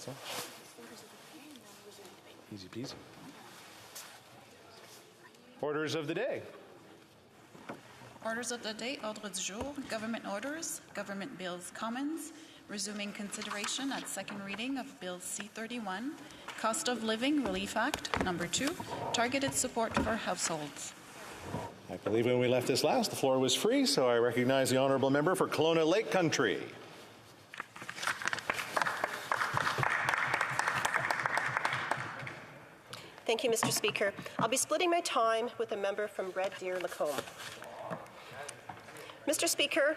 That's all. Easy peasy. Orders of the day. Orders of the day, ordre du jour, government orders, government bills commons, resuming consideration at second reading of Bill C-31, Cost of Living Relief Act, number 2, targeted support for households. I believe when we left this last, the floor was free, so I recognize the honourable member for Kelowna Lake Country. Thank you, Mr. Speaker. I'll be splitting my time with a member from Red Deer Lacombe. Mr. Speaker,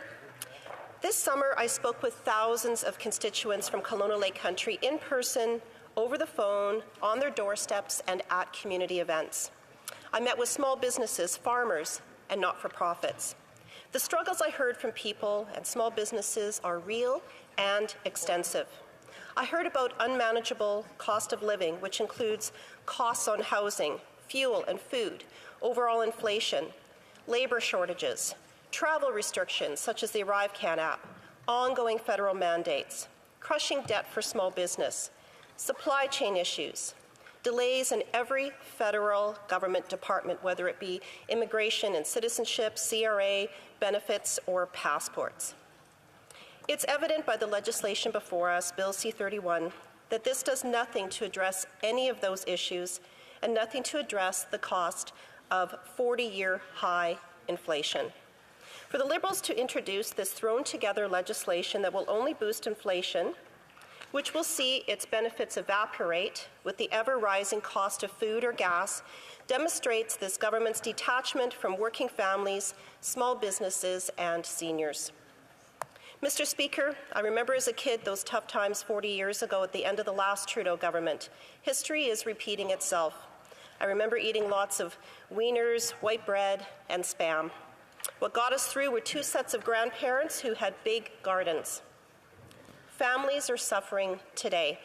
this summer I spoke with thousands of constituents from Kelowna Lake Country in person, over the phone, on their doorsteps, and at community events. I met with small businesses, farmers, and not-for-profits. The struggles I heard from people and small businesses are real and extensive. I heard about unmanageable cost of living, which includes costs on housing, fuel and food, overall inflation, labor shortages, travel restrictions such as the ArriveCan app, ongoing federal mandates, crushing debt for small business, supply chain issues, delays in every federal government department, whether it be immigration and citizenship, CRA, benefits, or passports. It's evident by the legislation before us, Bill C-31, that this does nothing to address any of those issues and nothing to address the cost of 40-year high inflation. For the Liberals to introduce this thrown-together legislation that will only boost inflation, which will see its benefits evaporate with the ever-rising cost of food or gas, demonstrates this government's detachment from working families, small businesses, and seniors. Mr. Speaker, I remember as a kid those tough times 40 years ago at the end of the last Trudeau government. History is repeating itself. I remember eating lots of wieners, white bread, and Spam. What got us through were 2 sets of grandparents who had big gardens. Families are suffering today.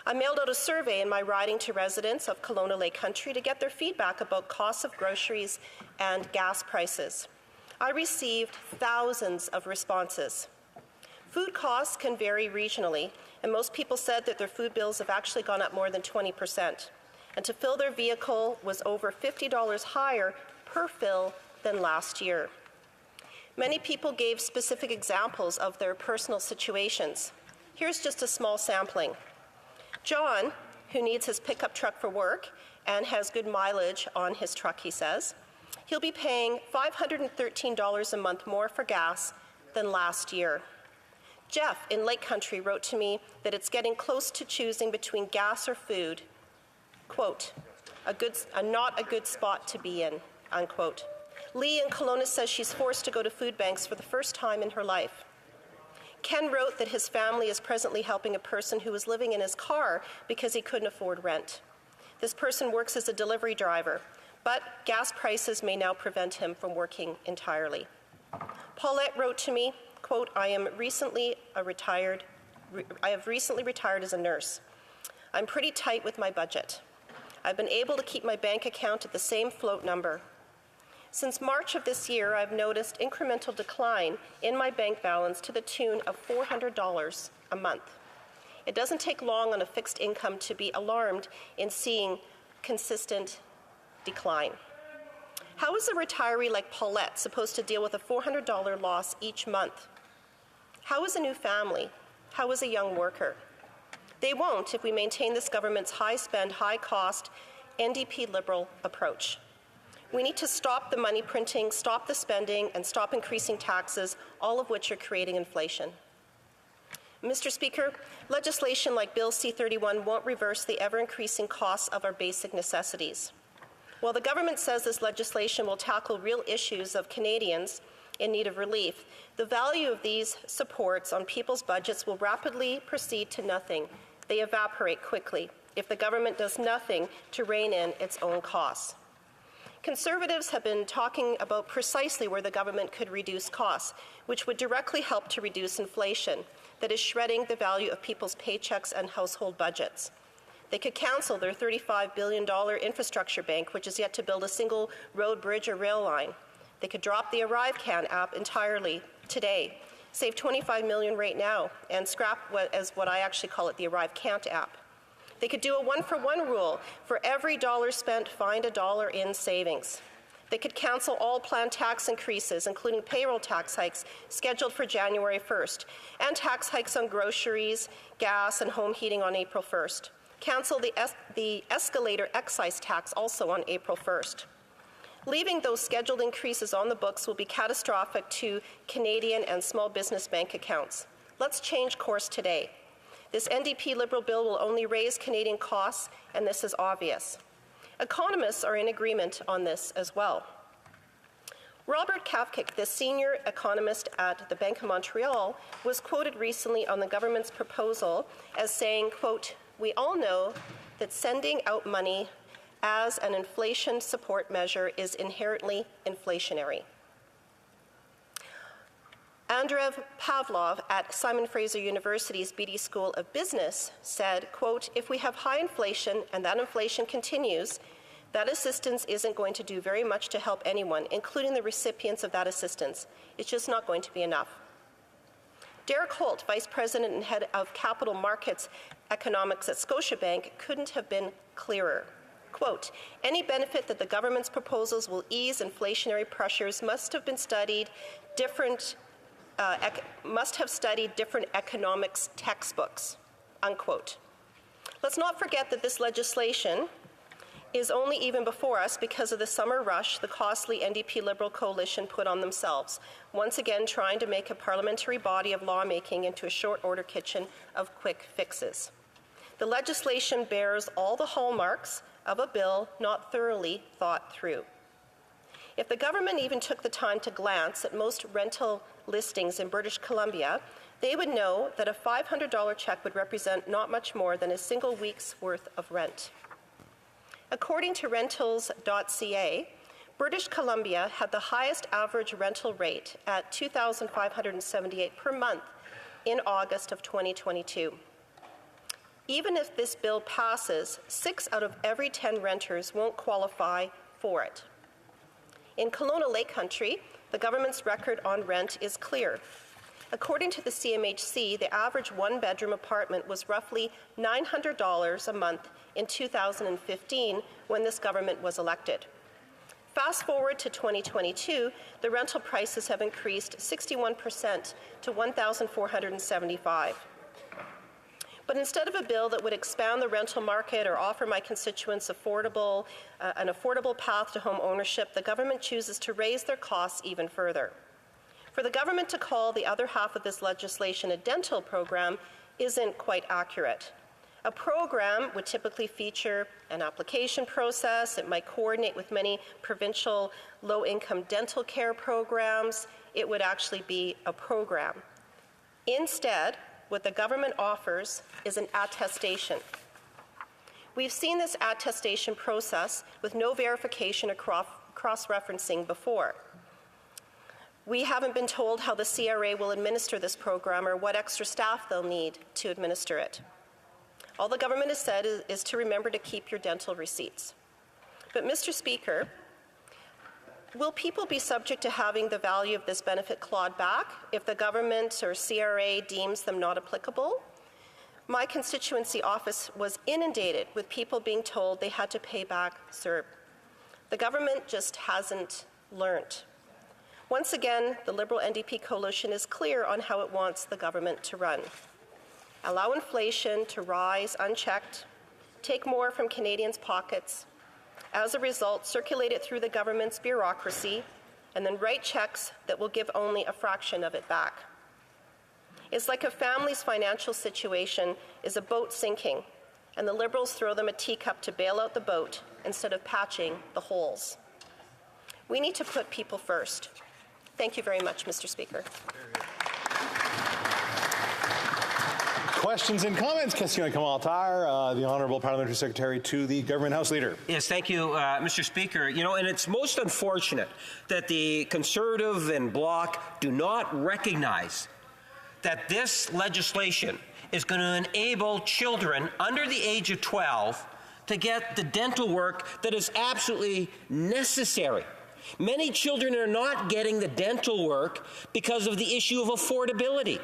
I mailed out a survey in my riding to residents of Kelowna Lake Country to get their feedback about costs of groceries and gas prices. I received thousands of responses. Food costs can vary regionally, and most people said that their food bills have actually gone up more than 20%. And to fill their vehicle was over $50 higher per fill than last year. Many people gave specific examples of their personal situations. Here's just a small sampling. John, who needs his pickup truck for work and has good mileage on his truck, he says, he'll be paying $513 a month more for gas than last year. Jeff in Lake Country wrote to me that it's getting close to choosing between gas or food. Quote, not a good spot to be in, unquote. Lee in Kelowna says she's forced to go to food banks for the first time in her life. Ken wrote that his family is presently helping a person who was living in his car because he couldn't afford rent. This person works as a delivery driver, but gas prices may now prevent him from working entirely. Paulette wrote to me, quote, I have recently retired as a nurse. I'm pretty tight with my budget. I've been able to keep my bank account at the same float number. Since March of this year, I've noticed incremental decline in my bank balance to the tune of $400 a month. It doesn't take long on a fixed income to be alarmed in seeing consistent decline. How is a retiree like Paulette supposed to deal with a $400 loss each month? How is a new family? How is a young worker? They won't if we maintain this government's high-spend, high-cost, NDP Liberal approach. We need to stop the money printing, stop the spending, and stop increasing taxes, all of which are creating inflation. Mr. Speaker, legislation like Bill C-31 won't reverse the ever-increasing costs of our basic necessities. While the government says this legislation will tackle real issues of Canadians in need of relief, the value of these supports on people's budgets will rapidly proceed to nothing. They evaporate quickly if the government does nothing to rein in its own costs. Conservatives have been talking about precisely where the government could reduce costs, which would directly help to reduce inflation that is shredding the value of people's paychecks and household budgets. They could cancel their $35 billion infrastructure bank, which is yet to build a single road, bridge, or rail line. They could drop the ArriveCan app entirely today. Save $25 million right now and scrap what I actually call it, the Arrive Can't app. They could do a one-for-one rule. For every dollar spent, find a dollar in savings. They could cancel all planned tax increases, including payroll tax hikes scheduled for January 1st, and tax hikes on groceries, gas, and home heating on April 1st. Cancel the escalator excise tax also on April 1st. Leaving those scheduled increases on the books will be catastrophic to Canadian and small business bank accounts. Let's change course today. This NDP Liberal bill will only raise Canadian costs, and this is obvious. Economists are in agreement on this as well. Robert Kavkik, the senior economist at the Bank of Montreal, was quoted recently on the government's proposal as saying, quote, "We all know that sending out money as an inflation support measure is inherently inflationary." Andrew Pavlov at Simon Fraser University's Beatty School of Business said, quote, "If we have high inflation and that inflation continues, that assistance isn't going to do very much to help anyone, including the recipients of that assistance. It's just not going to be enough." Derek Holt, Vice President and Head of Capital Markets Economics at Scotiabank, couldn't have been clearer. Quote, "Any benefit that the government's proposals will ease inflationary pressures must have studied different economics textbooks," unquote. Let's not forget that this legislation is only even before us because of the summer rush the costly NDP Liberal coalition put on themselves, once again trying to make a parliamentary body of lawmaking into a short-order kitchen of quick fixes. The legislation bears all the hallmarks of a bill not thoroughly thought through. If the government even took the time to glance at most rental listings in British Columbia, they would know that a $500 check would represent not much more than a single week's worth of rent. According to rentals.ca, British Columbia had the highest average rental rate at $2,578 per month in August of 2022. Even if this bill passes, 6 out of every 10 renters won't qualify for it. In Kelowna Lake Country, the government's record on rent is clear. According to the CMHC, the average one-bedroom apartment was roughly $900 a month in 2015 when this government was elected. Fast forward to 2022, the rental prices have increased 61% to $1,475. But instead of a bill that would expand the rental market or offer my constituents an affordable path to home ownership, the government chooses to raise their costs even further. For the government to call the other half of this legislation a dental program isn't quite accurate. A program would typically feature an application process. It might coordinate with many provincial low-income dental care programs. It would actually be a program. Instead, what the government offers is an attestation. We've seen this attestation process with no verification or cross-referencing before. We haven't been told how the CRA will administer this program or what extra staff they'll need to administer it. All the government has said is to remember to keep your dental receipts. But Mr. Speaker, will people be subject to having the value of this benefit clawed back if the government or CRA deems them not applicable? My constituency office was inundated with people being told they had to pay back CERB. The government just hasn't learned. Once again, the Liberal NDP coalition is clear on how it wants the government to run. Allow inflation to rise unchecked, take more from Canadians' pockets, as a result, circulate it through the government's bureaucracy, and then write checks that will give only a fraction of it back. It's like a family's financial situation is a boat sinking, and the Liberals throw them a teacup to bail out the boat instead of patching the holes. We need to put people first. Thank you very much, Mr. Speaker. Questions and comments? Question Kamal Tar, the Honourable Parliamentary Secretary to the Government House Leader. Yes, thank you, Mr. Speaker. You know, and it's most unfortunate that the Conservative and Bloc do not recognize that this legislation is going to enable children under the age of 12 to get the dental work that is absolutely necessary Many children are not getting the dental work because of the issue of affordability.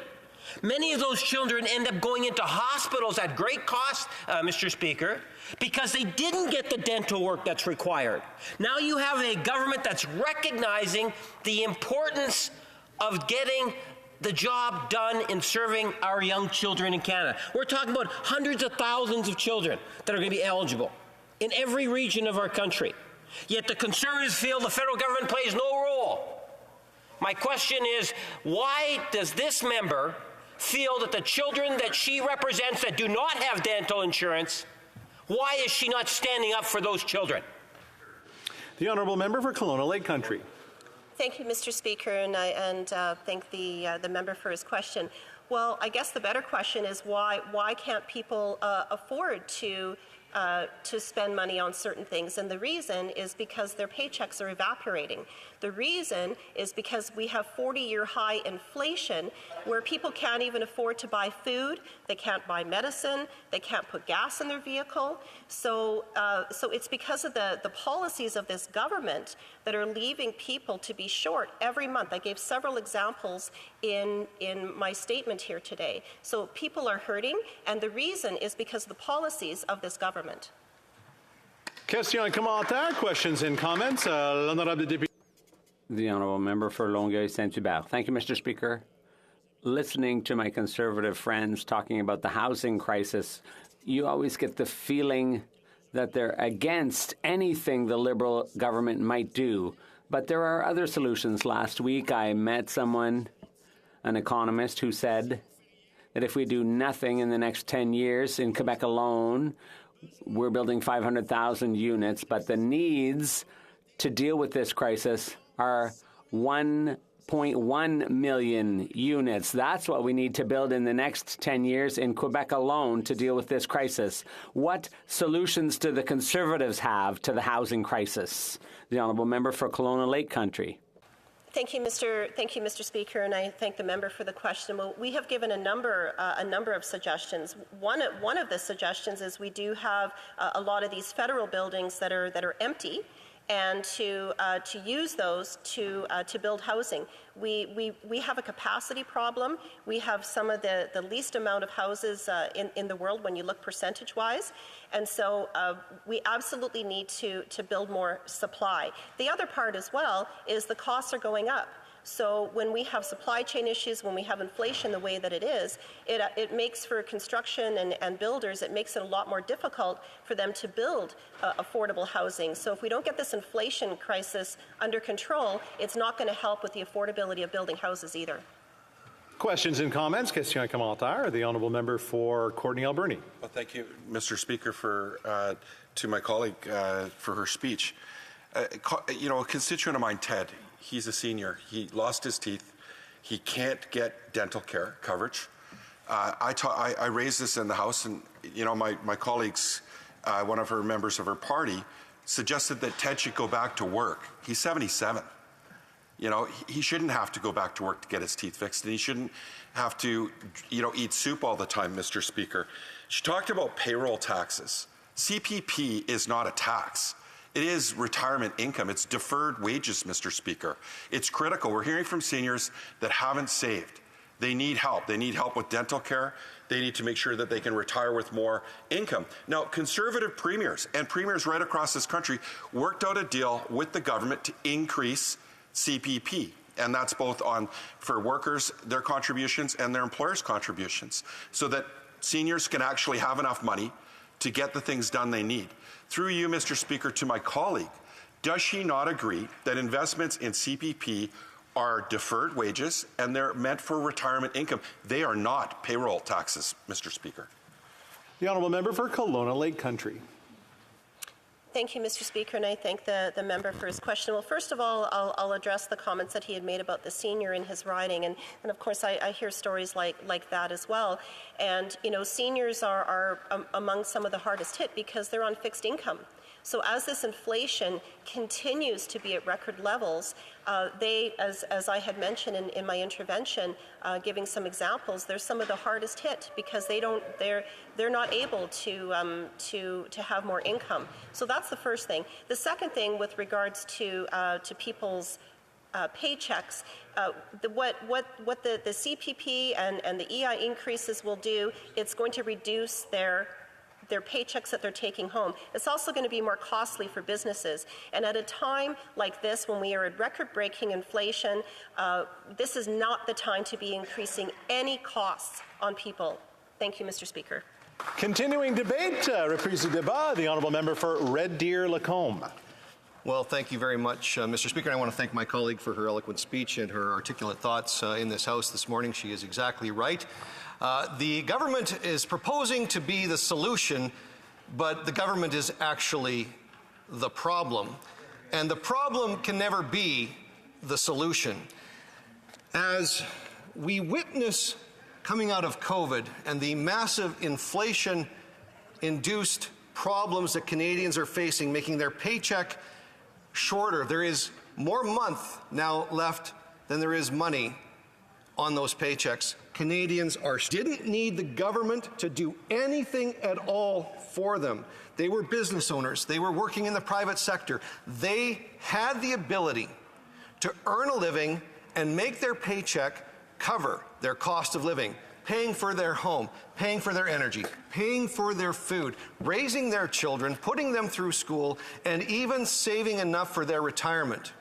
Many of those children end up going into hospitals at great cost, Mr. Speaker, because they didn't get the dental work that's required. Now you have a government that's recognizing the importance of getting the job done in serving our young children in Canada. We're talking about hundreds of thousands of children that are going to be eligible in every region of our country. Yet the Conservatives feel the federal government plays no role. My question is, why does this member feel that the children that she represents that do not have dental insurance, why is she not standing up for those children? The honourable member for Kelowna Lake Country. Thank you, Mr. Speaker, and I thank the member for his question. Well, I guess the better question is why can't people afford to spend money on certain things? And the reason is because their paychecks are evaporating. The reason is because we have 40-year high inflation where people can't even afford to buy food, they can't buy medicine, they can't put gas in their vehicle. So it's because of the policies of this government that are leaving people to be short every month. I gave several examples in my statement here today. So people are hurting, and the reason is because of the policies of this government. Question commentaire, questions and comments. L'honorable député. The honourable member for Longueuil-Saint-Hubert. Thank you, Mr. Speaker. Listening to my Conservative friends talking about the housing crisis, you always get the feeling that they're against anything the Liberal government might do. But there are other solutions. Last week, I met someone, an economist, who said that if we do nothing in the next 10 years, in Quebec alone, we're building 500,000 units, but the needs to deal with this crisis are 1.1 million units. That's what we need to build in the next 10 years in Quebec alone to deal with this crisis. What solutions do the Conservatives have to the housing crisis? The honourable member for Kelowna Lake Country. Thank you, Mr. Speaker, and I thank the member for the question. Well, we have given a number of suggestions. One of the suggestions is we do have a lot of these federal buildings that are empty, and to use those to build housing. We have a capacity problem. We have some of the least amount of houses in the world when you look percentage-wise, and so we absolutely need to build more supply. The other part as well is the costs are going up. So when we have supply chain issues, when we have inflation the way that it is, it makes for construction and builders, it makes it a lot more difficult for them to build affordable housing. So if we don't get this inflation crisis under control, it's not going to help with the affordability of building houses either. Questions and comments. Question commentaire. The honourable member for Courtenay Alberni. Well, thank you, Mr. Speaker, to my colleague for her speech. A constituent of mine, Ted, he's a senior. He lost his teeth. He can't get dental care coverage. I raised this in the House, and my colleagues, one of her members of her party, suggested that Ted should go back to work. He's 77. He shouldn't have to go back to work to get his teeth fixed, and he shouldn't have to, eat soup all the time, Mr. Speaker. She talked about payroll taxes. CPP is not a tax. It is retirement income. It's deferred wages, Mr. Speaker. It's critical. We're hearing from seniors that haven't saved. They need help. They need help with dental care. They need to make sure that they can retire with more income. Now, Conservative premiers and premiers right across this country worked out a deal with the government to increase CPP. And that's both for workers, their contributions, and their employers' contributions, so that seniors can actually have enough money to get the things done they need. Through you, Mr. Speaker, to my colleague, does she not agree that investments in CPP are deferred wages and they're meant for retirement income? They are not payroll taxes, Mr. Speaker. The honourable member for Kelowna Lake Country. Thank you, Mr. Speaker, and I thank the member for his question. Well, first of all, I'll address the comments that he had made about the senior in his riding, and of course I hear stories like that as well. And seniors are among some of the hardest hit because they're on fixed income. So as this inflation continues to be at record levels, they, as I had mentioned in my intervention, giving some examples, they're some of the hardest hit because they're not able to have more income. So that's the first thing. The second thing, with regards to people's paychecks, what the CPP and the EI increases will do, it's going to reduce their paychecks that they're taking home. It's also going to be more costly for businesses. And at a time like this, when we are at record-breaking inflation, this is not the time to be increasing any costs on people. Thank you, Mr. Speaker. Continuing debate, reprise du débat, the honourable member for Red Deer Lacombe. Well, thank you very much, Mr. Speaker. And I want to thank my colleague for her eloquent speech and her articulate thoughts in this House this morning. She is exactly right. The government is proposing to be the solution, but the government is actually the problem. And the problem can never be the solution. As we witness coming out of COVID and the massive inflation-induced problems that Canadians are facing, making their paycheck shorter, there is more month now left than there is money on those paychecks. Canadians didn't need the government to do anything at all for them. They were business owners. They were working in the private sector. They had the ability to earn a living and make their paycheck cover their cost of living, paying for their home, paying for their energy, paying for their food, raising their children, putting them through school, and even saving enough for their retirement.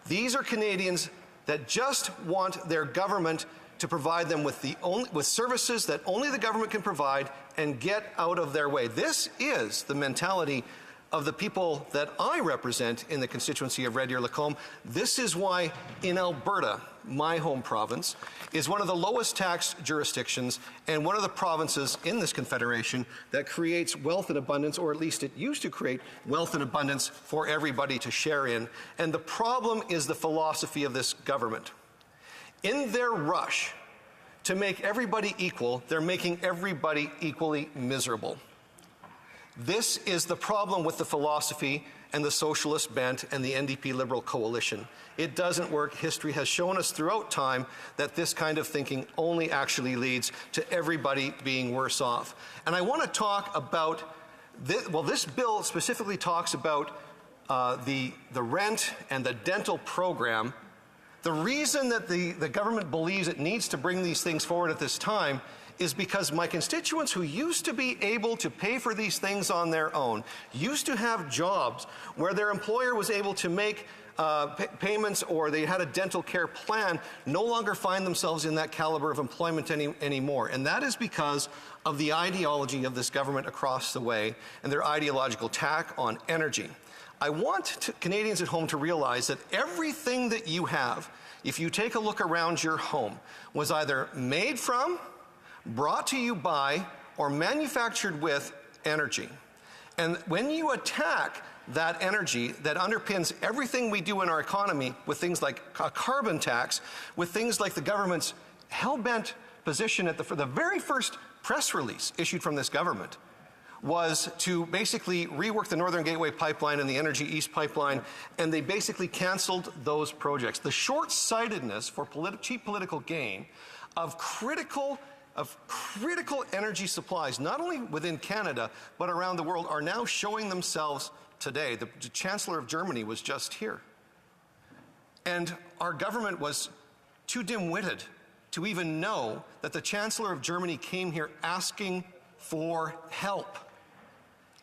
These are Canadians that just want their government to provide them with services that only the government can provide and get out of their way. This is the mentality of the people that I represent in the constituency of Red Deer Lacombe. This is why in Alberta, my home province, is one of the lowest tax jurisdictions and one of the provinces in this confederation that creates wealth and abundance, or at least it used to create wealth and abundance for everybody to share in. And the problem is the philosophy of this government. In their rush to make everybody equal, they're making everybody equally miserable. This is the problem with the philosophy and the socialist bent and the NDP Liberal coalition. It doesn't work. History has shown us throughout time that this kind of thinking only actually leads to everybody being worse off. And I want to talk about this. Well, this bill specifically talks about the rent and the dental program. The reason that the government believes it needs to bring these things forward at this time is because my constituents who used to be able to pay for these things on their own, used to have jobs where their employer was able to make payments, or they had a dental care plan, no longer find themselves in that caliber of employment anymore. And that is because of the ideology of this government across the way and their ideological attack on energy. I want Canadians at home to realize that everything that you have, if you take a look around your home, was either made from, brought to you by, or manufactured with energy. And when you attack that energy that underpins everything we do in our economy with things like a carbon tax, with things like the government's hell-bent position for the very first press release issued from this government was to basically rework the Northern Gateway Pipeline and the Energy East Pipeline, and they basically canceled those projects. The short-sightedness for cheap political gain of critical energy supplies, not only within Canada, but around the world, are now showing themselves today. The Chancellor of Germany was just here. And our government was too dim-witted to even know that the Chancellor of Germany came here asking for help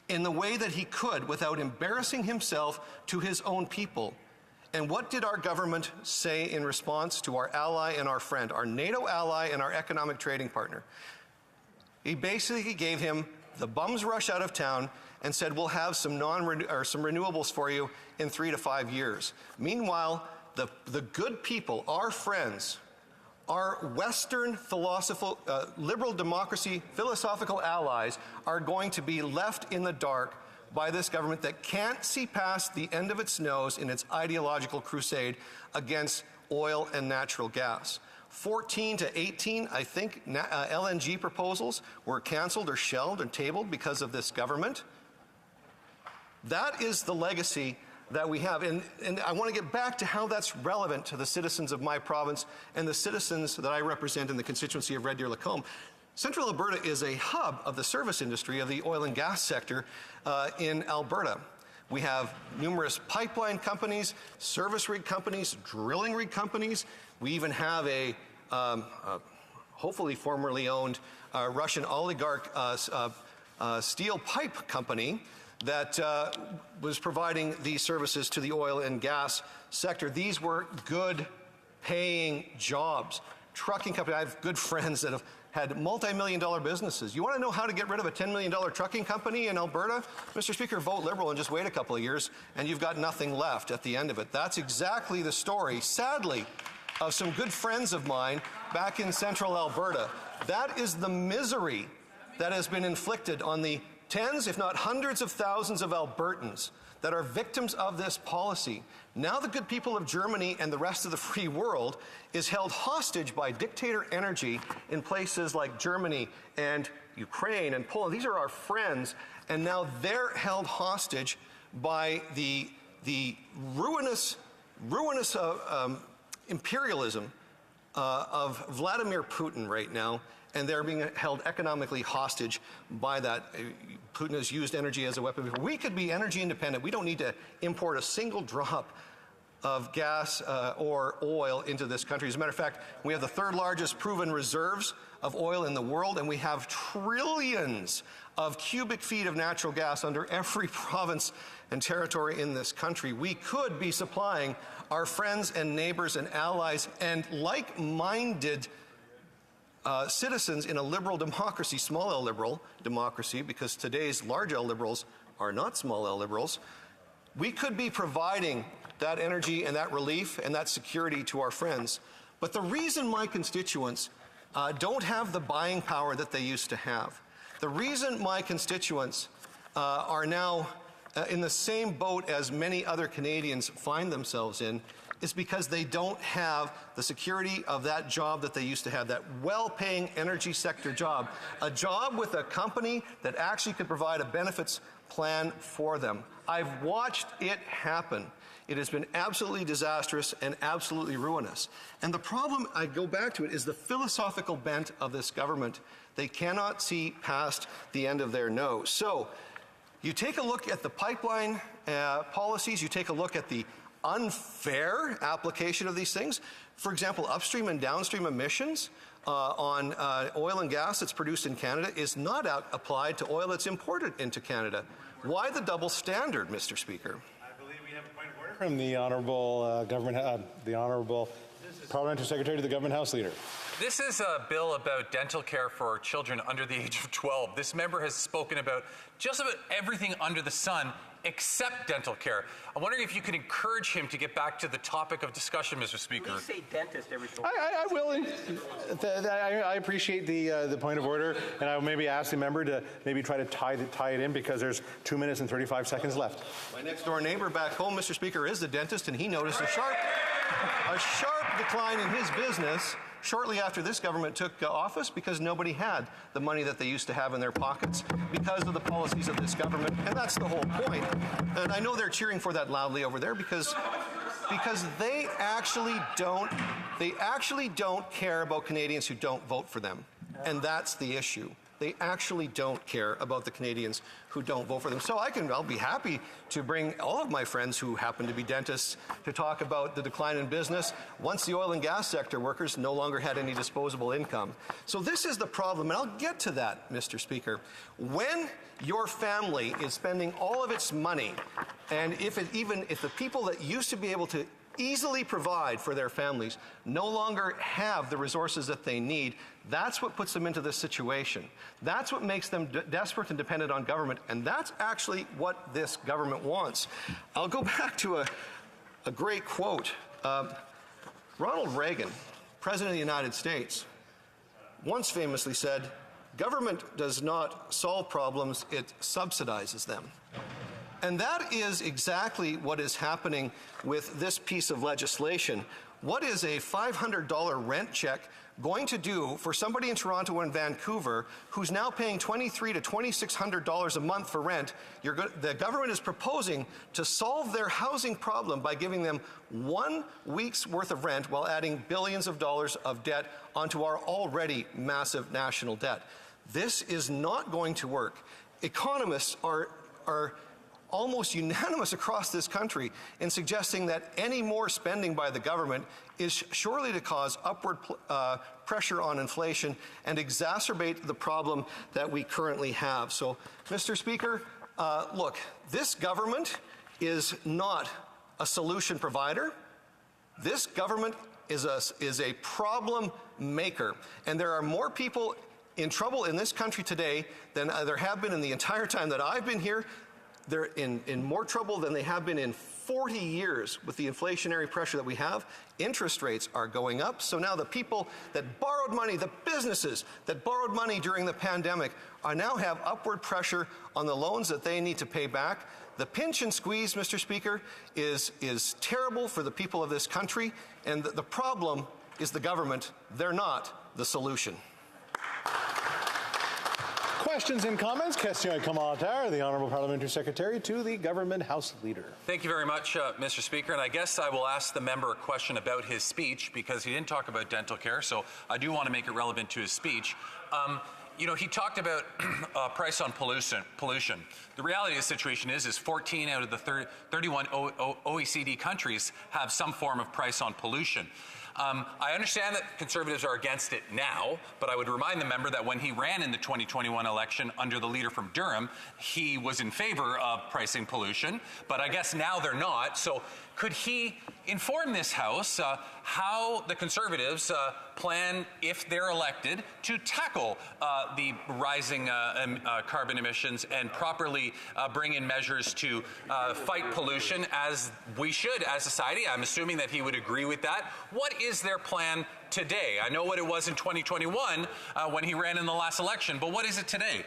in the way that he could without embarrassing himself to his own people. And what did our government say in response to our ally and our friend, our NATO ally and our economic trading partner? He basically gave him the bums rush out of town and said, we'll have some renewables for you in 3 to 5 years. Meanwhile, the good people, our friends, our Western liberal democracy philosophical allies are going to be left in the dark by this government that can't see past the end of its nose in its ideological crusade against oil and natural gas. 14 to 18, I think, LNG proposals were canceled or shelved and tabled because of this government. That is the legacy that we have. And I want to get back to how that's relevant to the citizens of my province and the citizens that I represent in the constituency of Red Deer Lacombe. Central Alberta is a hub of the service industry of the oil and gas sector in Alberta. We have numerous pipeline companies, service rig companies, drilling rig companies. We even have a hopefully formerly owned Russian oligarch steel pipe company that was providing these services to the oil and gas sector. These were good paying jobs. Trucking company, I have good friends that have had multi-million-dollar businesses. You want to know how to get rid of a $10 million trucking company in Alberta? Mr. Speaker, vote Liberal and just wait a couple of years, and you've got nothing left at the end of it. That's exactly the story, sadly, of some good friends of mine back in central Alberta. That is the misery that has been inflicted on the tens, if not hundreds of thousands of Albertans that are victims of this policy. Now the good people of Germany and the rest of the free world is held hostage by dictator energy in places like Germany and Ukraine and Poland. These are our friends, and now they're held hostage by the ruinous imperialism of Vladimir Putin right now, and they're being held economically hostage by that. Putin has used energy as a weapon before. We could be energy independent. We don't need to import a single drop of gas or oil into this country. As a matter of fact, we have the third largest proven reserves of oil in the world, and we have trillions of cubic feet of natural gas under every province and territory in this country. We could be supplying our friends and neighbors and allies and like-minded citizens in a liberal democracy, small L liberal democracy, because today's large L liberals are not small L liberals. We could be providing that energy and that relief and that security to our friends. But the reason my constituents don't have the buying power that they used to have, the reason my constituents are now in the same boat as many other Canadians find themselves in, is because they don't have the security of that job that they used to have, that well-paying energy sector job, a job with a company that actually could provide a benefits plan for them. I've watched it happen. It has been absolutely disastrous and absolutely ruinous. And the problem, I go back to it, is the philosophical bent of this government. They cannot see past the end of their nose. So you take a look at the pipeline policies, you take a look at the unfair application of these things. For example, upstream and downstream emissions on oil and gas that's produced in Canada is not applied to oil that's imported into Canada. Why the double standard, Mr. Speaker? I believe we have a point of order from the Honourable the Honourable Parliamentary Secretary to the Government House Leader. This is a bill about dental care for children under the age of 12. This member has spoken about just about everything under the sun except dental care. I'm wondering if you could encourage him to get back to the topic of discussion, Mr. Speaker. You say dentist every so I will. I appreciate the point of order, and I will maybe ask the member to maybe try to tie it in, because there's 2 minutes and 35 seconds left. My next door neighbor back home, Mr. Speaker, is the dentist, and he noticed a sharp decline in his business shortly after this government took office, because nobody had the money that they used to have in their pockets because of the policies of this government. And that's the whole point. And I know they're cheering for that loudly over there because they actually don't care about Canadians who don't vote for them. And that's the issue. They actually don't care about the Canadians who don't vote for them. So I'll be happy to bring all of my friends who happen to be dentists to talk about the decline in business once the oil and gas sector workers no longer had any disposable income. So this is the problem, and I'll get to that, Mr. Speaker. When your family is spending all of its money, and if the people that used to be able to easily provide for their families no longer have the resources that they need, that's what puts them into this situation. That's what makes them desperate and dependent on government, and that's actually what this government wants. I'll go back to a great quote. Ronald Reagan, President of the United States, once famously said, "Government does not solve problems, it subsidizes them." And that is exactly what is happening with this piece of legislation. What is a $500 rent check going to do for somebody in Toronto and Vancouver who's now paying $2,300 to $2,600 a month for rent? The government is proposing to solve their housing problem by giving them 1 week's worth of rent while adding billions of dollars of debt onto our already massive national debt. This is not going to work. Economists are almost unanimous across this country in suggesting that any more spending by the government is surely to cause upward pressure on inflation and exacerbate the problem that we currently have. So, Mr. Speaker, look, this government is not a solution provider. This government is a problem maker, and there are more people in trouble in this country today than there have been in the entire time that I've been here. They're in more trouble than they have been in 40 years with the inflationary pressure that we have. Interest rates are going up. So now the people that borrowed money, the businesses that borrowed money during the pandemic, now have upward pressure on the loans that they need to pay back. The pinch and squeeze, Mr. Speaker, is terrible for the people of this country. And the problem is the government. They're not the solution. Questions and comments? Question et commentaire. The Honourable Parliamentary Secretary to the Government House Leader. Thank you very much, Mr. Speaker. And I guess I will ask the member a question about his speech because he didn't talk about dental care, so I do want to make it relevant to his speech. You know, he talked about price on pollution. The reality of the situation is 14 out of the 31 OECD countries have some form of price on pollution. I understand that Conservatives are against it now, but I would remind the member that when he ran in the 2021 election under the leader from Durham, he was in favor of pricing pollution, but I guess now they're not. So could he inform this House how the Conservatives plan, if they're elected, to tackle the rising carbon emissions and properly bring in measures to fight pollution as we should as society? I'm assuming that he would agree with that. What is their plan today? I know what it was in 2021 when he ran in the last election, but what is it today?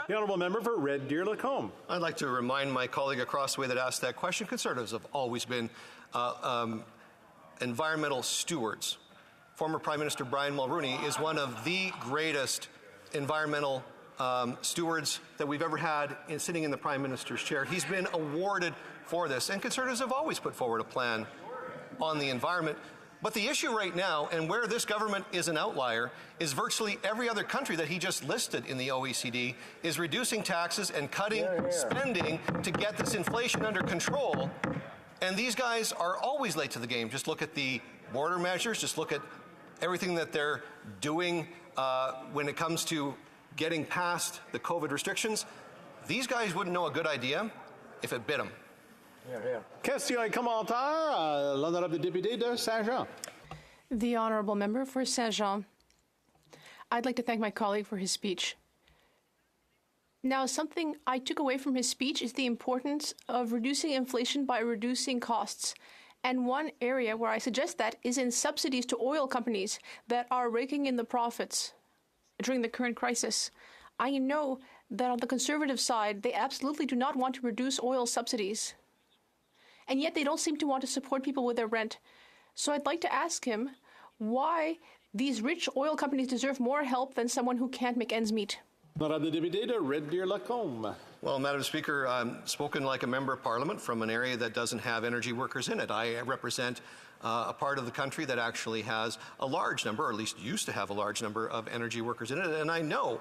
The Honourable Member for Red Deer Lacombe. I'd like to remind my colleague across the way that asked that question, Conservatives have always been environmental stewards. Former Prime Minister Brian Mulroney is one of the greatest environmental stewards that we've ever had sitting in the Prime Minister's chair. He's been awarded for this, and Conservatives have always put forward a plan on the environment. But the issue right now, and where this government is an outlier, is virtually every other country that he just listed in the OECD is reducing taxes and cutting spending to get this inflation under control. And these guys are always late to the game. Just look at the border measures. Just look at everything that they're doing when it comes to getting past the COVID restrictions. These guys wouldn't know a good idea if it bit them. Question et commentaire. L'Honorable Député de Saint-Jean. The Honourable Member for Saint-Jean. I'd like to thank my colleague for his speech. Now, something I took away from his speech is the importance of reducing inflation by reducing costs. And one area where I suggest that is in subsidies to oil companies that are raking in the profits during the current crisis. I know that on the Conservative side, they absolutely do not want to reduce oil subsidies. And yet they don't seem to want to support people with their rent. So I'd like to ask him why these rich oil companies deserve more help than someone who can't make ends meet. Honourable Député de Red Deer Lacombe. Well, Madam Speaker, I'm spoken like a member of Parliament from an area that doesn't have energy workers in it. I represent a part of the country that actually has a large number, or at least used to have a large number of energy workers in it. And I know,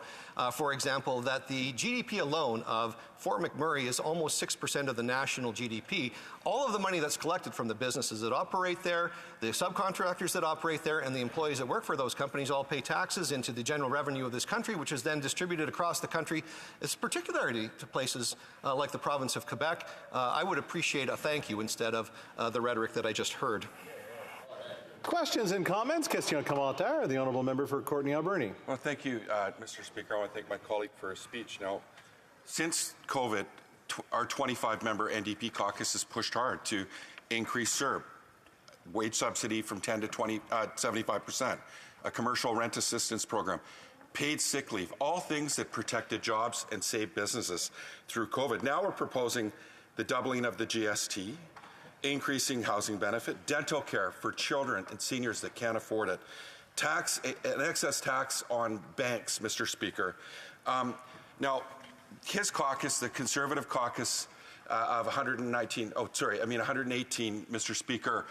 for example, that the GDP alone of Fort McMurray is almost 6% of the national GDP. All of the money that's collected from the businesses that operate there, the subcontractors that operate there, and the employees that work for those companies all pay taxes into the general revenue of this country, which is then distributed across the country. It's particularity to places like the province of Quebec. I would appreciate a thank you instead of the rhetoric that I just heard. Questions and comments? Question et commentaire. The Honourable Member for Courtenay Alberni. Well, thank you, Mr. Speaker. I want to thank my colleague for his speech. Now, since COVID, our 25-member NDP caucus has pushed hard to increase CERB, wage subsidy from 10 to 75%, a commercial rent assistance program, paid sick leave, all things that protected jobs and saved businesses through COVID. Now we're proposing the doubling of the GST, increasing housing benefit, dental care for children and seniors that can't afford it, an excess tax on banks, Mr. Speaker. Now, his caucus, the Conservative caucus of 118, Mr. Speaker,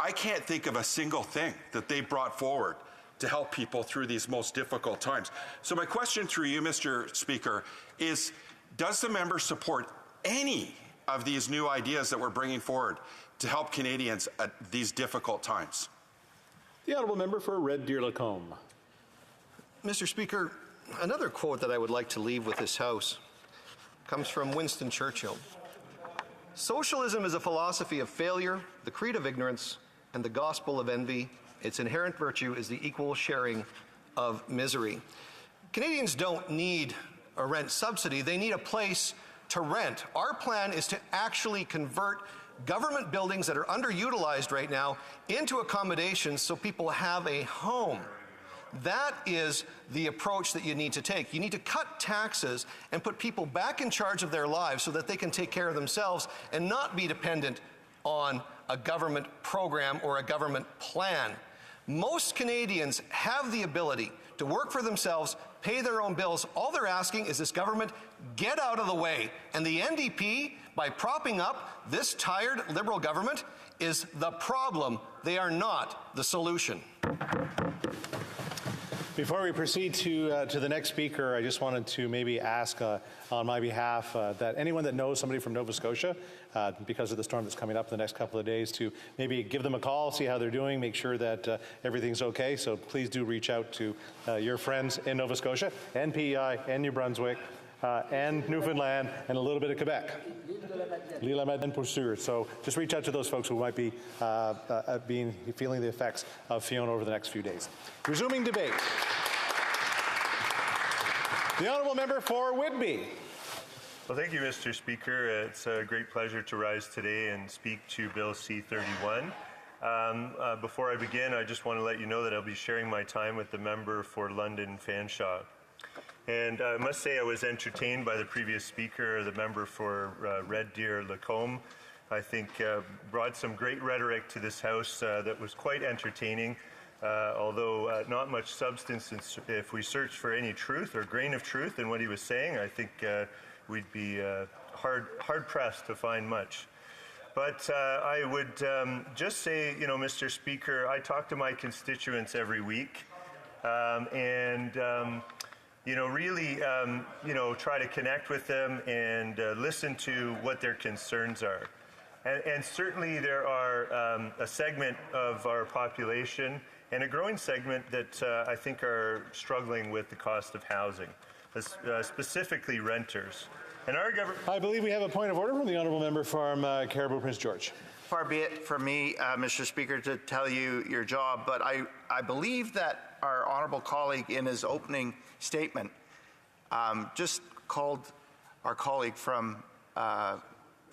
I can't think of a single thing that they brought forward to help people through these most difficult times. So my question through you, Mr. Speaker, is does the member support any of these new ideas that we're bringing forward to help Canadians at these difficult times? The honourable member for Red Deer Lacombe. Mr. Speaker, another quote that I would like to leave with this House comes from Winston Churchill. Socialism is a philosophy of failure, the creed of ignorance, and the gospel of envy. Its inherent virtue is the equal sharing of misery. Canadians don't need a rent subsidy. They need a place to rent. Our plan is to actually convert government buildings that are underutilized right now into accommodations so people have a home. That is the approach that you need to take. You need to cut taxes and put people back in charge of their lives so that they can take care of themselves and not be dependent on a government program or a government plan. Most Canadians have the ability to work for themselves, pay their own bills. All they're asking is this government get out of the way. And the NDP, by propping up this tired Liberal government, is the problem. They are not the solution. Before we proceed to the next speaker, I just wanted to maybe ask on my behalf that anyone that knows somebody from Nova Scotia, because of the storm that's coming up in the next couple of days, to maybe give them a call, see how they're doing, make sure that everything's okay. So please do reach out to your friends in Nova Scotia and PEI and New Brunswick and Newfoundland and a little bit of Quebec. L'île Madeleine pour sûr. So just reach out to those folks who might be feeling the effects of Fiona over the next few days. Resuming debate. The honourable member for Whitby. Well, thank you, Mr. Speaker. It's a great pleasure to rise today and speak to Bill C-31. Before I begin, I just want to let you know that I'll be sharing my time with the member for London Fanshawe. And I must say I was entertained by the previous speaker, the member for Red Deer Lacombe. I think brought some great rhetoric to this House that was quite entertaining, although not much substance. If we searched for any truth or grain of truth in what he was saying, I think we'd be hard-pressed to find much. But I would just say, Mr. Speaker, I talk to my constituents every week, really, try to connect with them and listen to what their concerns are. And certainly there are a segment of our population and a growing segment that I think are struggling with the cost of housing, specifically renters. And our government... I believe we have a point of order from the honourable member from Caribou Prince George. Far be it from me, Mr. Speaker, to tell you your job, but I believe that our honourable colleague in his opening statement just called our colleague from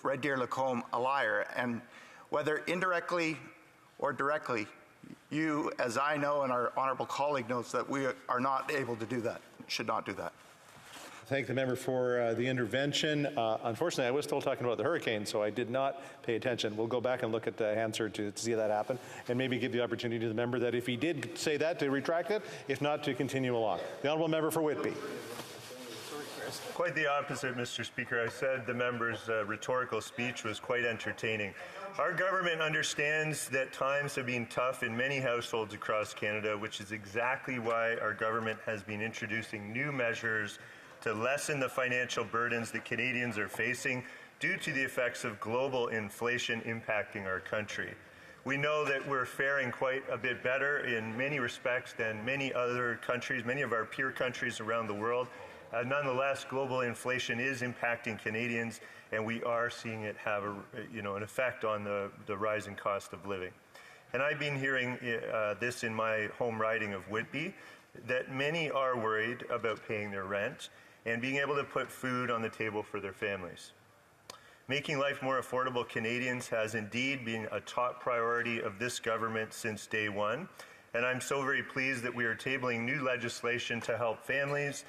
Red Deer Lacombe a liar, and whether indirectly or directly, you, as I know, and our honourable colleague knows that we are not able to do that, should not do that. Thank the member for the intervention. Unfortunately, I was still talking about the hurricane, so I did not pay attention. We'll go back and look at the answer to see that happen, and maybe give the opportunity to the member that if he did say that, to retract it, if not, to continue along. The honourable member for Whitby. Quite the opposite, Mr. Speaker. I said the member's rhetorical speech was quite entertaining. Our government understands that times have been tough in many households across Canada, which is exactly why our government has been introducing new measures to lessen the financial burdens that Canadians are facing due to the effects of global inflation impacting our country. We know that we're faring quite a bit better in many respects than many other countries, many of our peer countries around the world. Nonetheless, global inflation is impacting Canadians, and we are seeing it have an effect on the rising cost of living. And I've been hearing this in my home riding of Whitby, that many are worried about paying their rent and being able to put food on the table for their families. Making life more affordable Canadians has indeed been a top priority of this government since day one, and I'm so very pleased that we are tabling new legislation to help families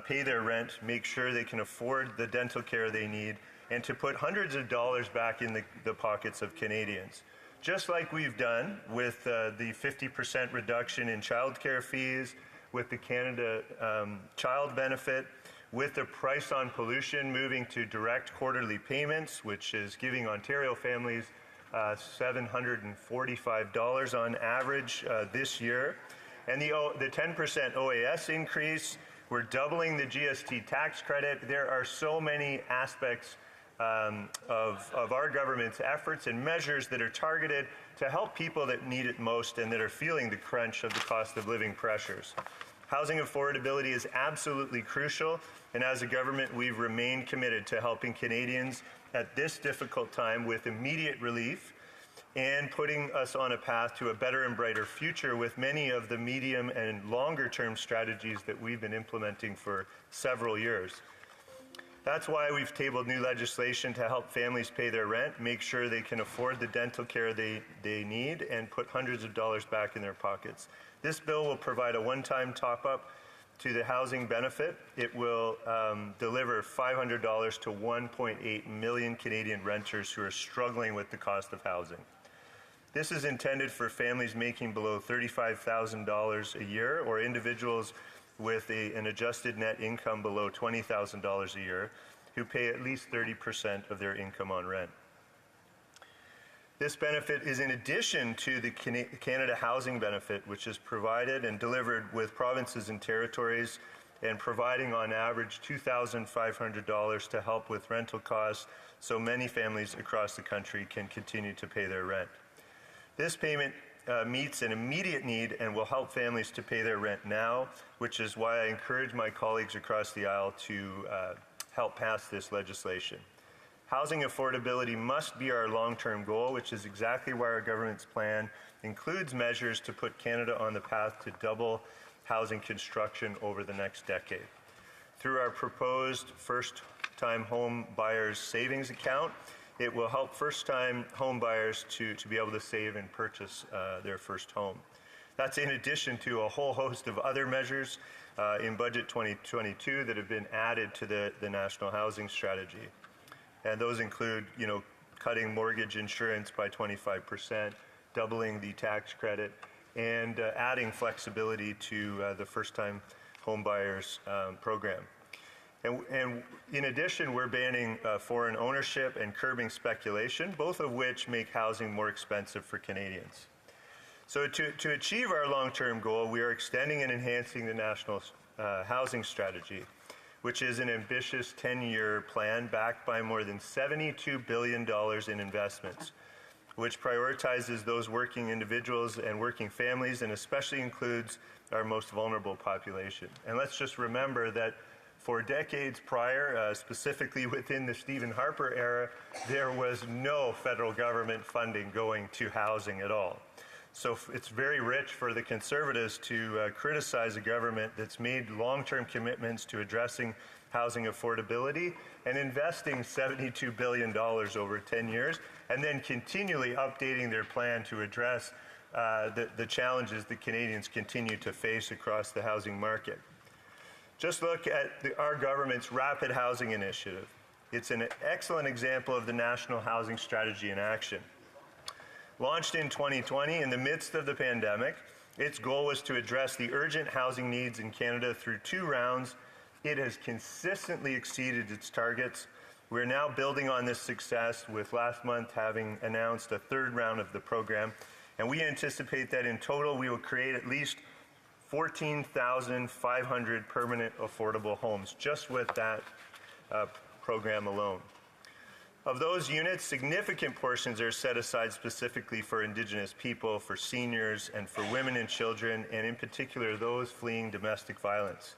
pay their rent, make sure they can afford the dental care they need, and to put hundreds of dollars back in the pockets of Canadians. just like we've done with the 50% reduction in childcare fees, with the Canada Child Benefit, with the price on pollution moving to direct quarterly payments, which is giving Ontario families $745 on average this year, and the 10% OAS increase. We're doubling the GST tax credit. There are so many aspects of our government's efforts and measures that are targeted to help people that need it most and that are feeling the crunch of the cost of living pressures. Housing affordability is absolutely crucial, and as a government, we've remained committed to helping Canadians at this difficult time with immediate relief and putting us on a path to a better and brighter future with many of the medium and longer term strategies that we've been implementing for several years. That's why we've tabled new legislation to help families pay their rent, make sure they can afford the dental care they need, and put hundreds of dollars back in their pockets. This bill will provide a one-time top-up to the housing benefit. It will deliver $500 to 1.8 million Canadian renters who are struggling with the cost of housing. This is intended for families making below $35,000 a year or individuals with an adjusted net income below $20,000 a year who pay at least 30% of their income on rent. This benefit is in addition to the Canada Housing Benefit, which is provided and delivered with provinces and territories and providing on average $2,500 to help with rental costs so many families across the country can continue to pay their rent. This payment meets an immediate need and will help families to pay their rent now, which is why I encourage my colleagues across the aisle to help pass this legislation. Housing affordability must be our long-term goal, which is exactly why our government's plan includes measures to put Canada on the path to double housing construction over the next decade. Through our proposed first-time home buyers savings account, it will help first-time home buyers to be able to save and purchase their first home. That's in addition to a whole host of other measures in Budget 2022 that have been added to the National Housing Strategy. And those include, cutting mortgage insurance by 25%, doubling the tax credit, and adding flexibility to the first-time home buyers program. And in addition, we're banning foreign ownership and curbing speculation, both of which make housing more expensive for Canadians. So to achieve our long-term goal, we are extending and enhancing the National Housing Strategy, which is an ambitious 10-year plan backed by more than $72 billion in investments, which prioritizes those working individuals and working families and especially includes our most vulnerable population. And let's just remember that for decades prior, specifically within the Stephen Harper era, there was no federal government funding going to housing at all. So it's very rich for the Conservatives to criticize a government that's made long-term commitments to addressing housing affordability and investing $72 billion over 10 years, and then continually updating their plan to address the challenges that Canadians continue to face across the housing market. Just look at our government's Rapid Housing Initiative. It's an excellent example of the National Housing Strategy in action. Launched in 2020 in the midst of the pandemic, its goal was to address the urgent housing needs in Canada through 2 rounds. It has consistently exceeded its targets. We're now building on this success with last month having announced a 3rd round of the program, and we anticipate that in total we will create at least 14,500 permanent affordable homes just with that program alone. Of those units, significant portions are set aside specifically for Indigenous people, for seniors, and for women and children, and in particular those fleeing domestic violence.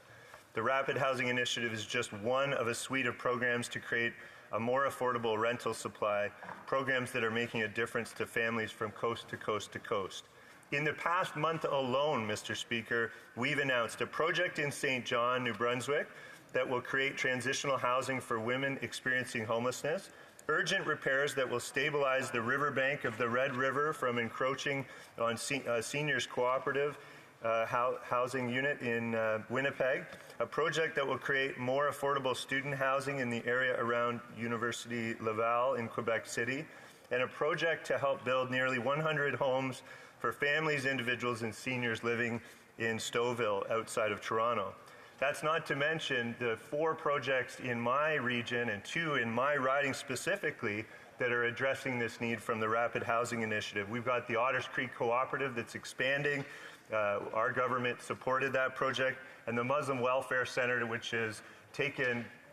The Rapid Housing Initiative is just one of a suite of programs to create a more affordable rental supply, programs that are making a difference to families from coast to coast to coast. In the past month alone, Mr. Speaker, we've announced a project in St. John, New Brunswick, that will create transitional housing for women experiencing homelessness, urgent repairs that will stabilize the riverbank of the Red River from encroaching on seniors cooperative housing unit in Winnipeg, a project that will create more affordable student housing in the area around University Laval in Quebec City, and a project to help build nearly 100 homes for families, individuals, and seniors living in Stouffville outside of Toronto. That's not to mention the 4 projects in my region and 2 in my riding specifically that are addressing this need from the Rapid Housing Initiative. We've got the Otters Creek Cooperative that's expanding. Our government supported that project, and the Muslim Welfare Center, which has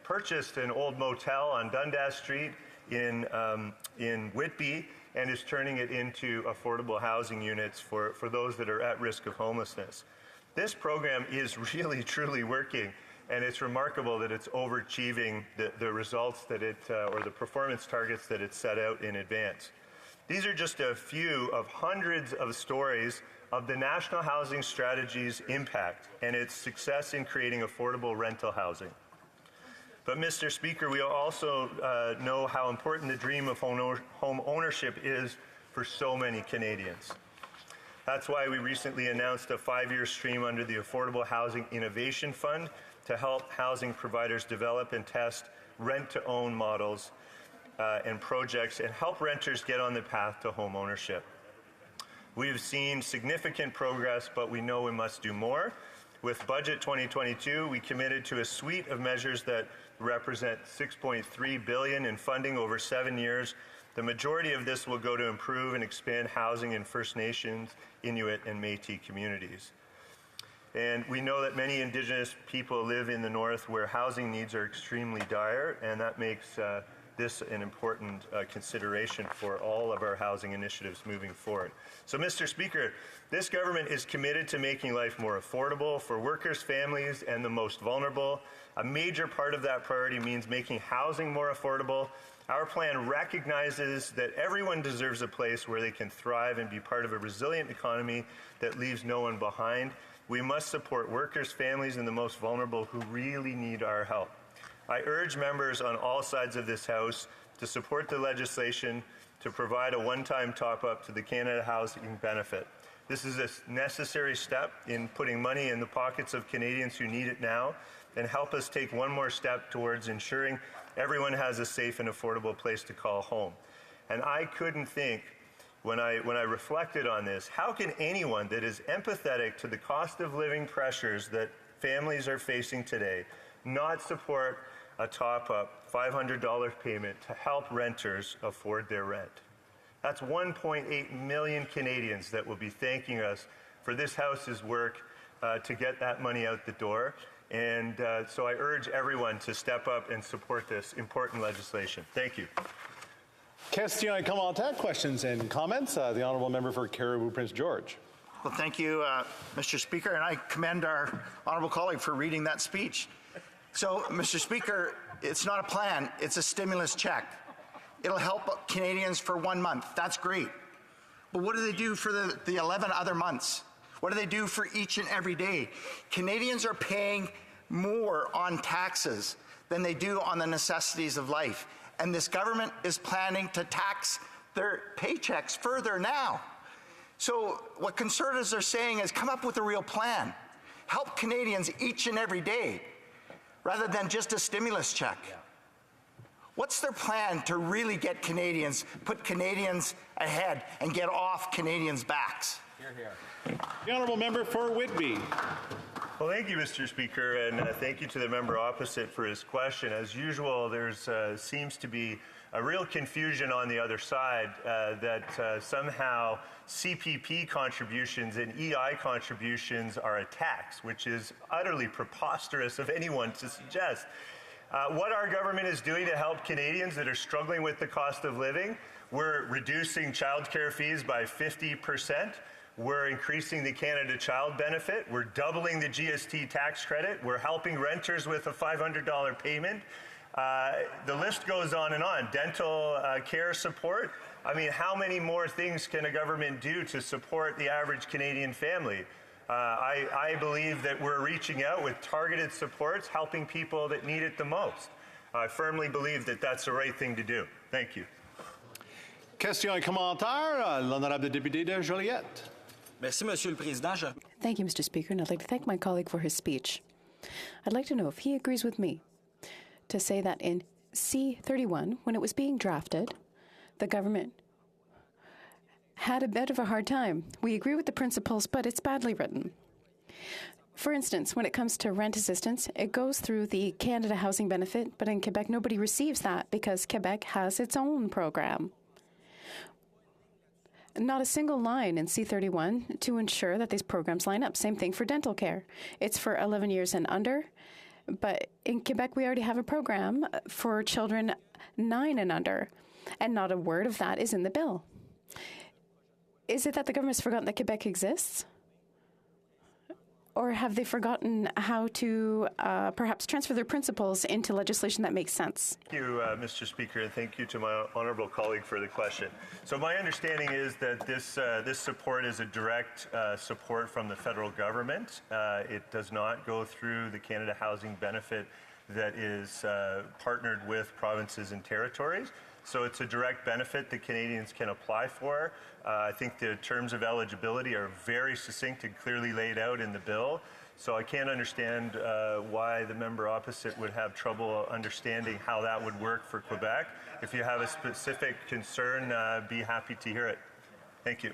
purchased an old motel on Dundas Street in Whitby and is turning it into affordable housing units for those that are at risk of homelessness. This program is really, truly working, and it's remarkable that it's overachieving the results that or the performance targets that it set out in advance. These are just a few of hundreds of stories of the National Housing Strategy's impact and its success in creating affordable rental housing. But, Mr. Speaker, we also know how important the dream of home ownership is for so many Canadians. That's why we recently announced a 5-year stream under the Affordable Housing Innovation Fund to help housing providers develop and test rent-to-own models and projects and help renters get on the path to home ownership. We've seen significant progress, but we know we must do more. With Budget 2022, we committed to a suite of measures that represent $6.3 billion in funding over 7 years. The majority of this will go to improve and expand housing in First Nations, Inuit, and Métis communities. And we know that many Indigenous people live in the North where housing needs are extremely dire, and that makes this an important consideration for all of our housing initiatives moving forward. So, Mr. Speaker, this government is committed to making life more affordable for workers, families, and the most vulnerable. A major part of that priority means making housing more affordable. Our plan recognizes that everyone deserves a place where they can thrive and be part of a resilient economy that leaves no one behind. We must support workers, families, and the most vulnerable who really need our help. I urge members on all sides of this House to support the legislation to provide a one-time top-up to the Canada Housing Benefit. This is a necessary step in putting money in the pockets of Canadians who need it now, and help us take one more step towards ensuring everyone has a safe and affordable place to call home. And I couldn't think, when I reflected on this, how can anyone that is empathetic to the cost of living pressures that families are facing today not support a top-up $500 payment to help renters afford their rent? That's 1.8 million Canadians that will be thanking us for this House's work to get that money out the door. And so I urge everyone to step up and support this important legislation. Thank you. Question et commentaires, questions and comments. The Honourable Member for Cariboo Prince George. Well, thank you, Mr. Speaker, and I commend our honourable colleague for reading that speech. So, Mr. Speaker, it's not a plan, it's a stimulus check. It'll help Canadians for 1 month. That's great. But what do they do for the 11 other months? What do they do for each and every day? Canadians are paying more on taxes than they do on the necessities of life. And this government is planning to tax their paychecks further now. So what Conservatives are saying is come up with a real plan. Help Canadians each and every day, rather than just a stimulus check. Yeah. What's their plan to really get Canadians, put Canadians ahead and get off Canadians' backs? Hear, hear. The Honourable Member for Whitby. Well, thank you, Mr. Speaker, and thank you to the member opposite for his question. As usual, there seems to be a real confusion on the other side that somehow CPP contributions and EI contributions are a tax, which is utterly preposterous of anyone to suggest. What our government is doing to help Canadians that are struggling with the cost of living, we're reducing childcare fees by 50%. We're increasing the Canada Child Benefit. We're doubling the GST tax credit. We're helping renters with a $500 payment. The list goes on and on. Dental care support. I mean, how many more things can a government do to support the average Canadian family? I believe that we're reaching out with targeted supports, helping people that need it the most. I firmly believe that that's the right thing to do. Thank you. Question et commentaire, l'honorable député de Joliette. Merci, Monsieur le Président. Thank you, Mr. Speaker, and I'd like to thank my colleague for his speech. I'd like to know if he agrees with me to say that in C-31, when it was being drafted, the government had a bit of a hard time. We agree with the principles, but it's badly written. For instance, when it comes to rent assistance, it goes through the Canada Housing Benefit, but in Quebec, nobody receives that because Quebec has its own program. Not a single line in C31 to ensure that these programs line up. Same thing for dental care. It's for 11 years and under, but in Quebec, we already have a program for children 9 and under, and not a word of that is in the bill. Is it that the government has forgotten that Quebec exists? Or have they forgotten how to perhaps transfer their principles into legislation that makes sense? Thank you, Mr. Speaker, and thank you to my honourable colleague for the question. So my understanding is that this support is a direct support from the federal government. It does not go through the Canada Housing Benefit that is partnered with provinces and territories. So it's a direct benefit that Canadians can apply for. I think the terms of eligibility are very succinct and clearly laid out in the bill. So I can't understand why the member opposite would have trouble understanding how that would work for Quebec. If you have a specific concern, be happy to hear it. Thank you.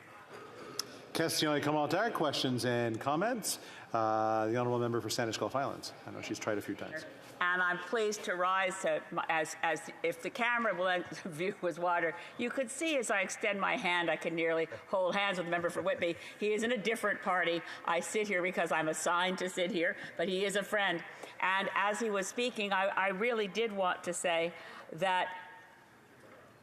Question et commentaires, questions and comments. The honourable member for Saanich Gulf Islands. I know she's tried a few times. And I'm pleased to rise to, as if the camera view was wider, you could see as I extend my hand, I can nearly hold hands with the member for Whitby. He is in a different party. I sit here because I'm assigned to sit here, but he is a friend. And as he was speaking, I really did want to say that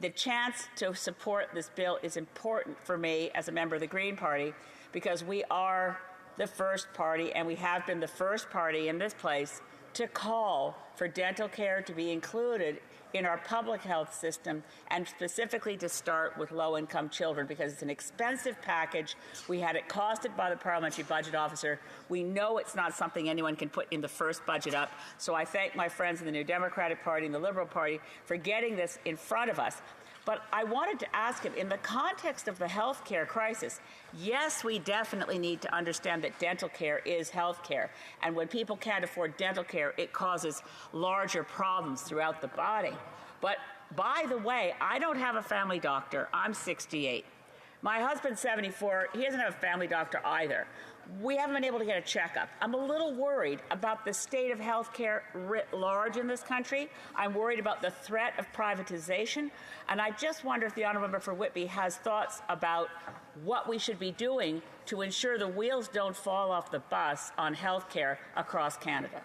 the chance to support this bill is important for me as a member of the Green Party, because we are the first party, and we have been the first party in this place to call for dental care to be included in our public health system, and specifically to start with low-income children, because it's an expensive package. We had it costed by the Parliamentary Budget Officer. We know it's not something anyone can put in the first budget up. So I thank my friends in the New Democratic Party and the Liberal Party for getting this in front of us. But I wanted to ask him, in the context of the health care crisis, yes, we definitely need to understand that dental care is health care. And when people can't afford dental care, it causes larger problems throughout the body. But by the way, I don't have a family doctor. I'm 68. My husband's 74. He doesn't have a family doctor either. We haven't been able to get a checkup. I'm a little worried about the state of health care writ large in this country. I'm worried about the threat of privatization. And I just wonder if the honourable member for Whitby has thoughts about what we should be doing to ensure the wheels don't fall off the bus on health care across Canada.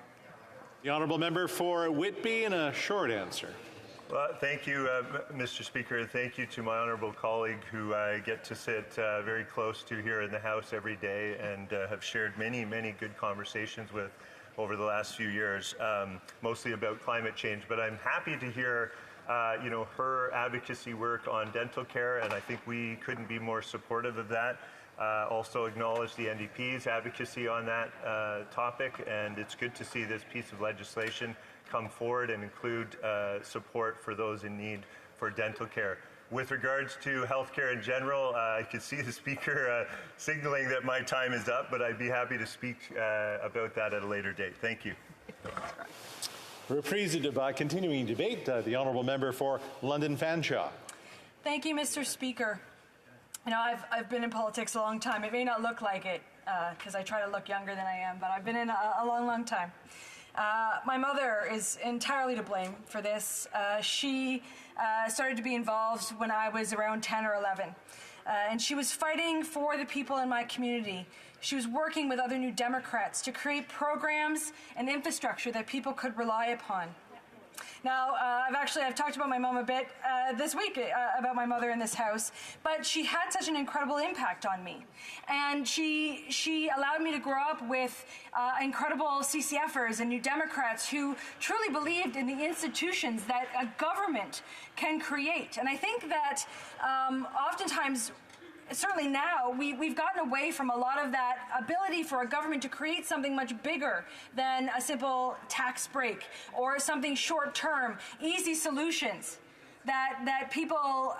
The honourable member for Whitby, and a short answer. Well, thank you, Mr. Speaker, and thank you to my honourable colleague who I get to sit very close to here in the House every day, and have shared many, many good conversations with over the last few years, mostly about climate change. But I'm happy to hear her advocacy work on dental care, and I think we couldn't be more supportive of that. Also acknowledge the NDP's advocacy on that topic, and it's good to see this piece of legislation come forward and include support for those in need for dental care. With regards to healthcare in general, I could see the Speaker signaling that my time is up, but I'd be happy to speak about that at a later date. Thank you. Reprise du débat, continuing debate. The honourable member for London Fanshawe. Thank you, Mr. Speaker. You know, I've been in politics a long time. It may not look like it because I try to look younger than I am, but I've been in a long, long time. My mother is entirely to blame for this. She started to be involved when I was around 10 or 11. And she was fighting for the people in my community. She was working with other New Democrats to create programs and infrastructure that people could rely upon. Now, I've talked about my mom a bit this week about my mother in this house, but she had such an incredible impact on me. And she allowed me to grow up with incredible CCFers and New Democrats who truly believed in the institutions that a government can create. And I think that oftentimes, certainly now, we've gotten away from a lot of that ability for a government to create something much bigger than a simple tax break or something short-term, easy solutions that people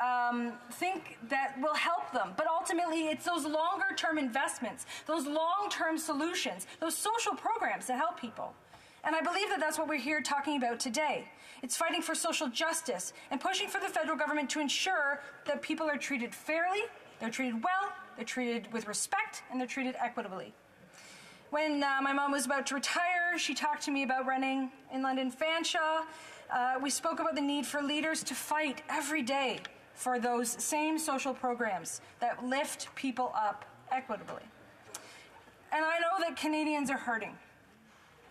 think that will help them. But ultimately, it's those longer-term investments, those long-term solutions, those social programs that help people. And I believe that that's what we're here talking about today. It's fighting for social justice and pushing for the federal government to ensure that people are treated fairly They're treated well, they're treated with respect, and they're treated equitably. When my mom was about to retire, she talked to me about running in London Fanshawe. We spoke about the need for leaders to fight every day for those same social programs that lift people up equitably. And I know that Canadians are hurting.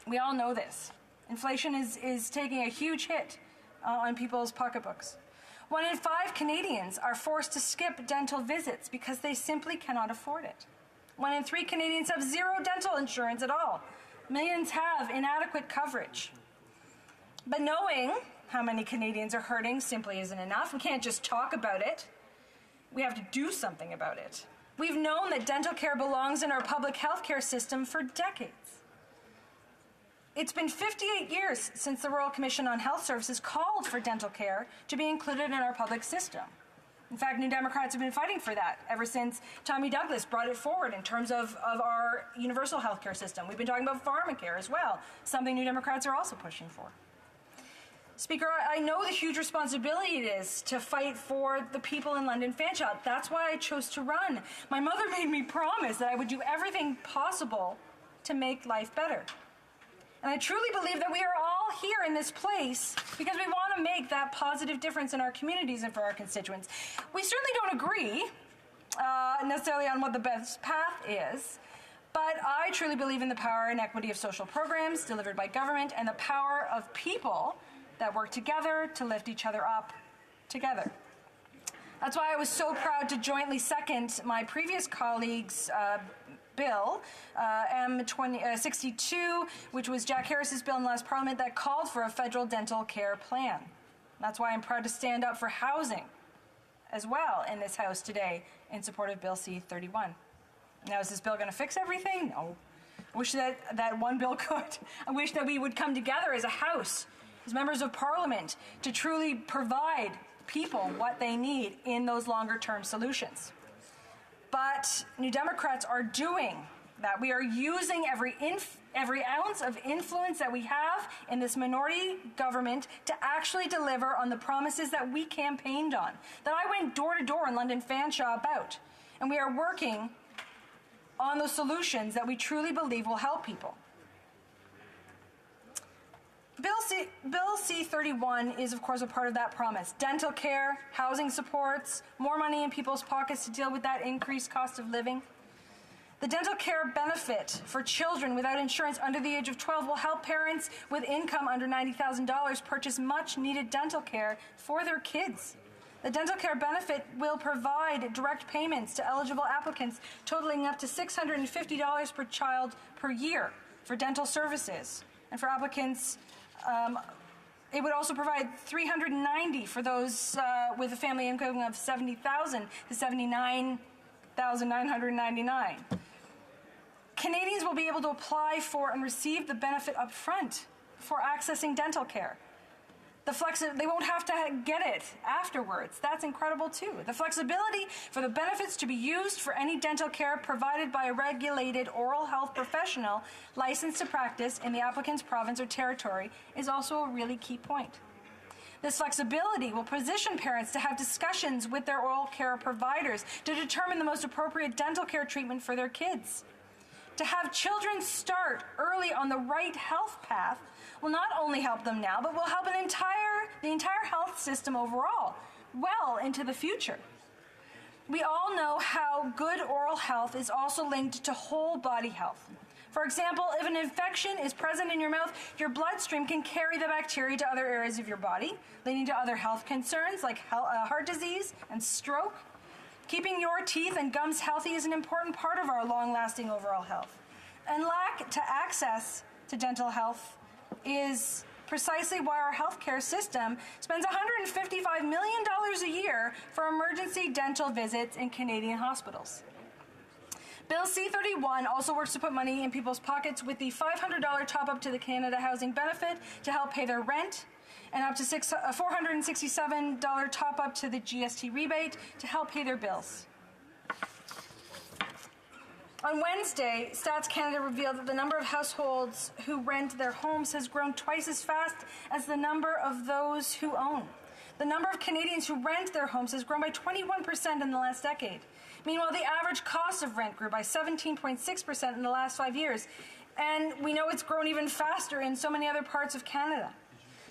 We all know this. Inflation is taking a huge hit on people's pocketbooks. 1 in 5 Canadians are forced to skip dental visits because they simply cannot afford it. 1 in 3 Canadians have zero dental insurance at all. Millions have inadequate coverage. But knowing how many Canadians are hurting simply isn't enough. We can't just talk about it. We have to do something about it. We've known that dental care belongs in our public health care system for decades. It's been 58 years since the Royal Commission on Health Services called for dental care to be included in our public system. In fact, New Democrats have been fighting for that ever since Tommy Douglas brought it forward in terms of our universal health care system. We've been talking about pharmacare as well, something New Democrats are also pushing for. Speaker, I know the huge responsibility it is to fight for the people in London Fanshawe. That's why I chose to run. My mother made me promise that I would do everything possible to make life better. And I truly believe that we are all here in this place because we want to make that positive difference in our communities and for our constituents. We certainly don't agree necessarily on what the best path is, but I truly believe in the power and equity of social programs delivered by government and the power of people that work together to lift each other up together. That's why I was so proud to jointly second my previous colleague's bill, M62, which was Jack Harris's bill in the last Parliament that called for a federal dental care plan. That's why I'm proud to stand up for housing as well in this House today in support of Bill C-31. Now, is this bill going to fix everything? No. I wish that one bill could. I wish that we would come together as a House, as members of Parliament, to truly provide people what they need in those longer-term solutions. But New Democrats are doing that. We are using every ounce of influence that we have in this minority government to actually deliver on the promises that we campaigned on, that I went door to door in London Fanshawe about. And we are working on those solutions that we truly believe will help people. Bill C-31 is, of course, a part of that promise. Dental care, housing supports, more money in people's pockets to deal with that increased cost of living. The dental care benefit for children without insurance under the age of 12 will help parents with income under $90,000 purchase much-needed dental care for their kids. The dental care benefit will provide direct payments to eligible applicants totaling up to $650 per child per year for dental services. And for applicants, it would also provide $390 for those with a family income of $70,000 to $79,999. Canadians will be able to apply for and receive the benefit up front for accessing dental care. They won't have to get it afterwards. That's incredible, too. The flexibility for the benefits to be used for any dental care provided by a regulated oral health professional licensed to practice in the applicant's province or territory is also a really key point. This flexibility will position parents to have discussions with their oral care providers to determine the most appropriate dental care treatment for their kids. To have children start early on the right health path will not only help them now, but will help the entire health system overall, well into the future. We all know how good oral health is also linked to whole body health. For example, if an infection is present in your mouth, your bloodstream can carry the bacteria to other areas of your body, leading to other health concerns like heart disease and stroke. Keeping your teeth and gums healthy is an important part of our long-lasting overall health. And lack to access to dental health is precisely why our healthcare system spends $155 million a year for emergency dental visits in Canadian hospitals. Bill C-31 also works to put money in people's pockets with the $500 top-up to the Canada Housing Benefit to help pay their rent, and up to a $467 top-up to the GST rebate to help pay their bills. On Wednesday, Stats Canada revealed that the number of households who rent their homes has grown twice as fast as the number of those who own. The number of Canadians who rent their homes has grown by 21% in the last decade. Meanwhile, the average cost of rent grew by 17.6% in the last 5 years. And we know it's grown even faster in so many other parts of Canada.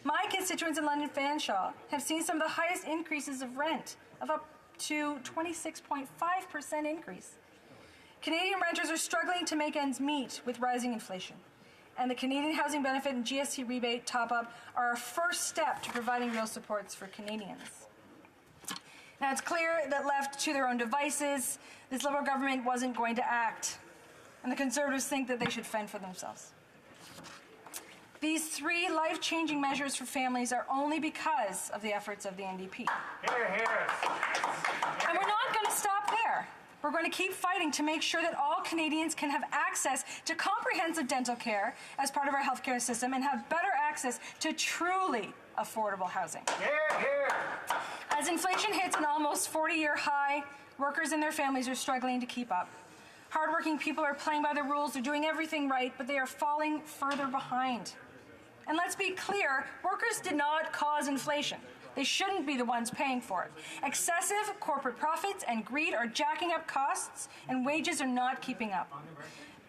My constituents in London Fanshawe have seen some of the highest increases of rent, of up to 26.5% increase. Canadian renters are struggling to make ends meet with rising inflation. And the Canadian Housing Benefit and GST rebate top-up are a first step to providing real supports for Canadians. Now, it's clear that left to their own devices, this Liberal government wasn't going to act. And the Conservatives think that they should fend for themselves. These three life-changing measures for families are only because of the efforts of the NDP. Hear, hear. And we're not going to stop there. We're going to keep fighting to make sure that all Canadians can have access to comprehensive dental care as part of our healthcare system and have better access to truly affordable housing. Hear, hear. As inflation hits an almost 40-year high, workers and their families are struggling to keep up. Hardworking people are playing by the rules, they're doing everything right, but they are falling further behind. And let's be clear, workers did not cause inflation. They shouldn't be the ones paying for it. Excessive corporate profits and greed are jacking up costs, and wages are not keeping up.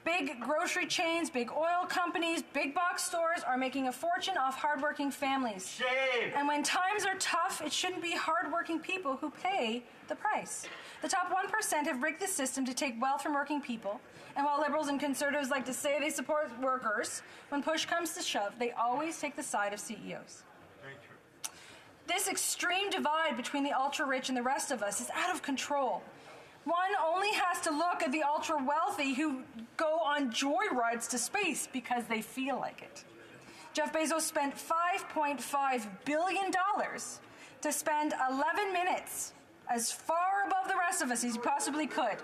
Big grocery chains, big oil companies, big box stores are making a fortune off hardworking families. Shame. And when times are tough, it shouldn't be hardworking people who pay the price. The top 1% have rigged the system to take wealth from working people. And while Liberals and Conservatives like to say they support workers, when push comes to shove, they always take the side of CEOs. This extreme divide between the ultra-rich and the rest of us is out of control. One only has to look at the ultra-wealthy who go on joyrides to space because they feel like it. Jeff Bezos spent $5.5 billion to spend 11 minutes as far above the rest of us as he possibly could.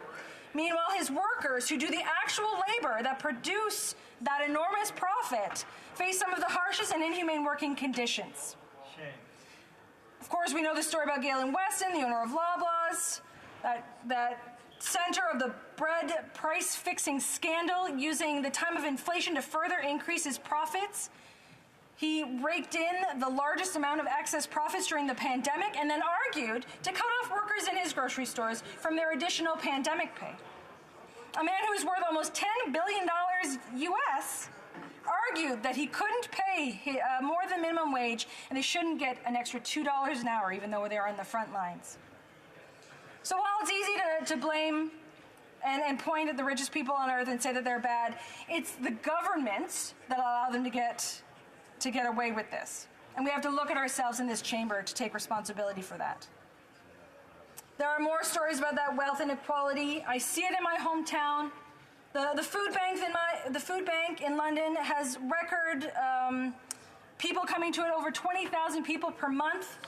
Meanwhile, his workers who do the actual labor that produce that enormous profit face some of the harshest and inhumane working conditions. Shame. Of course, we know the story about Galen Weston, the owner of Loblaws, that center of the bread price-fixing scandal, using the time of inflation to further increase his profits. He raked in the largest amount of excess profits during the pandemic and then argued to cut off workers in his grocery stores from their additional pandemic pay. A man who is worth almost $10 billion US argued that he couldn't pay more than minimum wage and they shouldn't get an extra $2 an hour even though they're on the front lines. So while it's easy to blame and point at the richest people on earth and say that they're bad, it's the governments that allow them to get away with this. And we have to look at ourselves in this chamber to take responsibility for that. There are more stories about that wealth inequality. I see it in my hometown. The food bank in London has record people coming to it, over 20,000 people per month.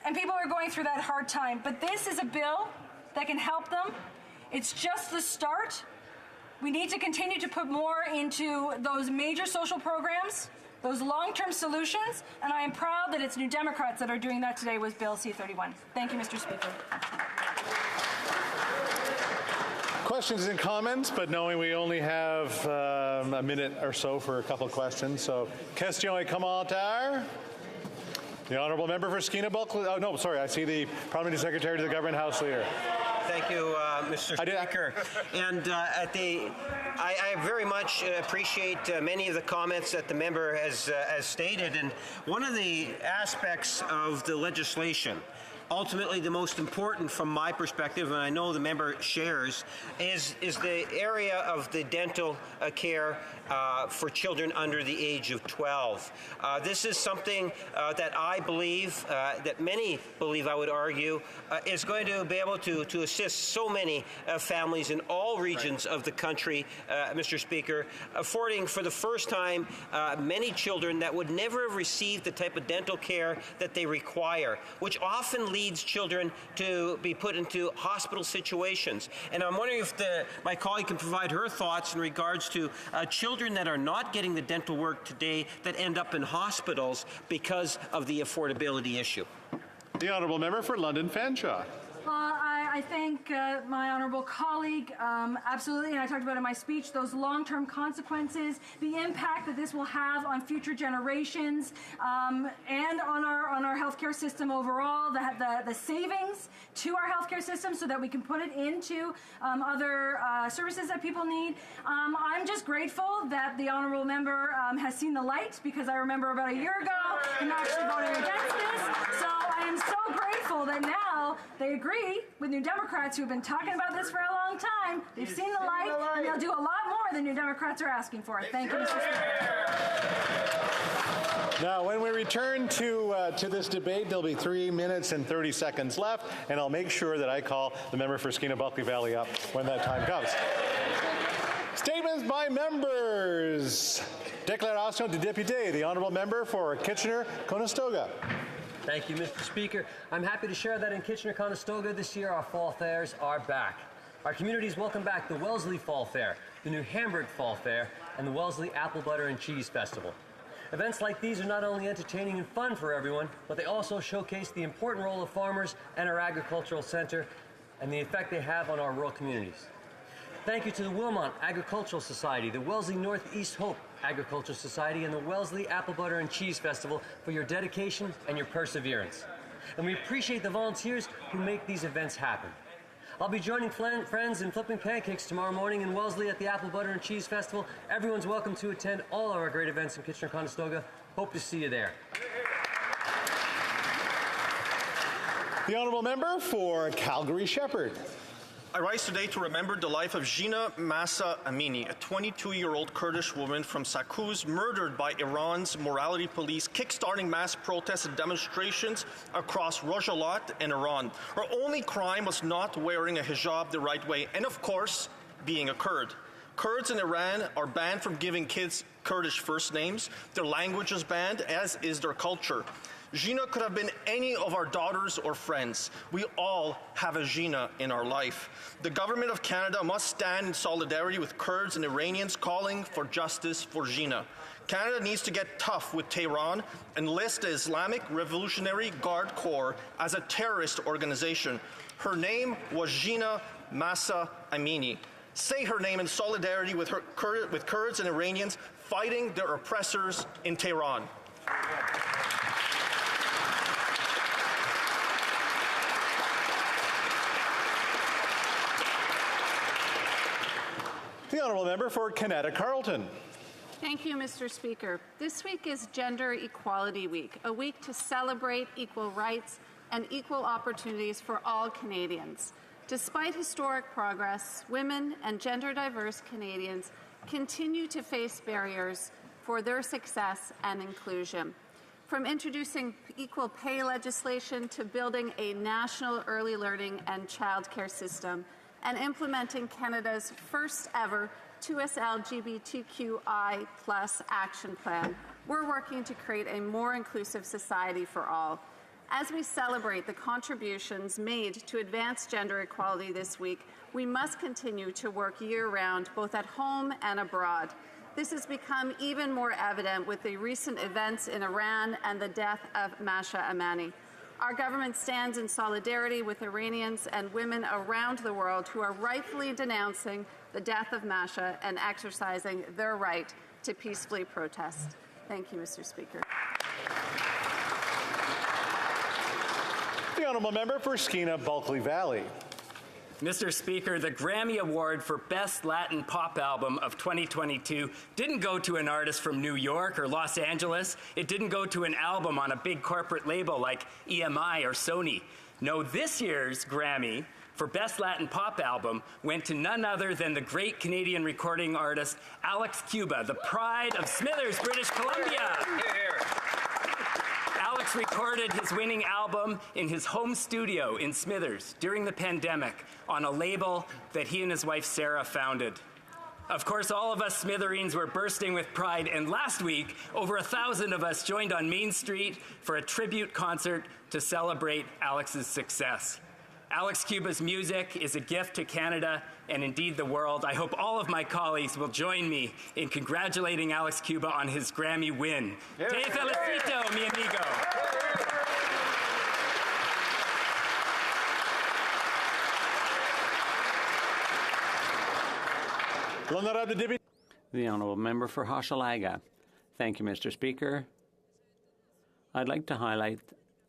And people are going through that hard time. But this is a bill that can help them. It's just the start. We need to continue to put more into those major social programs, those long-term solutions, and I am proud that it's New Democrats that are doing that today with Bill C-31. Thank you, Mr. Speaker. Questions and comments, but knowing we only have a minute or so for a couple of questions. So, question et commentaire. The Honourable Member for Skeena-Bulk. Oh, no, sorry. I see the Parliamentary Secretary to the Government House Leader. Thank you, Mr. Speaker. And I very much appreciate many of the comments that the member has stated. And one of the aspects of the legislation, ultimately the most important from my perspective, and I know the member shares, is the area of the dental care for children under the age of 12. This is something that I believe, that many believe, I would argue, is going to be able to assist so many families in all regions of the country, Mr. Speaker, affording for the first time many children that would never have received the type of dental care that they require, which often leads children to be put into hospital situations. And I'm wondering if my colleague can provide her thoughts in regards to children that are not getting the dental work today that end up in hospitals because of the affordability issue. The Honourable Member for London Fanshawe. I I thank my honourable colleague, absolutely, and I talked about in my speech, those long-term consequences, the impact that this will have on future generations, and on our healthcare system overall, the savings to our healthcare system so that we can put it into other services that people need. I'm just grateful that the honourable member has seen the light, because I remember about a year ago him actually voting against this. So I am so grateful that now they agree with New Democrats who have been talking about this for a long time. They've seen the light, and they'll do a lot more than New Democrats are asking for. Thank you, Mr. Speaker. Now, when we return to this debate, there'll be 3 minutes and 30 seconds left, and I'll make sure that I call the member for Skeena-Bulkley Valley up when that time comes. Statements by members. Déclaration de député, the honourable member for Kitchener-Conestoga. Thank you, Mr. Speaker. I'm happy to share that in Kitchener-Conestoga this year our fall fairs are back. Our communities welcome back the Wellesley Fall Fair, the New Hamburg Fall Fair, and the Wellesley Apple Butter and Cheese Festival. Events like these are not only entertaining and fun for everyone, but they also showcase the important role of farmers and our agricultural center and the effect they have on our rural communities. Thank you to the Wilmot Agricultural Society, the Wellesley Northeast Hope Agricultural Society, and the Wellesley Apple Butter and Cheese Festival for your dedication and your perseverance. And we appreciate the volunteers who make these events happen. I'll be joining friends in flipping pancakes tomorrow morning in Wellesley at the Apple Butter and Cheese Festival. Everyone's welcome to attend all of our great events in Kitchener-Conestoga. Hope to see you there. The honourable member for Calgary-Shepherd. I rise today to remember the life of Gina Mahsa Amini, a 22-year-old Kurdish woman from Sakuz, murdered by Iran's morality police, kickstarting mass protests and demonstrations across Rojhelat and Iran. Her only crime was not wearing a hijab the right way, and of course, being a Kurd. Kurds in Iran are banned from giving kids Kurdish first names. Their language is banned, as is their culture. Gina could have been any of our daughters or friends. We all have a Gina in our life. The government of Canada must stand in solidarity with Kurds and Iranians calling for justice for Gina. Canada needs to get tough with Tehran and list the Islamic Revolutionary Guard Corps as a terrorist organization. Her name was Gina Mahsa Amini. Say her name in solidarity with Kurds and Iranians fighting their oppressors in Tehran. The honourable member for Canada-Carleton. Thank you, Mr. Speaker. This week is Gender Equality Week, a week to celebrate equal rights and equal opportunities for all Canadians. Despite historic progress, women and gender-diverse Canadians continue to face barriers for their success and inclusion. From introducing equal pay legislation to building a national early learning and childcare system, and implementing Canada's first ever 2S LGBTQI+ action plan, we're working to create a more inclusive society for all. As we celebrate the contributions made to advance gender equality this week, we must continue to work year-round, both at home and abroad. This has become even more evident with the recent events in Iran and the death of Mahsa Amini. Our government stands in solidarity with Iranians and women around the world who are rightfully denouncing the death of Mahsa and exercising their right to peacefully protest. Thank you, Mr. Speaker. The honourable member for Skeena-Bulkley Valley. Mr. Speaker, the Grammy Award for Best Latin Pop Album of 2022 didn't go to an artist from New York or Los Angeles. It didn't go to an album on a big corporate label like EMI or Sony. No, this year's Grammy for Best Latin Pop Album went to none other than the great Canadian recording artist Alex Cuba, the pride of Smithers, British Columbia. Alex recorded his winning album in his home studio in Smithers during the pandemic on a label that he and his wife Sarah founded. Of course, all of us Smithereens were bursting with pride, and last week, over 1,000 of us joined on Main Street for a tribute concert to celebrate Alex's success. Alex Cuba's music is a gift to Canada and indeed the world. I hope all of my colleagues will join me in congratulating Alex Cuba on his Grammy win. Te felicito, mi amigo. The Honourable Member for Hochelaga. Thank you, Mr. Speaker. I'd like to highlight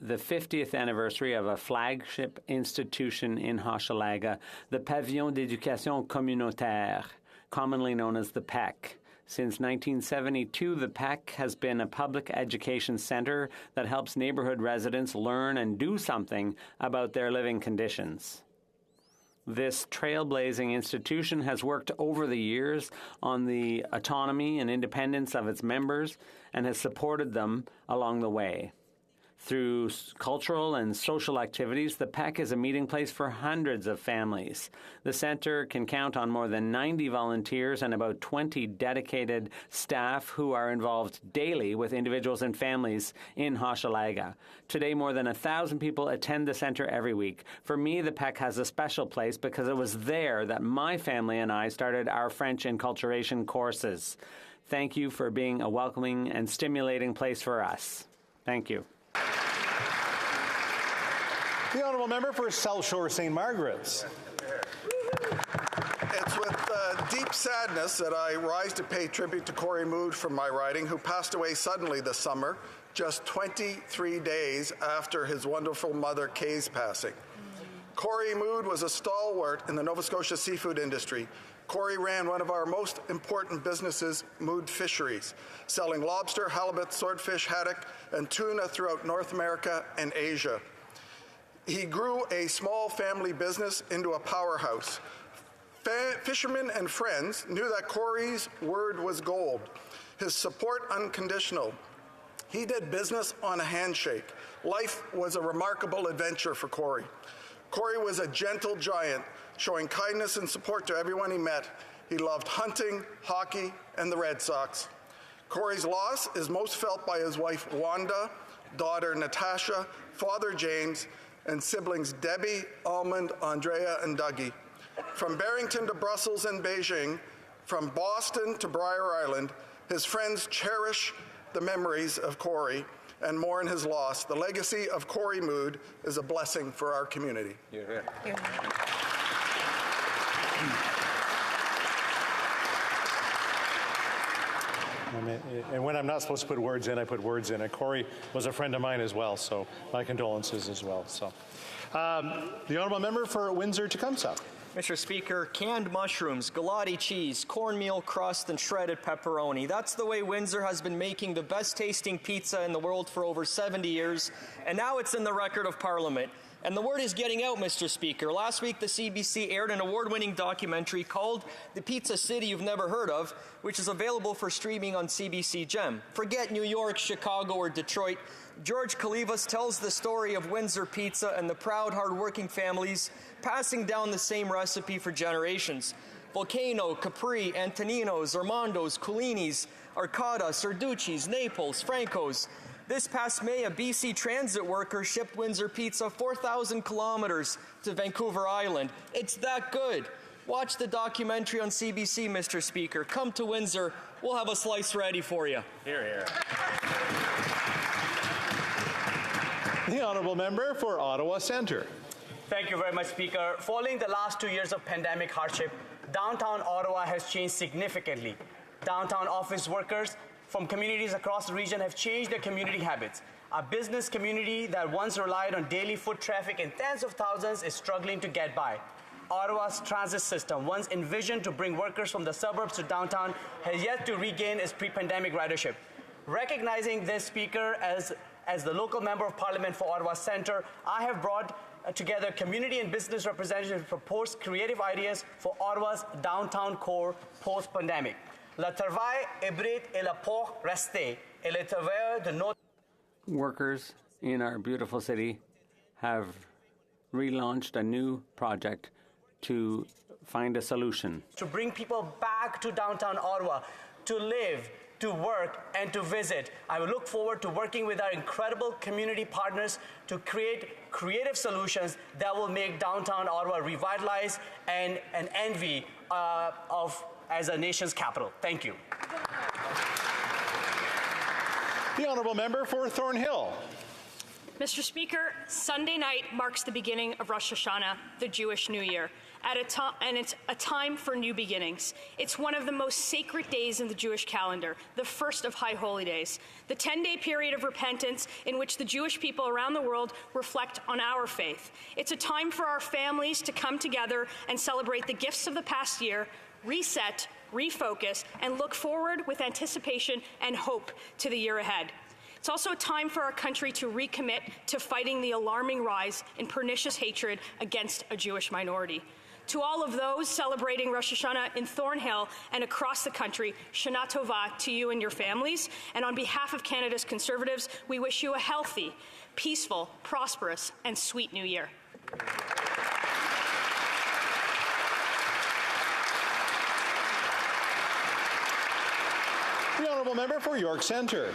the 50th anniversary of a flagship institution in Hochelaga, the Pavillon d'Éducation Communautaire, commonly known as the PEC. Since 1972, the PEC has been a public education centre that helps neighbourhood residents learn and do something about their living conditions. This trailblazing institution has worked over the years on the autonomy and independence of its members and has supported them along the way. Through cultural and social activities, the PEC is a meeting place for hundreds of families. The centre can count on more than 90 volunteers and about 20 dedicated staff who are involved daily with individuals and families in Hochelaga. Today, more than 1,000 people attend the centre every week. For me, the PEC has a special place because it was there that my family and I started our French enculturation courses. Thank you for being a welcoming and stimulating place for us. Thank you. The Honourable Member for South Shore St. Margaret's. It's with deep sadness that I rise to pay tribute to Corey Mood from my riding, who passed away suddenly this summer, just 23 days after his wonderful mother Kay's passing. Corey Mood was a stalwart in the Nova Scotia seafood industry. Corey ran one of our most important businesses, Mood Fisheries, selling lobster, halibut, swordfish, haddock, and tuna throughout North America and Asia. He grew a small family business into a powerhouse. Fishermen and friends knew that Corey's word was gold, his support unconditional. He did business on a handshake. Life was a remarkable adventure for Corey. Corey was a gentle giant, showing kindness and support to everyone he met. He loved hunting, hockey, and the Red Sox. Corey's loss is most felt by his wife Wanda, daughter Natasha, father James, and siblings Debbie, Almond, Andrea, and Dougie. From Barrington to Brussels and Beijing, from Boston to Briar Island, his friends cherish the memories of Corey and mourn his loss. The legacy of Corey Mood is a blessing for our community. Yeah. And when I'm not supposed to put words in, I put words in. And Corey was a friend of mine as well, so my condolences as well. So, the Honourable Member for Windsor-Tecumseh. Mr. Speaker, canned mushrooms, galati cheese, cornmeal crust, and shredded pepperoni. That's the way Windsor has been making the best tasting pizza in the world for over 70 years, and now it's in the record of Parliament. And the word is getting out, Mr. Speaker. Last week, the CBC aired an award-winning documentary called The Pizza City You've Never Heard Of, which is available for streaming on CBC Gem. Forget New York, Chicago, or Detroit. George Kalivas tells the story of Windsor Pizza and the proud, hard-working families passing down the same recipe for generations. Volcano, Capri, Antonino's, Armando's, Culini's, Arcata, Serducci's, Naples, Franco's. This past May, a BC Transit worker shipped Windsor Pizza 4,000 kilometers to Vancouver Island. It's that good. Watch the documentary on CBC, Mr. Speaker. Come to Windsor. We'll have a slice ready for you. Hear, hear. The Honourable Member for Ottawa Centre. Thank you very much, Speaker. Following the last 2 years of pandemic hardship, downtown Ottawa has changed significantly. Downtown office workers from communities across the region have changed their community habits. A business community that once relied on daily foot traffic in tens of thousands is struggling to get by. Ottawa's transit system, once envisioned to bring workers from the suburbs to downtown, has yet to regain its pre-pandemic ridership. Recognizing this, Speaker, as the local member of Parliament for Ottawa Centre, I have brought together community and business representatives to propose creative ideas for Ottawa's downtown core post-pandemic. Le travail hybride est le port resté, et le travail de notre... Workers in our beautiful city have relaunched a new project to find a solution. To bring people back to downtown Ottawa, to live, to work, and to visit. I will look forward to working with our incredible community partners to create creative solutions that will make downtown Ottawa revitalized and an envy as a nation's capital. Thank you. The Honourable Member for Thornhill. Mr. Speaker, Sunday night marks the beginning of Rosh Hashanah, the Jewish New Year, and it's a time for new beginnings. It's one of the most sacred days in the Jewish calendar, the first of High Holy Days, the 10-day period of repentance in which the Jewish people around the world reflect on our faith. It's a time for our families to come together and celebrate the gifts of the past year, reset, refocus, and look forward with anticipation and hope to the year ahead. It's also a time for our country to recommit to fighting the alarming rise in pernicious hatred against a Jewish minority. To all of those celebrating Rosh Hashanah in Thornhill and across the country, Shana Tova to you and your families. And on behalf of Canada's Conservatives, we wish you a healthy, peaceful, prosperous, and sweet New Year. The Honourable Member for York Centre.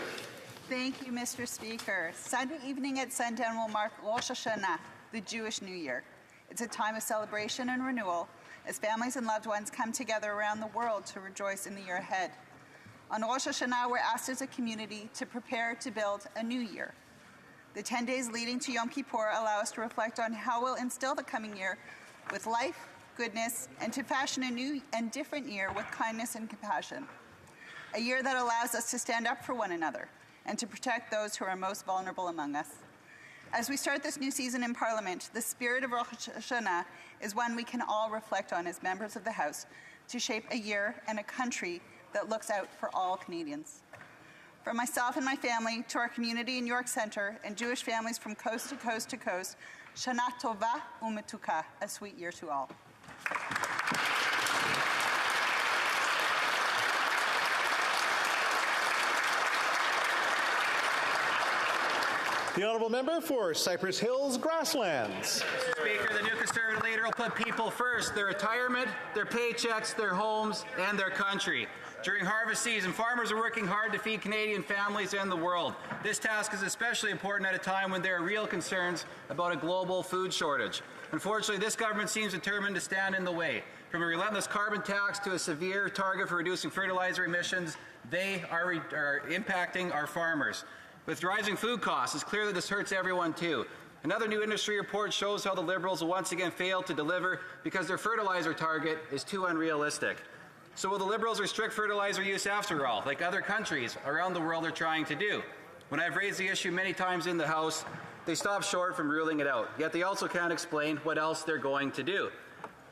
Thank you, Mr. Speaker. Sunday evening at sundown will mark Rosh Hashanah, the Jewish New Year. It's a time of celebration and renewal as families and loved ones come together around the world to rejoice in the year ahead. On Rosh Hashanah, we're asked as a community to prepare to build a new year. The 10 days leading to Yom Kippur allow us to reflect on how we'll instill the coming year with life, goodness, and to fashion a new and different year with kindness and compassion. A year that allows us to stand up for one another and to protect those who are most vulnerable among us. As we start this new season in Parliament, the spirit of Rosh Hashanah is one we can all reflect on as members of the House to shape a year and a country that looks out for all Canadians. From myself and my family to our community in York Centre and Jewish families from coast to coast to coast, Shana Tova u'Metuka, a sweet year to all. The Honourable Member for Cypress Hills Grasslands. Mr. Speaker, the new Conservative leader will put people first, their retirement, their paychecks, their homes, and their country. During harvest season, farmers are working hard to feed Canadian families and the world. This task is especially important at a time when there are real concerns about a global food shortage. Unfortunately, this government seems determined to stand in the way. From a relentless carbon tax to a severe target for reducing fertilizer emissions, they are impacting our farmers. With rising food costs, it's clear that this hurts everyone too. Another new industry report shows how the Liberals will once again fail to deliver because their fertilizer target is too unrealistic. So will the Liberals restrict fertilizer use after all, like other countries around the world are trying to do? When I've raised the issue many times in the House, they stop short from ruling it out. Yet they also can't explain what else they're going to do.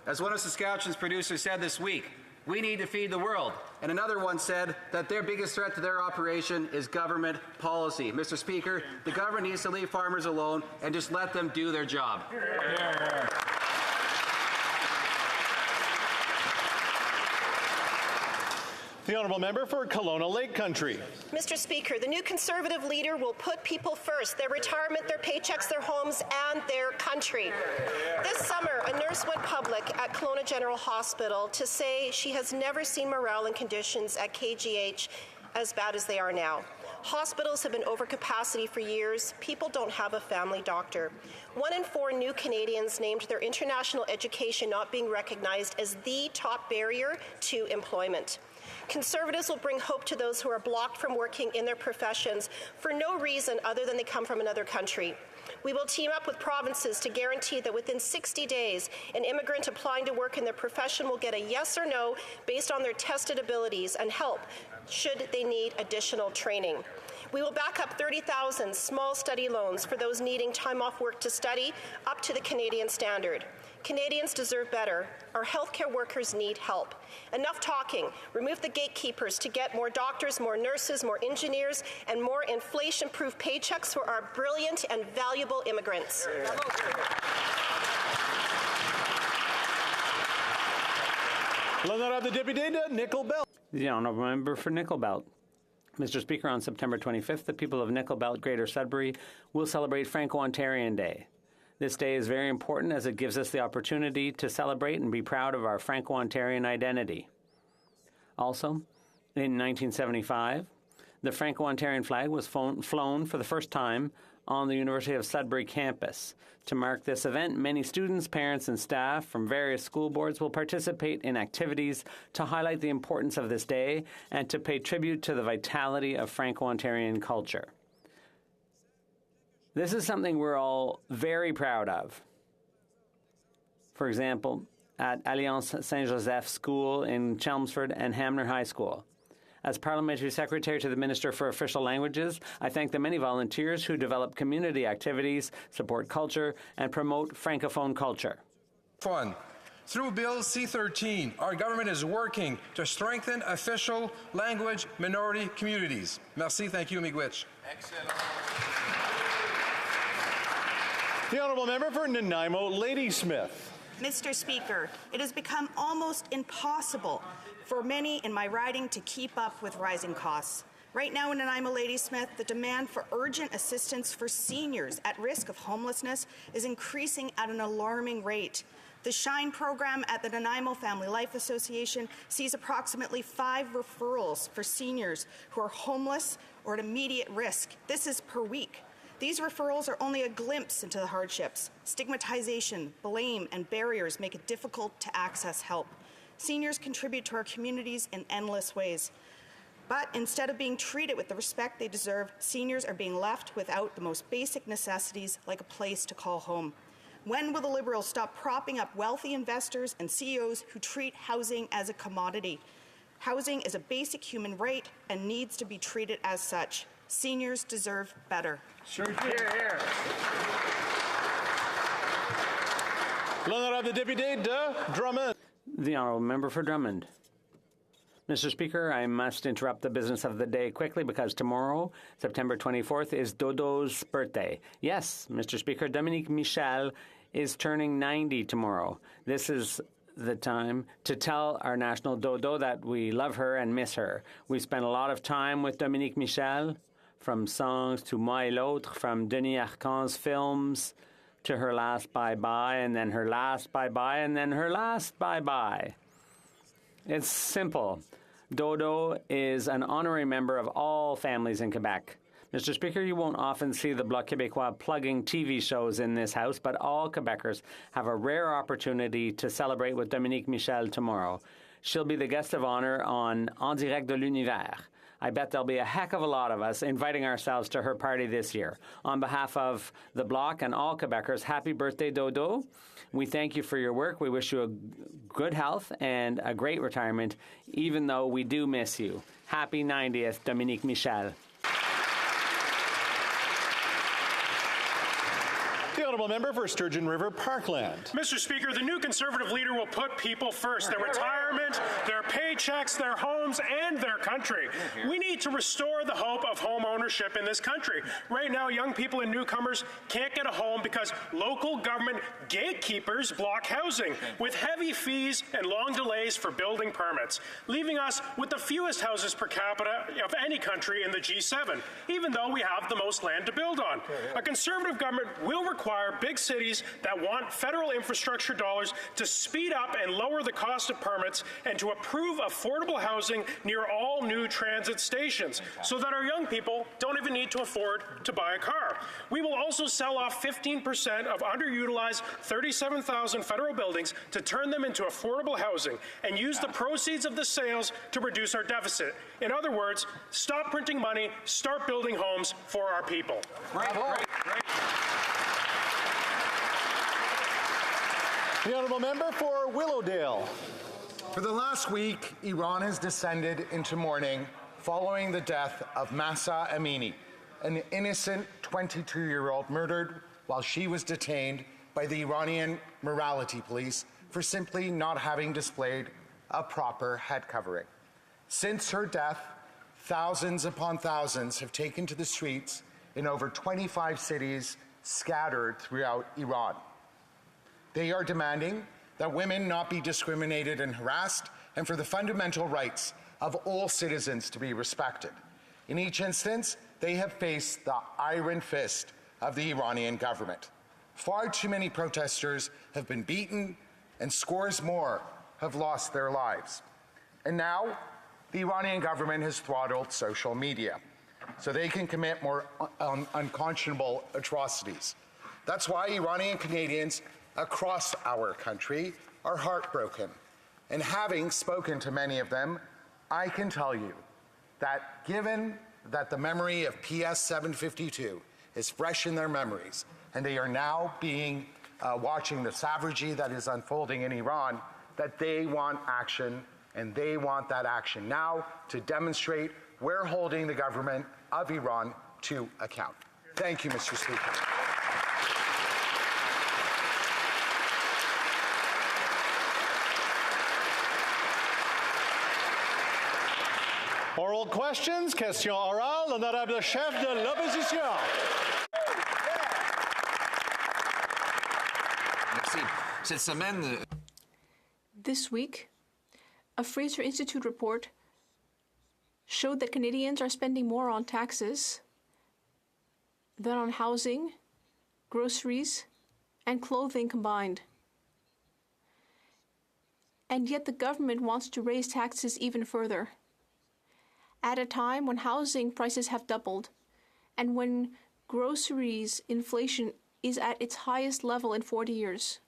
As one of Saskatchewan's producers said this week, we need to feed the world. And another one said that their biggest threat to their operation is government policy. Mr. Speaker, the government needs to leave farmers alone and just let them do their job. The Honourable Member for Kelowna Lake Country. Mr. Speaker, the new Conservative leader will put people first, their retirement, their paychecks, their homes, and their country. This summer, a nurse went public at Kelowna General Hospital to say she has never seen morale and conditions at KGH as bad as they are now. Hospitals have been over capacity for years. People don't have a family doctor. 1 in 4 new Canadians named their international education not being recognized as the top barrier to employment. Conservatives will bring hope to those who are blocked from working in their professions for no reason other than they come from another country. We will team up with provinces to guarantee that within 60 days, an immigrant applying to work in their profession will get a yes or no based on their tested abilities and help should they need additional training. We will back up 30,000 small study loans for those needing time off work to study up to the Canadian standard. Canadians deserve better. Our healthcare workers need help. Enough talking. Remove the gatekeepers to get more doctors, more nurses, more engineers, and more inflation-proof paychecks for our brilliant and valuable immigrants. L'honorable député de Nickel Belt. The Honourable Member for Nickel Belt. Mr. Speaker, on September 25th, the people of Nickel Belt, Greater Sudbury, will celebrate Franco-Ontarian Day. This day is very important as it gives us the opportunity to celebrate and be proud of our Franco-Ontarian identity. Also, in 1975, the Franco-Ontarian flag was flown for the first time on the University of Sudbury campus. To mark this event, many students, parents, and staff from various school boards will participate in activities to highlight the importance of this day and to pay tribute to the vitality of Franco-Ontarian culture. This is something we're all very proud of. For example, at Alliance Saint-Joseph School in Chelmsford and Hamner High School. As Parliamentary Secretary to the Minister for Official Languages, I thank the many volunteers who develop community activities, support culture, and promote Francophone culture. Fun. Through Bill C-13, our government is working to strengthen official language minority communities. Merci, thank you, Miigwech. Excellent. The Honourable Member for Nanaimo, Ladysmith. Mr. Speaker, it has become almost impossible for many in my riding to keep up with rising costs. Right now in Nanaimo Ladysmith, the demand for urgent assistance for seniors at risk of homelessness is increasing at an alarming rate. The SHINE program at the Nanaimo Family Life Association sees approximately 5 referrals for seniors who are homeless or at immediate risk. This is per week. These referrals are only a glimpse into the hardships. Stigmatization, blame, and barriers make it difficult to access help. Seniors contribute to our communities in endless ways. But instead of being treated with the respect they deserve, seniors are being left without the most basic necessities like a place to call home. When will the Liberals stop propping up wealthy investors and CEOs who treat housing as a commodity? Housing is a basic human right and needs to be treated as such. Seniors deserve better. Sure do. Here. L'Honorable Député de Drummond. The Honourable Member for Drummond. Mr. Speaker, I must interrupt the business of the day quickly because tomorrow, September 24th, is Dodo's birthday. Yes, Mr. Speaker, Dominique Michel is turning 90 tomorrow. This is the time to tell our national Dodo that we love her and miss her. We spent a lot of time with Dominique Michel, from songs to Moi et l'autre, from Denis Arcand's films to her last bye-bye, and then her last bye-bye, and then her last bye-bye. It's simple. Dodo is an honorary member of all families in Quebec. Mr. Speaker, you won't often see the Bloc Québécois plugging TV shows in this House, but all Quebecers have a rare opportunity to celebrate with Dominique Michel tomorrow. She'll be the guest of honor on En Direct de l'Univers. I bet there'll be a heck of a lot of us inviting ourselves to her party this year. On behalf of the Bloc and all Quebecers, happy birthday, Dodo. We thank you for your work. We wish you a good health and a great retirement, even though we do miss you. Happy 90th, Dominique Michel. The Honourable Member for Sturgeon River Parkland. Mr. Speaker, the new Conservative leader will put people first, their retirement, their paychecks, their homes, and their country. We need to restore the hope of home ownership in this country. Right now, young people and newcomers can't get a home because local government gatekeepers block housing with heavy fees and long delays for building permits, leaving us with the fewest houses per capita of any country in the G7, even though we have the most land to build on. A Conservative government will require big cities that want federal infrastructure dollars to speed up and lower the cost of permits and to approve affordable housing near all new transit stations so that our young people don't even need to afford to buy a car. We will also sell off 15% of underutilized 37,000 federal buildings to turn them into affordable housing and use the proceeds of the sales to reduce our deficit. In other words, stop printing money, start building homes for our people. Great. The Honourable Member for Willowdale. For the last week, Iran has descended into mourning following the death of Mahsa Amini, an innocent 22-year-old murdered while she was detained by the Iranian morality police for simply not having displayed a proper head covering. Since her death, thousands upon thousands have taken to the streets in over 25 cities scattered throughout Iran. They are demanding that women not be discriminated and harassed, and for the fundamental rights of all citizens to be respected. In each instance, they have faced the iron fist of the Iranian government. Far too many protesters have been beaten, and scores more have lost their lives. And now, the Iranian government has throttled social media so they can commit more unconscionable atrocities. That's why Iranian Canadians across our country are heartbroken. And having spoken to many of them, I can tell you that given that the memory of PS 752 is fresh in their memories, and they are now watching the savagery that is unfolding in Iran, that they want action, and they want that action now to demonstrate we're holding the government of Iran to account. Thank you, Mr. Speaker. Oral questions, question orale, l'honorable chef de l'opposition. Merci. Cette semaine, This week, a Fraser Institute report showed that Canadians are spending more on taxes than on housing, groceries, and clothing combined. And yet the government wants to raise taxes even further, at a time when housing prices have doubled and when groceries inflation is at its highest level in 40 years.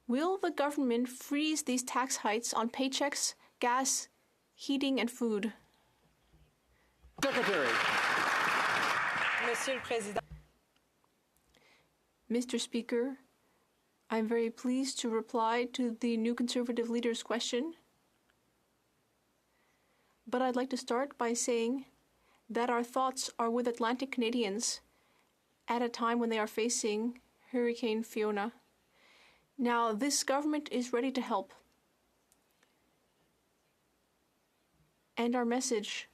Will the government freeze these tax hikes on paychecks, gas, heating, and food? Secretary. Monsieur le Président. Mr. Speaker, I'm very pleased to reply to the New Conservative leader's question. But I'd like to start by saying that our thoughts are with Atlantic Canadians at a time when they are facing Hurricane Fiona. Now, this government is ready to help. And our message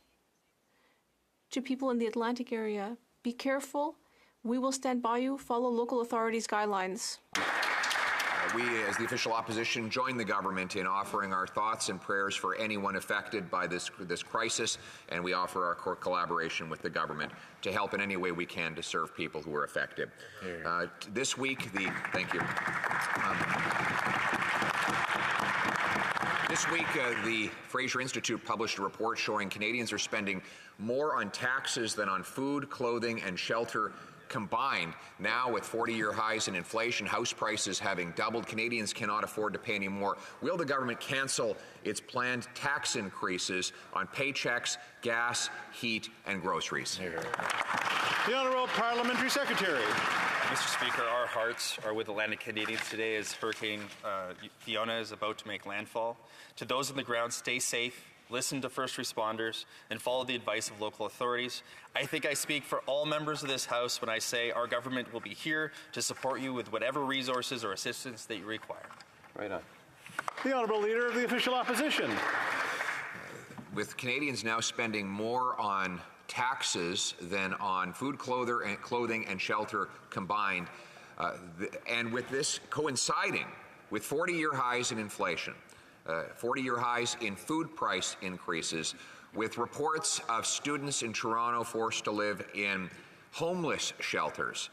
to people in the Atlantic area, be careful, we will stand by you, follow local authorities' guidelines. we, as the official opposition, join the government in offering our thoughts and prayers for anyone affected by this crisis, and we offer our collaboration with the government to help in any way we can to serve people who are affected. This week, thank you. This week, the Fraser Institute published a report showing Canadians are spending more on taxes than on food, clothing, and shelter combined. Now, with 40-year highs in inflation, house prices having doubled, Canadians cannot afford to pay any more. Will the government cancel its planned tax increases on paychecks, gas, heat, and groceries? The Honourable Parliamentary Secretary. Mr. Speaker, our hearts are with Atlantic Canadians today as Hurricane Fiona is about to make landfall. To those on the ground, stay safe, listen to first responders, and follow the advice of local authorities. I think I speak for all members of this House when I say our government will be here to support you with whatever resources or assistance that you require. Right on. The Honourable Leader of the Official Opposition. With Canadians now spending more on taxes than on food, clothing, and shelter combined, and with this coinciding with 40-year highs in inflation, 40-year highs in food price increases, with reports of students in Toronto forced to live in homeless shelters.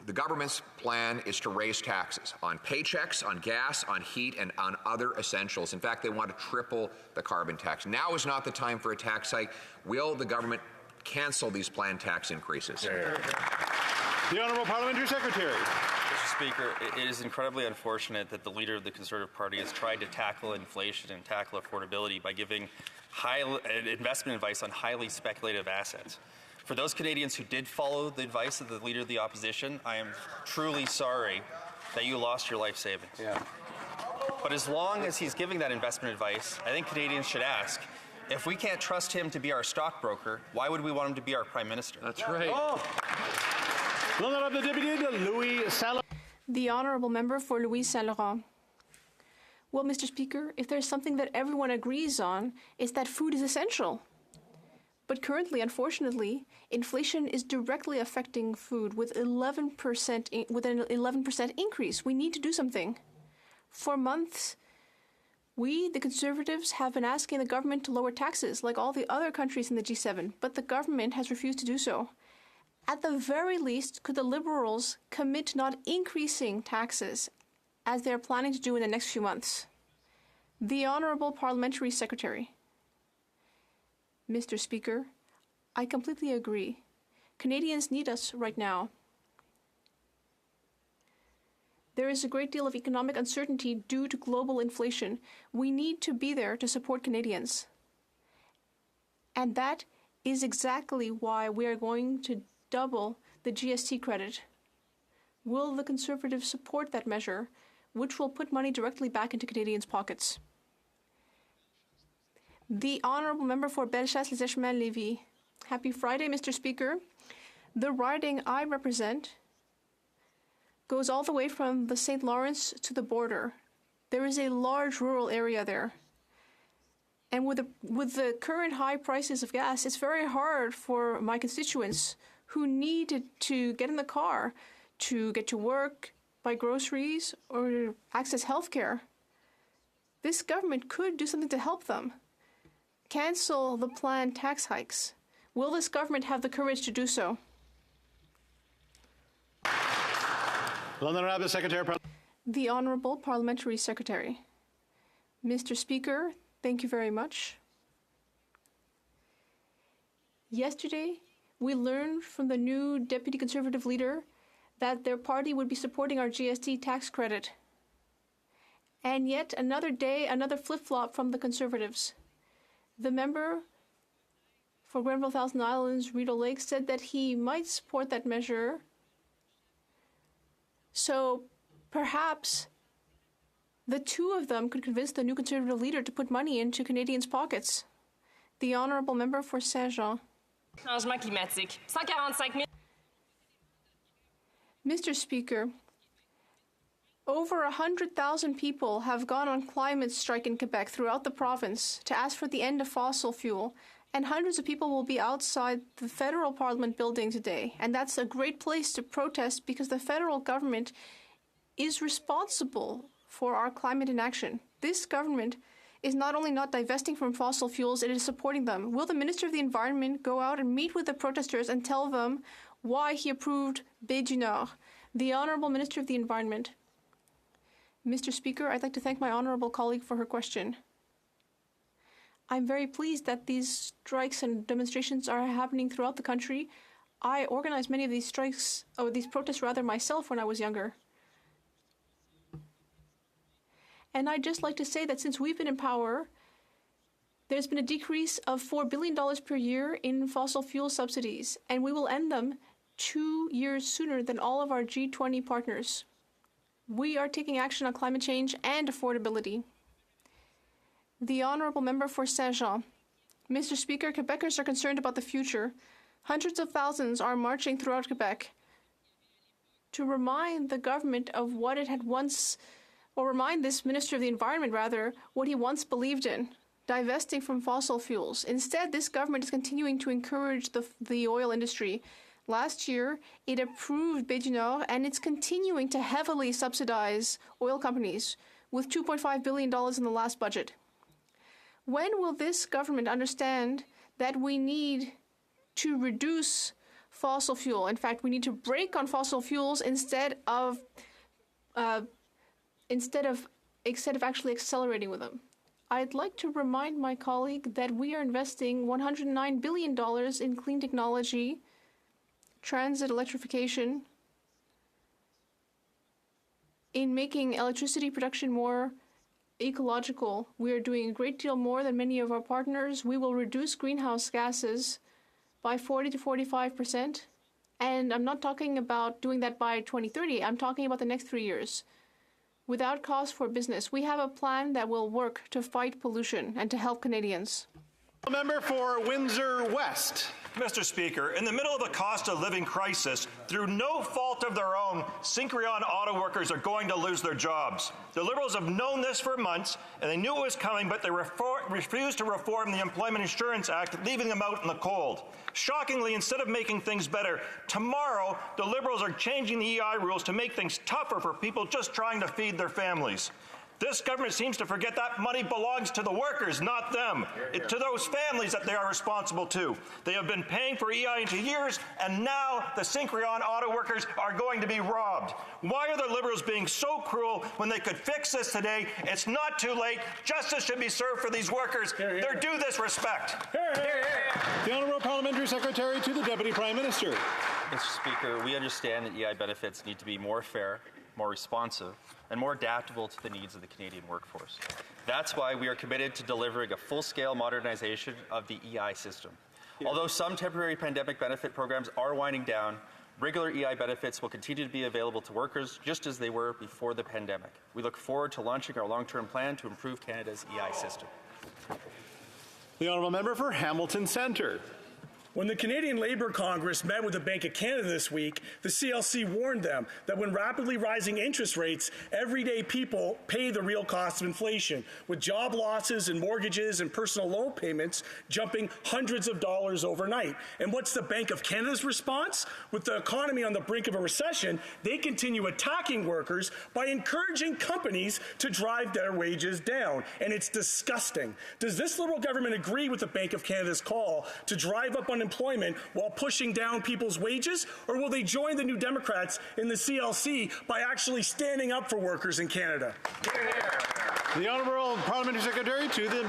The government's plan is to raise taxes on paychecks, on gas, on heat, and on other essentials. In fact, they want to triple the carbon tax. Now is not the time for a tax hike. Will the government cancel these planned tax increases? The Honourable Parliamentary Secretary. Mr. Speaker, it is incredibly unfortunate that the leader of the Conservative Party has tried to tackle inflation and tackle affordability by giving investment advice on highly speculative assets. For those Canadians who did follow the advice of the Leader of the Opposition, I am truly sorry that you lost your life savings. Yeah. But as long as he's giving that investment advice, I think Canadians should ask, if we can't trust him to be our stockbroker, why would we want him to be our Prime Minister? That's right. L'Honourable Député Louis Saint-Laurent. The Honourable Member for Louis Saint-Laurent. Well, Mr. Speaker, if there's something that everyone agrees on, it's that food is essential. But currently, unfortunately, inflation is directly affecting food with an 11% increase. We need to do something. For months, we, the Conservatives, have been asking the government to lower taxes, like all the other countries in the G7, but the government has refused to do so. At the very least, could the Liberals commit to not increasing taxes, as they are planning to do in the next few months? The Honourable Parliamentary Secretary. Mr. Speaker, I completely agree. Canadians need us right now. There is a great deal of economic uncertainty due to global inflation. We need to be there to support Canadians. And that is exactly why we are going to double the GST credit. Will the Conservatives support that measure, which will put money directly back into Canadians' pockets? The Honourable Member for Bellechasse-les-Échemins-Lévis. Happy Friday, Mr. Speaker. The riding I represent goes all the way from the St. Lawrence to the border. There is a large rural area there. And with the current high prices of gas, it's very hard for my constituents who need to get in the car to get to work, buy groceries, or access health care. This government could do something to help them. Cancel the planned tax hikes. Will this government have the courage to do so? The Honourable Parliamentary Secretary. Mr. Speaker, thank you very much. Yesterday, we learned from the new Deputy Conservative leader that their party would be supporting our GST tax credit. And yet another day, another flip-flop from the Conservatives. The member for Grenville Thousand Islands, Rideau Lake, said that he might support that measure. So perhaps the two of them could convince the new Conservative leader to put money into Canadians' pockets. The Honourable Member for Saint-Jean. Changement climatique. 145 000. Mr. Speaker, over 100,000 people have gone on climate strike in Quebec throughout the province to ask for the end of fossil fuel, and hundreds of people will be outside the federal parliament building today. And that's a great place to protest because the federal government is responsible for our climate inaction. This government is not only not divesting from fossil fuels, it is supporting them. Will the Minister of the Environment go out and meet with the protesters and tell them why he approved Baie du Nord? The Honourable Minister of the Environment. Mr. Speaker, I'd like to thank my honourable colleague for her question. I'm very pleased that these strikes and demonstrations are happening throughout the country. I organized many of these strikes, or these protests rather, myself when I was younger. And I'd just like to say that since we've been in power, there's been a decrease of $4 billion per year in fossil fuel subsidies, and we will end them 2 years sooner than all of our G20 partners. We are taking action on climate change and affordability. The Honourable Member for Saint-Jean. Mr. Speaker, Quebecers are concerned about the future. Hundreds of thousands are marching throughout Quebec to remind the government of what it had once, or remind this Minister of the Environment, rather, what he once believed in, divesting from fossil fuels. Instead, this government is continuing to encourage the oil industry. Last year, it approved Baie du Nord, and it's continuing to heavily subsidize oil companies with $2.5 billion in the last budget. When will this government understand that we need to reduce fossil fuel? In fact, we need to brake on fossil fuels instead of actually accelerating with them. I'd like to remind my colleague that we are investing $109 billion in clean technology, transit electrification, in making electricity production more ecological. We are doing a great deal more than many of our partners. We will reduce greenhouse gases by 40 to 45%. And I'm not talking about doing that by 2030. I'm talking about the next 3 years. Without cost for business, we have a plan that will work to fight pollution and to help Canadians. Member for Windsor West. Mr. Speaker, in the middle of a cost of living crisis, through no fault of their own, Syncreon auto workers are going to lose their jobs. The Liberals have known this for months, and they knew it was coming, but they refused to reform the Employment Insurance Act, leaving them out in the cold. Shockingly, instead of making things better, tomorrow the Liberals are changing the EI rules to make things tougher for people just trying to feed their families. This government seems to forget that money belongs to the workers, not them. To those families that they are responsible to. They have been paying for EI into years, and now the Syncreon auto workers are going to be robbed. Why are the Liberals being so cruel when they could fix this today? It's not too late. Justice should be served for these workers. They're due this respect. The Honourable Parliamentary Secretary to the Deputy Prime Minister. Mr. Speaker, we understand that EI benefits need to be more fair, more responsive, and more adaptable to the needs of the Canadian workforce. That's why we are committed to delivering a full-scale modernization of the EI system. Although some temporary pandemic benefit programs are winding down, regular EI benefits will continue to be available to workers just as they were before the pandemic. We look forward to launching our long-term plan to improve Canada's EI system. The honourable member for Hamilton Centre. When the Canadian Labour Congress met with the Bank of Canada this week, the CLC warned them that when rapidly rising interest rates, everyday people pay the real cost of inflation, with job losses and mortgages and personal loan payments jumping hundreds of dollars overnight. And what's the Bank of Canada's response? With the economy on the brink of a recession, they continue attacking workers by encouraging companies to drive their wages down. And it's disgusting. Does this Liberal government agree with the Bank of Canada's call to drive up unemployment while pushing down people's wages, or will they join the New Democrats in the CLC by actually standing up for workers in Canada? The Honourable Parliamentary Secretary to the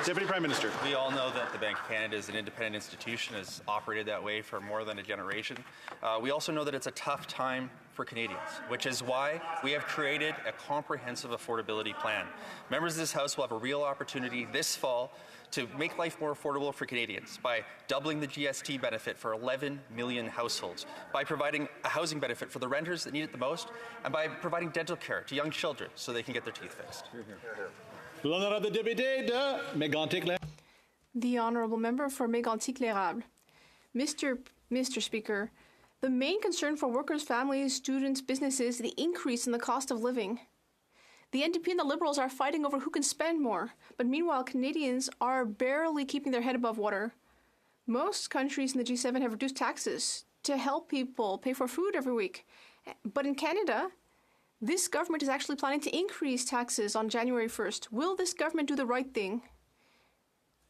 Deputy Prime Minister. We all know that the Bank of Canada is an independent institution, has operated that way for more than a generation. We also know that it's a tough time for Canadians, which is why we have created a comprehensive affordability plan. Members of this House will have a real opportunity this fall to make life more affordable for Canadians by doubling the GST benefit for 11 million households, by providing a housing benefit for the renters that need it the most, and by providing dental care to young children so they can get their teeth fixed. L'honorable député de Mégantic. The honourable member for Mégantic-L'Érable. Mr. Speaker, the main concern for workers, families, students, businesses is the increase in the cost of living. The NDP and the Liberals are fighting over who can spend more, but meanwhile Canadians are barely keeping their head above water. Most countries in the G7 have reduced taxes to help people pay for food every week. But in Canada, this government is actually planning to increase taxes on January 1st. Will this government do the right thing?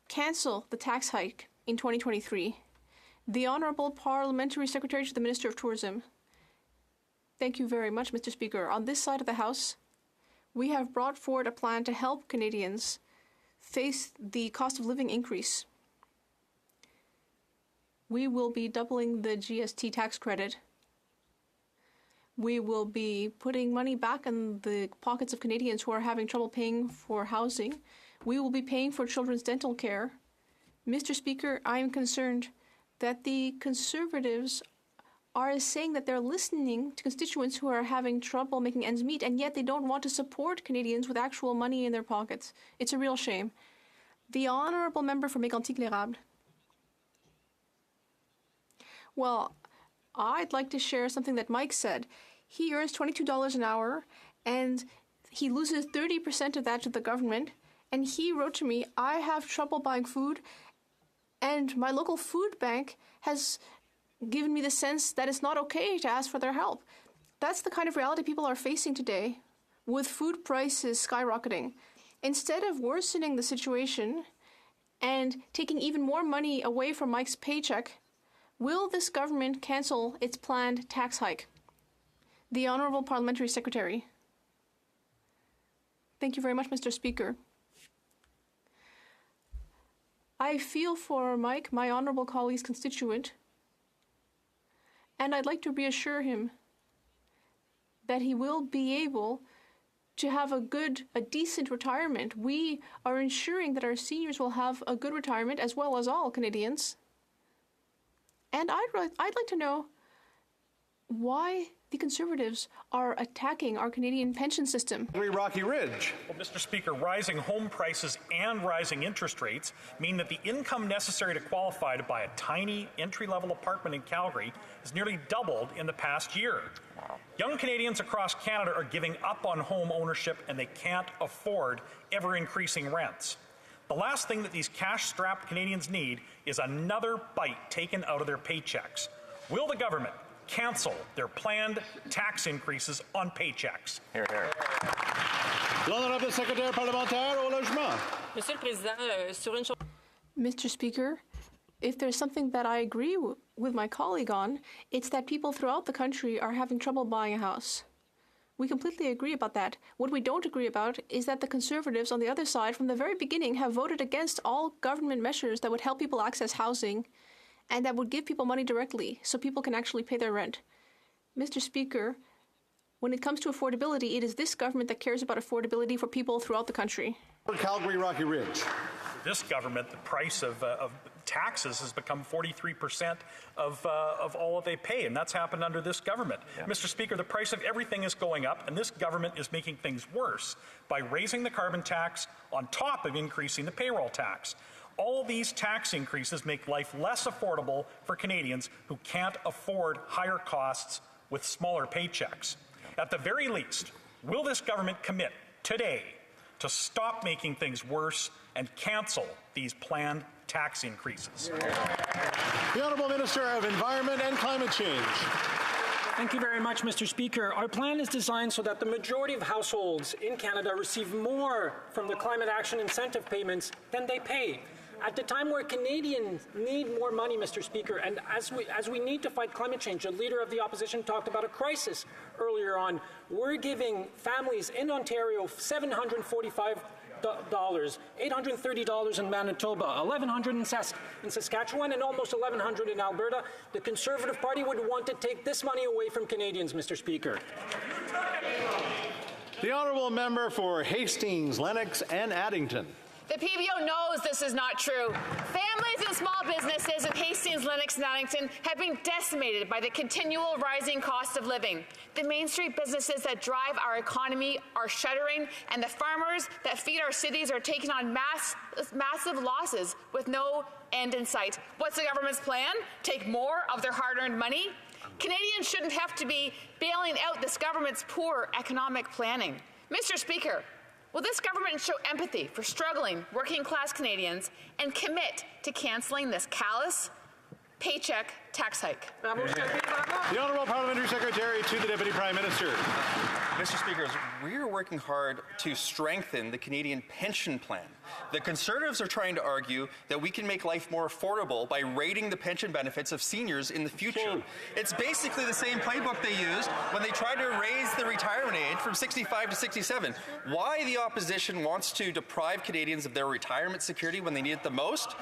Cancel the tax hike in 2023. The Honourable Parliamentary Secretary to the Minister of Tourism. Thank you very much, Mr. Speaker. On this side of the House, we have brought forward a plan to help Canadians face the cost of living increase. We will be doubling the GST tax credit. We will be putting money back in the pockets of Canadians who are having trouble paying for housing. We will be paying for children's dental care. Mr. Speaker, I am concerned that the Conservatives are saying that they're listening to constituents who are having trouble making ends meet, and yet they don't want to support Canadians with actual money in their pockets. It's a real shame. The honourable member for Mégantic-L'Érable. Well, I'd like to share something that Mike said. He earns $22 an hour, and he loses 30% of that to the government. And he wrote to me, I have trouble buying food, and my local food bank has given me the sense that it's not okay to ask for their help. That's the kind of reality people are facing today, with food prices skyrocketing. Instead of worsening the situation and taking even more money away from Mike's paycheck, will this government cancel its planned tax hike? The Honourable Parliamentary Secretary. Thank you very much, Mr. Speaker. I feel for Mike, my honourable colleague's constituent, and I'd like to reassure him that he will be able to have a decent retirement. We are ensuring that our seniors will have a good retirement, as well as all Canadians. And I'd like to know why the Conservatives are attacking our Canadian pension system. Rocky Ridge. Well, Mr. Speaker, rising home prices and rising interest rates mean that the income necessary to qualify to buy a tiny entry-level apartment in Calgary has nearly doubled in the past year. Young Canadians across Canada are giving up on home ownership, and they can't afford ever-increasing rents. The last thing that these cash-strapped Canadians need is another bite taken out of their paychecks. Will the government cancel their planned tax increases on paychecks? Hear, hear. L'honorable Secrétaire parlementaire au logement. Monsieur le Président, sur une chose. Mr. Speaker, if there's something that I agree with my colleague on, it's that people throughout the country are having trouble buying a house. We completely agree about that. What we don't agree about is that the Conservatives on the other side from the very beginning have voted against all government measures that would help people access housing and that would give people money directly so people can actually pay their rent. Mr. Speaker, when it comes to affordability, it is this government that cares about affordability for people throughout the country. Calgary Rocky Ridge. this government, the price of taxes has become 43% of all that they pay, and that's happened under this government. Yeah. Mr. Speaker, the price of everything is going up, and this government is making things worse by raising the carbon tax on top of increasing the payroll tax. All these tax increases make life less affordable for Canadians who can't afford higher costs with smaller paychecks. At the very least, will this government commit today to stop making things worse and cancel these planned tax increases? The Honourable Minister of Environment and Climate Change. Thank you very much, Mr. Speaker. Our plan is designed so that the majority of households in Canada receive more from the climate action incentive payments than they pay. At the time where Canadians need more money, Mr. Speaker, and as we need to fight climate change, the Leader of the Opposition talked about a crisis earlier on. We're giving families in Ontario $745, $830 in Manitoba, $1,100 in Saskatchewan, and almost $1,100 in Alberta. The Conservative Party would want to take this money away from Canadians, Mr. Speaker. The Honourable Member for Hastings, Lennox and Addington. The PBO knows this is not true. Families and small businesses in Hastings, Lennox, and Addington have been decimated by the continual rising cost of living. The Main Street businesses that drive our economy are shuttering, and the farmers that feed our cities are taking on massive losses with no end in sight. What's the government's plan? Take more of their hard-earned money? Canadians shouldn't have to be bailing out this government's poor economic planning. Mr. Speaker, will this government show empathy for struggling working-class Canadians and commit to cancelling this callous paycheck tax hike? The Honourable Parliamentary Secretary to the Deputy Prime Minister. Mr. Speaker, we are working hard to strengthen the Canadian pension plan. The Conservatives are trying to argue that we can make life more affordable by rating the pension benefits of seniors in the future. It's basically the same playbook they used when they tried to raise the retirement age from 65 to 67. Why the opposition wants to deprive Canadians of their retirement security when they need it the most,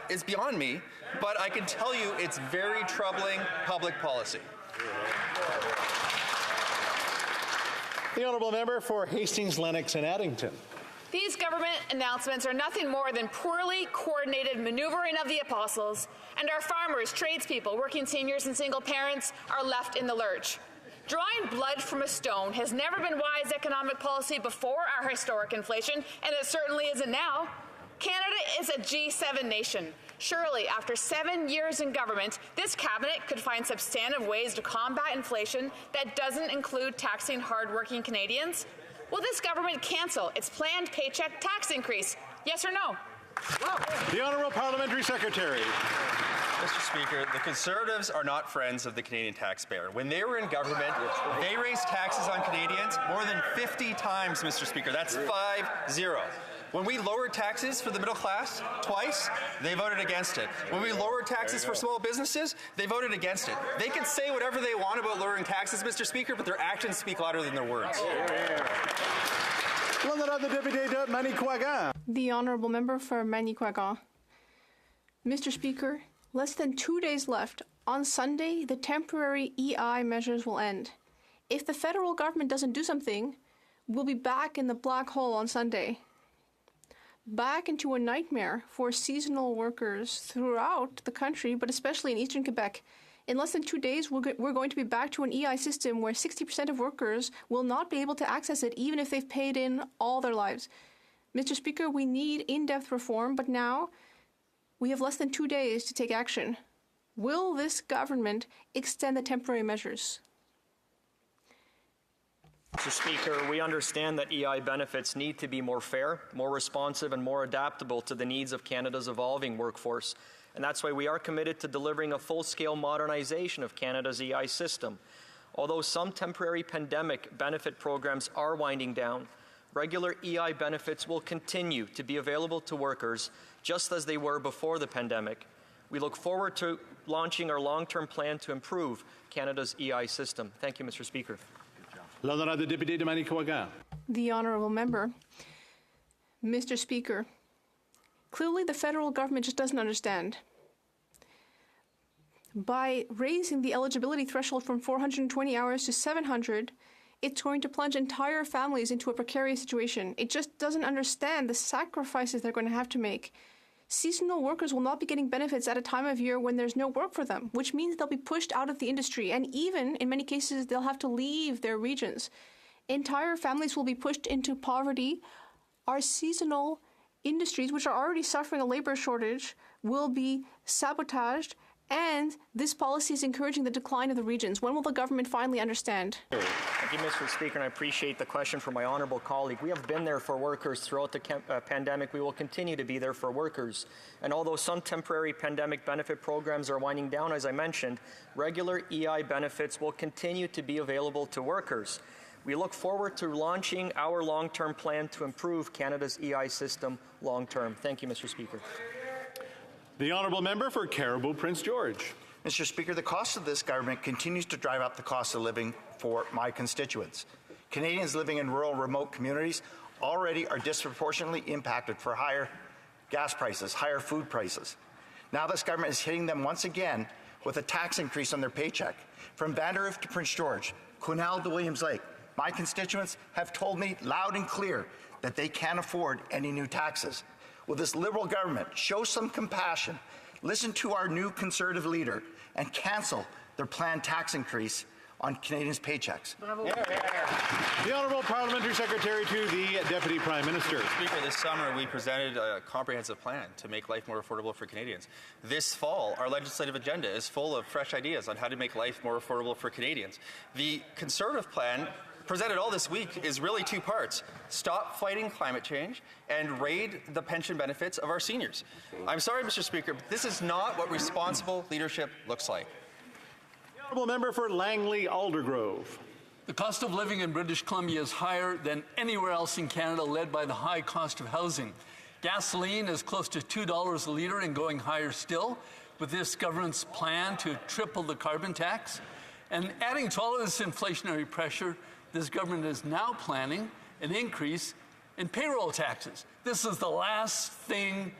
it's beyond me, but I can tell you it's very troubling public policy. The Honourable Member for Hastings, Lennox and Addington. These government announcements are nothing more than poorly coordinated maneuvering of the apostles, and our farmers, tradespeople, working seniors and single parents are left in the lurch. Drawing blood from a stone has never been wise economic policy before our historic inflation, and it certainly isn't now. Canada is a G7 nation. Surely, after 7 years in government, this cabinet could find substantive ways to combat inflation that doesn't include taxing hard-working Canadians. Will this government cancel its planned paycheck tax increase? Yes or no? The Honourable Parliamentary Secretary. Mr. Speaker, the Conservatives are not friends of the Canadian taxpayer. When they were in government, they raised taxes on Canadians more than 50 times, Mr. Speaker. That's 5-0. When we lowered taxes for the middle class twice, they voted against it. When we lowered taxes for small businesses, they voted against it. They can say whatever they want about lowering taxes, Mr. Speaker, but their actions speak louder than their words. The Honourable Member for Manicouagan. Mr. Speaker, less than 2 days left. On Sunday, the temporary EI measures will end. If the federal government doesn't do something, we'll be back in the black hole on Sunday. Back into a nightmare for seasonal workers throughout the country, but especially in Eastern Quebec. In less than 2 days, we're going to be back to an EI system where 60% of workers will not be able to access it, even if they've paid in all their lives. Mr. Speaker, we need in-depth reform, but now we have less than 2 days to take action. Will this government extend the temporary measures? Mr. Speaker, we understand that EI benefits need to be more fair, more responsive, and more adaptable to the needs of Canada's evolving workforce. And that's why we are committed to delivering a full-scale modernization of Canada's EI system. Although some temporary pandemic benefit programs are winding down, regular EI benefits will continue to be available to workers just as they were before the pandemic. We look forward to launching our long-term plan to improve Canada's EI system. Thank you, Mr. Speaker. The Honourable Member. Mr. Speaker, clearly the federal government just doesn't understand. By raising the eligibility threshold from 420 hours to 700, it's going to plunge entire families into a precarious situation. It just doesn't understand the sacrifices they're going to have to make. Seasonal workers will not be getting benefits at a time of year when there's no work for them, which means they'll be pushed out of the industry, and even, in many cases, they'll have to leave their regions. Entire families will be pushed into poverty. Our seasonal industries, which are already suffering a labor shortage, will be sabotaged, and this policy is encouraging the decline of the regions. When will the government finally understand? Thank you, Mr. Speaker, and I appreciate the question from my honourable colleague. We have been there for workers throughout the pandemic. We will continue to be there for workers. And although some temporary pandemic benefit programs are winding down, as I mentioned, regular EI benefits will continue to be available to workers. We look forward to launching our long-term plan to improve Canada's EI system long-term. Thank you, Mr. Speaker. The honourable member for Caribou Prince George. Mr. Speaker, the cost of this government continues to drive up the cost of living for my constituents. Canadians living in rural, remote communities already are disproportionately impacted for higher gas prices, higher food prices. Now this government is hitting them once again with a tax increase on their paycheck. From Vanderhoof to Prince George, Quesnel to Williams Lake, my constituents have told me loud and clear that they can't afford any new taxes. Will this Liberal government show some compassion, listen to our new Conservative leader, and cancel their planned tax increase on Canadians' paychecks? The Honourable Parliamentary Secretary to the Deputy Prime Minister. Speaker, this summer we presented a comprehensive plan to make life more affordable for Canadians. This fall, our legislative agenda is full of fresh ideas on how to make life more affordable for Canadians. The Conservative plan presented all this week is really two parts: stop fighting climate change and raid the pension benefits of our seniors. I'm sorry, Mr. Speaker, but this is not what responsible leadership looks like. The honourable member for Langley Aldergrove. The cost of living in British Columbia is higher than anywhere else in Canada, led by the high cost of housing. Gasoline is close to $2 a litre and going higher still, with this government's plan to triple the carbon tax. And adding to all of this inflationary pressure, this government is now planning an increase in payroll taxes. This is the last thing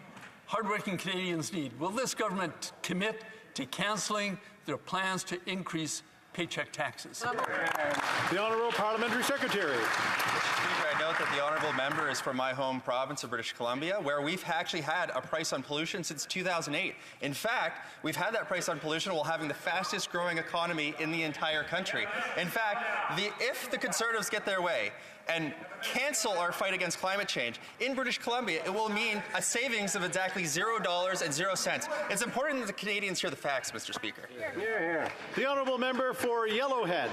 hardworking Canadians need. Will this government commit to cancelling their plans to increase paycheck taxes? The Honourable Parliamentary Secretary. Mr. Speaker, I note that the honourable member is from my home province of British Columbia, where we've actually had a price on pollution since 2008. In fact, we've had that price on pollution while having the fastest growing economy in the entire country. In fact, if the Conservatives get their way and cancel our fight against climate change, in British Columbia, it will mean a savings of exactly $0.00. It's important that the Canadians hear the facts, Mr. Speaker. The honourable member for Yellowhead.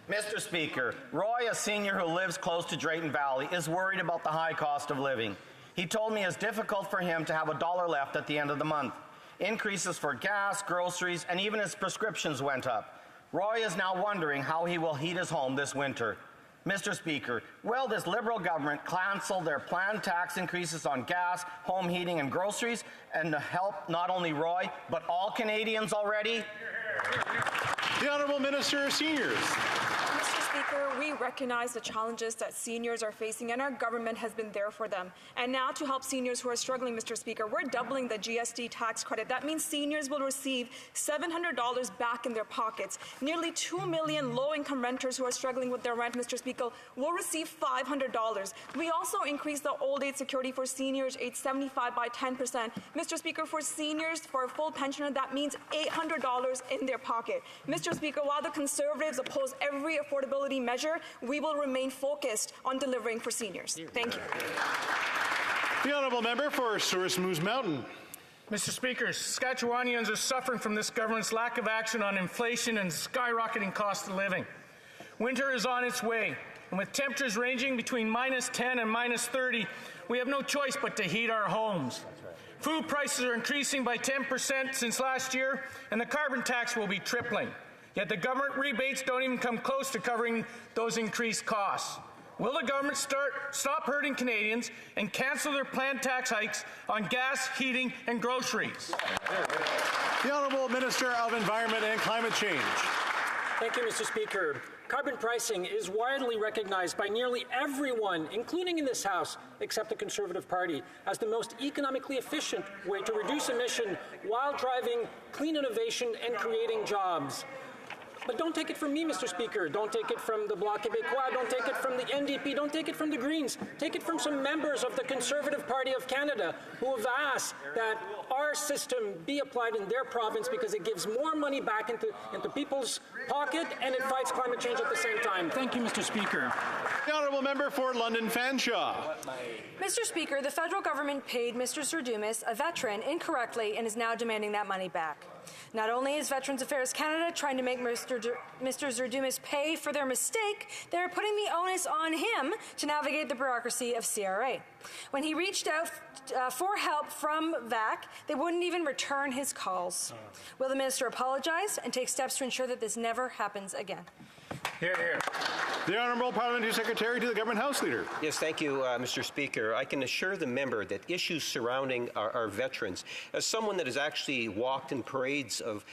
Mr. Speaker, Roy, a senior who lives close to Drayton Valley, is worried about the high cost of living. He told me it's difficult for him to have $1 left at the end of the month. Increases for gas, groceries, and even his prescriptions went up. Roy is now wondering how he will heat his home this winter. Mr. Speaker, will this Liberal government cancel their planned tax increases on gas, home heating, and groceries, and to help not only Roy, but all Canadians already? The Honourable Minister of Seniors. Mr. Speaker, we recognize the challenges that seniors are facing, and our government has been there for them. And now to help seniors who are struggling, Mr. Speaker, we're doubling the GST tax credit. That means seniors will receive $700 back in their pockets. Nearly 2 million low-income renters who are struggling with their rent, Mr. Speaker, will receive $500. We also increased the old age security for seniors age 75 by 10%. Mr. Speaker, for seniors, for a full pensioner, that means $800 in their pocket. Mr. Speaker, while the Conservatives oppose every affordability measure, we will remain focused on delivering for seniors. Thank you. The honourable member for Souris Moose Mountain. Mr. Speaker, Saskatchewanians are suffering from this government's lack of action on inflation and skyrocketing cost of living. Winter is on its way, and with temperatures ranging between -10 and -30, we have no choice but to heat our homes. Food prices are increasing by 10% since last year, and the carbon tax will be tripling. Yet the government rebates don't even come close to covering those increased costs. Will the government stop hurting Canadians and cancel their planned tax hikes on gas, heating, and groceries? The Honourable Minister of Environment and Climate Change. Thank you, Mr. Speaker. Carbon pricing is widely recognized by nearly everyone, including in this House, except the Conservative Party, as the most economically efficient way to reduce emission while driving clean innovation and creating jobs. But don't take it from me, Mr. Speaker. Don't take it from the Bloc Québécois. Don't take it from the NDP. Don't take it from the Greens. Take it from some members of the Conservative Party of Canada who have asked that our system be applied in their province because it gives more money back into people's pocket and it fights climate change at the same time. Thank you, Mr. Speaker. The honourable member for London Fanshawe. Mr. Speaker, the federal government paid Mr. Zerdumis, a veteran, incorrectly and is now demanding that money back. Not only is Veterans Affairs Canada trying to make Mr. Zerdumis pay for their mistake, they're putting the onus on him to navigate the bureaucracy of CRA. When he reached out for help from VAC, they wouldn't even return his calls. Will the minister apologize and take steps to ensure that this never happens again? Hear, hear. The Honourable Parliamentary Secretary to the Government House Leader. Yes, thank you, Mr. Speaker. I can assure the member that issues surrounding our veterans, as someone that has actually walked in parades of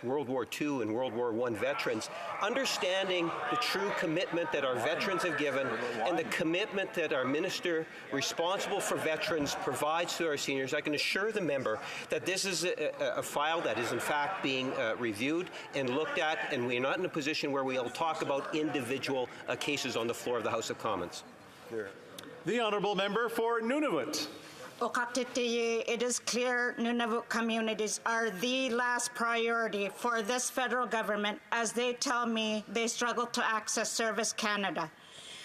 World War II and World War I veterans, understanding the true commitment that our veterans have given and the commitment that our minister responsible for veterans provides to our seniors, I can assure the member that this is a file that is in fact being reviewed and looked at, and we're not in a position where we'll talk about individual cases on the floor of the House of Commons. The Honourable Member for Nunavut. It is clear Nunavut communities are the last priority for this federal government, as they tell me they struggle to access Service Canada.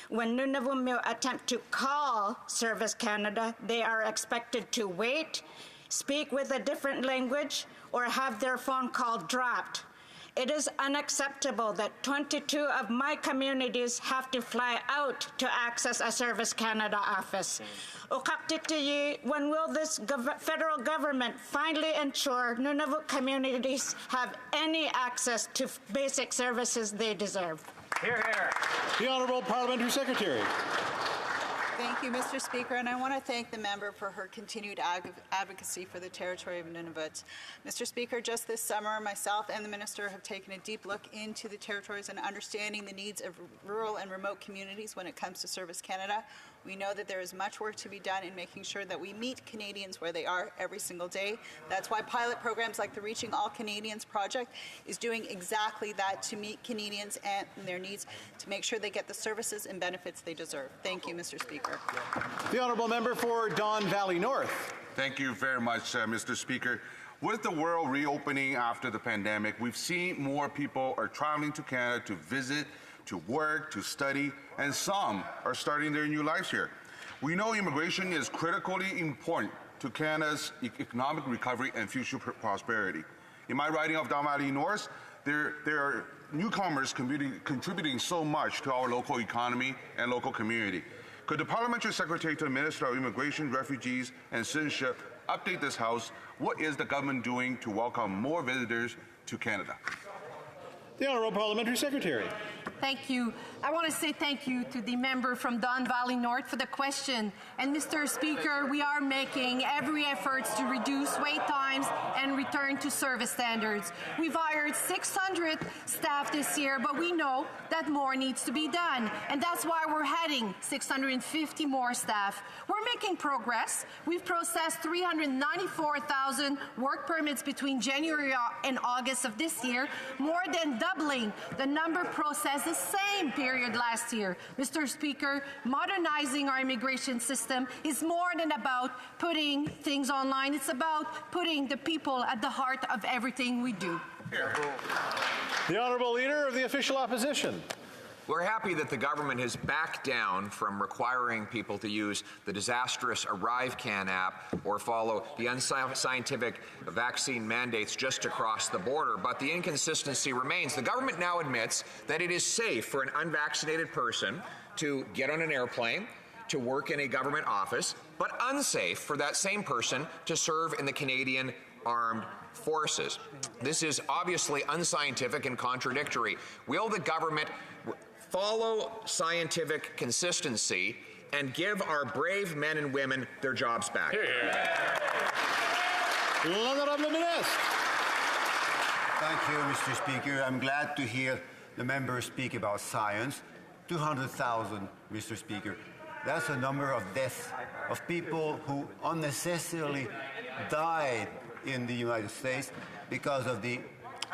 When Nunavut attempt to call Service Canada, they are expected to wait, speak with a different language, or have their phone call dropped. It is unacceptable that 22 of my communities have to fly out to access a Service Canada office. When will this federal government finally ensure Nunavut communities have any access to basic services they deserve? Hear, hear. The Honourable Parliamentary Secretary. Thank you, Mr. Speaker, and I want to thank the member for her continued advocacy for the territory of Nunavut. Mr. Speaker, just this summer, myself and the minister have taken a deep look into the territories and understanding the needs of rural and remote communities when it comes to Service Canada. We know that there is much work to be done in making sure that we meet Canadians where they are every single day. That's why pilot programs like the Reaching All Canadians project is doing exactly that, to meet Canadians and their needs, to make sure they get the services and benefits they deserve. Thank you, Mr. Speaker. The Honourable Member for Don Valley North. Thank you very much, Mr. Speaker. With the world reopening after the pandemic, we've seen more people are traveling to Canada to visit, to work, to study, and some are starting their new lives here. We know immigration is critically important to Canada's economic recovery and future prosperity. In my riding of Don Valley North, there are newcomers contributing so much to our local economy and local community. Could the Parliamentary Secretary to the Minister of Immigration, Refugees, and Citizenship update this House? What is the government doing to welcome more visitors to Canada? The Honourable Parliamentary Secretary. Thank you. I want to say thank you to the member from Don Valley North for the question. And Mr. Speaker, we are making every effort to reduce wait times and return to service standards. We've hired 600 staff this year, but we know that more needs to be done. And that's why we're adding 650 more staff. We're making progress. We've processed 394,000 work permits between January and August of this year, more than doubling the number processed the same period last year. Mr. Speaker, modernizing our immigration system is more than about putting things online. It's about putting the people at the heart of everything we do. The Honourable Leader of the Official Opposition. We're happy that the government has backed down from requiring people to use the disastrous ArriveCAN app or follow the unscientific vaccine mandates just across the border. But the inconsistency remains. The government now admits that it is safe for an unvaccinated person to get on an airplane, to work in a government office, but unsafe for that same person to serve in the Canadian Armed Forces. This is obviously unscientific and contradictory. Will the government follow scientific consistency and give our brave men and women their jobs back? L'Honorable Ministre. Thank you, Mr. Speaker. I'm glad to hear the members speak about science. 200,000, Mr. Speaker. That's a number of deaths of people who unnecessarily died in the United States because of the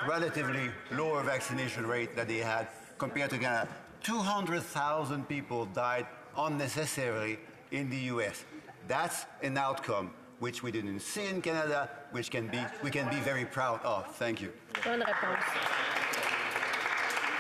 relatively lower vaccination rate that they had compared to Canada. 200,000 people died unnecessarily in the US. That's an outcome which we didn't see in Canada, which we can be very proud of. Thank you.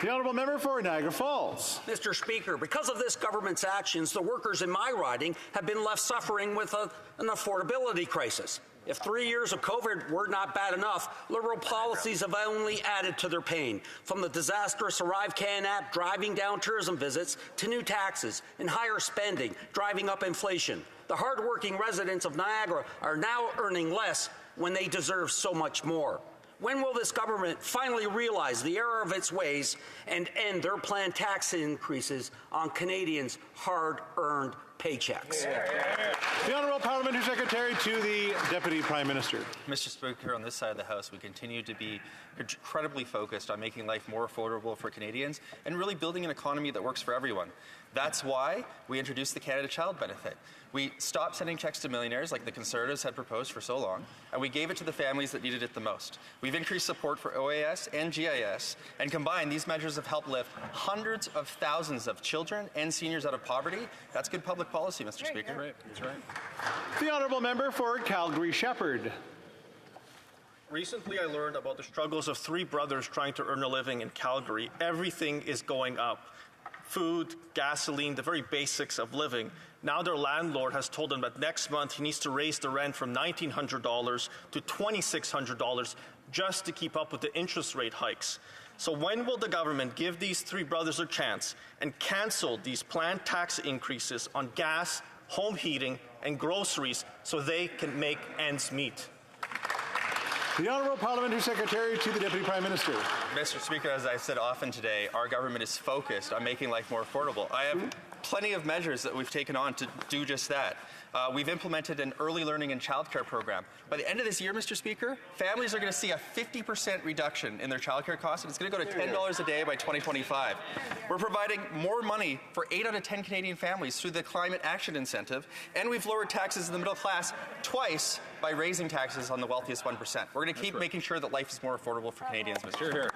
The honourable member for Niagara Falls. Mr. Speaker, because of this government's actions, the workers in my riding have been left suffering with an affordability crisis. If 3 years of COVID were not bad enough, Liberal policies have only added to their pain. From the disastrous ArriveCan app driving down tourism visits to new taxes and higher spending, driving up inflation. The hardworking residents of Niagara are now earning less when they deserve so much more. When will this government finally realize the error of its ways and end their planned tax increases on Canadians' hard-earned paychecks? The Honourable Parliamentary Secretary to the Deputy Prime Minister. Mr. Speaker, on this side of the House, we continue to be incredibly focused on making life more affordable for Canadians and really building an economy that works for everyone. That's why we introduced the Canada Child Benefit. We stopped sending checks to millionaires like the Conservatives had proposed for so long, and we gave it to the families that needed it the most. We've increased support for OAS and GIS, and combined, these measures have helped lift hundreds of thousands of children and seniors out of poverty. That's good public policy, Mr. Speaker. Right. That's right. The honourable member for Calgary Shepherd. Recently, I learned about the struggles of three brothers trying to earn a living in Calgary. Everything is going up. Food, gasoline, the very basics of living. Now their landlord has told them that next month he needs to raise the rent from $1,900 to $2,600 just to keep up with the interest rate hikes. So when will the government give these three brothers a chance and cancel these planned tax increases on gas, home heating, and groceries so they can make ends meet? The Honourable Parliamentary Secretary to the Deputy Prime Minister. Mr. Speaker, as I've said often today, our government is focused on making life more affordable. I have plenty of measures that we've taken on to do just that. We've implemented an early learning and childcare program. By the end of this year, Mr. Speaker, families are going to see a 50% reduction in their childcare costs, and it's going to go to $10 a day by 2025. We're providing more money for 8 out of 10 Canadian families through the Climate Action Incentive, and we've lowered taxes in the middle class twice by raising taxes on the wealthiest 1%. We're going to keep making sure that life is more affordable for Canadians, Mr. Speaker.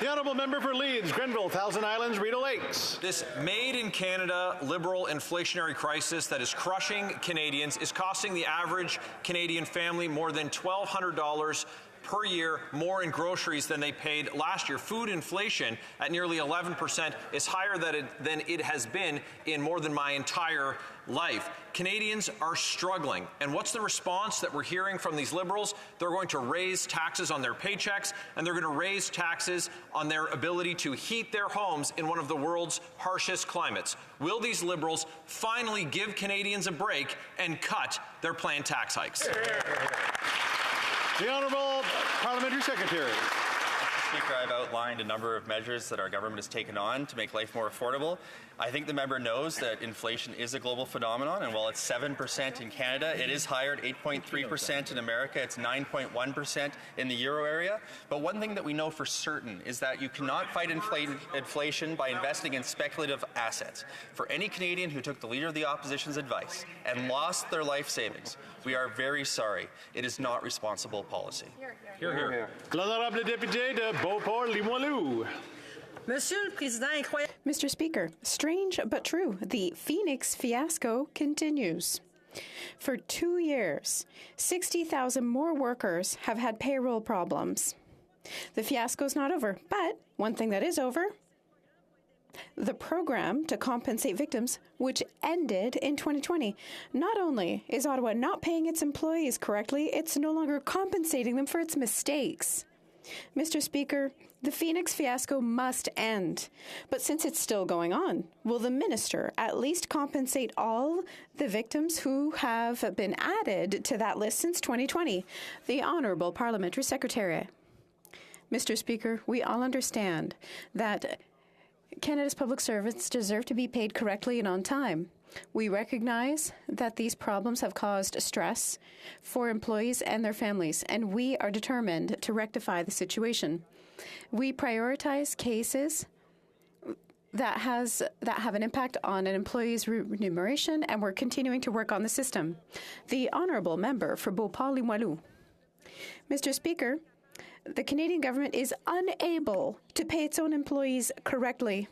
The honourable member for Leeds, Grenville, Thousand Islands, Rideau Lakes. This made-in-Canada liberal inflationary crisis that is crushing Canadians is costing the average Canadian family more than $1,200 per year more in groceries than they paid last year. Food inflation at nearly 11% is higher than it has been in more than my entire life. Canadians are struggling. And what's the response that we're hearing from these Liberals? They're going to raise taxes on their paychecks, and they're going to raise taxes on their ability to heat their homes in one of the world's harshest climates. Will these Liberals finally give Canadians a break and cut their planned tax hikes? The Honourable Parliamentary Secretary. Speaker, I've outlined a number of measures that our government has taken on to make life more affordable. I think the member knows that inflation is a global phenomenon, and while it's 7% in Canada, it is higher at 8.3% in America. It's 9.1% in the euro area. But one thing that we know for certain is that you cannot fight inflation by investing in speculative assets. For any Canadian who took the Leader of the Opposition's advice and lost their life savings, we are very sorry. It is not responsible policy. Hear, hear. L'honorable député de Beauport-Limoilou. Mr. Speaker, strange but true, the Phoenix fiasco continues. For 2 years, 60,000 more workers have had payroll problems. The fiasco's not over, but one thing that is over, the program to compensate victims, which ended in 2020. Not only is Ottawa not paying its employees correctly, it's no longer compensating them for its mistakes. Mr. Speaker, the Phoenix fiasco must end. But since it's still going on, will the minister at least compensate all the victims who have been added to that list since 2020? The Honourable Parliamentary Secretary. Mr. Speaker, we all understand that Canada's public servants deserve to be paid correctly and on time. We recognize that these problems have caused stress for employees and their families, and we are determined to rectify the situation. We prioritize cases that have an impact on an employee's remuneration, and we're continuing to work on the system. The Honourable Member for Beauport-Limoilou. Mr. Speaker, the Canadian government is unable to pay its own employees correctly.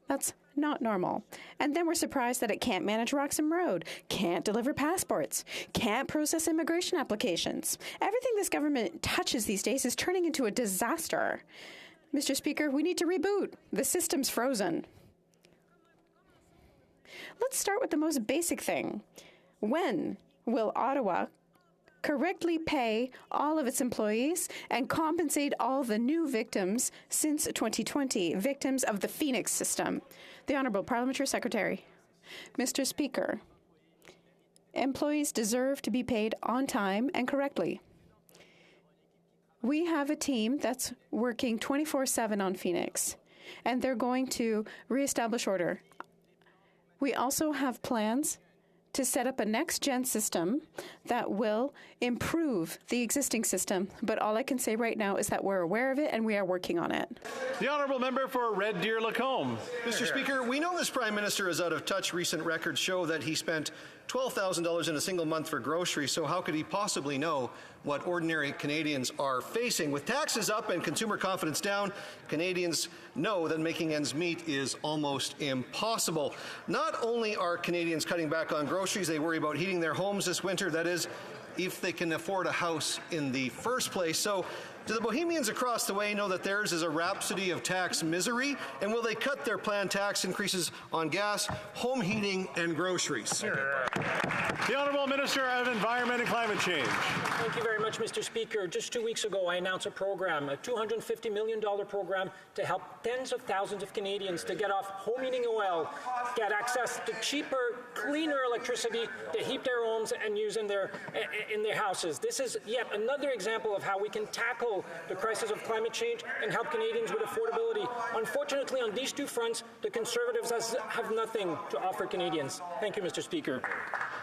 That's not normal. And then we're surprised that it can't manage Roxham Road, can't deliver passports, can't process immigration applications. Everything this government touches these days is turning into a disaster. Mr. Speaker, we need to reboot. The system's frozen. Let's start with the most basic thing. When will Ottawa correctly pay all of its employees and compensate all the new victims since 2020, victims of the Phoenix system? The Honourable Parliamentary Secretary. Mr. Speaker, employees deserve to be paid on time and correctly. We have a team that's working 24/7 on Phoenix, and they're going to reestablish order. We also have plans to set up a next-gen system that will improve the existing system. But all I can say right now is that we're aware of it and we are working on it. The Honourable Member for Red Deer Lacombe. Mr. Speaker, we know this Prime Minister is out of touch. Recent records show that he spent $12,000 in a single month for groceries, so how could he possibly know what ordinary Canadians are facing? With taxes up and consumer confidence down, Canadians know that making ends meet is almost impossible. Not only are Canadians cutting back on groceries, they worry about heating their homes this winter, that is, if they can afford a house in the first place. So, do the Bohemians across the way know that theirs is a rhapsody of tax misery? And will they cut their planned tax increases on gas, home heating, and groceries? The Honourable Minister of Environment and Climate Change. Thank you very much, Mr. Speaker. Just 2 weeks ago, I announced a program, a $250 million program to help tens of thousands of Canadians to get off home heating oil, get access to cheaper, cleaner electricity to heat their homes and use in their houses. This is yet another example of how we can tackle the crisis of climate change and help Canadians with affordability. Unfortunately, on these two fronts, the Conservatives have nothing to offer Canadians. Thank you, Mr. Speaker.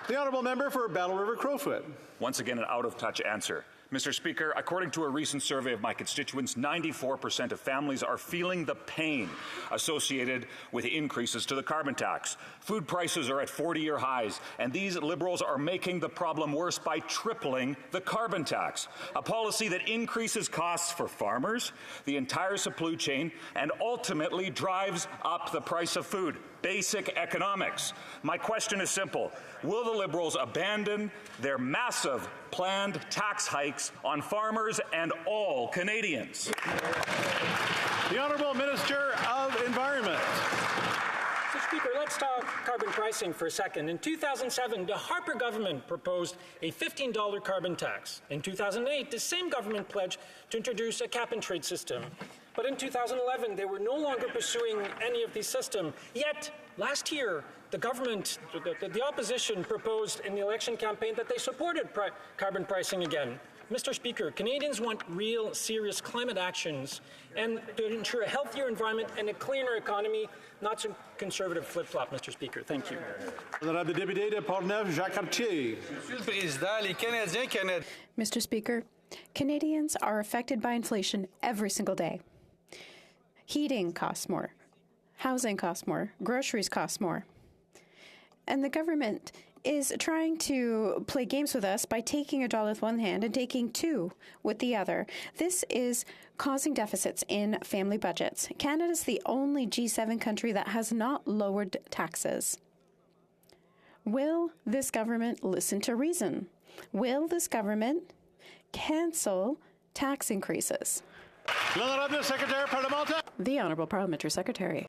The Honourable Member for Battle River Crowfoot. Once again, an out-of-touch answer. Mr. Speaker, according to a recent survey of my constituents, 94% of families are feeling the pain associated with increases to the carbon tax. Food prices are at 40-year highs, and these Liberals are making the problem worse by tripling the carbon tax, a policy that increases costs for farmers, the entire supply chain, and ultimately drives up the price of food. Basic economics. My question is simple. Will the Liberals abandon their massive planned tax hikes on farmers and all Canadians? The Honourable Minister of Environment. Mr. Speaker, let's talk carbon pricing for a second. In 2007, the Harper government proposed a $15 carbon tax. In 2008, the same government pledged to introduce a cap-and-trade system. But in 2011, they were no longer pursuing any of these systems. Yet, last year, the government, the opposition proposed in the election campaign that they supported carbon pricing again. Mr. Speaker, Canadians want real, serious climate actions and to ensure a healthier environment and a cleaner economy, not some conservative flip-flop, Mr. Speaker. Thank you. Mr. Speaker, Canadians are affected by inflation every single day. Heating costs more. Housing costs more. Groceries cost more. And the government is trying to play games with us by taking $1 with one hand and taking $2 with the other. This is causing deficits in family budgets. Canada is the only G7 country that has not lowered taxes. Will this government listen to reason? Will this government cancel tax increases? The Honourable Parliamentary Secretary.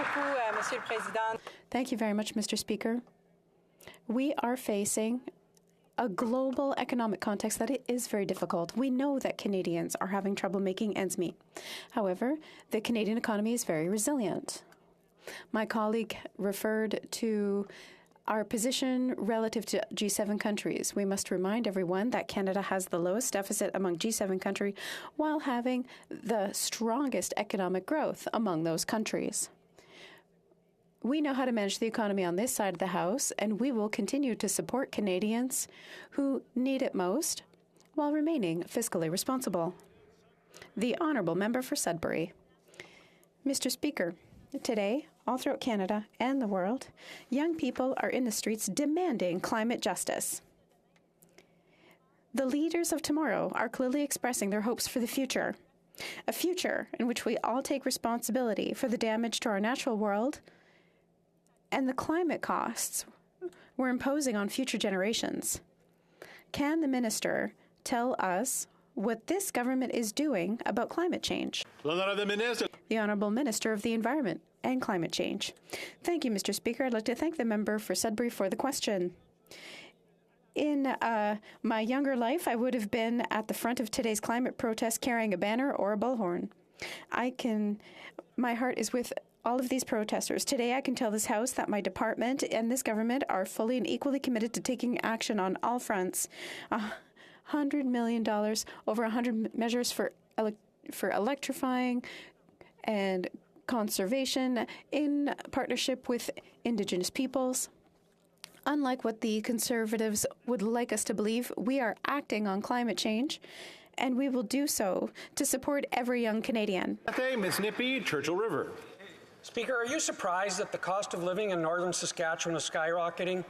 Thank you very much, Mr. Speaker. We are facing a global economic context that it is very difficult. We know that Canadians are having trouble making ends meet. However, the Canadian economy is very resilient. My colleague referred to our position relative to G7 countries. We must remind everyone that Canada has the lowest deficit among G7 countries while having the strongest economic growth among those countries. We know how to manage the economy on this side of the House, and we will continue to support Canadians who need it most while remaining fiscally responsible. The Honourable Member for Sudbury. Mr. Speaker, today, all throughout Canada and the world, young people are in the streets demanding climate justice. The leaders of tomorrow are clearly expressing their hopes for the future. A future in which we all take responsibility for the damage to our natural world and the climate costs we're imposing on future generations. Can the minister tell us what this government is doing about climate change? The Honourable Minister of the Environment and Climate Change. Thank you, Mr. Speaker. I'd like to thank the member for Sudbury for the question. In my younger life, I would have been at the front of today's climate protest carrying a banner or a bullhorn. My heart is with all of these protesters. Today, I can tell this House that my department and this government are fully and equally committed to taking action on all fronts. $100 million, over 100 measures for electrifying and conservation in partnership with Indigenous peoples. Unlike what the Conservatives would like us to believe, we are acting on climate change, and we will do so to support every young Canadian. Ms. Nippy, Churchill River. Speaker, are you surprised that the cost of living in northern Saskatchewan is skyrocketing?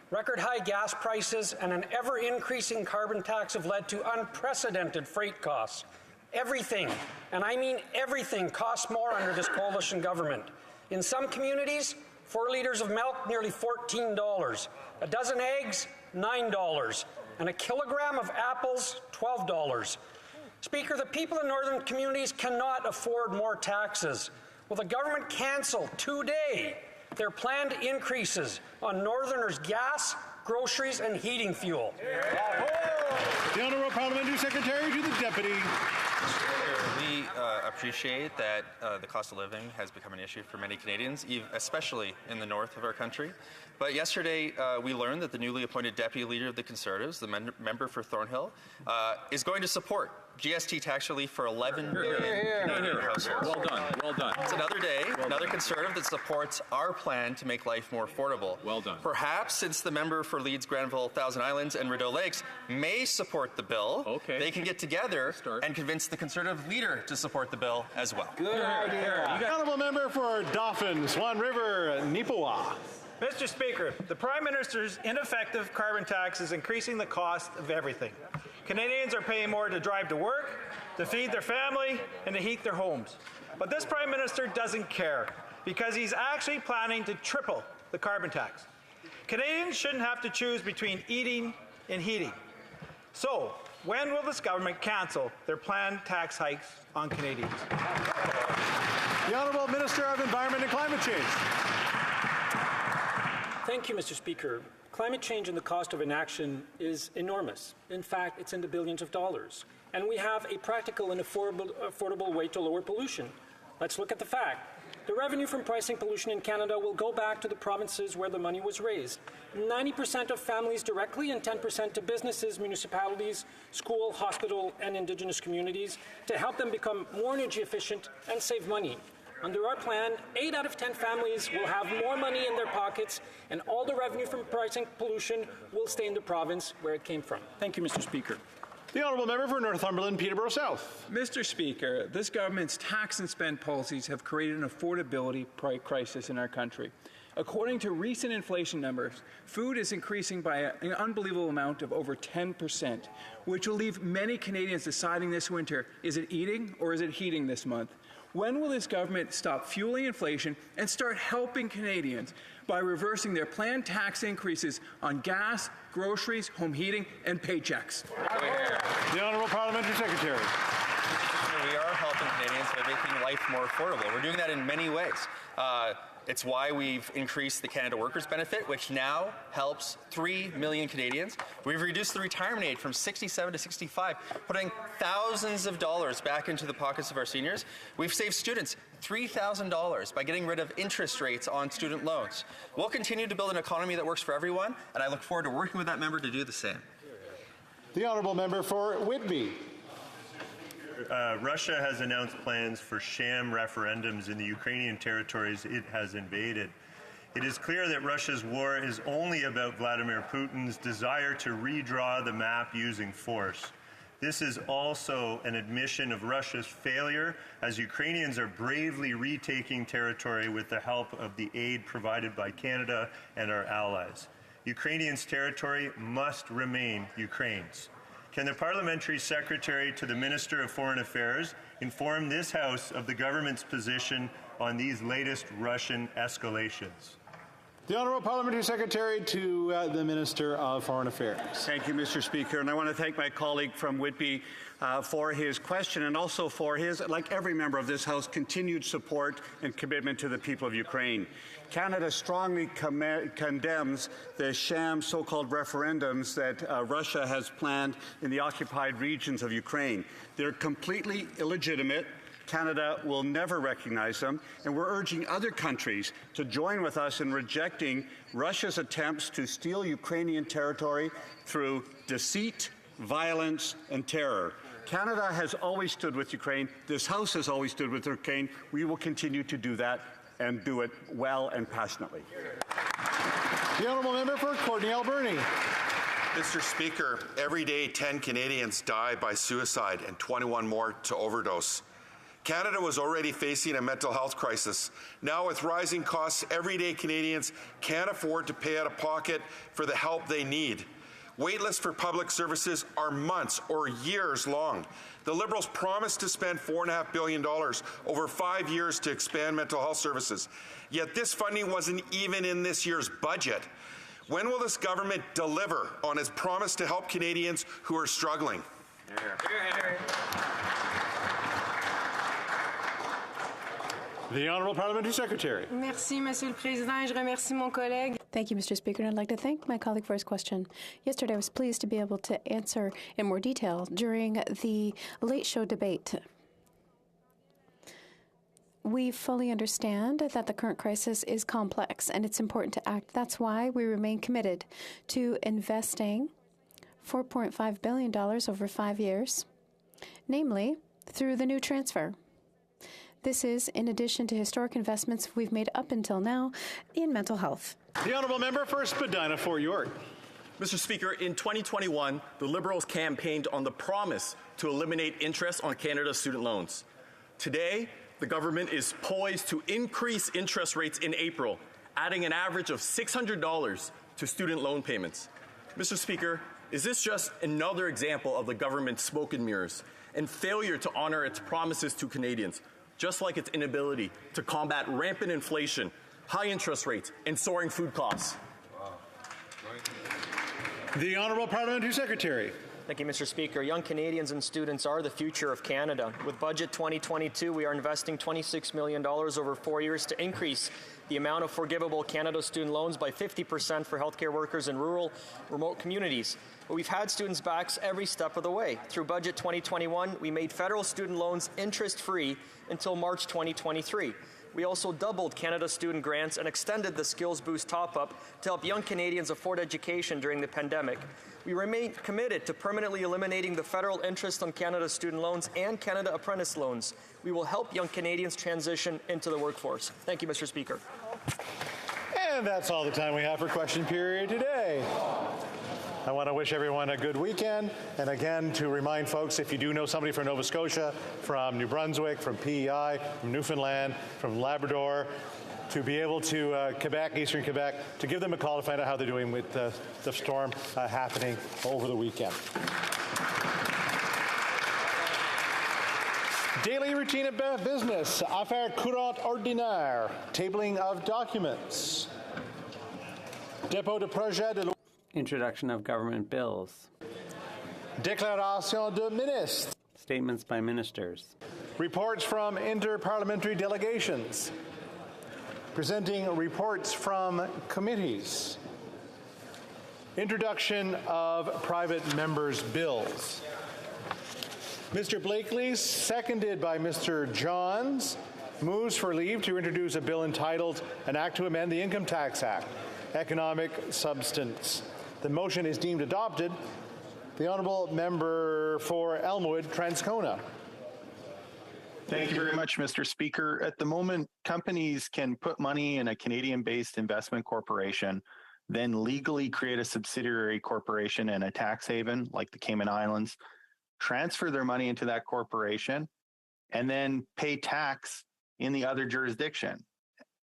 Record high gas prices and an ever-increasing carbon tax have led to unprecedented freight costs. Everything, and I mean everything, costs more under this coalition government. In some communities, 4 liters of milk, nearly $14. A dozen eggs, $9. And a kilogram of apples, $12. Speaker, the people in northern communities cannot afford more taxes. Will the government cancel today their planned increases on Northerners' gas, groceries, and heating fuel? The Honourable Parliamentary Secretary to the Deputy. We appreciate that the cost of living has become an issue for many Canadians, especially in the north of our country. But yesterday, we learned that the newly appointed Deputy Leader of the Conservatives, the member for Thornhill, is going to support GST tax relief for 11 million Canadian households. Well done, well done. It's another day, another Conservative that supports our plan to make life more affordable. Well done. Perhaps since the member for Leeds, Granville, Thousand Islands, and Rideau Lakes may support the bill, they can get together and convince the Conservative leader to support the bill as well. Good idea. Honourable Member for Dauphin, Swan River, Nipawin. Mr. Speaker, the Prime Minister's ineffective carbon tax is increasing the cost of everything. Canadians are paying more to drive to work, to feed their family, and to heat their homes. But this Prime Minister doesn't care because he's actually planning to triple the carbon tax. Canadians shouldn't have to choose between eating and heating. So, when will this government cancel their planned tax hikes on Canadians? The Honourable Minister of Environment and Climate Change. Thank you, Mr. Speaker. Climate change and the cost of inaction is enormous. In fact, it's in the billions of dollars. And we have a practical and affordable way to lower pollution. Let's look at the fact. The revenue from pricing pollution in Canada will go back to the provinces where the money was raised. 90% of families directly and 10% to businesses, municipalities, school, hospital, and Indigenous communities to help them become more energy efficient and save money. Under our plan, 8 out of 10 families will have more money in their pockets, and all the revenue from pricing pollution will stay in the province where it came from. Thank you, Mr. Speaker. The Honourable Member for Northumberland, Peterborough South. Mr. Speaker, this government's tax and spend policies have created an affordability crisis in our country. According to recent inflation numbers, food is increasing by an unbelievable amount of over 10%, which will leave many Canadians deciding this winter, is it eating or is it heating this month? When will this government stop fueling inflation and start helping Canadians by reversing their planned tax increases on gas, groceries, home heating, and paychecks? The Honourable Parliamentary Secretary. We are helping Canadians by making life more affordable. We're doing that in many ways. It's why we've increased the Canada Workers Benefit, which now helps 3 million Canadians. We've reduced the retirement age from 67 to 65, putting thousands of dollars back into the pockets of our seniors. We've saved students $3,000 by getting rid of interest rates on student loans. We'll continue to build an economy that works for everyone, and I look forward to working with that member to do the same. The Honourable Member for Whitby. Russia has announced plans for sham referendums in the Ukrainian territories it has invaded. It is clear that Russia's war is only about Vladimir Putin's desire to redraw the map using force. This is also an admission of Russia's failure as Ukrainians are bravely retaking territory with the help of the aid provided by Canada and our allies. Ukrainians' territory must remain Ukraine's. Can the Parliamentary Secretary to the Minister of Foreign Affairs inform this House of the government's position on these latest Russian escalations? The Honourable Parliamentary Secretary to the Minister of Foreign Affairs. Thank you, Mr. Speaker. And I want to thank my colleague from Whitby for his question and also for his, like every member of this House, continued support and commitment to the people of Ukraine. Canada strongly condemns the sham so-called referendums that Russia has planned in the occupied regions of Ukraine. They're completely illegitimate. Canada will never recognize them, and we're urging other countries to join with us in rejecting Russia's attempts to steal Ukrainian territory through deceit, violence, and terror. Canada has always stood with Ukraine. This House has always stood with Ukraine. We will continue to do that and do it well and passionately. The Honourable Member for Courtenay Alberni. Mr. Speaker, every day 10 Canadians die by suicide and 21 more to overdose. Canada was already facing a mental health crisis. Now, with rising costs, everyday Canadians can't afford to pay out of pocket for the help they need. Waitlists for public services are months or years long. The Liberals promised to spend $4.5 billion over 5 years to expand mental health services. Yet this funding wasn't even in this year's budget. When will this government deliver on its promise to help Canadians who are struggling? The Honourable Parliamentary Secretary. Merci, Monsieur le Président. Je remercie mon collègue. Thank you, Mr. Speaker, and I'd like to thank my colleague for his question. Yesterday, I was pleased to be able to answer in more detail during the Late Show debate. We fully understand that the current crisis is complex and it's important to act. That's why we remain committed to investing $4.5 billion over 5 years, namely through the new transfer. This is in addition to historic investments we've made up until now in mental health. The Honourable Member for Spadina Fort York. Mr. Speaker, in 2021, the Liberals campaigned on the promise to eliminate interest on Canada's student loans. Today, the government is poised to increase interest rates in April, adding an average of $600 to student loan payments. Mr. Speaker, is this just another example of the government's smoke and mirrors and failure to honor its promises to Canadians, just like its inability to combat rampant inflation, high interest rates, and soaring food costs? The Honourable Parliamentary Secretary. Thank you, Mr. Speaker. Young Canadians and students are the future of Canada. With Budget 2022, we are investing $26 million over 4 years to increase the amount of forgivable Canada student loans by 50% for healthcare workers in rural, remote communities. But we've had students' backs every step of the way. Through Budget 2021, we made federal student loans interest-free until March 2023. We also doubled Canada student grants and extended the Skills Boost top-up to help young Canadians afford education during the pandemic. We remain committed to permanently eliminating the federal interest on Canada student loans and Canada Apprentice loans. We will help young Canadians transition into the workforce. Thank you, Mr. Speaker. And that's all the time we have for question period today. I want to wish everyone a good weekend. And again, to remind folks, if you do know somebody from Nova Scotia, from New Brunswick, from PEI, from Newfoundland, from Labrador, to be able to Quebec, Eastern Quebec, to give them a call to find out how they're doing with the storm happening over the weekend. Daily routine of business, affaires courantes ordinaires, tabling of documents, dépôt de projet de loi. Introduction of government bills. Déclaration de ministres. Statements by ministers. Reports from interparliamentary delegations. Presenting reports from committees. Introduction of private members' bills. Mr. Blakely, seconded by Mr. Johns, moves for leave to introduce a bill entitled An Act to Amend the Income Tax Act, Economic Substance. The motion is deemed adopted. The Honourable Member for Elmwood, Transcona. Thank you very much, Mr. Speaker. At the moment, companies can put money in a Canadian-based investment corporation, then legally create a subsidiary corporation in a tax haven like the Cayman Islands, transfer their money into that corporation, and then pay tax in the other jurisdiction.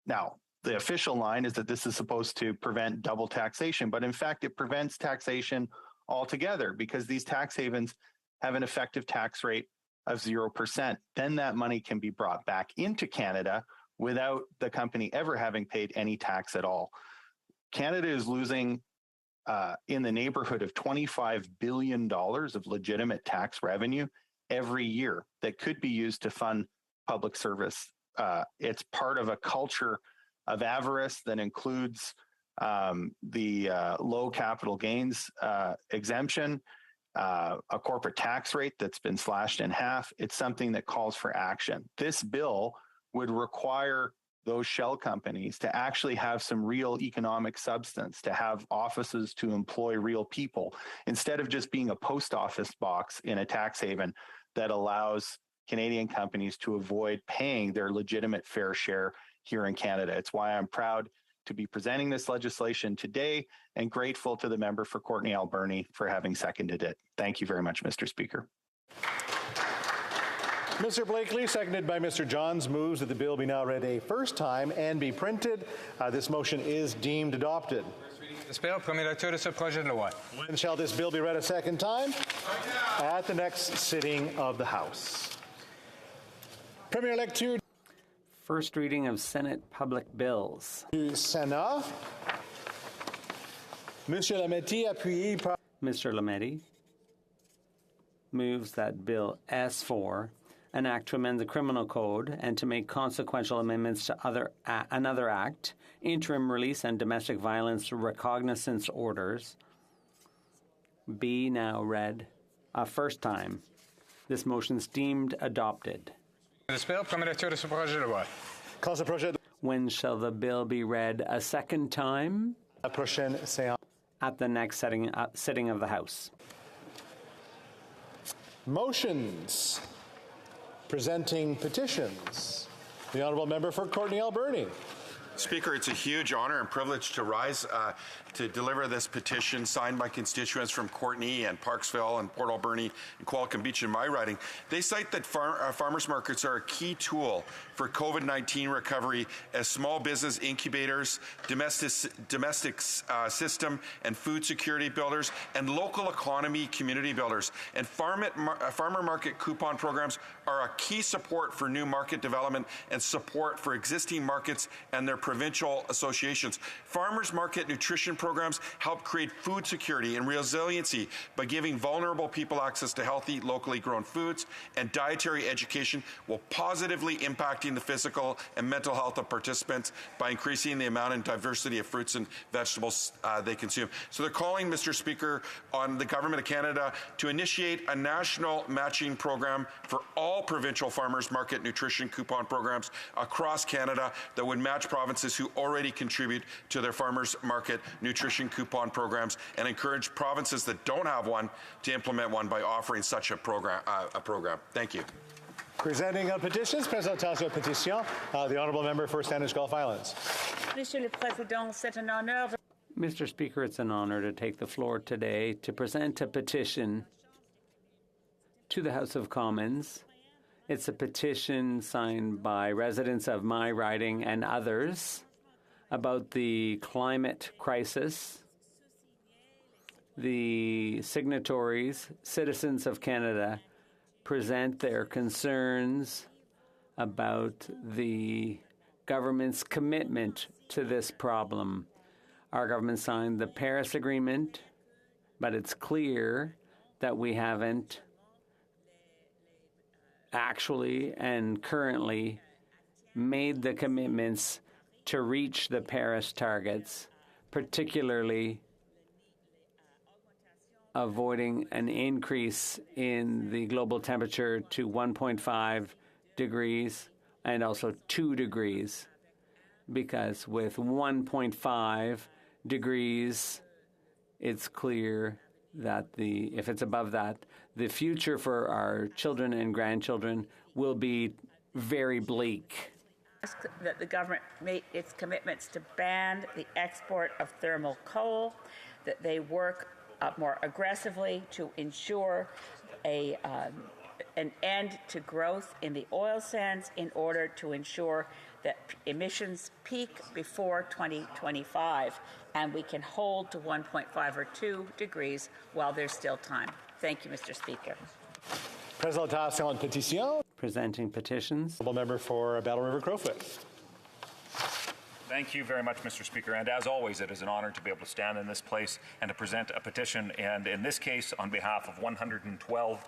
Now, the official line is that this is supposed to prevent double taxation, but in fact, it prevents taxation altogether because these tax havens have an effective tax rate of 0%. Then that money can be brought back into Canada without the company ever having paid any tax at all. Canada is losing in the neighborhood of $25 billion of legitimate tax revenue every year that could be used to fund public service. It's part of a culture of avarice that includes the low capital gains exemption, a corporate tax rate that's been slashed in half. It's something that calls for action. This bill would require those shell companies to actually have some real economic substance, to have offices to employ real people, instead of just being a post office box in a tax haven that allows Canadian companies to avoid paying their legitimate fair share here in Canada. It's why I'm proud to be presenting this legislation today and grateful to the member for Courtney Alberni for having seconded it. Thank you very much, Mr. Speaker. Mr. Blakely, seconded by Mr. Johns, moves that the bill be now read a first time and be printed. This motion is deemed adopted. When shall this bill be read a second time? At the next sitting of the House. Première lecture. First reading of Senate public bills. Du Sénat. Monsieur Lametti, appuyé par... Mr. Lametti moves that Bill S4, an act to amend the criminal code and to make consequential amendments to another act, interim release and domestic violence recognizance orders, be now read a first time. This motion is deemed adopted. When shall the bill be read a second time? At the next sitting of the House. Motions. Presenting petitions. The Honourable Member for Courtney Alberni. Speaker, it's a huge honor and privilege to rise to deliver this petition signed by constituents from Courtney and Parksville and Port Alberni and Qualicum Beach in my riding. They cite that farmers markets are a key tool for COVID-19 recovery as small business incubators, domestic system and food security builders, and local economy community builders. And farmer market coupon programs are a key support for new market development and support for existing markets and their provincial associations. Farmers market nutrition programs help create food security and resiliency by giving vulnerable people access to healthy, locally grown foods, and dietary education while positively impacting the physical and mental health of participants by increasing the amount and diversity of fruits and vegetables they consume. So they're calling, Mr. Speaker, on the Government of Canada to initiate a national matching program for all provincial farmers market nutrition coupon programs across Canada that would match provinces who already contribute to their farmers market nutrition coupon programs and encourage provinces that don't have one to implement one by offering such a program. Thank you. Presenting petitions, présentation pétition, the Honourable Member for Saanich Gulf Islands. Monsieur le Président, c'est un honneur. Mr. Speaker, it's an honor to take the floor today to present a petition to the House of Commons. It's a petition signed by residents of my riding and others about the climate crisis. The signatories, citizens of Canada, present their concerns about the government's commitment to this problem. Our government signed the Paris Agreement, but it's clear that we haven't actually and currently made the commitments to reach the Paris targets, particularly avoiding an increase in the global temperature to 1.5 degrees and also 2 degrees, because with 1.5 degrees, it's clear that if it's above that, the future for our children and grandchildren will be very bleak. That the government made its commitments to ban the export of thermal coal, that they work more aggressively to ensure a an end to growth in the oil sands in order to ensure that emissions peak before 2025, and we can hold to 1.5 or 2 degrees while there's still time. Thank you, Mr. Speaker. Présentation de pétition. Presenting petitions. Member for Battle River Crowfoot. Thank you very much, Mr. Speaker. And as always, it is an honor to be able to stand in this place and to present a petition, and in this case, on behalf of 112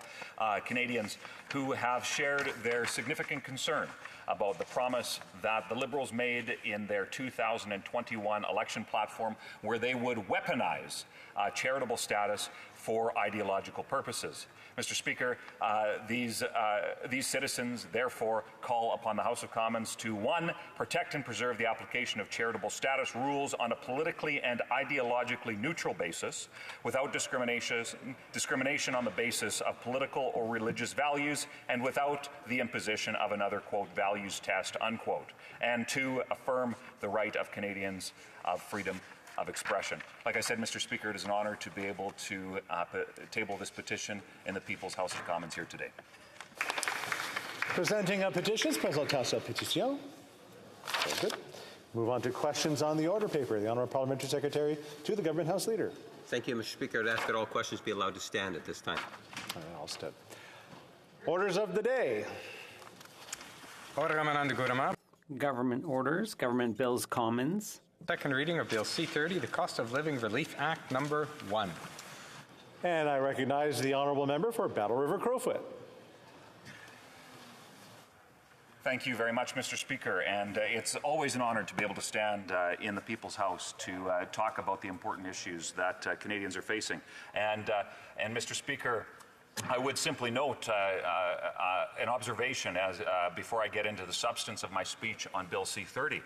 Canadians who have shared their significant concern about the promise that the Liberals made in their 2021 election platform, where they would weaponize charitable status for ideological purposes. Mr. Speaker, these citizens therefore call upon the House of Commons to, 1, protect and preserve the application of charitable status rules on a politically and ideologically neutral basis, without discrimination on the basis of political or religious values, and without the imposition of another, quote, values test, unquote, and 2, affirm the right of Canadians of freedom of expression. Like I said, Mr. Speaker, it is an honor to be able to table this petition in the People's House of Commons here today. Presenting petitions, présentation de pétition. Very good. Move on to questions on the order paper. The Honourable Parliamentary Secretary to the Government House Leader. Thank you, Mr. Speaker. I'd ask that all questions be allowed to stand at this time. I'll stand. Orders of the day. Government orders, government bills, commons. Second reading of Bill C-30, the Cost of Living Relief Act number 1. And I recognize the Honourable Member for Battle River Crowfoot. Thank you very much, Mr. Speaker, and it's always an honor to be able to stand in the People's House to talk about the important issues that Canadians are facing. And Mr. Speaker, I would simply note an observation before I get into the substance of my speech on Bill C-30.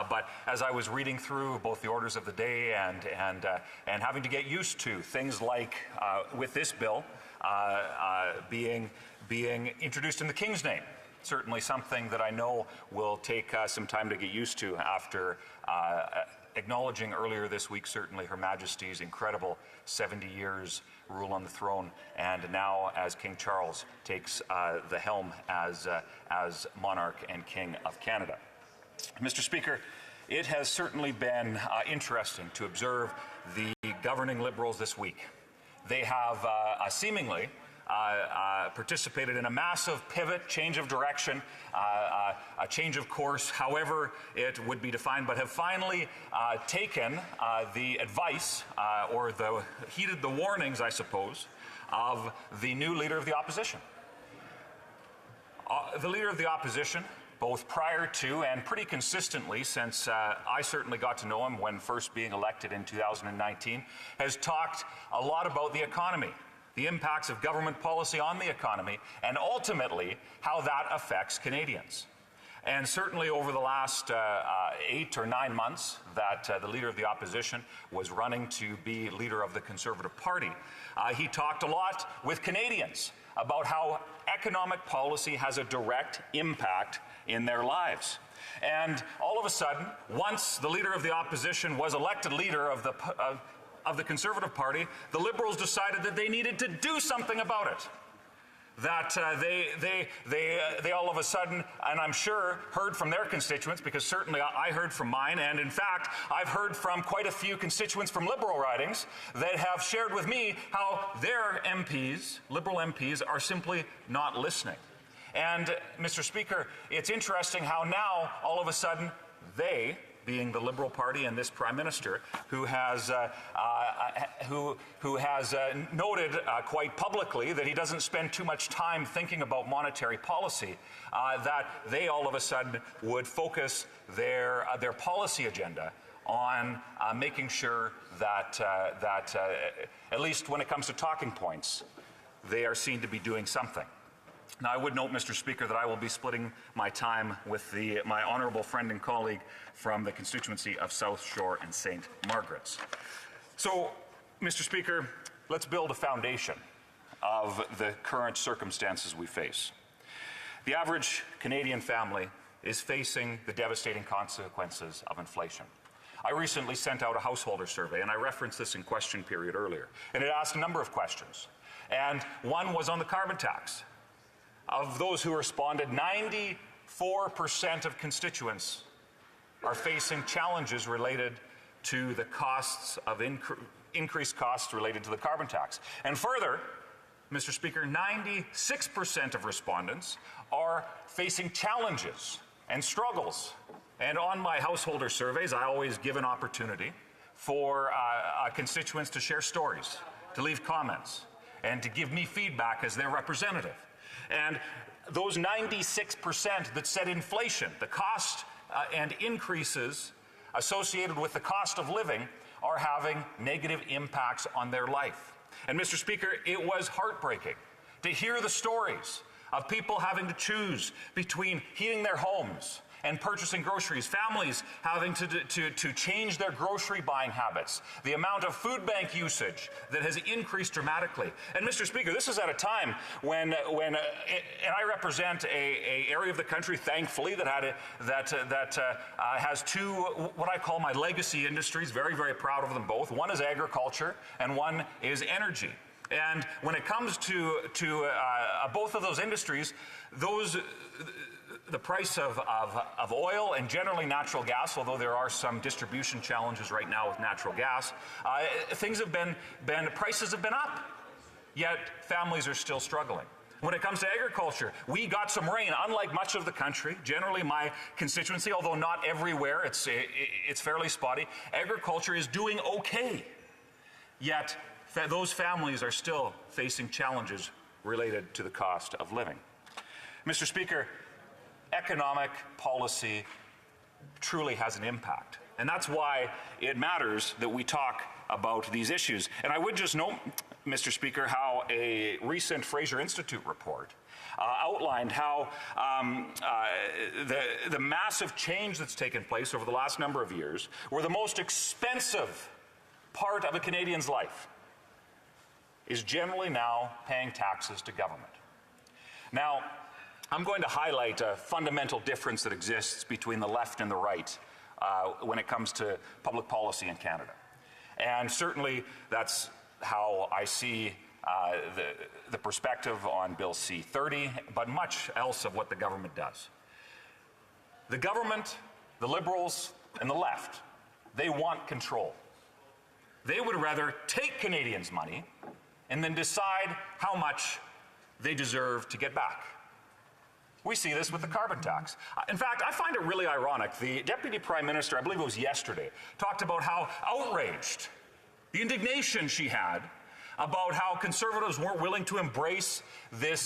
But as I was reading through both the orders of the day and having to get used to things like with this bill being introduced in the King's name, certainly something that I know will take some time to get used to after acknowledging earlier this week certainly Her Majesty's incredible 70 years rule on the throne, and now as King Charles takes the helm as monarch and king of Canada. Mr. Speaker, it has certainly been interesting to observe the governing Liberals this week. They have seemingly participated in a massive pivot, change of direction, a change of course, however it would be defined, but have finally taken the advice or heeded the warnings, I suppose, of the new Leader of the Opposition. The Leader of the Opposition, both prior to and pretty consistently since I certainly got to know him when first being elected in 2019, has talked a lot about the economy, the impacts of government policy on the economy, and ultimately how that affects Canadians. And certainly over the last 8 or 9 months that the Leader of the Opposition was running to be Leader of the Conservative Party, he talked a lot with Canadians about how economic policy has a direct impact in their lives. And all of a sudden, once the Leader of the Opposition was elected Leader of the Conservative Party, the Liberals decided that they needed to do something about it. That they all of a sudden, and I'm sure heard from their constituents, because certainly I heard from mine, and in fact I've heard from quite a few constituents from Liberal ridings that have shared with me how their MPs, Liberal MPs, are simply not listening. And Mr. Speaker, it's interesting how now all of a sudden they, being the Liberal Party and this Prime Minister, who has noted quite publicly that he doesn't spend too much time thinking about monetary policy, that they all of a sudden would focus their policy agenda on making sure that at least when it comes to talking points, they are seen to be doing something. Now, I would note, Mr. Speaker, that I will be splitting my time with my honourable friend and colleague from the constituency of South Shore and St. Margaret's. So, Mr. Speaker, let's build a foundation of the current circumstances we face. The average Canadian family is facing the devastating consequences of inflation. I recently sent out a householder survey, and I referenced this in question period earlier, and it asked a number of questions. And one was on the carbon tax. of those who responded, 94% of constituents are facing challenges related to the costs of increased costs related to the carbon tax. And further, Mr. Speaker, 96% of respondents are facing challenges and struggles. And on my householder surveys, I always give an opportunity for constituents to share stories, to leave comments, and to give me feedback as their representative. And those 96% that said inflation, the cost and increases associated with the cost of living, are having negative impacts on their life. And Mr. Speaker, it was heartbreaking to hear the stories of people having to choose between heating their homes and purchasing groceries, families having to change their grocery buying habits, the amount of food bank usage that has increased dramatically. And Mr. Speaker, this is at a time when and I represent a area of the country, thankfully, that has two, what I call my legacy industries, very, very proud of them both. One is agriculture and one is energy. And when it comes to both of those industries, the price of oil and generally natural gas, although there are some distribution challenges right now with natural gas, prices have been up, yet families are still struggling. When it comes to agriculture, we got some rain, unlike much of the country. Generally, my constituency, although not everywhere, it's fairly spotty. Agriculture is doing okay, yet those families are still facing challenges related to the cost of living. Mr. Speaker, economic policy truly has an impact. And that's why it matters that we talk about these issues. And I would just note, Mr. Speaker, how a recent Fraser Institute report outlined how the massive change that's taken place over the last number of years, where the most expensive part of a Canadian's life is generally now paying taxes to government. Now, I'm going to highlight a fundamental difference that exists between the left and the right when it comes to public policy in Canada. And certainly that's how I see the perspective on Bill C-30, but much else of what the government does. The government, the Liberals, and the left, they want control. They would rather take Canadians' money and then decide how much they deserve to get back. We see this with the carbon tax. In fact, I find it really ironic. The Deputy Prime Minister, I believe it was yesterday, talked about how outraged, the indignation she had about how Conservatives weren't willing to embrace the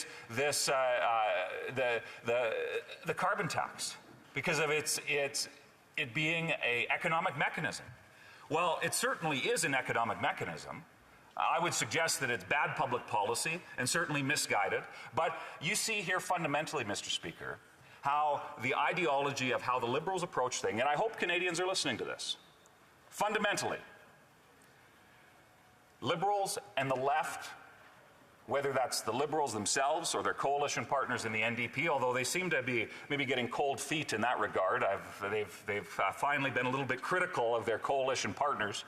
carbon tax because of it being an economic mechanism. Well, it certainly is an economic mechanism. I would suggest that it's bad public policy and certainly misguided. But you see here fundamentally, Mr. Speaker, how the ideology of how the Liberals approach things, and I hope Canadians are listening to this, fundamentally, Liberals and the left, whether that's the Liberals themselves or their coalition partners in the NDP, although they seem to be maybe getting cold feet in that regard. They've finally been a little bit critical of their coalition partners.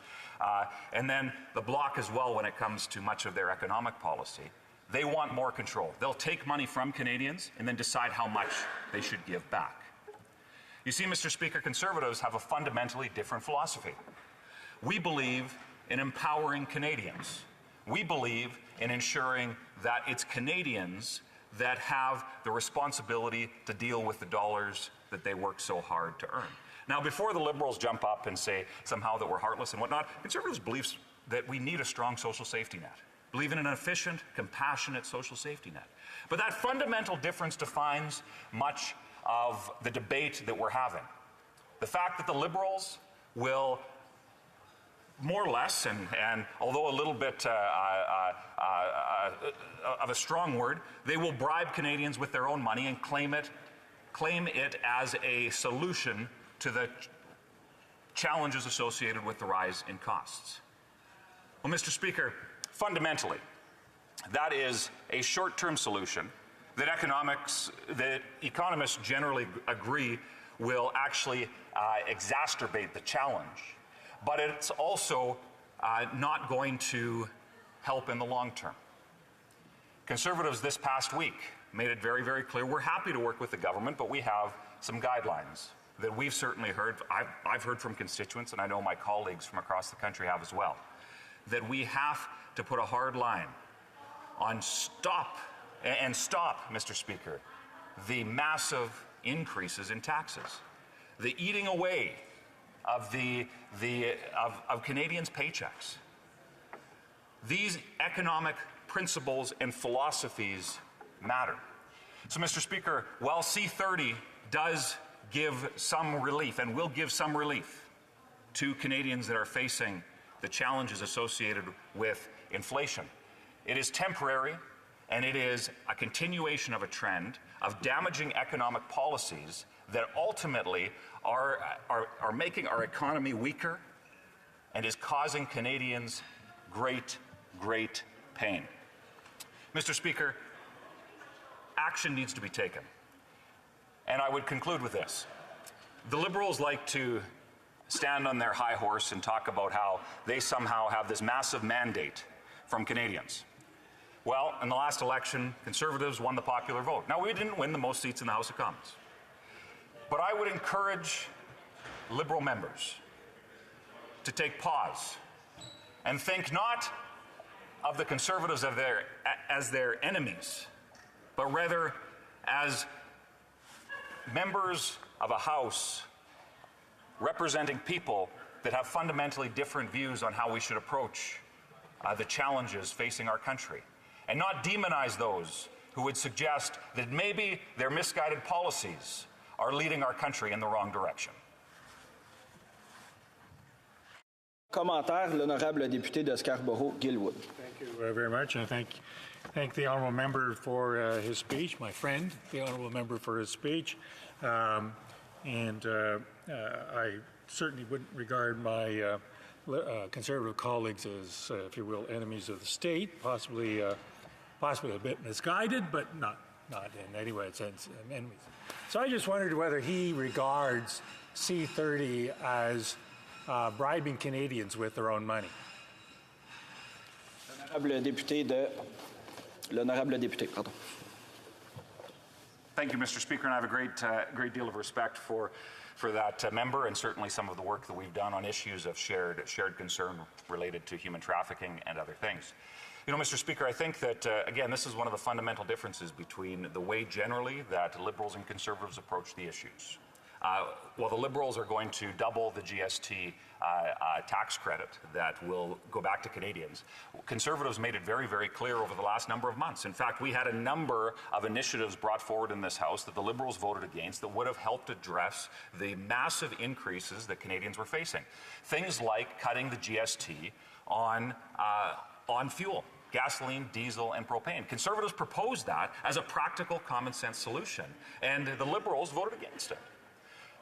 And then the Bloc as well when it comes to much of their economic policy. They want more control. They'll take money from Canadians and then decide how much they should give back. You see, Mr. Speaker, Conservatives have a fundamentally different philosophy. We believe in empowering Canadians. We believe in ensuring that it's Canadians that have the responsibility to deal with the dollars that they work so hard to earn. Now, before the Liberals jump up and say somehow that we're heartless and whatnot, Conservatives believe that we need a strong social safety net, believe in an efficient, compassionate social safety net. But that fundamental difference defines much of the debate that we're having. The fact that the Liberals will more or less, and although a little bit of a strong word, they will bribe Canadians with their own money and claim it as a solution to the challenges associated with the rise in costs. Well, Mr. Speaker, fundamentally, that is a short-term solution that economists generally agree will actually exacerbate the challenge. But it's also not going to help in the long term. Conservatives this past week made it very, very clear we're happy to work with the government, but we have some guidelines that we've certainly heard. I've heard from constituents, and I know my colleagues from across the country have as well, that we have to put a hard line on stop, Mr. Speaker, the massive increases in taxes, the eating away of of Canadians' paychecks. These economic principles and philosophies matter. So, Mr. Speaker, while C30 does give some relief and will give some relief to Canadians that are facing the challenges associated with inflation, it is temporary, and it is a continuation of a trend of damaging economic policies that ultimately are making our economy weaker and is causing Canadians great, great pain. Mr. Speaker, action needs to be taken. And I would conclude with this. The Liberals like to stand on their high horse and talk about how they somehow have this massive mandate from Canadians. Well, in the last election, Conservatives won the popular vote. Now, we didn't win the most seats in the House of Commons. But I would encourage Liberal members to take pause and think not of the Conservatives as their enemies, but rather as members of a House representing people that have fundamentally different views on how we should approach the challenges facing our country, and not demonize those who would suggest that maybe their misguided policies are leading our country in the wrong direction. Commentaire, l'honorable député de Scarborough-Guildwood. Thank you very much, and I thank the honourable member for his speech, my friend, the honourable member for his speech. I certainly wouldn't regard my Conservative colleagues as, if you will, enemies of the state, possibly a bit misguided, but not in any way sense enemies. So I just wondered whether he regards C30 as bribing Canadians with their own money. L'honorable député, pardon. Thank you, Mr. Speaker, and I have a great deal of respect for that member, and certainly some of the work that we've done on issues of shared concern related to human trafficking and other things. You know, Mr. Speaker, I think that, again, this is one of the fundamental differences between the way generally that Liberals and Conservatives approach the issues. While the Liberals are going to double the GST tax credit that will go back to Canadians, Conservatives made it very, very clear over the last number of months. In fact, we had a number of initiatives brought forward in this House that the Liberals voted against that would have helped address the massive increases that Canadians were facing. Things like cutting the GST on fuel. Gasoline, diesel, and propane. Conservatives proposed that as a practical, common-sense solution, and the Liberals voted against it.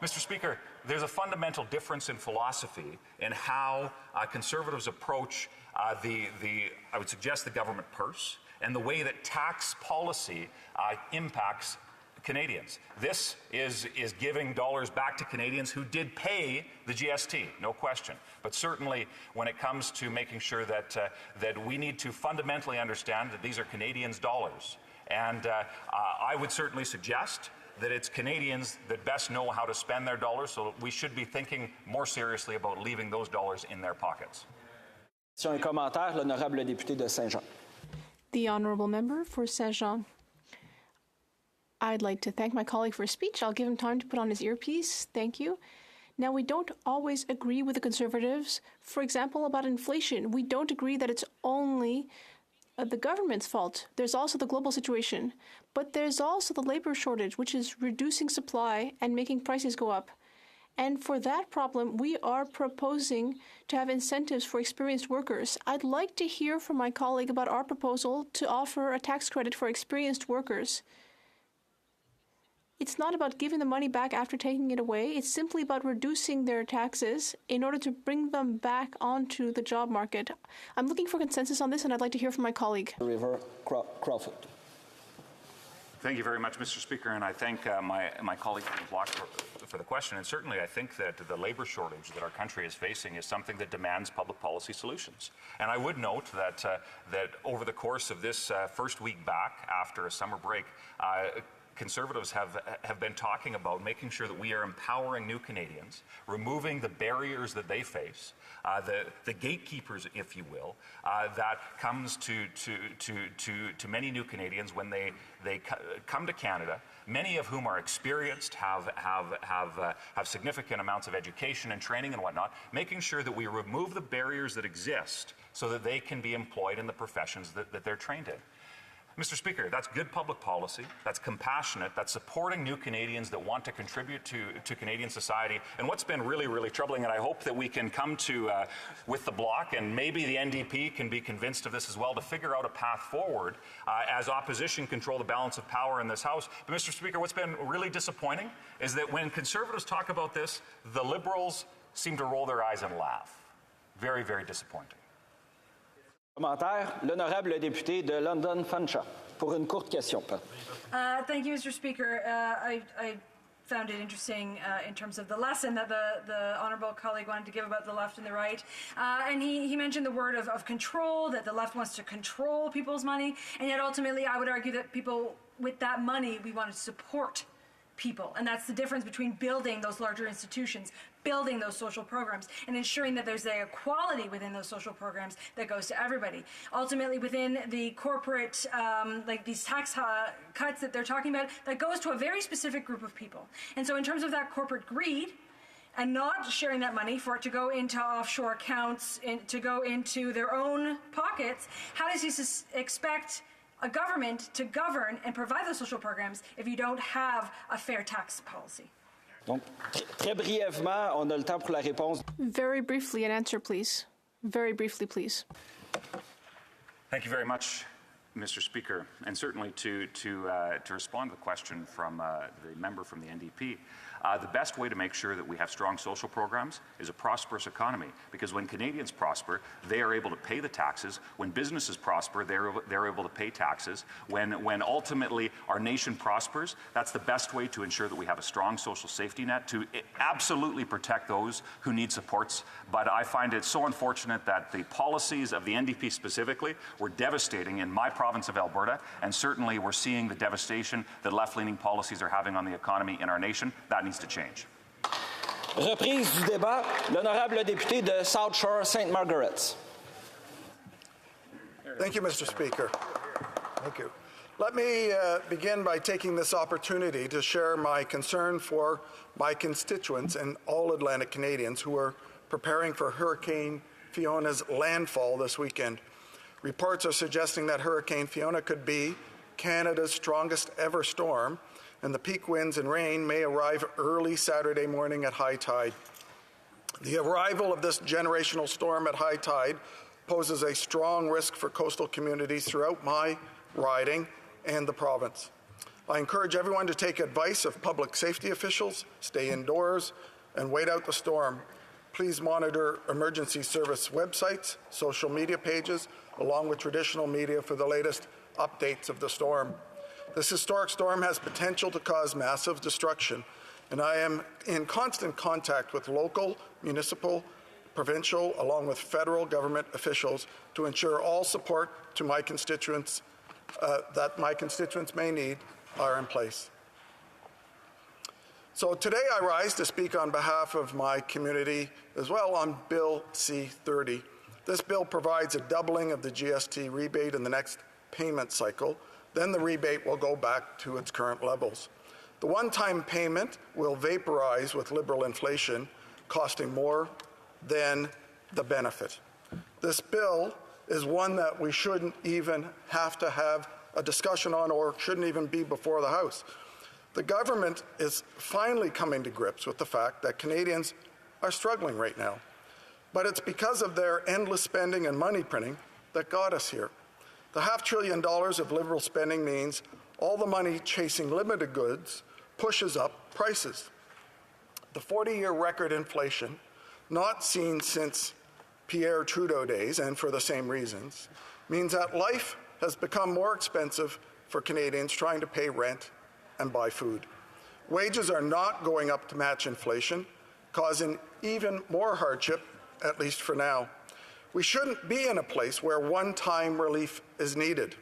Mr. Speaker, there's a fundamental difference in philosophy in how Conservatives approach I would suggest, the government purse, and the way that tax policy impacts Canadians. This is giving dollars back to Canadians who did pay the GST, no question. But certainly when it comes to making sure that we need to fundamentally understand that these are Canadians' dollars. And I would certainly suggest that it's Canadians that best know how to spend their dollars, so we should be thinking more seriously about leaving those dollars in their pockets. Sur un commentaire, l'honorable député de Saint-Jean. The honourable member for Saint-Jean. I'd like to thank my colleague for his speech. I'll give him time to put on his earpiece. Thank you. Now, we don't always agree with the Conservatives. For example, about inflation. We don't agree that it's only the government's fault. There's also the global situation. But there's also the labor shortage, which is reducing supply and making prices go up. And for that problem, we are proposing to have incentives for experienced workers. I'd like to hear from my colleague about our proposal to offer a tax credit for experienced workers. It's not about giving the money back after taking it away. It's simply about reducing their taxes in order to bring them back onto the job market. I'm looking for consensus on this, and I'd like to hear from my colleague. River Crawford. Thank you very much, Mr. Speaker, and I thank my colleague from the Bloc for the question. And certainly I think that the labor shortage that our country is facing is something that demands public policy solutions. And I would note that, that over the course of this first week back after a summer break, Conservatives have been talking about making sure that we are empowering new Canadians, removing the barriers that they face, the gatekeepers, if you will, that comes to many new Canadians when they come to Canada, many of whom are experienced, have significant amounts of education and training and whatnot, making sure that we remove the barriers that exist so that they can be employed in the professions that they're trained in. Mr. Speaker, that's good public policy, that's compassionate, that's supporting new Canadians that want to contribute to Canadian society. And what's been really, really troubling, and I hope that we can come to, with the Bloc, and maybe the NDP can be convinced of this as well, to figure out a path forward as opposition control the balance of power in this House. But Mr. Speaker, what's been really disappointing is that when Conservatives talk about this, the Liberals seem to roll their eyes and laugh. Very, very disappointing. Commentaire, l'honorable député de London Fanshawe, pour une courte question. Thank you, Mr. Speaker. I found it interesting in terms of the lesson that the honourable colleague wanted to give about the left and the right. And he mentioned the word of control, that the left wants to control people's money, and yet ultimately I would argue that people, with that money, we want to support people. And that's the difference between building those larger institutions, building those social programs, and ensuring that there's a equality within those social programs that goes to everybody. Ultimately, within the corporate, like these tax cuts that they're talking about, that goes to a very specific group of people. And so in terms of that corporate greed, and not sharing that money for it to go into offshore accounts, to go into their own pockets, how does he expect a government to govern and provide those social programs if you don't have a fair tax policy? Donc, très brièvement, on a le temps pour la réponse. Very briefly, an answer, please. Very briefly, please. Thank you very much, Mr. Speaker. And certainly to respond to the question from the member from the NDP, the best way to make sure that we have strong social programs is a prosperous economy, because when Canadians prosper, they are able to pay the taxes. When businesses prosper, they're able to pay taxes. When ultimately our nation prospers, that's the best way to ensure that we have a strong social safety net to absolutely protect those who need supports. But I find it so unfortunate that the policies of the NDP specifically were devastating in my province of Alberta, and certainly we're seeing the devastation that left-leaning policies are having on the economy in our nation. That needs to change. Reprise du débat, l'honorable député de South Shore St. Margaret's. Thank you, Mr. Speaker. Thank you. Let me begin by taking this opportunity to share my concern for my constituents and all Atlantic Canadians who are preparing for Hurricane Fiona's landfall this weekend. Reports are suggesting that Hurricane Fiona could be Canada's strongest ever storm, and the peak winds and rain may arrive early Saturday morning at high tide. The arrival of this generational storm at high tide poses a strong risk for coastal communities throughout my riding and the province. I encourage everyone to take advice of public safety officials, stay indoors, and wait out the storm. Please monitor emergency service websites, social media pages, along with traditional media for the latest updates of the storm. This historic storm has potential to cause massive destruction, and I am in constant contact with local, municipal, provincial, along with federal government officials to ensure all support to my constituents that my constituents may need are in place. So today I rise to speak on behalf of my community as well on Bill C-30. This bill provides a doubling of the GST rebate in the next payment cycle. Then the rebate will go back to its current levels. The one-time payment will vaporize with Liberal inflation, costing more than the benefit. This bill is one that we shouldn't even have to have a discussion on, or shouldn't even be before the House. The government is finally coming to grips with the fact that Canadians are struggling right now. But it's because of their endless spending and money printing that got us here. The $500 billion of Liberal spending means all the money chasing limited goods pushes up prices. The 40-year record inflation, not seen since Pierre Trudeau days, and for the same reasons, means that life has become more expensive for Canadians trying to pay rent and buy food. Wages are not going up to match inflation, causing even more hardship, at least for now. We shouldn't be in a place where one-time relief is needed.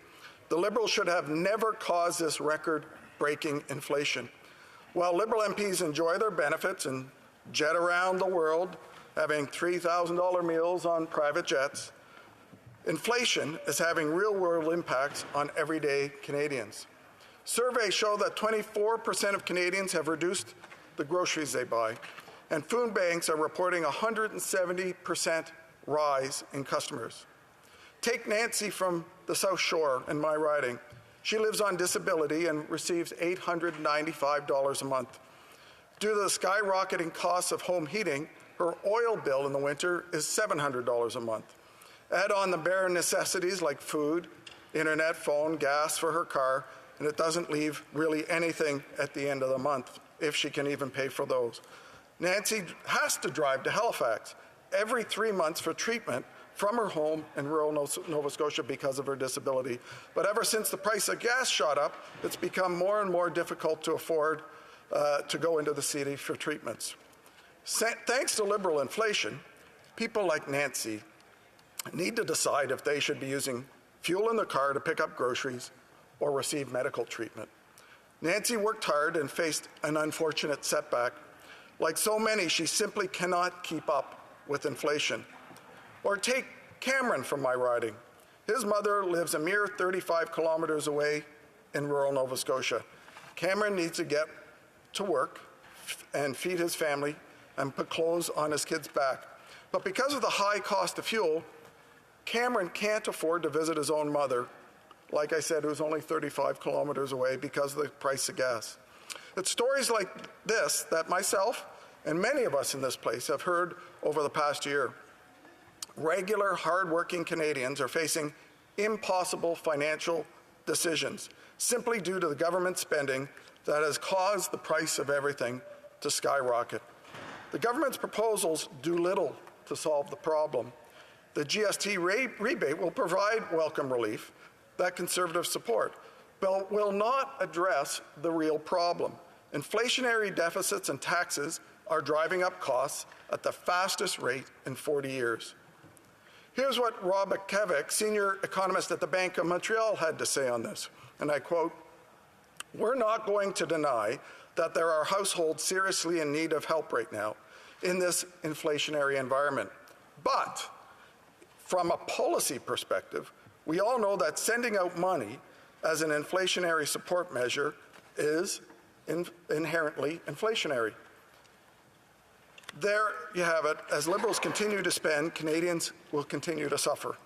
The Liberals should have never caused this record-breaking inflation. While Liberal MPs enjoy their benefits and jet around the world, having $3,000 meals on private jets, inflation is having real-world impacts on everyday Canadians. Surveys show that 24% of Canadians have reduced the groceries they buy, and food banks are reporting a 170% rise in customers. Take Nancy from the South Shore in my riding. She lives on disability and receives $895 a month. Due to the skyrocketing costs of home heating, her oil bill in the winter is $700 a month. Add on the bare necessities like food, internet, phone, gas for her car, and it doesn't leave really anything at the end of the month, if she can even pay for those. Nancy has to drive to Halifax every 3 months for treatment from her home in rural Nova Scotia because of her disability. But ever since the price of gas shot up, it's become more and more difficult to afford to go into the city for treatments. Thanks to Liberal inflation, people like Nancy need to decide if they should be using fuel in their car to pick up groceries or receive medical treatment. Nancy worked hard and faced an unfortunate setback. Like so many, she simply cannot keep up with inflation. Or take Cameron from my riding. His mother lives a mere 35 kilometers away in rural Nova Scotia. Cameron needs to get to work and feed his family and put clothes on his kids' back. But because of the high cost of fuel, Cameron can't afford to visit his own mother, like I said, who's only 35 kilometers away because of the price of gas. It's stories like this that myself and many of us in this place have heard over the past year. Regular, hard-working Canadians are facing impossible financial decisions simply due to the government spending that has caused the price of everything to skyrocket. The government's proposals do little to solve the problem. The GST rebate will provide welcome relief that Conservatives support, but will not address the real problem. Inflationary deficits and taxes are driving up costs at the fastest rate in 40 years. Here's what Rob Kevik, senior economist at the Bank of Montreal, had to say on this, and I quote, "We're not going to deny that there are households seriously in need of help right now in this inflationary environment. But from a policy perspective, we all know that sending out money as an inflationary support measure is inherently inflationary." There you have it. As Liberals continue to spend, Canadians will continue to suffer.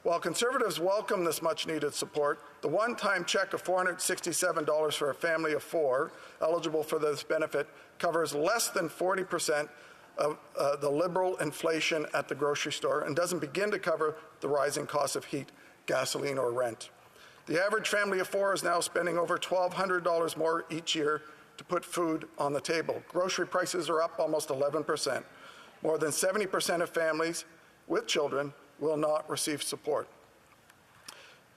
While Conservatives welcome this much-needed support, the one-time check of $467 for a family of 4 eligible for this benefit covers less than 40% of the Liberal inflation at the grocery store and doesn't begin to cover the rising costs of heat, gasoline, or rent. The average family of 4 is now spending over $1,200 more each year to put food on the table. Grocery prices are up almost 11%. More than 70% of families with children will not receive support.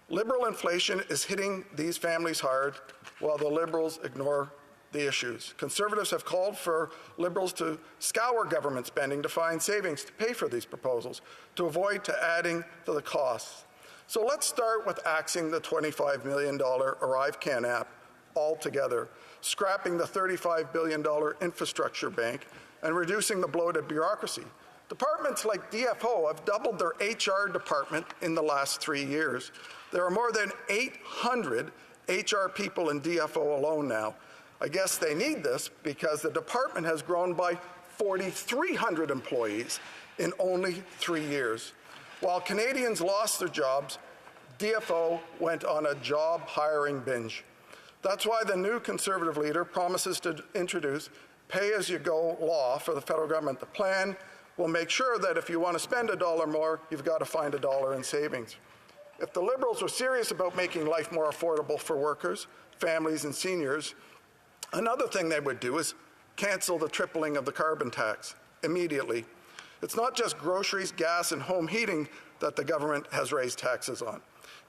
Liberal inflation is hitting these families hard while the Liberals ignore the issues. Conservatives have called for Liberals to scour government spending to find savings to pay for these proposals, to avoid adding to the costs. So let's start with axing the $25 million ArriveCan app altogether, scrapping the $35 billion infrastructure bank, and reducing the bloated bureaucracy. Departments like DFO have doubled their HR department in the last 3 years. There are more than 800 HR people in DFO alone now. I guess they need this because the department has grown by 4,300 employees in only 3 years. While Canadians lost their jobs, DFO went on a job hiring binge. That's why the new Conservative leader promises to introduce pay-as-you-go law for the federal government. The plan will make sure that if you want to spend $1 more, you've got to find $1 in savings. If the Liberals were serious about making life more affordable for workers, families, and seniors, another thing they would do is cancel the tripling of the carbon tax immediately. It's not just groceries, gas, and home heating that the government has raised taxes on.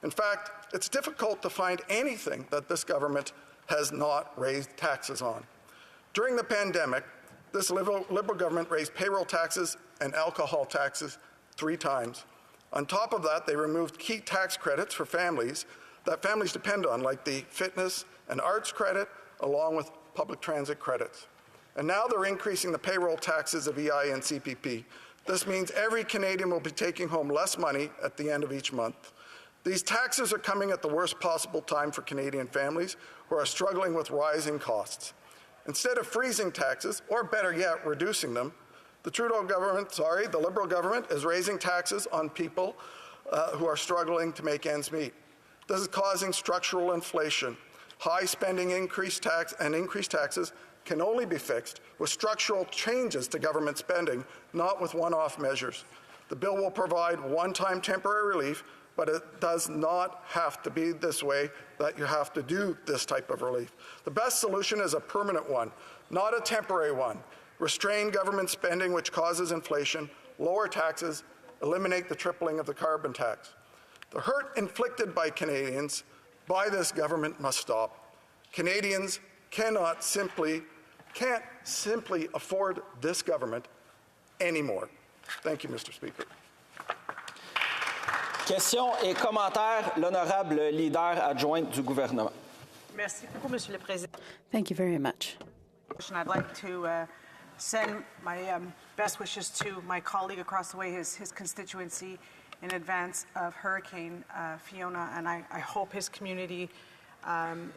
In fact, it's difficult to find anything that this government has not raised taxes on. During the pandemic, this Liberal government raised payroll taxes and alcohol taxes 3 times. On top of that, they removed key tax credits for families that families depend on, like the fitness and arts credit, along with public transit credits. And now they're increasing the payroll taxes of EI and CPP. This means every Canadian will be taking home less money at the end of each month. These taxes are coming at the worst possible time for Canadian families who are struggling with rising costs. Instead of freezing taxes, or better yet, reducing them, the the Liberal government is raising taxes on people who are struggling to make ends meet. This is causing structural inflation. High spending, increased taxes can only be fixed with structural changes to government spending, not with one-off measures. The bill will provide one-time temporary relief, but it does not have to be this way, that you have to do this type of relief. The best solution is a permanent one, not a temporary one. Restrain government spending, which causes inflation, lower taxes, eliminate the tripling of the carbon tax. The hurt inflicted by Canadians by this government must stop. Canadians can't simply afford this government anymore. Thank you, Mr. Speaker. Questions et commentaires, l'honorable leader adjointe du gouvernement. Merci beaucoup, Monsieur le Président. Thank you very much. I'd like to send my best wishes to my colleague across the way, his constituency, in advance of Hurricane Fiona, and I hope his community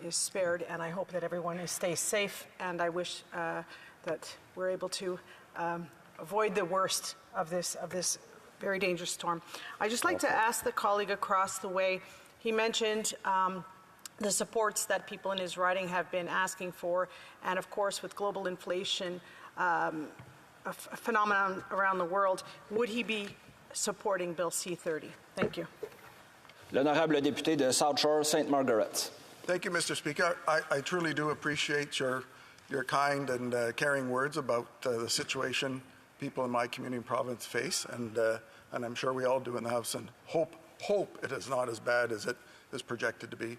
is spared, and I hope that everyone stays safe, and I wish that we're able to avoid the worst of this very dangerous storm. I'd just like to ask the colleague across the way, he mentioned the supports that people in his riding have been asking for, and of course with global inflation, a phenomenon around the world, would he be supporting Bill C-30? Thank you. L'honorable député de South Shore, St. Margaret. Thank you, Mr. Speaker. I truly do appreciate your kind and caring words about the situation people in my community and province face, and I'm sure we all do in the House, and hope it is not as bad as it is projected to be.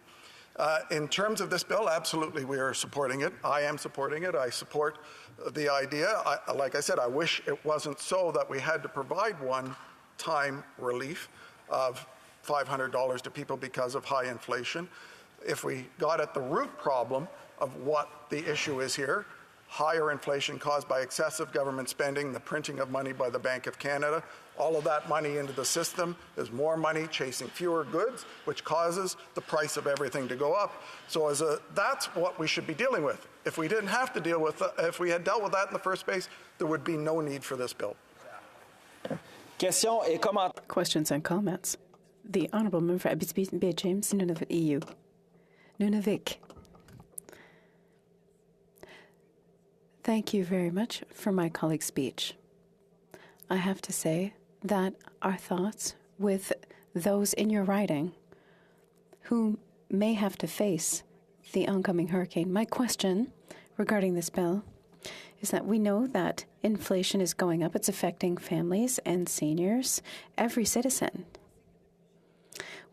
In terms of this bill, absolutely we are supporting it. I am supporting it. I support the idea. Like I said, I wish it wasn't so that we had to provide one-time relief of $500 to people because of high inflation. If we got at the root problem of what the issue is here, higher inflation caused by excessive government spending, the printing of money by the Bank of Canada, all of that money into the system is more money chasing fewer goods, which causes the price of everything to go up. So that's what we should be dealing with. If we didn't have to deal with, if we had dealt with that in the first place, there would be no need for this bill. Questions and comments. The Honourable Member for Abbotsford Bay James, Nunavut EU. Nunavik. Thank you very much for my colleague's speech. I have to say that our thoughts with those in your riding who may have to face the oncoming hurricane. My question regarding this bill is that we know that inflation is going up. It's affecting families and seniors, every citizen.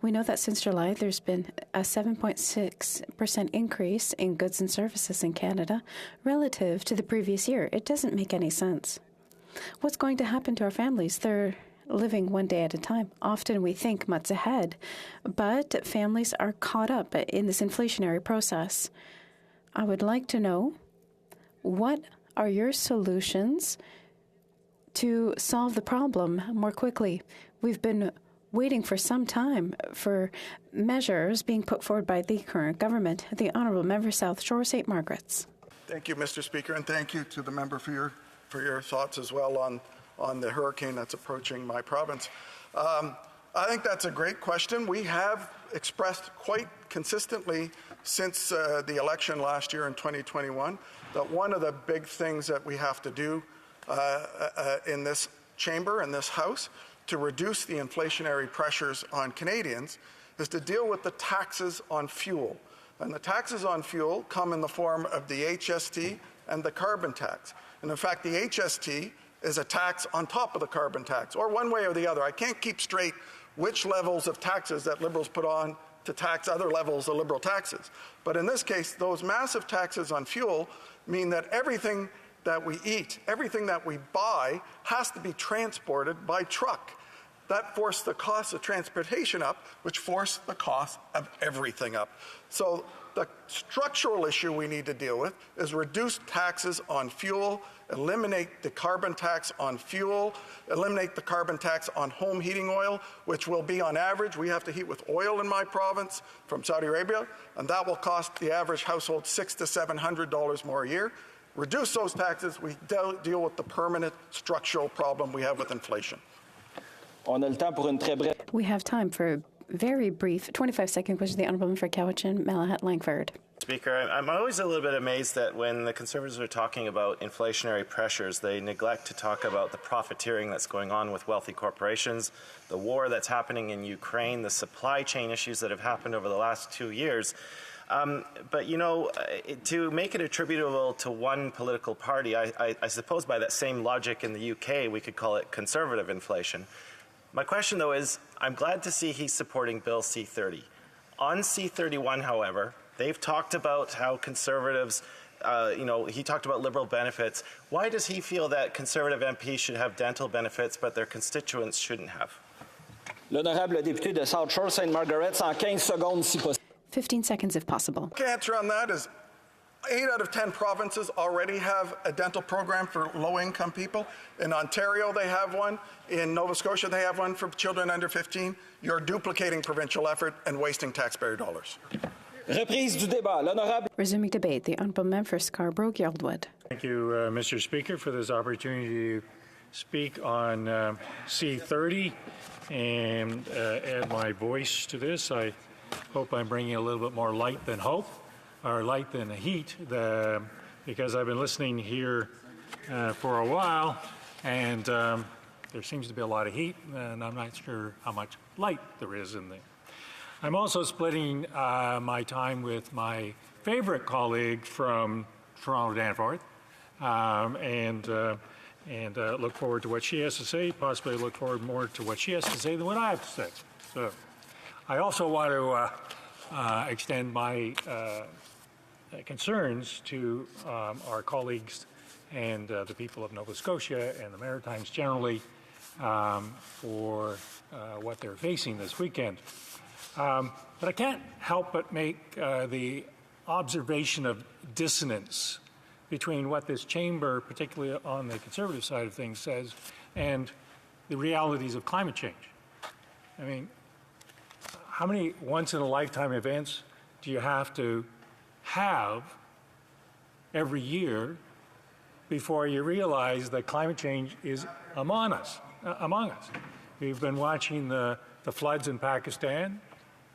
We know that since July, there's been a 7.6% increase in goods and services in Canada relative to the previous year. It doesn't make any sense. What's going to happen to our families? They're living one day at a time. Often we think months ahead, but families are caught up in this inflationary process. I would like to know, what are your solutions to solve the problem more quickly? We've been waiting for some time for measures being put forward by the current government. The Honourable Member, South Shore, St. Margaret's. Thank you, Mr. Speaker, and thank you to the member for your thoughts as well on the hurricane that's approaching my province. I think that's a great question. We have expressed quite consistently since the election last year in 2021 that one of the big things that we have to do in this chamber, in this House, to reduce the inflationary pressures on Canadians is to deal with the taxes on fuel. And the taxes on fuel come in the form of the HST and the carbon tax. And in fact, the HST is a tax on top of the carbon tax, or one way or the other. I can't keep straight which levels of taxes that Liberals put on to tax other levels of Liberal taxes. But in this case, those massive taxes on fuel mean that everything that we eat, everything that we buy, has to be transported by truck. That forced the cost of transportation up, which forced the cost of everything up. So the structural issue we need to deal with is reduce taxes on fuel, eliminate the carbon tax on fuel, eliminate the carbon tax on home heating oil, which will be on average, we have to heat with oil in my province from Saudi Arabia, and that will cost the average household $600 to $700 more a year. Reduce those taxes, we deal with the permanent structural problem we have with inflation. We have time for a very brief 25-second question. The Honourable Member for Cowichan, Malahat Langford. Speaker, I'm always a little bit amazed that when the Conservatives are talking about inflationary pressures, they neglect to talk about the profiteering that's going on with wealthy corporations, the war that's happening in Ukraine, the supply chain issues that have happened over the last 2 years. But, you know, to make it attributable to one political party, I suppose by that same logic in the UK, we could call it conservative inflation. My question, though, is I'm glad to see he's supporting Bill C-30. On C-31, however, they've talked about how Conservatives, he talked about Liberal benefits. Why does he feel that Conservative MPs should have dental benefits, but their constituents shouldn't have? L'honorable député de South Shore St. Margaret's en 15 secondes si possible. 15 seconds if possible. The answer on that is 8 out of 10 provinces already have a dental program for low-income people. In Ontario, they have one. In Nova Scotia, they have one for children under 15. You're duplicating provincial effort and wasting taxpayer dollars. Reprise du débat. L'honorable. Resuming debate, the Honourable Member for Scarborough-Guildwood. Thank you, Mr. Speaker, for this opportunity to speak on C-30 and add my voice to this. I hope I'm bringing a little bit more light than hope, or light than heat, because I've been listening here for a while, and there seems to be a lot of heat, and I'm not sure how much light there is in there. I'm also splitting my time with my favorite colleague from Toronto Danforth, and look forward to what she has to say, possibly look forward more to what she has to say than what I have to say. So I also want to extend my concerns to our colleagues and the people of Nova Scotia and the Maritimes generally for what they're facing this weekend. But I can't help but make the observation of dissonance between what this chamber, particularly on the Conservative side of things, says and the realities of climate change. I mean, how many once-in-a-lifetime events do you have to have every year before you realize that climate change is among us? We've been watching the floods in Pakistan.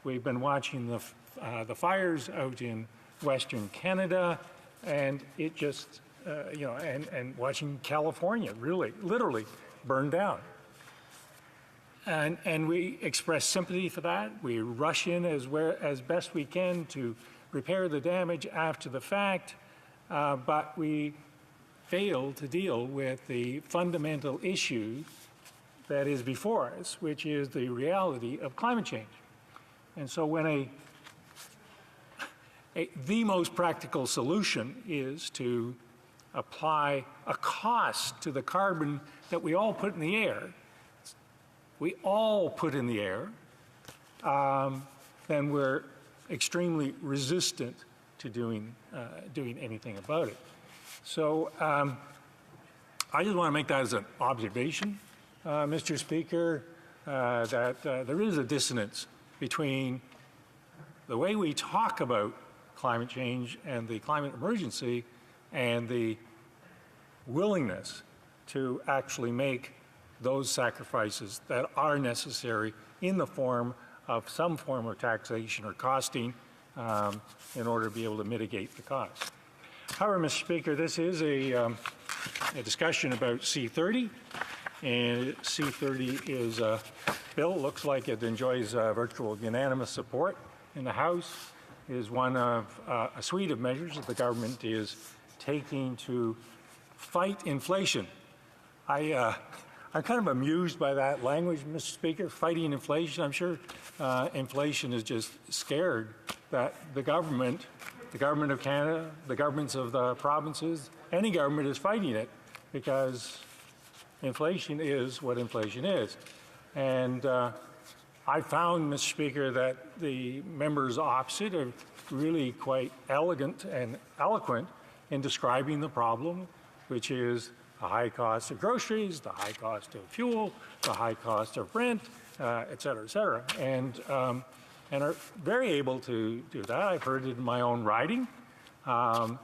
We've been watching the fires out in Western Canada, and it just, and watching California really, literally burn down. And we express sympathy for that. We rush in as best we can to repair the damage after the fact, but we fail to deal with the fundamental issue that is before us, which is the reality of climate change. And so when the most practical solution is to apply a cost to the carbon that we all put in the air, then we're extremely resistant to doing anything about it. So I just want to make that as an observation, Mr. Speaker, that there is a dissonance between the way we talk about climate change and the climate emergency and the willingness to actually make those sacrifices that are necessary in the form of some form of taxation or costing in order to be able to mitigate the cost. However, Mr. Speaker, this is a discussion about C-30, and C-30 is a bill. It looks like it enjoys virtual unanimous support in the House. It is one of a suite of measures that the government is taking to fight inflation. I'm kind of amused by that language, Mr. Speaker, fighting inflation. I'm sure inflation is just scared that the government of Canada, the governments of the provinces, any government is fighting it because inflation is what inflation is. And I found, Mr. Speaker, that the members opposite are really quite elegant and eloquent in describing the problem, which is the high cost of groceries, the high cost of fuel, the high cost of rent, et cetera, and are very able to do that. I've heard it in my own writing, and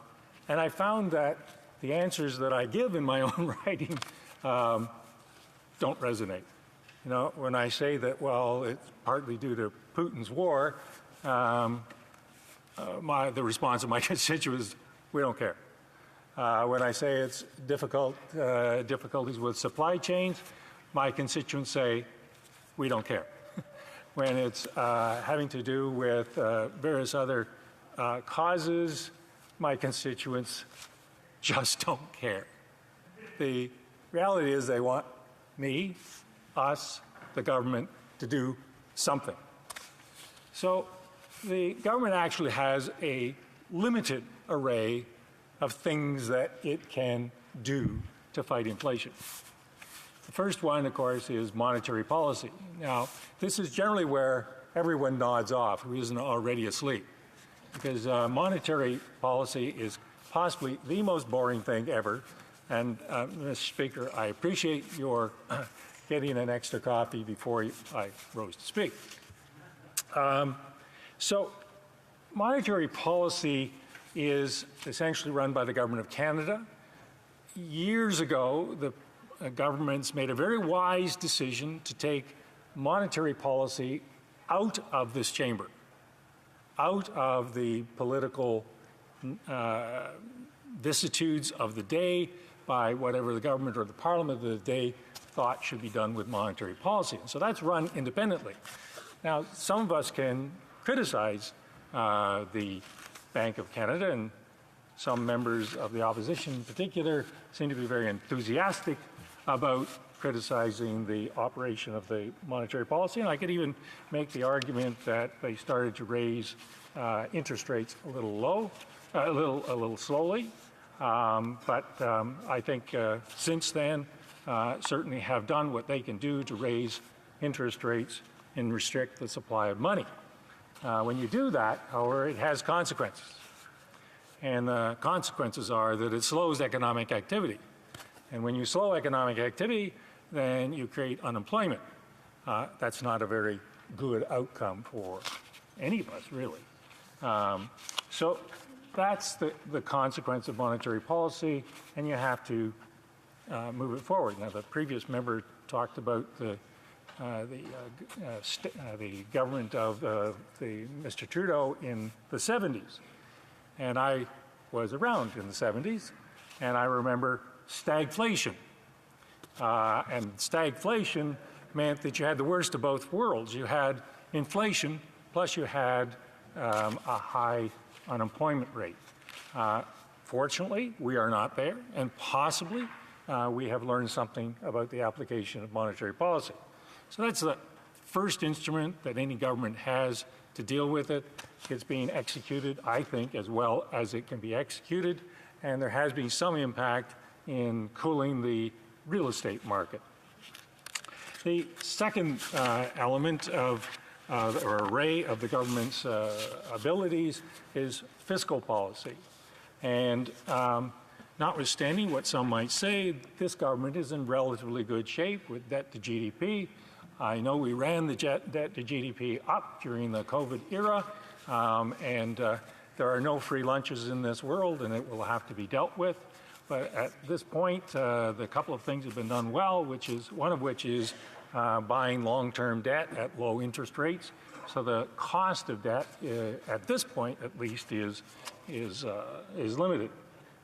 I found that the answers that I give in my own writing don't resonate. You know, when I say that, well, it's partly due to Putin's war, the response of my constituents is, we don't care. When I say it's difficulties with supply chains, my constituents say, we don't care. When it's having to do with various other causes, my constituents just don't care. The reality is they want me, us, the government, to do something. So the government actually has a limited array of things that it can do to fight inflation. The first one, of course, is monetary policy. Now, this is generally where everyone nods off who isn't already asleep, because monetary policy is possibly the most boring thing ever. And, Mr. Speaker, I appreciate your getting an extra coffee before I rose to speak. So monetary policy is essentially run by the Government of Canada. Years ago, the governments made a very wise decision to take monetary policy out of this chamber, out of the political vicissitudes of the day by whatever the government or the parliament of the day thought should be done with monetary policy. So that's run independently. Now, some of us can criticize the Bank of Canada, and some members of the opposition in particular seem to be very enthusiastic about criticizing the operation of the monetary policy. And I could even make the argument that they started to raise interest rates a little slowly. But I think since then, certainly have done what they can do to raise interest rates and restrict the supply of money. When you do that, however, it has consequences. And the consequences are that it slows economic activity. And when you slow economic activity, then you create unemployment. That's not a very good outcome for any of us, really. So that's the consequence of monetary policy, and you have to move it forward. Now, the previous member talked about the government of Mr. Trudeau in the 70s. And I was around in the 70s, and I remember stagflation. And stagflation meant that you had the worst of both worlds. You had inflation, plus you had a high unemployment rate. Fortunately, we are not there, and possibly we have learned something about the application of monetary policy. So that's the first instrument that any government has to deal with it. It's being executed, I think, as well as it can be executed, and there has been some impact in cooling the real estate market. The second element of or array of the government's abilities is fiscal policy. And notwithstanding what some might say, this government is in relatively good shape with debt to GDP. I know we ran the debt to GDP up during the COVID era, and there are no free lunches in this world, and it will have to be dealt with. But at this point, the couple of things have been done well, one of which is buying long-term debt at low interest rates. So the cost of debt, at this point at least, is limited.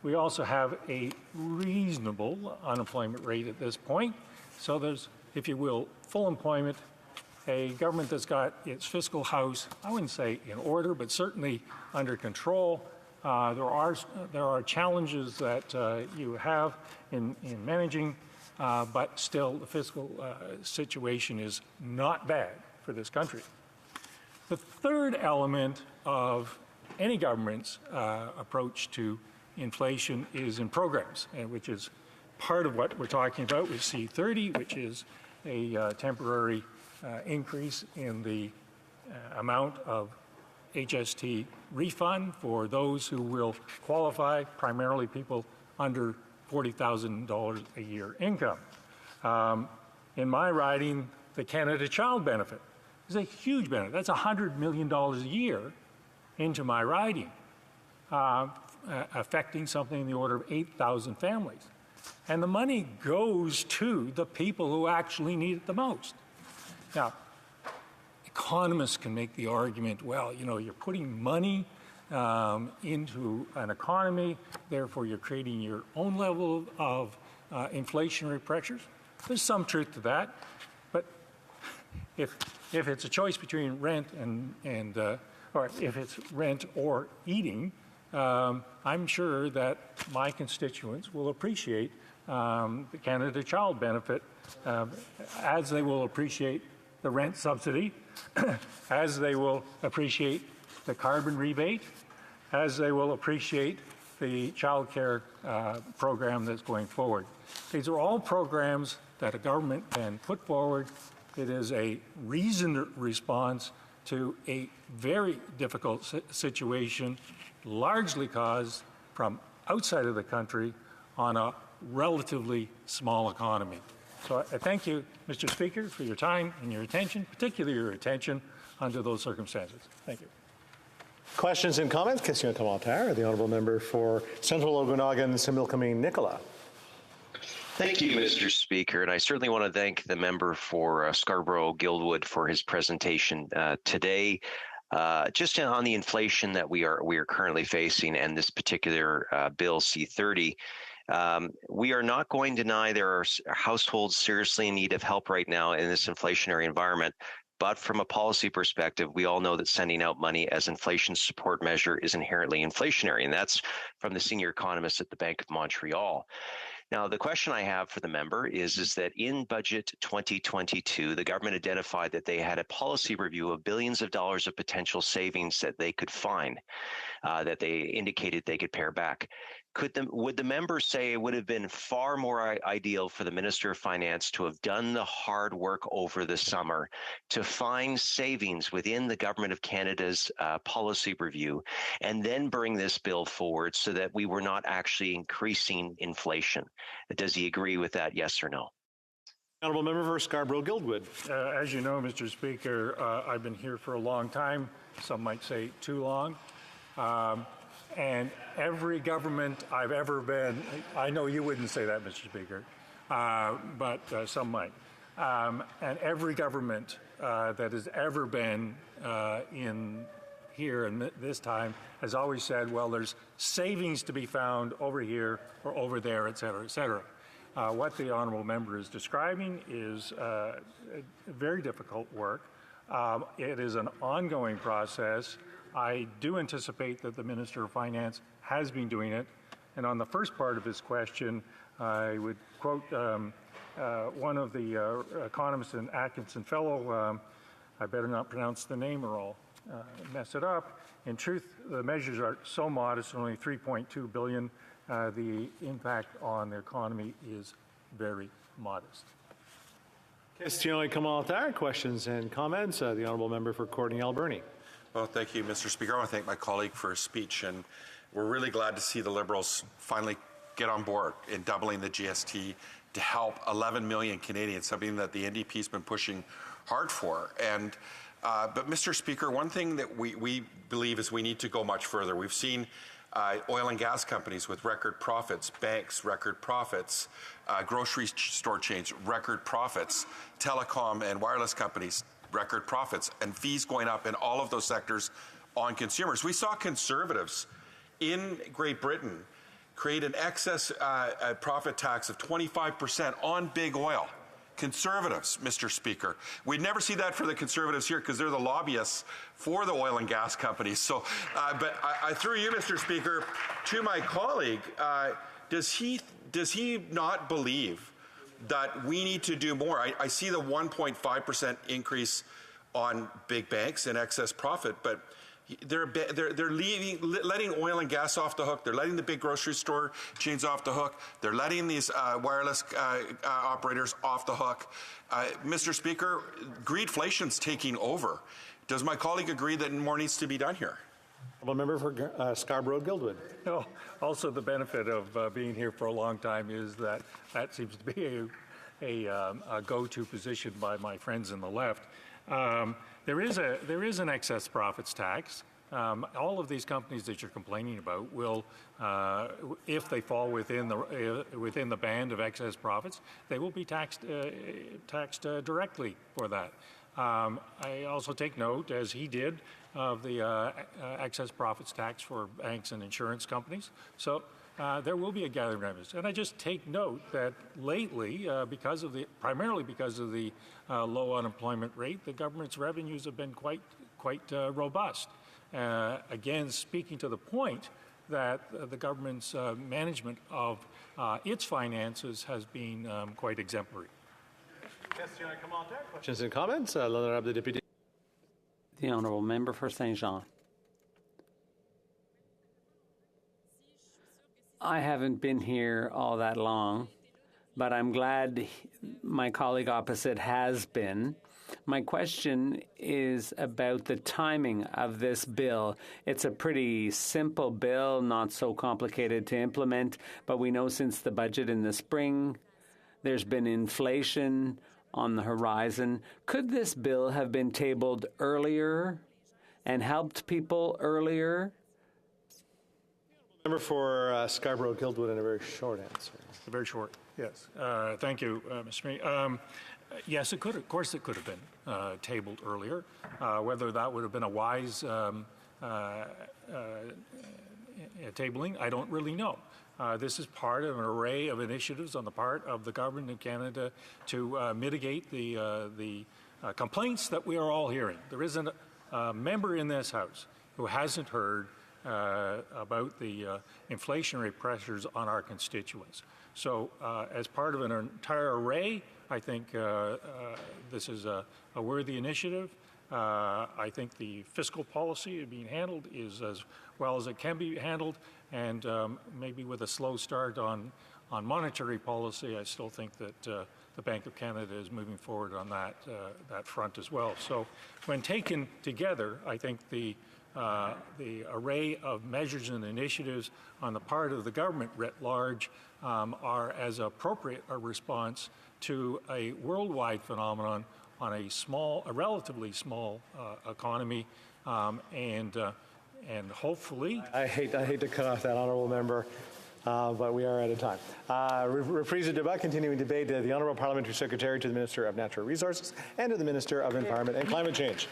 We also have a reasonable unemployment rate at this point. So there's, if you will, full employment, a government that's got its fiscal house, I wouldn't say in order, but certainly under control. There are challenges that you have in managing but still the fiscal situation is not bad for this country. The third element of any government's approach to inflation is in programs, which is part of what we're talking about with C30, which is a temporary increase in the amount of HST refund for those who will qualify, primarily people under $40,000 a year income. In my riding, the Canada Child Benefit is a huge benefit. That's $100 million a year into my riding, affecting something in the order of 8,000 families. And the money goes to the people who actually need it the most. Now, economists can make the argument, well, you know, you're putting money into an economy, therefore you're creating your own level of inflationary pressures. There's some truth to that, but if it's a choice between rent or if it's rent or eating, I'm sure that my constituents will appreciate the Canada Child Benefit as they will appreciate the rent subsidy, as they will appreciate the carbon rebate, as they will appreciate the child care program that's going forward. These are all programs that a government can put forward. It is a reasoned response to a very difficult situation, largely caused from outside of the country on a relatively small economy. So I thank you, Mr. Speaker, for your time and your attention, particularly your attention under those circumstances. Thank you. Questions and comments? Question commentaire. The honourable member for Central Okanagan, Similkameen Nicola. Thank you, Mr. Speaker, and I certainly want to thank the member for Scarborough-Guildwood for his presentation today. Just on the inflation that we are currently facing and this particular bill C30, we are not going to deny there are households seriously in need of help right now in this inflationary environment. But from a policy perspective, we all know that sending out money as inflation support measure is inherently inflationary, and that's from the senior economist at the Bank of Montreal. Now, the question I have for the member is that in Budget 2022, the government identified that they had a policy review of billions of dollars of potential savings that they could find, that they indicated they could pare back. Would the member say it would have been far more ideal for the Minister of Finance to have done the hard work over the summer to find savings within the Government of Canada's policy review and then bring this bill forward so that we were not actually increasing inflation? Does he agree with that, yes or no? Honourable member for Scarborough-Guildwood. As you know, Mr. Speaker, I've been here for a long time. Some might say too long. And every government I've ever been, I know you wouldn't say that, Mr. Speaker, but some might. And every government that has ever been in here and this time has always said, well, there's savings to be found over here or over there, et cetera, et cetera. What the honourable member is describing is very difficult work. It is an ongoing process. I do anticipate that the Minister of Finance has been doing it. And on the first part of his question, I would quote one of the economists in Atkinson Fellow. I better not pronounce the name or I'll mess it up. In truth, the measures are so modest, only $3.2 billion. The impact on the economy is very modest. Question commentaire. Questions and comments. The honourable member for Courtenay-Alberni. Well, thank you, Mr. Speaker. I want to thank my colleague for his speech, and we're really glad to see the Liberals finally get on board in doubling the GST to help 11 million Canadians, something that the NDP has been pushing hard for. And but, Mr. Speaker, one thing that we believe is we need to go much further. We've seen oil and gas companies with record profits, banks, record profits, grocery store chains, record profits, telecom and wireless companies, record profits, and fees going up in all of those sectors on consumers. We saw Conservatives in Great Britain create an excess profit tax of 25% on big oil. Conservatives, Mr. Speaker. We'd never see that for the Conservatives here because they're the lobbyists for the oil and gas companies. So, but I through you, Mr. Speaker, to my colleague, does he not believe that we need to do more. I see the 1.5% increase on big banks and excess profit, but they're letting oil and gas off the hook. They're letting the big grocery store chains off the hook. They're letting these wireless operators off the hook. Mr. Speaker, greedflation's taking over. Does my colleague agree that more needs to be done here? Member for Scarborough-Guildwood. No. Also, the benefit of being here for a long time is that seems to be a go-to position by my friends on the left. There is an excess profits tax. All of these companies that you're complaining about will, if they fall within the band of excess profits, they will be taxed directly for that. I also take note, as he did, of the excess profits tax for banks and insurance companies. So there will be a gathering revenues. And I just take note that lately, primarily because of the low unemployment rate, the government's revenues have been quite robust. Again, speaking to the point that the government's management of its finances has been quite exemplary. Questions and comments? L'honorable député. The honourable member for Saint Jean. I haven't been here all that long, but I'm glad my colleague opposite has been. My question is about the timing of this bill. It's a pretty simple bill, not so complicated to implement, but we know since the budget in the spring, there's been inflation on the horizon. Could this bill have been tabled earlier and helped people earlier? Member for Scarborough-Guildwood, and a very short answer. Very short, yes. Thank you, Mr. Speaker. Yes, it could. Of course, it could have been tabled earlier. Whether that would have been a wise tabling, I don't really know. This is part of an array of initiatives on the part of the government of Canada to mitigate the complaints that we are all hearing. There isn't a member in this House who hasn't heard about the inflationary pressures on our constituents. So as part of an entire array, I think this is a worthy initiative. I think the fiscal policy being handled is as well as it can be handled, and maybe with a slow start on monetary policy, I still think that the Bank of Canada is moving forward on that front as well. So when taken together, I think the array of measures and initiatives on the part of the government writ large are as appropriate a response to a worldwide phenomenon on a relatively small economy, and hopefully. I hate to cut off that honourable member, but we are out of time. Reprise de débat, continuing debate. The Honourable Parliamentary Secretary to the Minister of Natural Resources and to the Minister of Environment and Climate Change.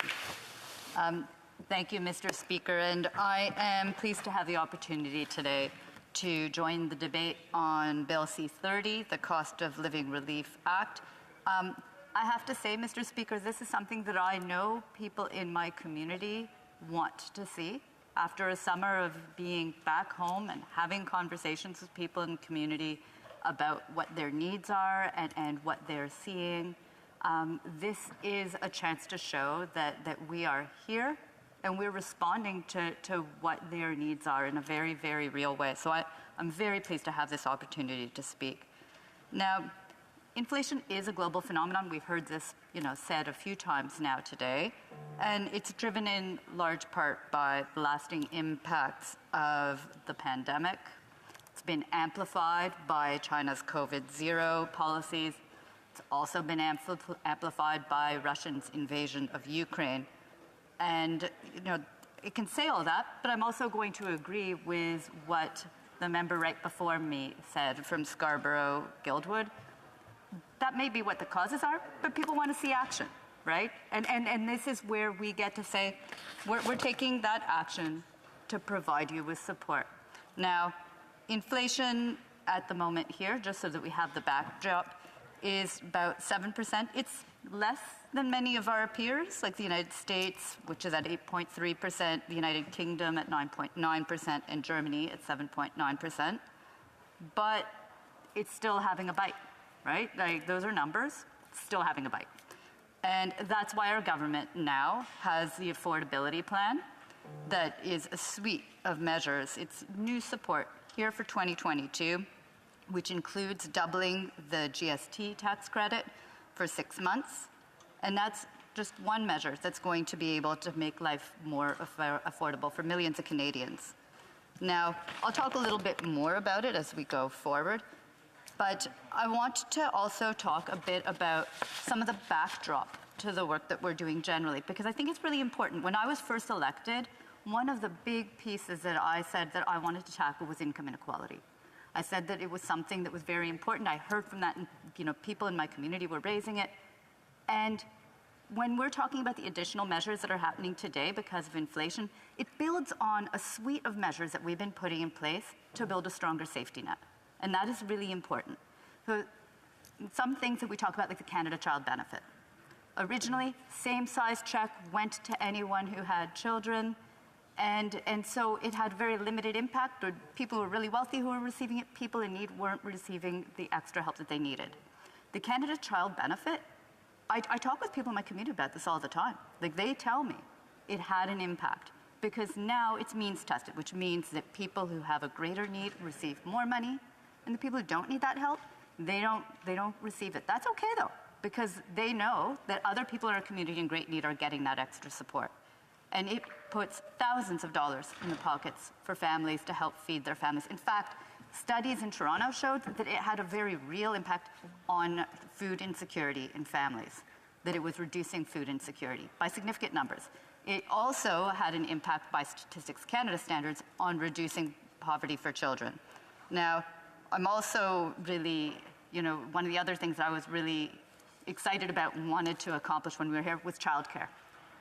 Thank you, Mr. Speaker, and I am pleased to have the opportunity today to join the debate on Bill C-30, the Cost of Living Relief Act. I have to say, Mr. Speaker, this is something that I know people in my community want to see. After a summer of being back home and having conversations with people in the community about what their needs are and what they're seeing, this is a chance to show that we are here and we're responding to what their needs are in a very, very real way. So I'm very pleased to have this opportunity to speak. Now, inflation is a global phenomenon. We've heard this, said a few times now today, and it's driven in large part by the lasting impacts of the pandemic. It's been amplified by China's COVID-0 policies. It's also been amplified by Russia's invasion of Ukraine. And, it can say all that, but I'm also going to agree with what the member right before me said from Scarborough-Guildwood. That may be what the causes are, but people want to see action, right? And this is where we get to say, we're taking that action to provide you with support. Now, inflation at the moment here, just so that we have the backdrop, is about 7%. It's less than many of our peers, like the United States, which is at 8.3%, the United Kingdom at 9.9%, and Germany at 7.9%. But it's still having a bite. right? Like, those are numbers, still having a bite. And that's why our government now has the affordability plan that is a suite of measures. It's new support here for 2022, which includes doubling the GST tax credit for 6 months. And that's just one measure that's going to be able to make life more affordable for millions of Canadians. Now, I'll talk a little bit more about it as we go forward, but I want to also talk a bit about some of the backdrop to the work that we're doing generally, because I think it's really important. When I was first elected, one of the big pieces that I said that I wanted to tackle was income inequality. I said that it was something that was very important. I heard from that, people in my community were raising it. And when we're talking about the additional measures that are happening today because of inflation, it builds on a suite of measures that we've been putting in place to build a stronger safety net. And that is really important. So some things that we talk about, like the Canada Child Benefit. Originally, same size check went to anyone who had children. And so it had very limited impact. Or people who were really wealthy who were receiving it, people in need weren't receiving the extra help that they needed. The Canada Child Benefit, I talk with people in my community about this all the time. Like, they tell me it had an impact because now it's means tested, which means that people who have a greater need receive more money, and the people who don't need that help, they don't receive it. That's okay though, because they know that other people in our community in great need are getting that extra support. And it puts thousands of dollars in the pockets for families to help feed their families. In fact, studies in Toronto showed that it had a very real impact on food insecurity in families, that it was reducing food insecurity by significant numbers. It also had an impact by Statistics Canada standards on reducing poverty for children. Now, I'm also really, one of the other things that I was really excited about and wanted to accomplish when we were here was childcare.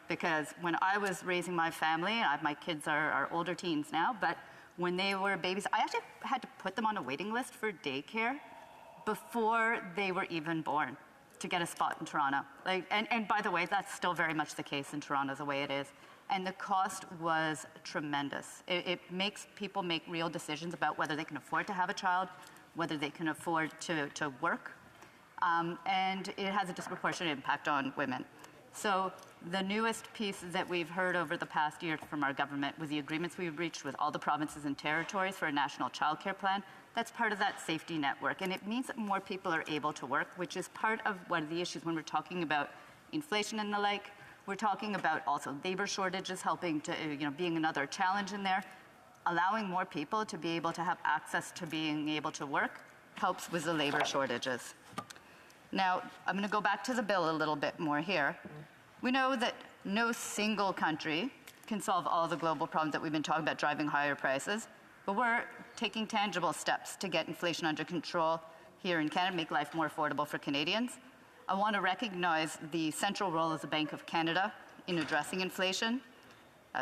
Because when I was raising my family, my kids are older teens now, but when they were babies, I actually had to put them on a waiting list for daycare before they were even born to get a spot in Toronto. And by the way, that's still very much the case in Toronto, the way it is. And the cost was tremendous. It makes people make real decisions about whether they can afford to have a child, whether they can afford to work, and it has a disproportionate impact on women. So the newest piece that we've heard over the past year from our government was the agreements we've reached with all the provinces and territories for a national childcare plan. That's part of that safety network, and it means that more people are able to work, which is part of one of the issues when we're talking about inflation and the like. We're talking about also labor shortages helping to, being another challenge in there. Allowing more people to be able to have access to being able to work helps with the labor shortages. Now, I'm going to go back to the bill a little bit more here. We know that no single country can solve all the global problems that we've been talking about, driving higher prices, but we're taking tangible steps to get inflation under control here in Canada, make life more affordable for Canadians. I want to recognize the central role of the Bank of Canada in addressing inflation.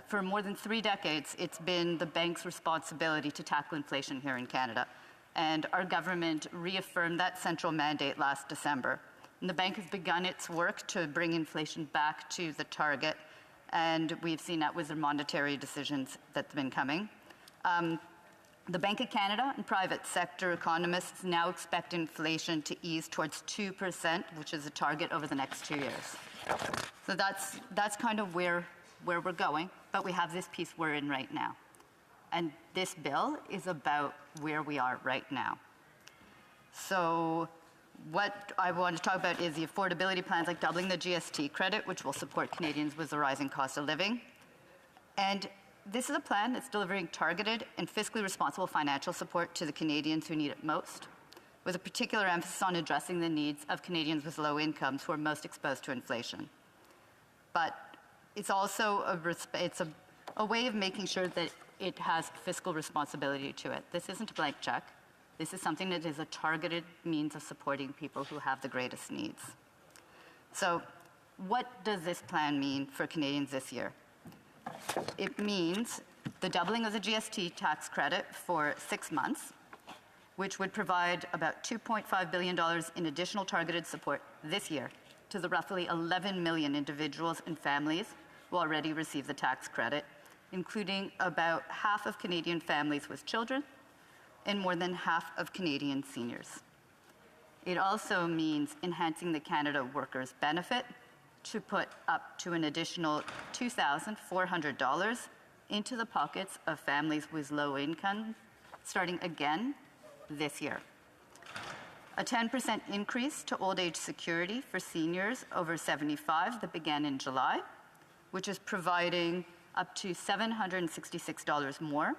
For more than 3 decades, it's been the bank's responsibility to tackle inflation here in Canada. And our government reaffirmed that central mandate last December. And the bank has begun its work to bring inflation back to the target, and we've seen that with the monetary decisions that's been coming. The Bank of Canada and private sector economists now expect inflation to ease towards 2%, which is a target over the next 2 years. So that's kind of where we're going, but we have this piece we're in right now. And this bill is about where we are right now. So what I want to talk about is the affordability plans like doubling the GST credit, which will support Canadians with the rising cost of living. And this is a plan that's delivering targeted and fiscally responsible financial support to the Canadians who need it most, with a particular emphasis on addressing the needs of Canadians with low incomes who are most exposed to inflation. But it's also a way of making sure that it has fiscal responsibility to it. This isn't a blank check. This is something that is a targeted means of supporting people who have the greatest needs. So what does this plan mean for Canadians this year? It means the doubling of the GST tax credit for 6 months, which would provide about $2.5 billion in additional targeted support this year to the roughly 11 million individuals and families who already receive the tax credit, including about half of Canadian families with children and more than half of Canadian seniors. It also means enhancing the Canada Workers' Benefit to put up to an additional $2,400 into the pockets of families with low income, starting again this year. A 10% increase to old age security for seniors over 75 that began in July, which is providing up to $766 more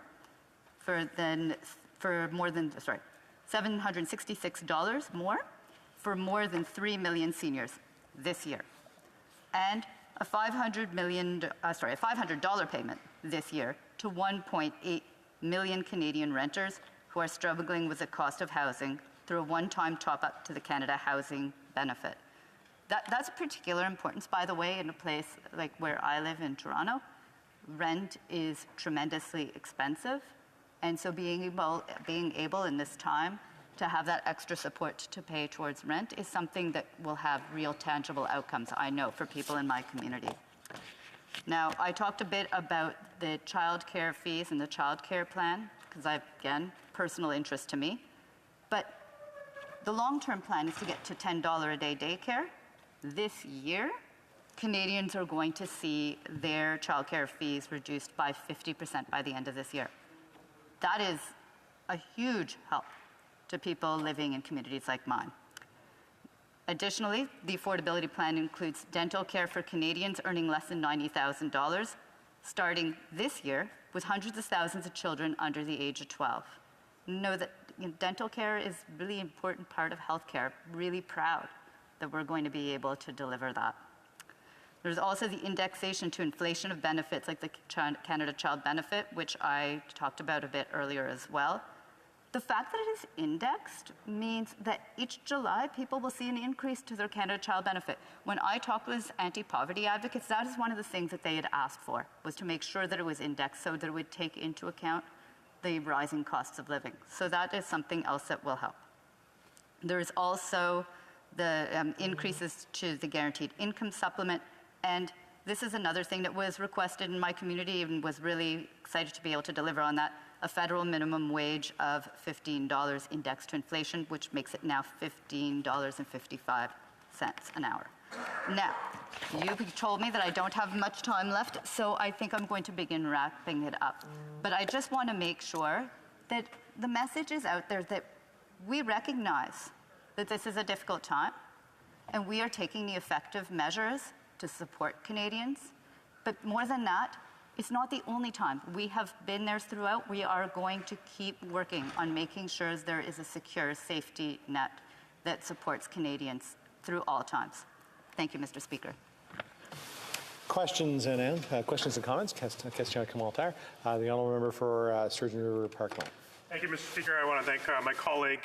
$766 more for more than 3 million seniors this year, and a $500 payment this year to 1.8 million Canadian renters who are struggling with the cost of housing through a one-time top-up to the Canada Housing Benefit. That's of particular importance, by the way, in a place like where I live in Toronto. Rent is tremendously expensive, and so being able in this time to have that extra support to pay towards rent is something that will have real tangible outcomes, I know, for people in my community. Now, I talked a bit about the childcare fees and the childcare plan, because again, personal interest to me. But the long-term plan is to get to $10 a day daycare. This year, Canadians are going to see their childcare fees reduced by 50% by the end of this year. That is a huge help to people living in communities like mine. Additionally, the affordability plan includes dental care for Canadians earning less than $90,000, starting this year with hundreds of thousands of children under the age of 12. Know that dental care is a really important part of healthcare. Really proud that we're going to be able to deliver that. There's also the indexation to inflation of benefits like the Canada Child Benefit, which I talked about a bit earlier as well. The fact that it is indexed means that each July people will see an increase to their Canada Child Benefit. When I talked with anti-poverty advocates, that is one of the things that they had asked for, was to make sure that it was indexed so that it would take into account the rising costs of living. So that is something else that will help. There's also the increases to the guaranteed income supplement, and this is another thing that was requested in my community and was really excited to be able to deliver on that. A federal minimum wage of $15 indexed to inflation, which makes it now $15.55 an hour. Now, you told me that I don't have much time left, so I think I'm going to begin wrapping it up. But I just want to make sure that the message is out there that we recognize that this is a difficult time, and we are taking the effective measures to support Canadians. But more than that, it's not the only time. We have been there throughout. We are going to keep working on making sure there is a secure safety net that supports Canadians through all times. Thank you, Mr. Speaker. Questions and comments? Question Kamal-Taher, the honourable member for Sturgeon River Parkland. Thank you, Mr. Speaker. I want to thank my colleague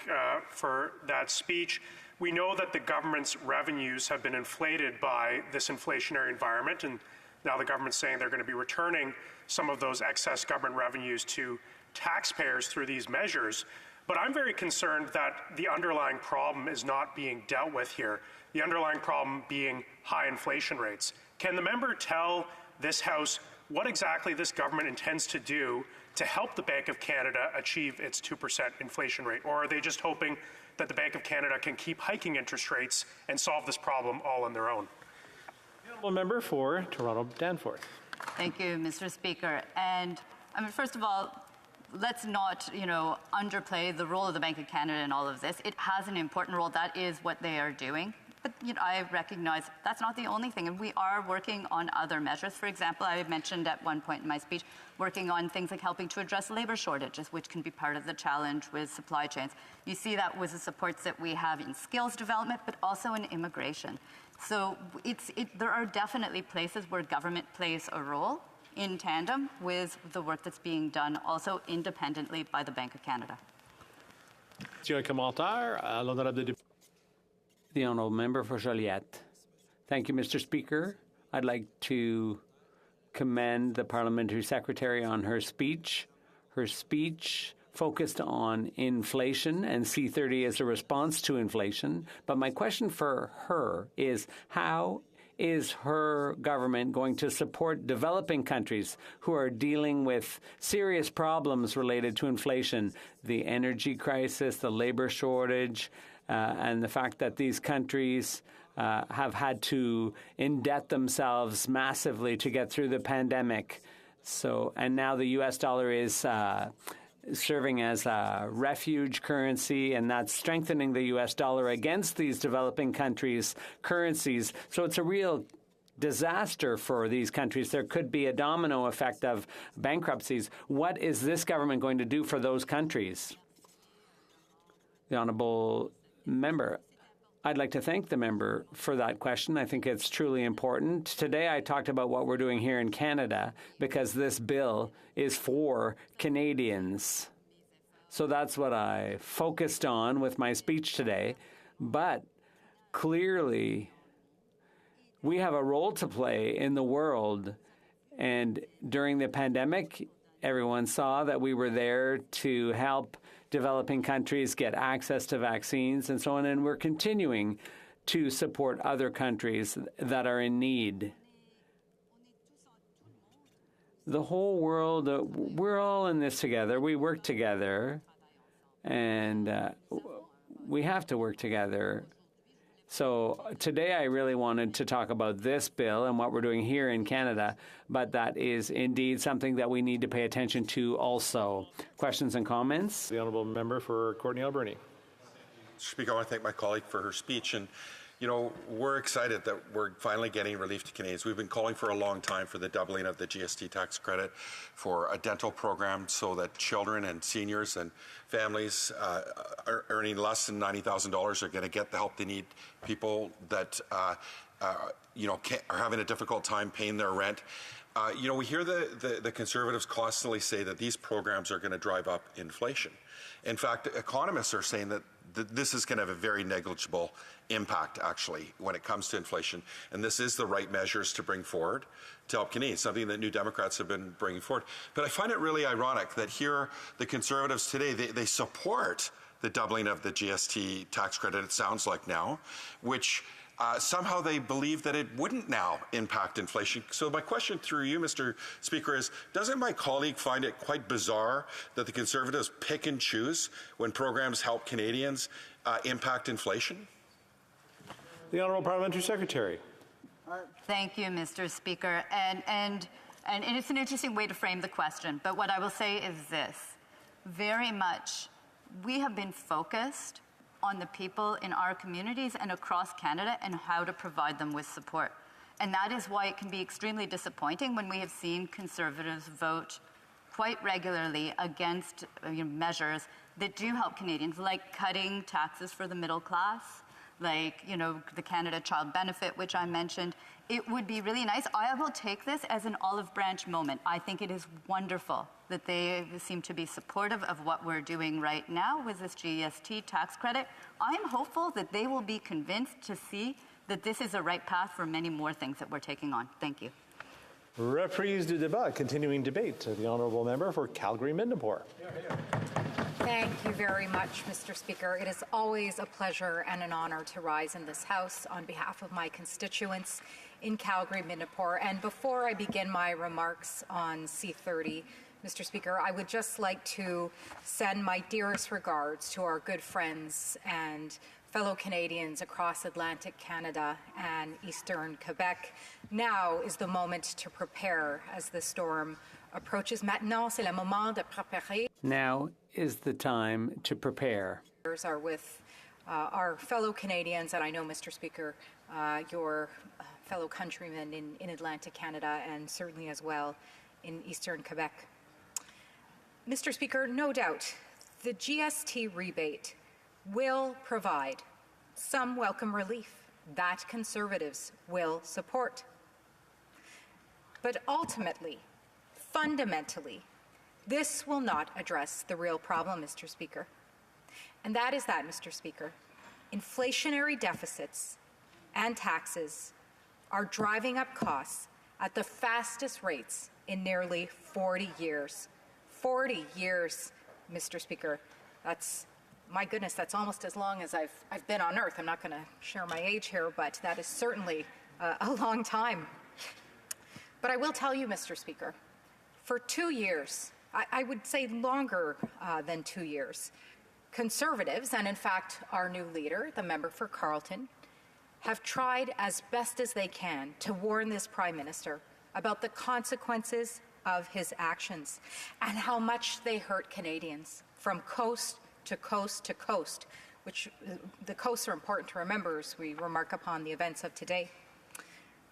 for that speech. We know that the government's revenues have been inflated by this inflationary environment, and now the government's saying they're going to be returning some of those excess government revenues to taxpayers through these measures. But I'm very concerned that the underlying problem is not being dealt with here, the underlying problem being high inflation rates. Can the member tell this House what exactly this government intends to do to help the Bank of Canada achieve its 2% inflation rate? Or are they just hoping that the Bank of Canada can keep hiking interest rates and solve this problem all on their own? Honourable member for Toronto Danforth. Thank you, Mr. Speaker. And first of all, let's not, underplay the role of the Bank of Canada in all of this. It has an important role. That is what they are doing. But I recognize that's not the only thing, and we are working on other measures. For example, I mentioned at one point in my speech working on things like helping to address labor shortages, which can be part of the challenge with supply chains. You see that with the supports that we have in skills development, but also in immigration. So there are definitely places where government plays a role in tandem with the work that's being done also independently by the Bank of Canada. The honourable member for Joliette. Thank you, Mr. Speaker. I'd like to commend the parliamentary secretary on her speech. Her speech focused on inflation and C30 as a response to inflation. But my question for her is, how is her government going to support developing countries who are dealing with serious problems related to inflation, the energy crisis, the labor shortage, and the fact that these countries have had to indebt themselves massively to get through the pandemic. And now the U.S. dollar is serving as a refuge currency, and that's strengthening the U.S. dollar against these developing countries' currencies. So it's a real disaster for these countries. There could be a domino effect of bankruptcies. What is this government going to do for those countries? The honourable member. I'd like to thank the member for that question. I think it's truly important. Today I talked about what we're doing here in Canada because this bill is for Canadians. So that's what I focused on with my speech today. But clearly, we have a role to play in the world. And during the pandemic, everyone saw that we were there to help developing countries get access to vaccines and so on, and we're continuing to support other countries that are in need. The whole world, we're all in this together. We work together, and we have to work together. So today I really wanted to talk about this bill and what we're doing here in Canada, but that is indeed something that we need to pay attention to also. Questions and comments? The honourable member for Courtenay Alberni. Mr. Speaker, I want to thank my colleague for her speech. And, you know, we're excited that we're finally getting relief to Canadians. We've been calling for a long time for the doubling of the GST tax credit, for a dental program so that children and seniors and families earning less than $90,000 are going to get the help they need. People that, you know, are having a difficult time paying their rent. You know, we hear the Conservatives constantly say that these programs are going to drive up inflation. In fact, economists are saying that this is going to have a very negligible impact, actually, when it comes to inflation. And this is the right measures to bring forward to help Canadians, something that New Democrats have been bringing forward. But I find it really ironic that here the Conservatives today, they support the doubling of the GST tax credit, it sounds like now, which somehow they believe that it wouldn't now impact inflation. So my question through you, Mr. Speaker, is doesn't my colleague find it quite bizarre that the Conservatives pick and choose when programs help Canadians impact inflation? The Honourable Parliamentary Secretary. Thank you, Mr. Speaker. And it's an interesting way to frame the question, but what I will say is this. Very much, we have been focused on the people in our communities and across Canada and how to provide them with support. And that is why it can be extremely disappointing when we have seen Conservatives vote quite regularly against measures that do help Canadians, like cutting taxes for the middle class, like, you know, the Canada Child Benefit, which I mentioned. It would be really nice. I will take this as an olive branch moment. I think it is wonderful that they seem to be supportive of what we're doing right now with this GST tax credit. I'm hopeful that they will be convinced to see that this is a right path for many more things that we're taking on. Thank you. Reprise du débat, continuing debate. The honourable member for Calgary-Midnapore. Thank you very much, Mr. Speaker. It is always a pleasure and an honour to rise in this House on behalf of my constituents in Calgary-Midnapore. And before I begin my remarks on C30, Mr. Speaker, I would just like to send my dearest regards to our good friends and fellow Canadians across Atlantic Canada and Eastern Quebec. Now is the moment to prepare as the storm approaches. Maintenant, c'est le moment de préparer. Now is the time to prepare. Are with our fellow Canadians, and I know, Mr. Speaker, your fellow countrymen in Atlantic Canada and certainly as well in Eastern Quebec. Mr. Speaker, no doubt the GST rebate will provide some welcome relief that Conservatives will support. But ultimately, fundamentally, this will not address the real problem, Mr. Speaker. And that is that, Mr. Speaker, inflationary deficits and taxes are driving up costs at the fastest rates in nearly 40 years. 40 years, Mr. Speaker. That's, my goodness, that's almost as long as I've been on Earth. I'm not going to share my age here, but that is certainly a long time. But I will tell you, Mr. Speaker, for 2 years, I would say longer than 2 years, Conservatives, and in fact our new leader, the member for Carleton, have tried as best as they can to warn this Prime Minister about the consequences of his actions and how much they hurt Canadians from coast to coast to coast, which the coasts are important to remember as we remark upon the events of today.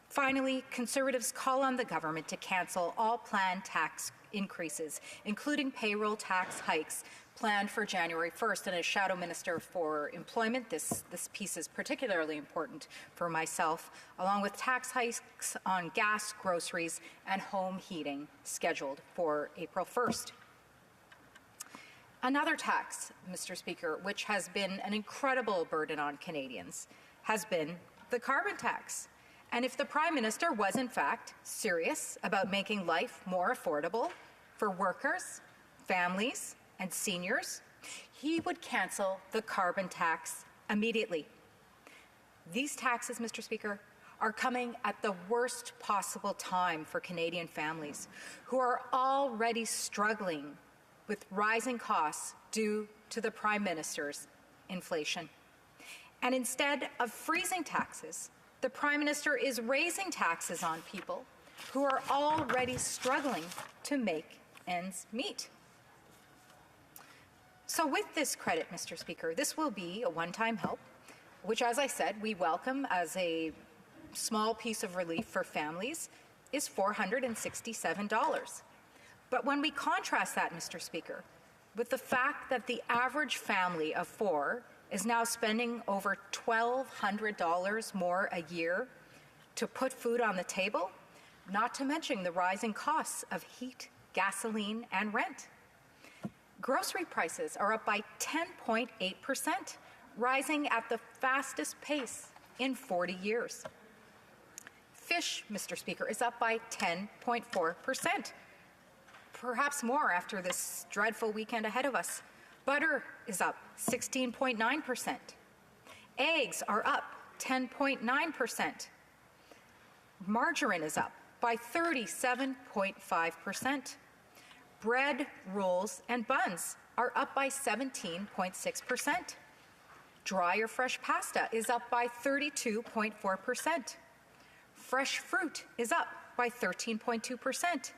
Finally, Conservatives call on the government to cancel all planned tax increases, including payroll tax hikes planned for January 1st. And as Shadow Minister for Employment, this piece is particularly important for myself, along with tax hikes on gas, groceries, and home heating scheduled for April 1st. Another tax, Mr. Speaker, which has been an incredible burden on Canadians, has been the carbon tax. And if the Prime Minister was in fact serious about making life more affordable for workers, families, and seniors, he would cancel the carbon tax immediately. These taxes, Mr. Speaker, are coming at the worst possible time for Canadian families who are already struggling with rising costs due to the Prime Minister's inflation. And instead of freezing taxes, the Prime Minister is raising taxes on people who are already struggling to make ends meet. So with this credit, Mr. Speaker, this will be a one-time help, which, as I said, we welcome as a small piece of relief for families, is $467. But when we contrast that, Mr. Speaker, with the fact that the average family of four is now spending over $1,200 more a year to put food on the table, not to mention the rising costs of heat, gasoline, and rent. Grocery prices are up by 10.8%, rising at the fastest pace in 40 years. Fish, Mr. Speaker, is up by 10.4%, perhaps more after this dreadful weekend ahead of us. Butter is up 16.9%. Eggs are up 10.9%. Margarine is up by 37.5%. Bread, rolls, and buns are up by 17.6%. Dry or fresh pasta is up by 32.4%. Fresh fruit is up by 13.2%.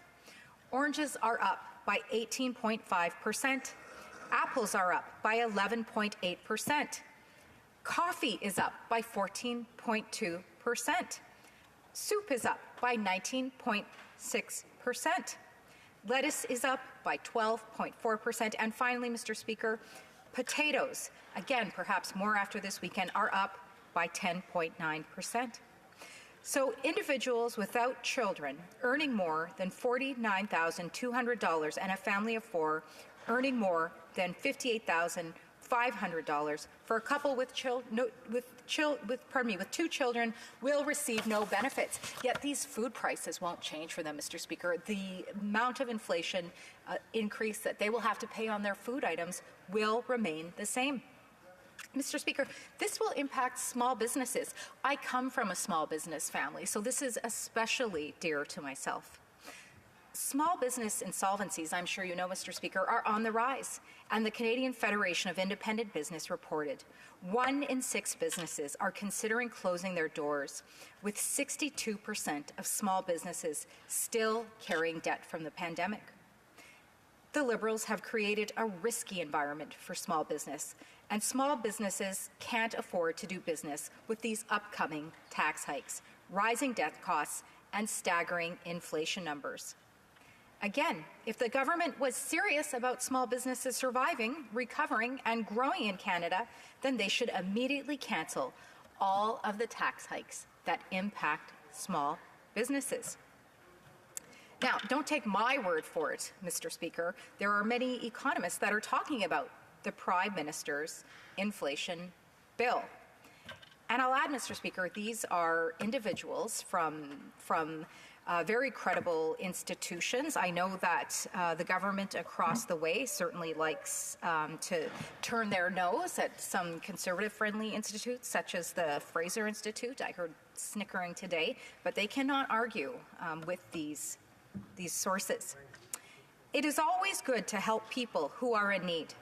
Oranges are up by 18.5%. Apples are up by 11.8%. Coffee is up by 14.2%. Soup is up by 19.6%. Lettuce is up by 12.4%. And finally, Mr. Speaker, potatoes, again, perhaps more after this weekend, are up by 10.9%. So individuals without children earning more than $49,200 and a family of four earning more than $58,500 for a couple with two children will receive no benefits. Yet these food prices won't change for them, Mr. Speaker. The amount of inflation increase that they will have to pay on their food items will remain the same. Mr. Speaker, this will impact small businesses. I come from a small business family, so this is especially dear to myself. Small business insolvencies, I'm sure you know, Mr. Speaker, are on the rise, and the Canadian Federation of Independent Business reported 1 in 6 businesses are considering closing their doors, with 62% of small businesses still carrying debt from the pandemic. The Liberals have created a risky environment for small business, and small businesses can't afford to do business with these upcoming tax hikes, rising debt costs, and staggering inflation numbers. Again, if the government was serious about small businesses surviving, recovering, and growing in Canada, then they should immediately cancel all of the tax hikes that impact small businesses. Now, don't take my word for it, Mr. Speaker. There are many economists that are talking about the Prime Minister's inflation bill. And I'll add, Mr. Speaker, these are individuals from very credible institutions. I know that the government across the way certainly likes to turn their nose at some conservative-friendly institutes, such as the Fraser Institute. I heard snickering today, but they cannot argue with these sources. It is always good to help people who are in need,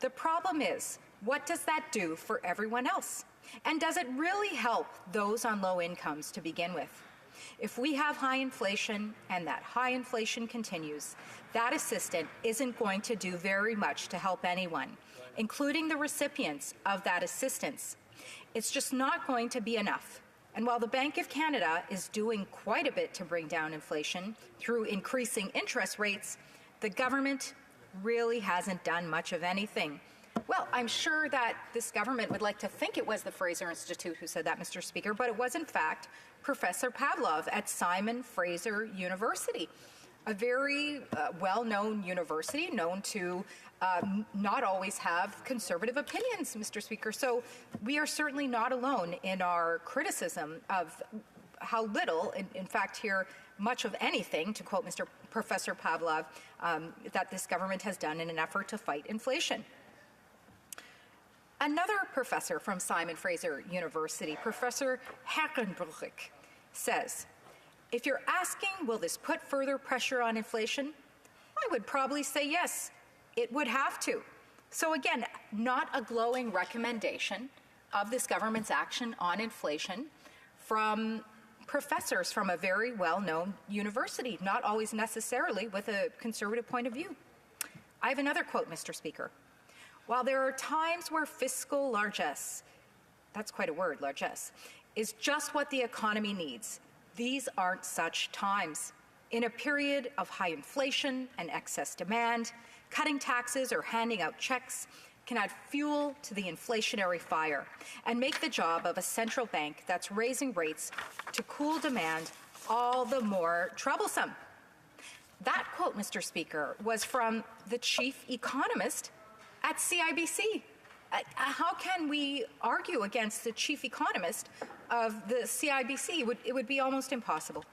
The problem is, what does that do for everyone else? And does it really help those on low incomes to begin with? If we have high inflation and that high inflation continues, that assistance isn't going to do very much to help anyone, including the recipients of that assistance. It's just not going to be enough. And while the Bank of Canada is doing quite a bit to bring down inflation through increasing interest rates, the government really hasn't done much of anything. Well, I'm sure that this government would like to think it was the Fraser Institute who said that, Mr. Speaker, but it was in fact Professor Pavlov at Simon Fraser University, a very well-known university, known to not always have conservative opinions, Mr. Speaker. So we are certainly not alone in our criticism of how little, in fact here, much of anything, to quote Professor Pavlov, that this government has done in an effort to fight inflation. Another professor from Simon Fraser University, Professor Hackenbruch, says, if you're asking, will this put further pressure on inflation? I would probably say yes, it would have to. So again, not a glowing recommendation of this government's action on inflation from professors from a very well-known university, not always necessarily with a conservative point of view. I have another quote, Mr. Speaker. While there are times where fiscal largesse, that's quite a word, largesse, is just what the economy needs, these aren't such times. In a period of high inflation and excess demand, cutting taxes or handing out checks can add fuel to the inflationary fire and make the job of a central bank that's raising rates to cool demand all the more troublesome. That quote, Mr. Speaker, was from the chief economist at CIBC. How can we argue against the chief economist of the CIBC? It would be almost impossible.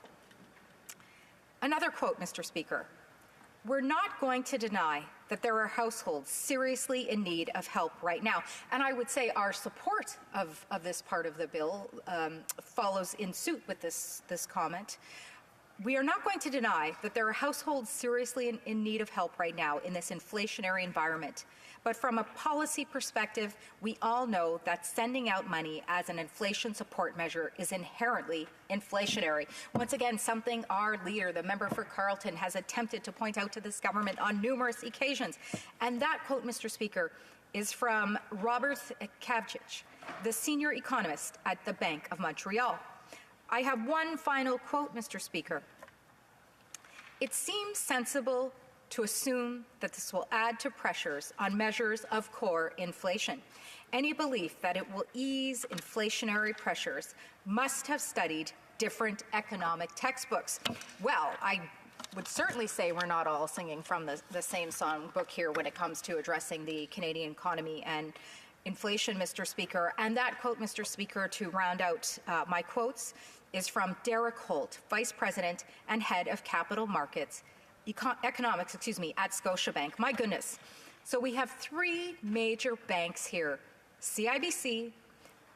Another quote, Mr. Speaker. We're not going to deny that there are households seriously in need of help right now. And I would say our support of this part of the bill follows in suit with this comment. We are not going to deny that there are households seriously in need of help right now in this inflationary environment. But from a policy perspective, we all know that sending out money as an inflation support measure is inherently inflationary. Once again, something our leader, the member for Carleton, has attempted to point out to this government on numerous occasions. And that quote, Mr. Speaker, is from Robert Kavcic, the senior economist at the Bank of Montreal. I have one final quote, Mr. Speaker. It seems sensible to assume that this will add to pressures on measures of core inflation. Any belief that it will ease inflationary pressures must have studied different economic textbooks. Well, I would certainly say we're not all singing from the same songbook here when it comes to addressing the Canadian economy and inflation, Mr. Speaker. And that quote, Mr. Speaker, to round out my quotes, is from Derek Holt, Vice President and Head of Capital Markets Economics, at Scotiabank. My goodness. So we have three major banks here, CIBC,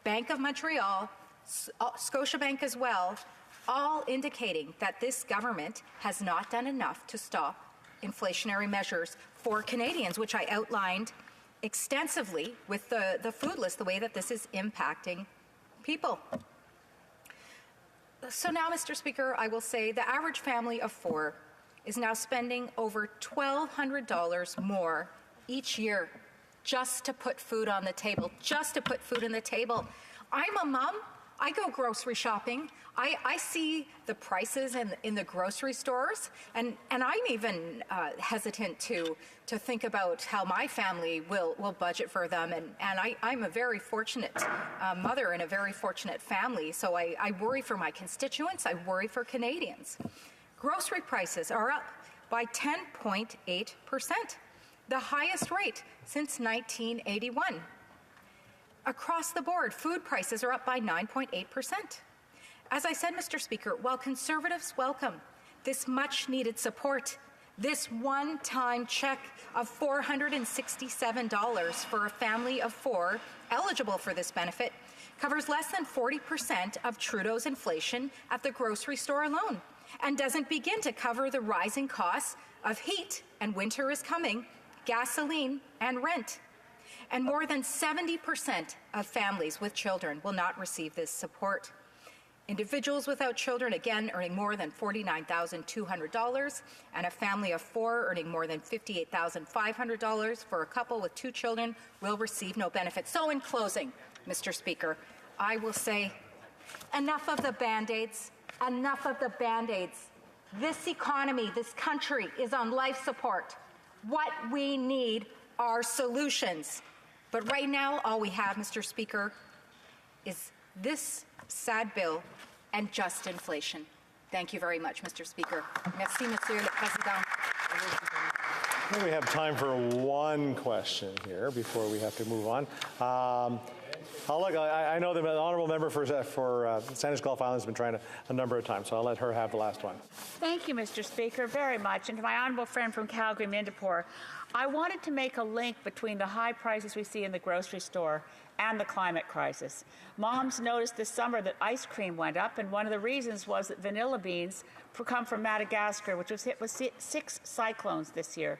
Bank of Montreal, Scotiabank as well, all indicating that this government has not done enough to stop inflationary measures for Canadians, which I outlined extensively with the food list, the way that this is impacting people. So now, Mr. Speaker, I will say the average family of four is now spending over $1,200 more each year just to put food on the table, I'm a mom. I go grocery shopping. I see the prices in the grocery stores, and I'm even hesitant to think about how my family will budget for them. And I'm a very fortunate mother in a very fortunate family, so I worry for my constituents. I worry for Canadians. Grocery prices are up by 10.8%, the highest rate since 1981. Across the board, food prices are up by 9.8%. As I said, Mr. Speaker, while Conservatives welcome this much-needed support, this one-time check of $467 for a family of four eligible for this benefit covers less than 40% of Trudeau's inflation at the grocery store alone, and doesn't begin to cover the rising costs of heat, and winter is coming, gasoline, and rent. and more than 70% of families with children will not receive this support. Individuals without children, again, earning more than $49,200, and a family of 4 earning more than $58,500 for a couple with 2 children will receive no benefit. So in closing, Mr. Speaker, I will say enough of the Band-Aids, enough of the Band-Aids. This economy, this country is on life support. What we need are solutions. But right now, all we have, Mr. Speaker, is this sad bill and just inflation. Thank you very much, Mr. Speaker. Merci, Monsieur le Président. I think we have time for one question here before we have to move on. I know the honourable member for Saanich Gulf Islands has been trying a number of times, so I'll let her have the last one. Thank you, Mr. Speaker, very much. And to my honourable friend from Calgary, Mindapore, I wanted to make a link between the high prices we see in the grocery store and the climate crisis. Moms noticed this summer that ice cream went up, and one of the reasons was that vanilla beans come from Madagascar, which was hit with 6 cyclones this year.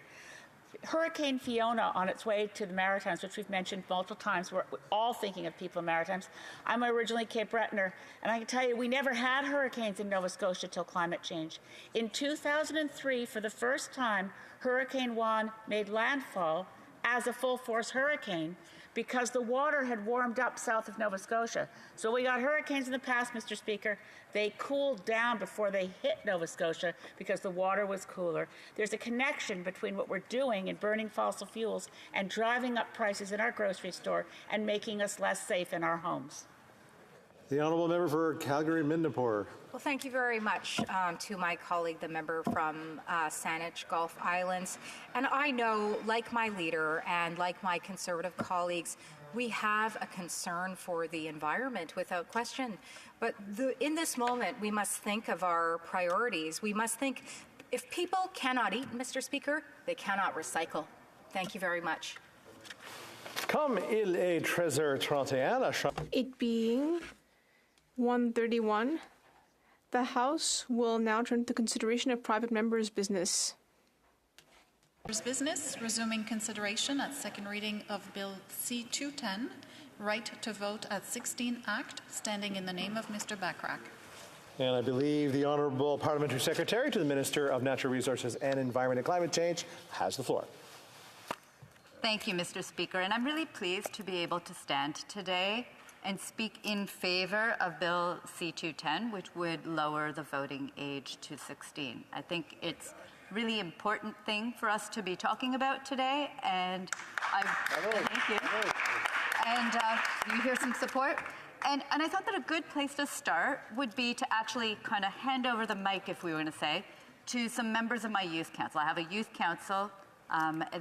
Hurricane Fiona on its way to the Maritimes, which we've mentioned multiple times, we're all thinking of people in Maritimes. I'm originally Cape Bretoner, and I can tell you we never had hurricanes in Nova Scotia till climate change. In 2003, for the first time, Hurricane Juan made landfall as a full-force hurricane because the water had warmed up south of Nova Scotia. So we got hurricanes in the past, Mr. Speaker. They cooled down before they hit Nova Scotia because the water was cooler. There's a connection between what we're doing in burning fossil fuels and driving up prices in our grocery store and making us less safe in our homes. The honourable member for Calgary Mindapore. Well, thank you very much to my colleague, the member from Saanich Gulf Islands. And I know, like my leader and like my Conservative colleagues, we have a concern for the environment without question. But in this moment, we must think of our priorities. We must think, if people cannot eat, Mr. Speaker, they cannot recycle. Thank you very much. Comme il est 13h31, It being 1:31, the House will now turn to the consideration of private members' business. Business, resuming consideration at second reading of Bill C-210, Right to Vote at 16 Act, standing in the name of Mr. Bachrach. And I believe the Honourable Parliamentary Secretary to the Minister of Natural Resources and Environment and Climate Change has the floor. Thank you, Mr. Speaker, and I'm really pleased to be able to stand today and speak in favour of Bill C-210, which would lower the voting age to 16. I think it's a really important thing for us to be talking about today, and thank you. And you hear some support. And I thought that a good place to start would be to actually kind of hand over the mic, if we were going to say, to some members of my youth council. I have a youth council.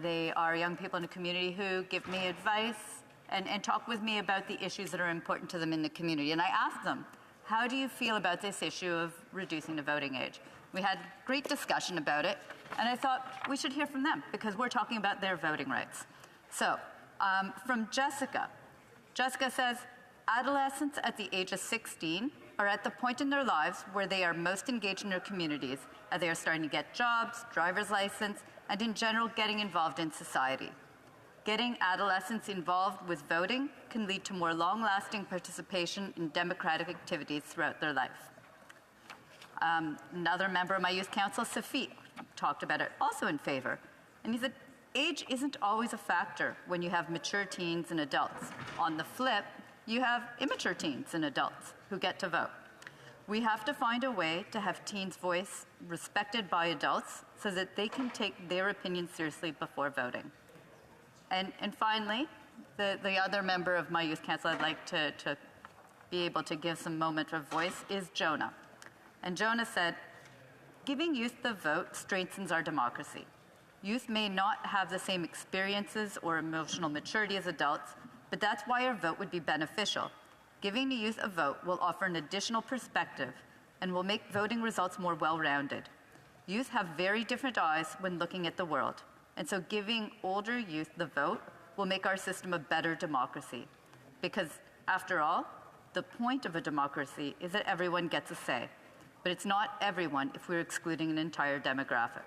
They are young people in the community who give me advice and talk with me about the issues that are important to them in the community. And I asked them, how do you feel about this issue of reducing the voting age? We had great discussion about it, and I thought we should hear from them because we're talking about their voting rights. So, from Jessica. Jessica says, adolescents at the age of 16 are at the point in their lives where they are most engaged in their communities, as they are starting to get jobs, driver's license, and in general getting involved in society. Getting adolescents involved with voting can lead to more long-lasting participation in democratic activities throughout their life. Another member of my youth council, Safit, talked about it, also in favor. And he said, age isn't always a factor when you have mature teens and adults. On the flip, you have immature teens and adults who get to vote. We have to find a way to have teens' voice respected by adults so that they can take their opinions seriously before voting. And finally, the other member of my youth council I'd like to be able to give some moment of voice is Jonah. And Jonah said, giving youth the vote strengthens our democracy. Youth may not have the same experiences or emotional maturity as adults, but that's why our vote would be beneficial. Giving the youth a vote will offer an additional perspective and will make voting results more well-rounded. Youth have very different eyes when looking at the world, and so giving older youth the vote will make our system a better democracy. Because, after all, the point of a democracy is that everyone gets a say, but it's not everyone if we're excluding an entire demographic.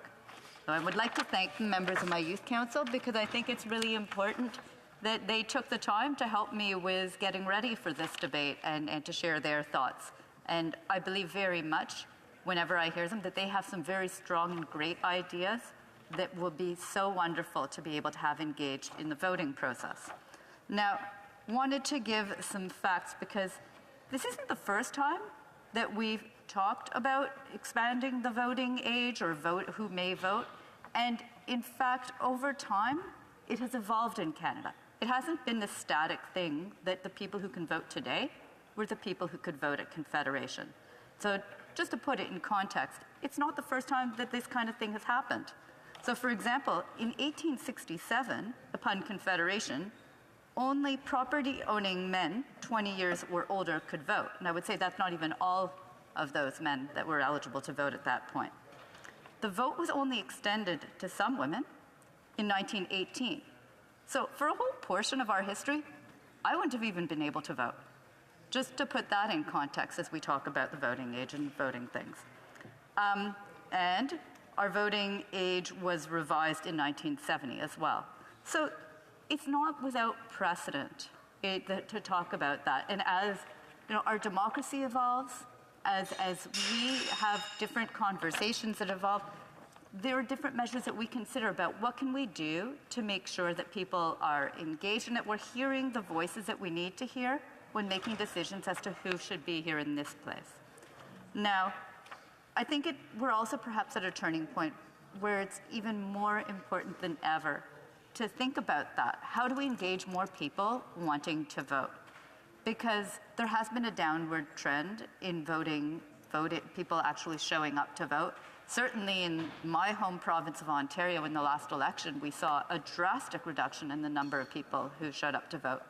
So I would like to thank the members of my youth council because I think it's really important that they took the time to help me with getting ready for this debate and to share their thoughts. And I believe very much, whenever I hear them, that they have some very strong and great ideas that will be so wonderful to be able to have engaged in the voting process. Now, wanted to give some facts because this isn't the first time that we've talked about expanding the voting age or who may vote. And in fact, over time, it has evolved in Canada. It hasn't been the static thing that the people who can vote today were the people who could vote at Confederation. So just to put it in context, it's not the first time that this kind of thing has happened. So for example, in 1867, upon Confederation, only property-owning men 20 years or older could vote. And I would say that's not even all of those men that were eligible to vote at that point. The vote was only extended to some women in 1918. So for a whole portion of our history, I wouldn't have even been able to vote. Just to put that in context as we talk about the voting age and voting things. And our voting age was revised in 1970 as well. So it's not without precedent to talk about that. And as our democracy evolves, as we have different conversations that evolve, there are different measures that we consider about what can we do to make sure that people are engaged and that we're hearing the voices that we need to hear when making decisions as to who should be here in this place. Now, I think we're also perhaps at a turning point where it's even more important than ever to think about that. How do we engage more people wanting to vote? Because there has been a downward trend in people actually showing up to vote. Certainly in my home province of Ontario in the last election, we saw a drastic reduction in the number of people who showed up to vote.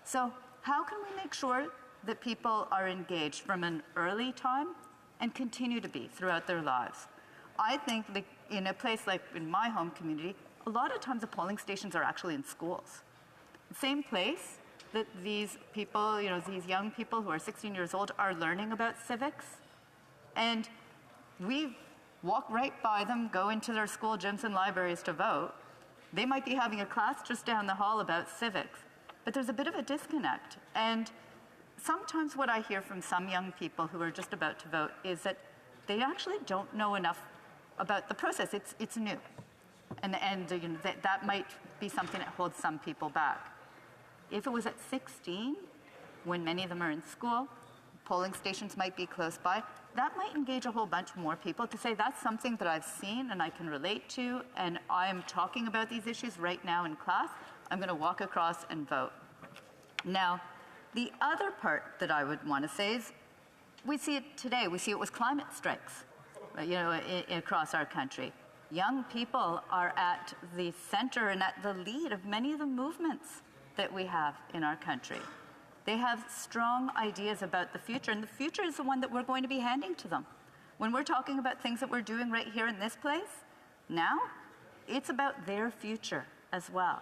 So how can we make sure that people are engaged from an early time and continue to be throughout their lives? I think that in a place like in my home community, a lot of times the polling stations are actually in schools. Same place that these people, these young people who are 16 years old are learning about civics. And we walk right by them, go into their school gyms and libraries to vote. They might be having a class just down the hall about civics, but there's a bit of a disconnect. And sometimes what I hear from some young people who are just about to vote is that they actually don't know enough about the process. It's new. And that might be something that holds some people back. If it was at 16, when many of them are in school, polling stations might be close by, that might engage a whole bunch more people to say that's something that I've seen and I can relate to, and I'm talking about these issues right now in class. I'm going to walk across and vote. Now, the other part that I would want to say is we see it today. We see it with climate strikes, across our country. Young people are at the center and at the lead of many of the movements that we have in our country. They have strong ideas about the future, and the future is the one that we're going to be handing to them. When we're talking about things that we're doing right here in this place, now, it's about their future as well.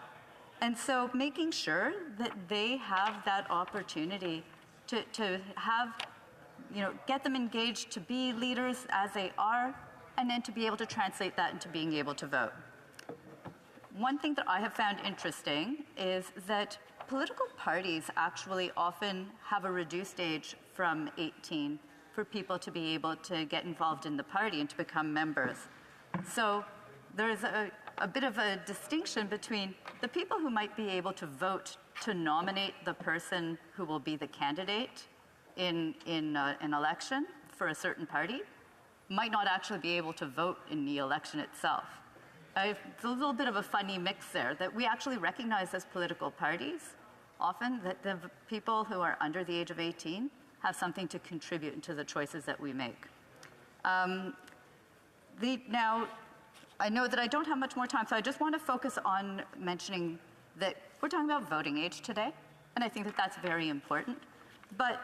And so making sure that they have that opportunity to have, get them engaged to be leaders as they are, and then to be able to translate that into being able to vote. One thing that I have found interesting is that political parties actually often have a reduced age from 18 for people to be able to get involved in the party and to become members. So there's a bit of a distinction between the people who might be able to vote to nominate the person who will be the candidate in an election for a certain party, might not actually be able to vote in the election itself. It's a little bit of a funny mix there that we actually recognize as political parties often that the people who are under the age of 18 have something to contribute into the choices that we make. Now, I know that I don't have much more time, so I just want to focus on mentioning that we're talking about voting age today, and I think that that's very important. But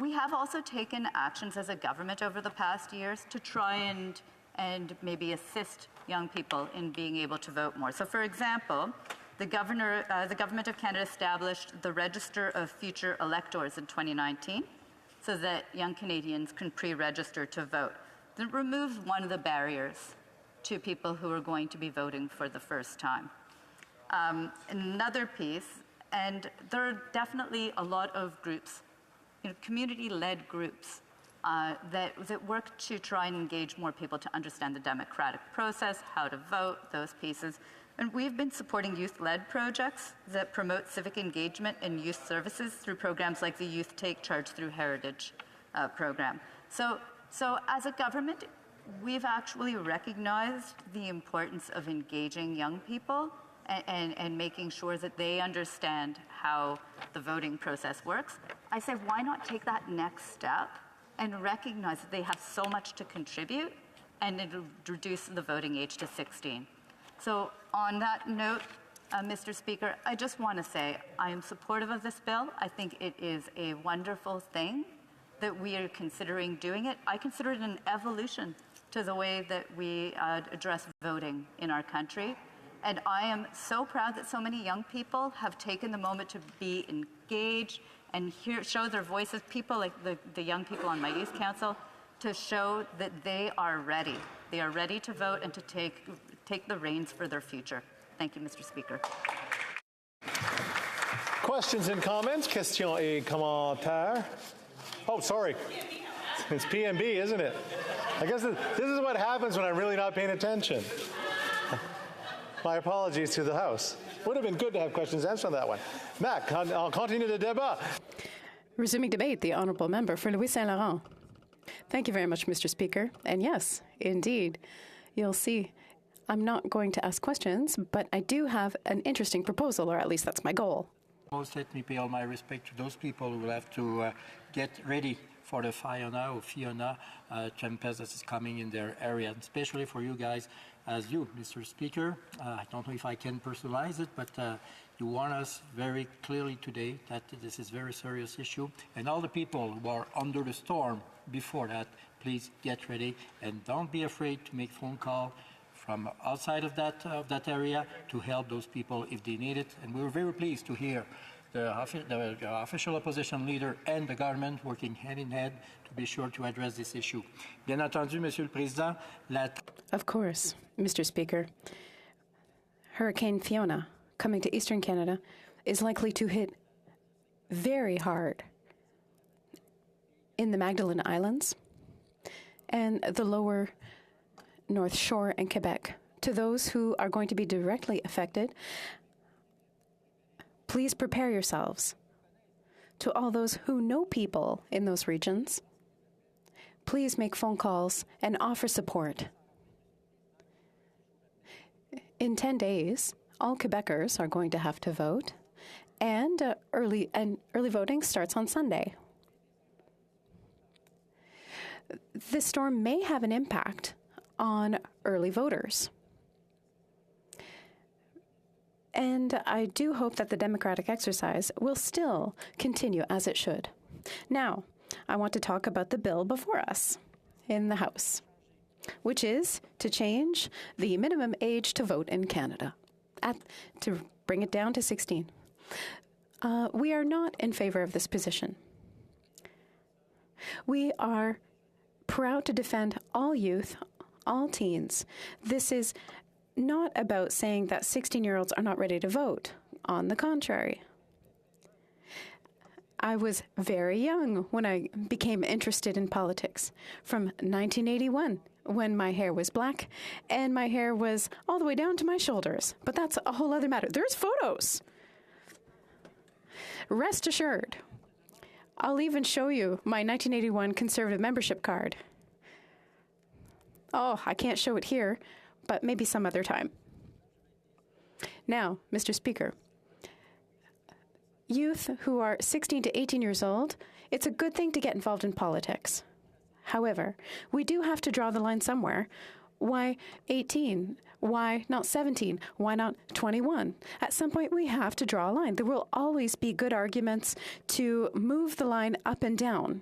we have also taken actions as a government over the past years to try and maybe assist young people in being able to vote more. So for example, the Government of Canada established the Register of Future Electors in 2019 so that young Canadians can pre-register to vote. That removes one of the barriers to people who are going to be voting for the first time. Another piece, And there are definitely a lot of groups, community-led groups, that work to try and engage more people to understand the democratic process, how to vote, those pieces. And we've been supporting youth-led projects that promote civic engagement and youth services through programs like the Youth Take Charge Through Heritage program. So as a government, we've actually recognized the importance of engaging young people and making sure that they understand how the voting process works. I say, why not take that next step and recognize that they have so much to contribute, and it'll reduce the voting age to 16. So on that note, Mr. Speaker, I just want to say I am supportive of this bill. I think it is a wonderful thing that we are considering doing it. I consider it an evolution to the way that we address voting in our country. And I am so proud that so many young people have taken the moment to be engaged and show their voices, people like the young people on my youth council, to show that they are ready. They are ready to vote and to take the reins for their future. Thank you, Mr. Speaker. Questions and comments? Questions et commentaires? Oh, sorry. It's PMB, isn't it? I guess this is what happens when I'm really not paying attention. My apologies to the House. Would have been good to have questions answered on that one. Mac, I'll continue the débat. Resuming debate, the Honourable Member for Louis Saint Laurent. Thank you very much, Mr. Speaker. And yes, indeed, you'll see I'm not going to ask questions, but I do have an interesting proposal, or at least that's my goal. Most let me pay all my respect to those people who will have to get ready for the Fiona tempest that is coming in their area, and especially for you guys as you, Mr. Speaker. I don't know if I can personalize it, but you warn us very clearly today that this is a very serious issue, and all the people who are under the storm before that, please get ready and don't be afraid to make phone call from outside of that area to help those people if they need it. And we were very pleased to hear the official opposition leader and the government working hand in hand to be sure to address this issue. Bien entendu, Monsieur le Président, Of course, Mr. Speaker. Hurricane Fiona, coming to eastern Canada, is likely to hit very hard in the Magdalen Islands and the lower North Shore and Quebec. To those who are going to be directly affected, please prepare yourselves. To all those who know people in those regions, please make phone calls and offer support. In 10 days, all Quebecers are going to have to vote, and early voting starts on Sunday. This storm may have an impact on early voters. And I do hope that the democratic exercise will still continue as it should. Now, I want to talk about the bill before us in the House, which is to change the minimum age to vote in Canada, to bring it down to 16. We are not in favor of this position. We are proud to defend all youth, all teens. This is not about saying that 16-year-olds are not ready to vote. On the contrary. I was very young when I became interested in politics, from 1981, when my hair was black and my hair was all the way down to my shoulders. But that's a whole other matter. There's photos. Rest assured. I'll even show you my 1981 Conservative membership card. Oh, I can't show it here, but maybe some other time. Now, Mr. Speaker, youth who are 16 to 18 years old, it's a good thing to get involved in politics. However, we do have to draw the line somewhere. Why 18? Why not 17? Why not 21? At some point, we have to draw a line. There will always be good arguments to move the line up and down.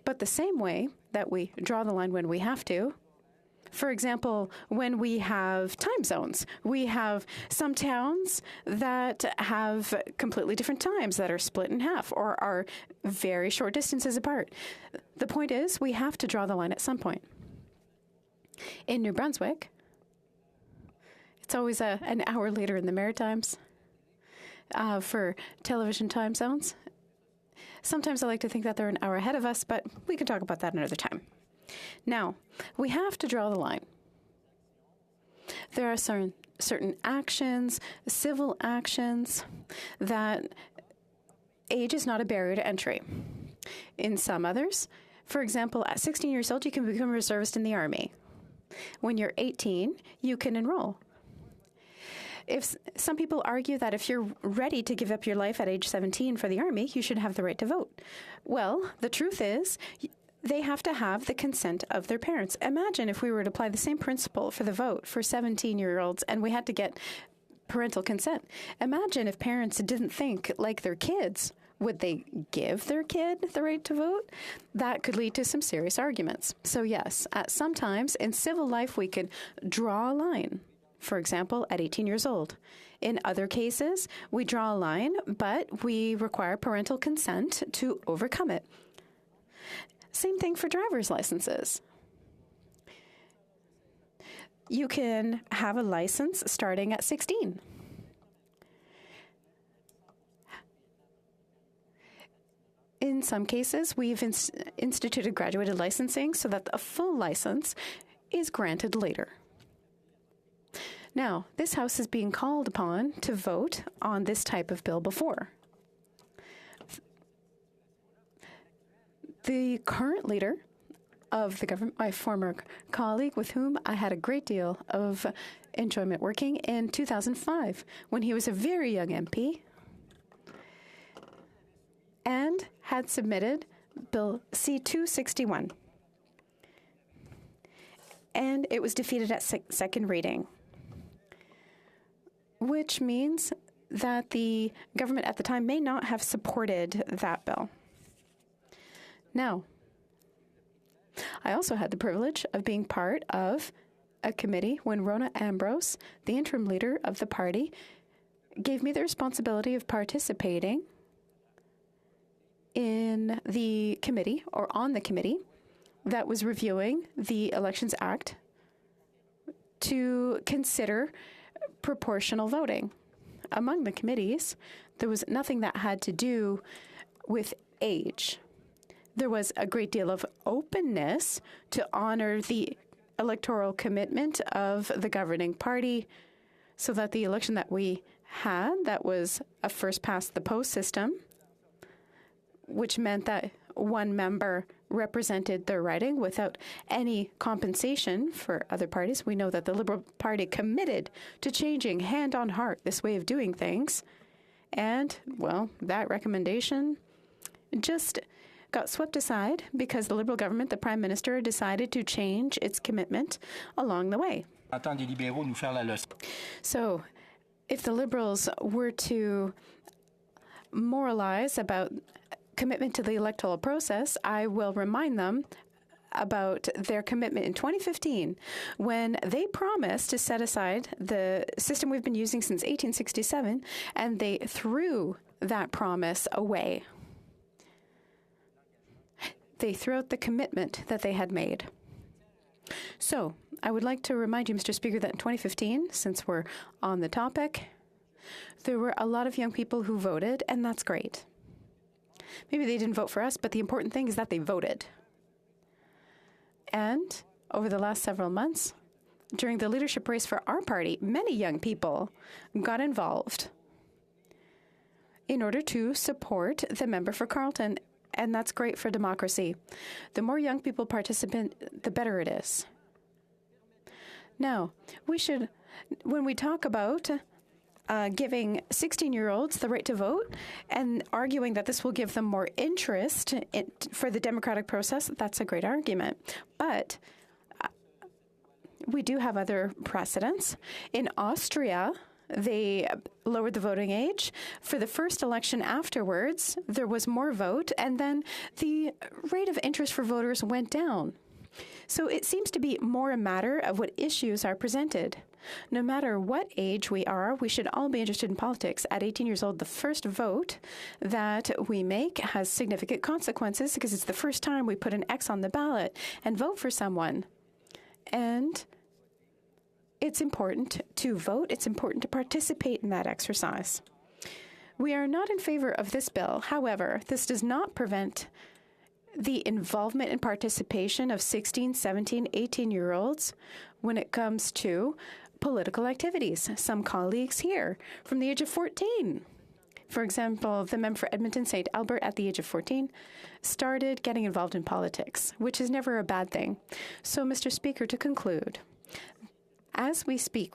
But the same way that we draw the line when we have to, for example, when we have time zones, we have some towns that have completely different times that are split in half or are very short distances apart. The point is, we have to draw the line at some point. In New Brunswick, it's always an hour later in the Maritimes. for television time zones. Sometimes I like to think that they're an hour ahead of us, but we can talk about that another time. Now, we have to draw the line. There are certain actions, civil actions, that age is not a barrier to entry. In some others, for example, at 16 years old, you can become a reservist in the Army. When you're 18, you can enroll. If some people argue that if you're ready to give up your life at age 17 for the Army, you should have the right to vote. Well, the truth is, they have to have the consent of their parents. Imagine if we were to apply the same principle for the vote for 17-year-olds and we had to get parental consent. Imagine if parents didn't think like their kids. Would they give their kid the right to vote? That could lead to some serious arguments. So yes, at some times in civil life, we could draw a line. For example, at 18 years old. In other cases, we draw a line, but we require parental consent to overcome it. Same thing for driver's licenses. You can have a license starting at 16. In some cases, we've instituted graduated licensing so that a full license is granted later. Now, this House is being called upon to vote on this type of bill before. The current leader of the government, my former colleague with whom I had a great deal of enjoyment working in 2005, when he was a very young MP, and had submitted Bill C-261. And it was defeated at second reading, which means that the government at the time may not have supported that bill. Now, I also had the privilege of being part of a committee when Rona Ambrose, the interim leader of the party, gave me the responsibility of participating in the committee, or on the committee, that was reviewing the Elections Act to consider proportional voting. Among the committees, there was nothing that had to do with age. There was a great deal of openness to honor the electoral commitment of the governing party, so that the election that we had, that was a first-past-the-post system, which meant that one member represented their riding without any compensation for other parties. We know that the Liberal Party committed to changing hand on heart this way of doing things. And, well, that recommendation just got swept aside because the Liberal government, the Prime Minister, decided to change its commitment along the way. So, if the Liberals were to moralize about commitment to the electoral process, I will remind them about their commitment in 2015 when they promised to set aside the system we've been using since 1867, and they threw that promise away. They threw out the commitment that they had made. So, I would like to remind you, Mr. Speaker, that in 2015, since we're on the topic, there were a lot of young people who voted, and that's great. Maybe they didn't vote for us, but the important thing is that they voted. And over the last several months, during the leadership race for our party, many young people got involved in order to support the member for Carleton, and that's great for democracy. The more young people participate, the better it is. Now, we should, when we talk about giving 16-year-olds the right to vote and arguing that this will give them more interest for the democratic process, that's a great argument. But we do have other precedents. In Austria, they lowered the voting age. For the first election afterwards, there was more vote, and then the rate of interest for voters went down. So it seems to be more a matter of what issues are presented. No matter what age we are, we should all be interested in politics. At 18 years old, the first vote that we make has significant consequences because it's the first time we put an X on the ballot and vote for someone. And it's important to vote. It's important to participate in that exercise. We are not in favor of this bill. However, this does not prevent the involvement and participation of 16, 17, 18-year-olds when it comes to political activities. Some colleagues here from the age of 14. For example, the member for Edmonton St. Albert at the age of 14 started getting involved in politics, which is never a bad thing. So, Mr. Speaker, to conclude, as we speak,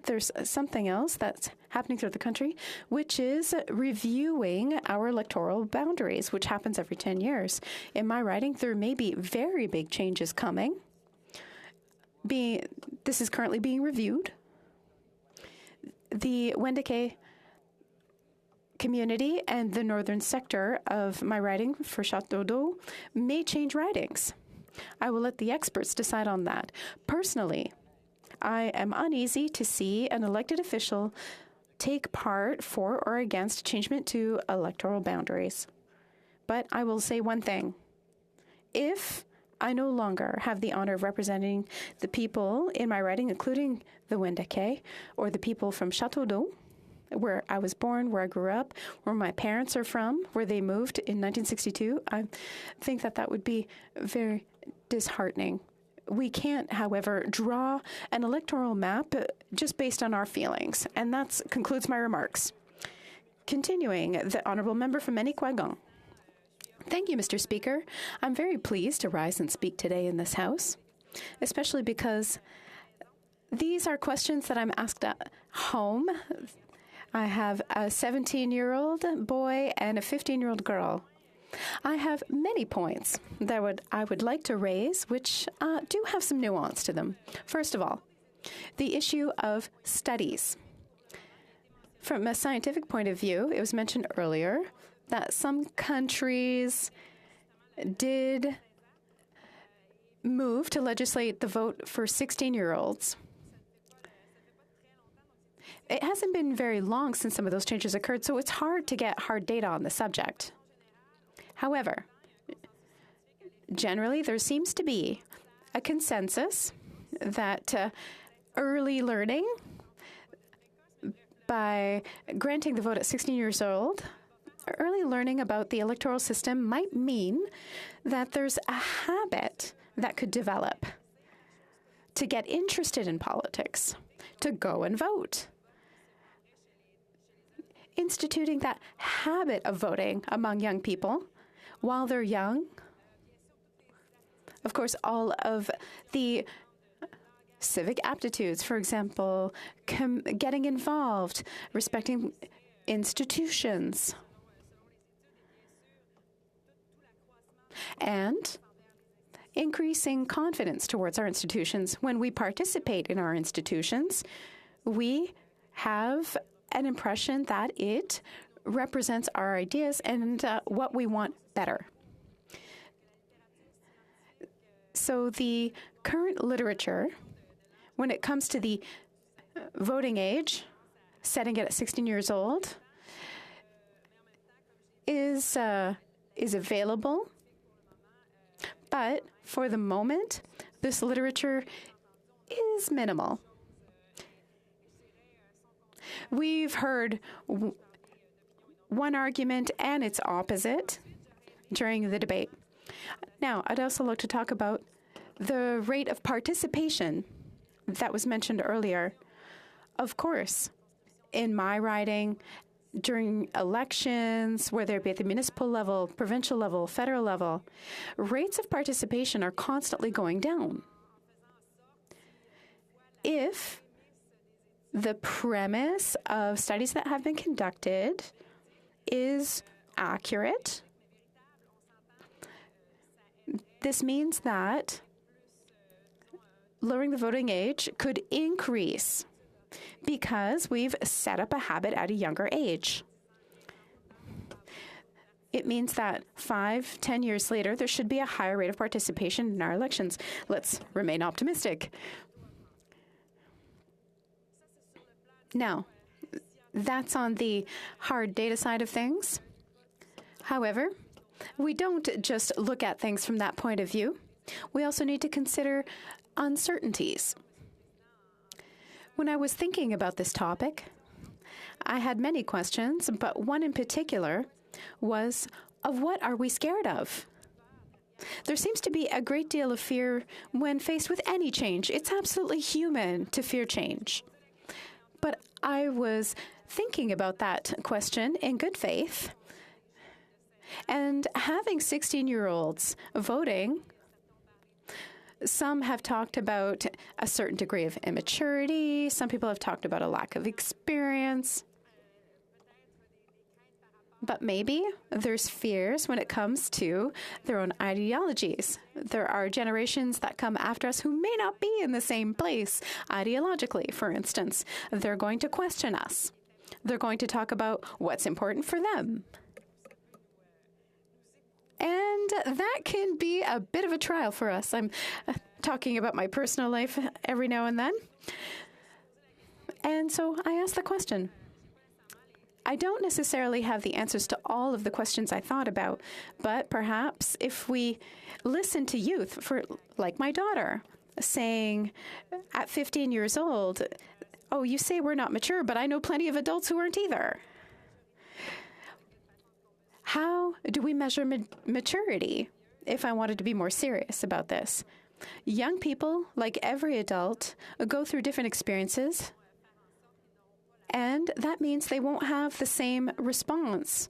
there's something else that's happening throughout the country, which is reviewing our electoral boundaries, which happens every 10 years. In my riding, there may be very big changes coming. This is currently being reviewed. The Wendake community and the northern sector of my riding for Château d'Eau may change ridings. I will let the experts decide on that. Personally, I am uneasy to see an elected official take part for or against changement to electoral boundaries. But I will say one thing. If I no longer have the honor of representing the people in my riding, including the Wendake, or the people from Château d'Eau, where I was born, where I grew up, where my parents are from, where they moved in 1962, I think that that would be very disheartening. We can't, however, draw an electoral map just based on our feelings. And that concludes my remarks. Continuing, the Honourable Member from Manicouagan. Thank you, Mr. Speaker. I'm very pleased to rise and speak today in this House, especially because these are questions that I'm asked at home. I have a 17-year-old boy and a 15-year-old girl. I have many points that I would like to raise, which do have some nuance to them. First of all, the issue of studies. From a scientific point of view, it was mentioned earlier that some countries did move to legislate the vote for 16-year-olds. It hasn't been very long since some of those changes occurred, so it's hard to get hard data on the subject. However, generally, there seems to be a consensus that early learning, by granting the vote at 16 years old, early learning about the electoral system might mean that there's a habit that could develop to get interested in politics, to go and vote. Instituting that habit of voting among young people while they're young. Of course, all of the civic aptitudes, for example, getting involved, respecting institutions, and increasing confidence towards our institutions. When we participate in our institutions, we have an impression that it represents our ideas and what we want better. So the current literature, when it comes to the voting age, setting it at 16 years old, is available. But for the moment, this literature is minimal. We've heard one argument and its opposite during the debate. Now, I'd also like to talk about the rate of participation that was mentioned earlier. Of course, in my riding, during elections, whether it be at the municipal level, provincial level, federal level, rates of participation are constantly going down. If the premise of studies that have been conducted is accurate, this means that lowering the voting age could increase because we've set up a habit at a younger age. It means that 5-10 years later, there should be a higher rate of participation in our elections. Let's remain optimistic. Now, that's on the hard data side of things. However, we don't just look at things from that point of view. We also need to consider uncertainties. When I was thinking about this topic, I had many questions, but one in particular was, of what are we scared of? There seems to be a great deal of fear when faced with any change. It's absolutely human to fear change. But I was thinking about that question in good faith, and having 16-year-olds voting, some have talked about a certain degree of immaturity. Some people have talked about a lack of experience. But maybe there's fears when it comes to their own ideologies. There are generations that come after us who may not be in the same place ideologically, for instance. They're going to question us. They're going to talk about what's important for them. And that can be a bit of a trial for us. I'm talking about my personal life every now and then. And so I asked the question. I don't necessarily have the answers to all of the questions I thought about, but perhaps if we listen to youth, like my daughter, saying at 15 years old, oh, you say we're not mature, but I know plenty of adults who aren't either. How do we measure maturity, if I wanted to be more serious about this? Young people, like every adult, go through different experiences, and that means they won't have the same response,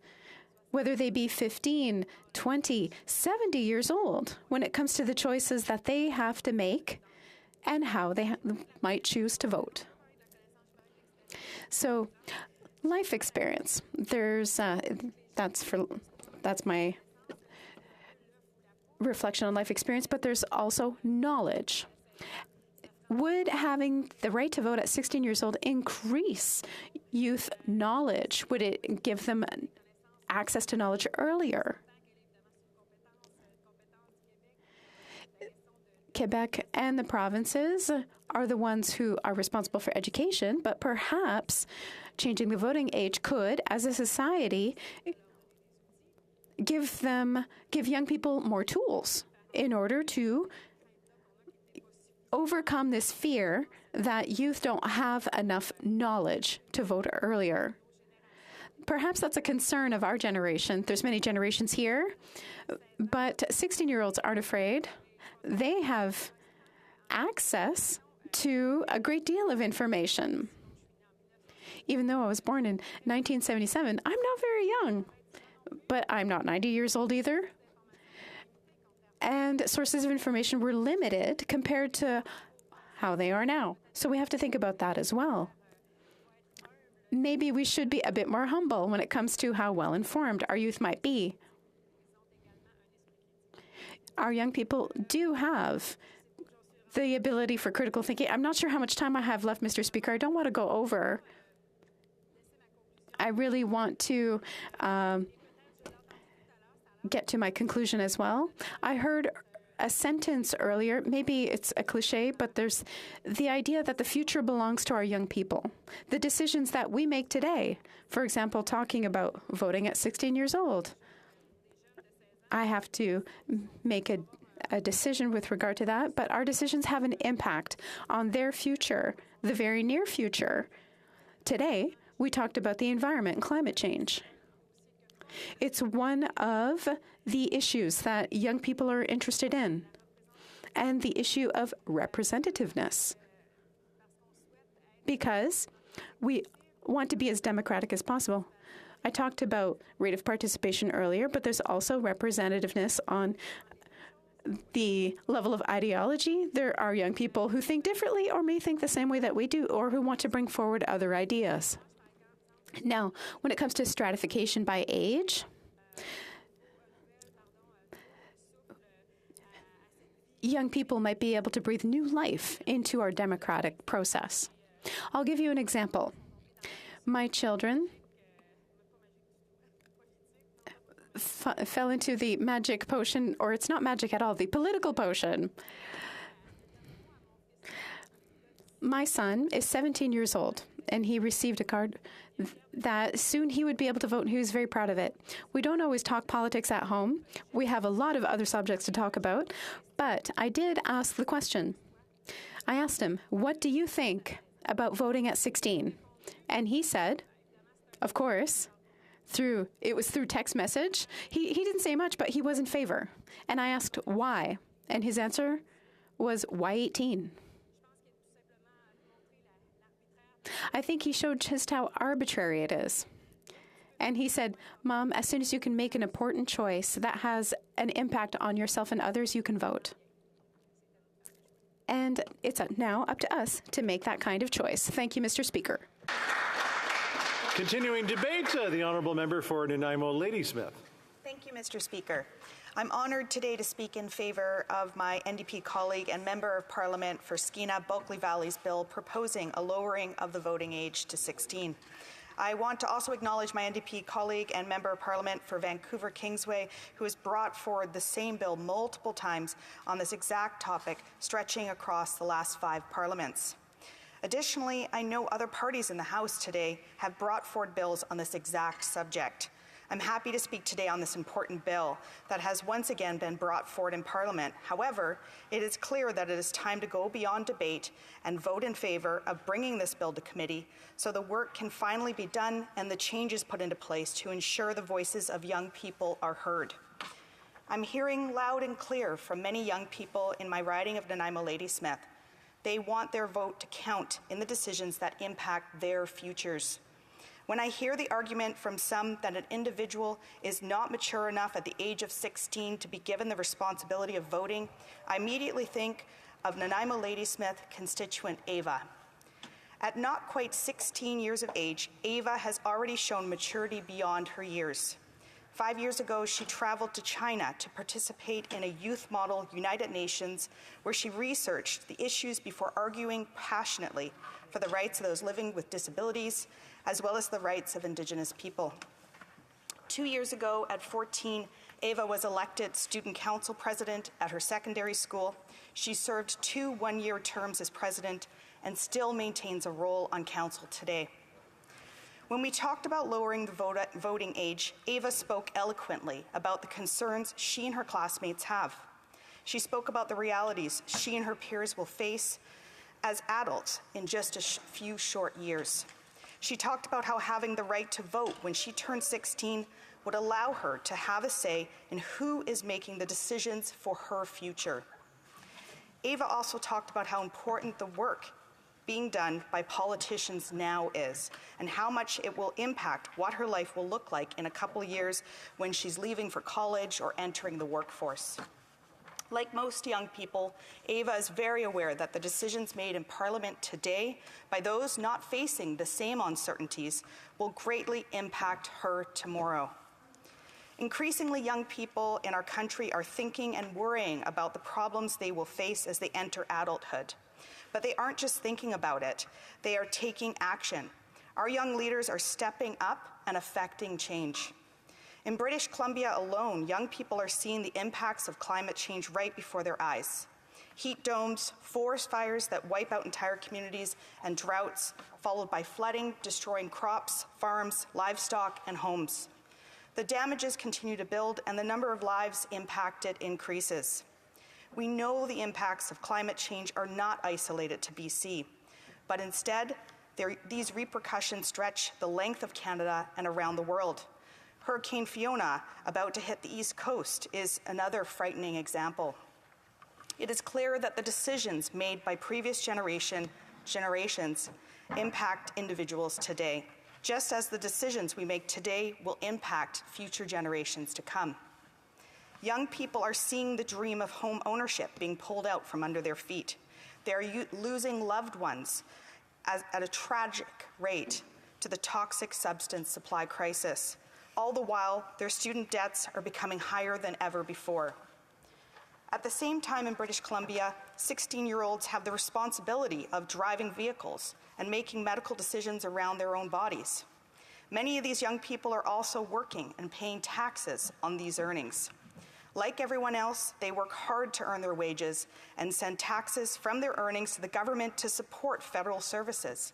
whether they be 15, 20, 70 years old, when it comes to the choices that they have to make and how they might choose to vote. So, life experience. That's my reflection on life experience, but there's also knowledge. Would having the right to vote at 16 years old increase youth knowledge? Would it give them access to knowledge earlier? Quebec and the provinces are the ones who are responsible for education, but perhaps changing the voting age could, as a society, give young people more tools in order to overcome this fear that youth don't have enough knowledge to vote earlier. Perhaps that's a concern of our generation. There's many generations here, but 16-year-olds aren't afraid. They have access to a great deal of information. Even though I was born in 1977, I'm not very young, but I'm not 90 years old either. And sources of information were limited compared to how they are now. So we have to think about that as well. Maybe we should be a bit more humble when it comes to how well informed our youth might be. Our young people do have the ability for critical thinking. I'm not sure how much time I have left, Mr. Speaker. I don't want to go over. I really want to get to my conclusion as well. I heard a sentence earlier, maybe it's a cliche, but there's the idea that the future belongs to our young people. The decisions that we make today, for example, talking about voting at 16 years old, I have to make a decision with regard to that, but our decisions have an impact on their future, the very near future. Today, we talked about the environment and climate change. It's one of the issues that young people are interested in, and the issue of representativeness, because we want to be as democratic as possible. I talked about rate of participation earlier, but there's also representativeness on the level of ideology. There are young people who think differently or may think the same way that we do, or who want to bring forward other ideas. Now, when it comes to stratification by age, young people might be able to breathe new life into our democratic process. I'll give you an example. My children fell into the magic potion, or it's not magic at all, the political potion. My son is 17 years old, and he received a card that soon he would be able to vote, and he was very proud of it. We don't always talk politics at home. We have a lot of other subjects to talk about, but I did ask the question. I asked him, what do you think about voting at 16? And he said, Of course, it was through text message. He didn't say much, but he was in favor. And I asked why, and his answer was, why 18? I think he showed just how arbitrary it is. And he said, Mom, as soon as you can make an important choice that has an impact on yourself and others, you can vote. And it's now up to us to make that kind of choice. Thank you, Mr. Speaker. Continuing debate, the honourable member for Nanaimo Ladysmith. Thank you, Mr. Speaker. I'm honoured today to speak in favour of my NDP colleague and Member of Parliament for Skeena Bulkley Valley's bill proposing a lowering of the voting age to 16. I want to also acknowledge my NDP colleague and Member of Parliament for Vancouver Kingsway, who has brought forward the same bill multiple times on this exact topic, stretching across the last 5 parliaments. Additionally, I know other parties in the House today have brought forward bills on this exact subject. I'm happy to speak today on this important bill that has once again been brought forward in Parliament. However, it is clear that it is time to go beyond debate and vote in favour of bringing this bill to committee so the work can finally be done and the changes put into place to ensure the voices of young people are heard. I'm hearing loud and clear from many young people in my riding of Nanaimo Ladysmith. They want their vote to count in the decisions that impact their futures. When I hear the argument from some that an individual is not mature enough at the age of 16 to be given the responsibility of voting, I immediately think of Nanaimo Ladysmith constituent Ava. At not quite 16 years of age, Ava has already shown maturity beyond her years. 5 years ago, she traveled to China to participate in a youth model United Nations where she researched the issues before arguing passionately for the rights of those living with disabilities, as well as the rights of Indigenous people. 2 years ago, at 14, Ava was elected student council president at her secondary school. She served 2 one-year terms as president and still maintains a role on council today. When we talked about lowering the voting age, Ava spoke eloquently about the concerns she and her classmates have. She spoke about the realities she and her peers will face as adults in just a few short years. She talked about how having the right to vote when she turned 16 would allow her to have a say in who is making the decisions for her future. Ava also talked about how important the work being done by politicians now is, and how much it will impact what her life will look like in a couple of years when she's leaving for college or entering the workforce. Like most young people, Ava is very aware that the decisions made in Parliament today by those not facing the same uncertainties will greatly impact her tomorrow. Increasingly, young people in our country are thinking and worrying about the problems they will face as they enter adulthood. But they aren't just thinking about it, they are taking action. Our young leaders are stepping up and affecting change. In British Columbia alone, young people are seeing the impacts of climate change right before their eyes. Heat domes, forest fires that wipe out entire communities, and droughts, followed by flooding, destroying crops, farms, livestock, and homes. The damages continue to build, and the number of lives impacted increases. We know the impacts of climate change are not isolated to BC, but instead, these repercussions stretch the length of Canada and around the world. Hurricane Fiona, about to hit the East Coast, is another frightening example. It is clear that the decisions made by previous generations impact individuals today, just as the decisions we make today will impact future generations to come. Young people are seeing the dream of home ownership being pulled out from under their feet. They are losing loved ones at a tragic rate to the toxic substance supply crisis. All the while, their student debts are becoming higher than ever before. At the same time in British Columbia, 16-year-olds have the responsibility of driving vehicles and making medical decisions around their own bodies. Many of these young people are also working and paying taxes on these earnings. Like everyone else, they work hard to earn their wages and send taxes from their earnings to the government to support federal services.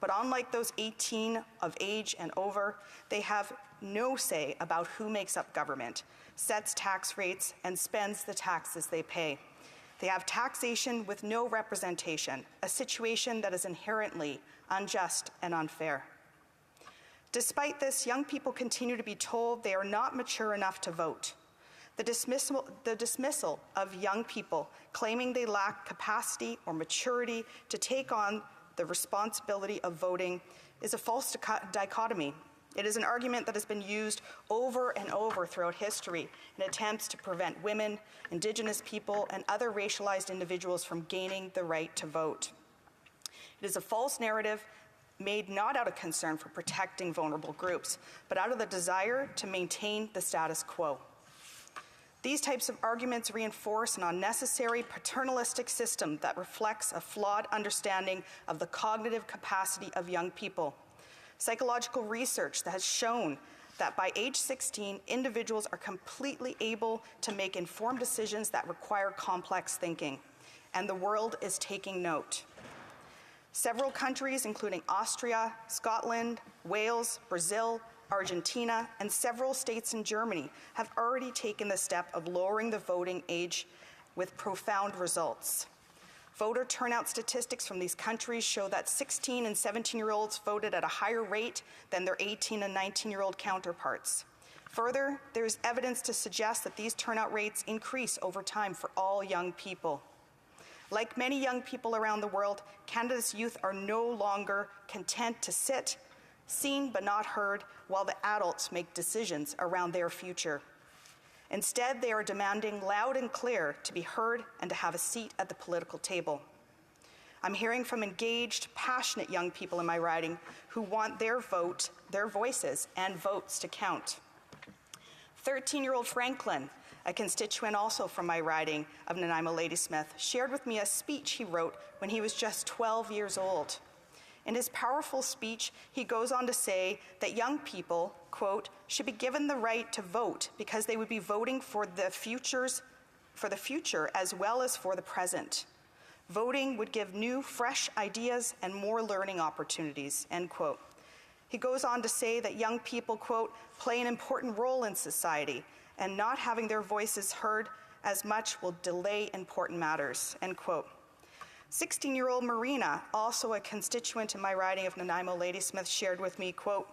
But unlike those 18 of age and over, they have no say about who makes up government, sets tax rates, and spends the taxes they pay. They have taxation with no representation, a situation that is inherently unjust and unfair. Despite this, young people continue to be told they are not mature enough to vote. The dismissal of young people claiming they lack capacity or maturity to take on the responsibility of voting is a false dichotomy. It is an argument that has been used over and over throughout history in attempts to prevent women, Indigenous people, and other racialized individuals from gaining the right to vote. It is a false narrative made not out of concern for protecting vulnerable groups, but out of the desire to maintain the status quo. These types of arguments reinforce an unnecessary paternalistic system that reflects a flawed understanding of the cognitive capacity of young people. Psychological research that has shown that by age 16, individuals are completely able to make informed decisions that require complex thinking, and the world is taking note. Several countries, including Austria, Scotland, Wales, Brazil, Argentina, and several states in Germany, have already taken the step of lowering the voting age with profound results. Voter turnout statistics from these countries show that 16 and 17-year-olds voted at a higher rate than their 18 and 19-year-old counterparts. Further, there is evidence to suggest that these turnout rates increase over time for all young people. Like many young people around the world, Canada's youth are no longer content to sit, seen but not heard, while the adults make decisions around their future. Instead, they are demanding loud and clear to be heard and to have a seat at the political table. I'm hearing from engaged, passionate young people in my riding who want their voices and votes to count. 13-year-old Franklin, a constituent also from my riding of Nanaimo Ladysmith, shared with me a speech he wrote when he was just 12 years old. In his powerful speech, he goes on to say that young people, quote, should be given the right to vote because they would be voting for the future as well as for the present. Voting would give new, fresh ideas and more learning opportunities, end quote. He goes on to say that young people, quote, play an important role in society, and not having their voices heard as much will delay important matters, end quote. 16-year-old Marina, also a constituent in my riding of Nanaimo Ladysmith, shared with me, quote,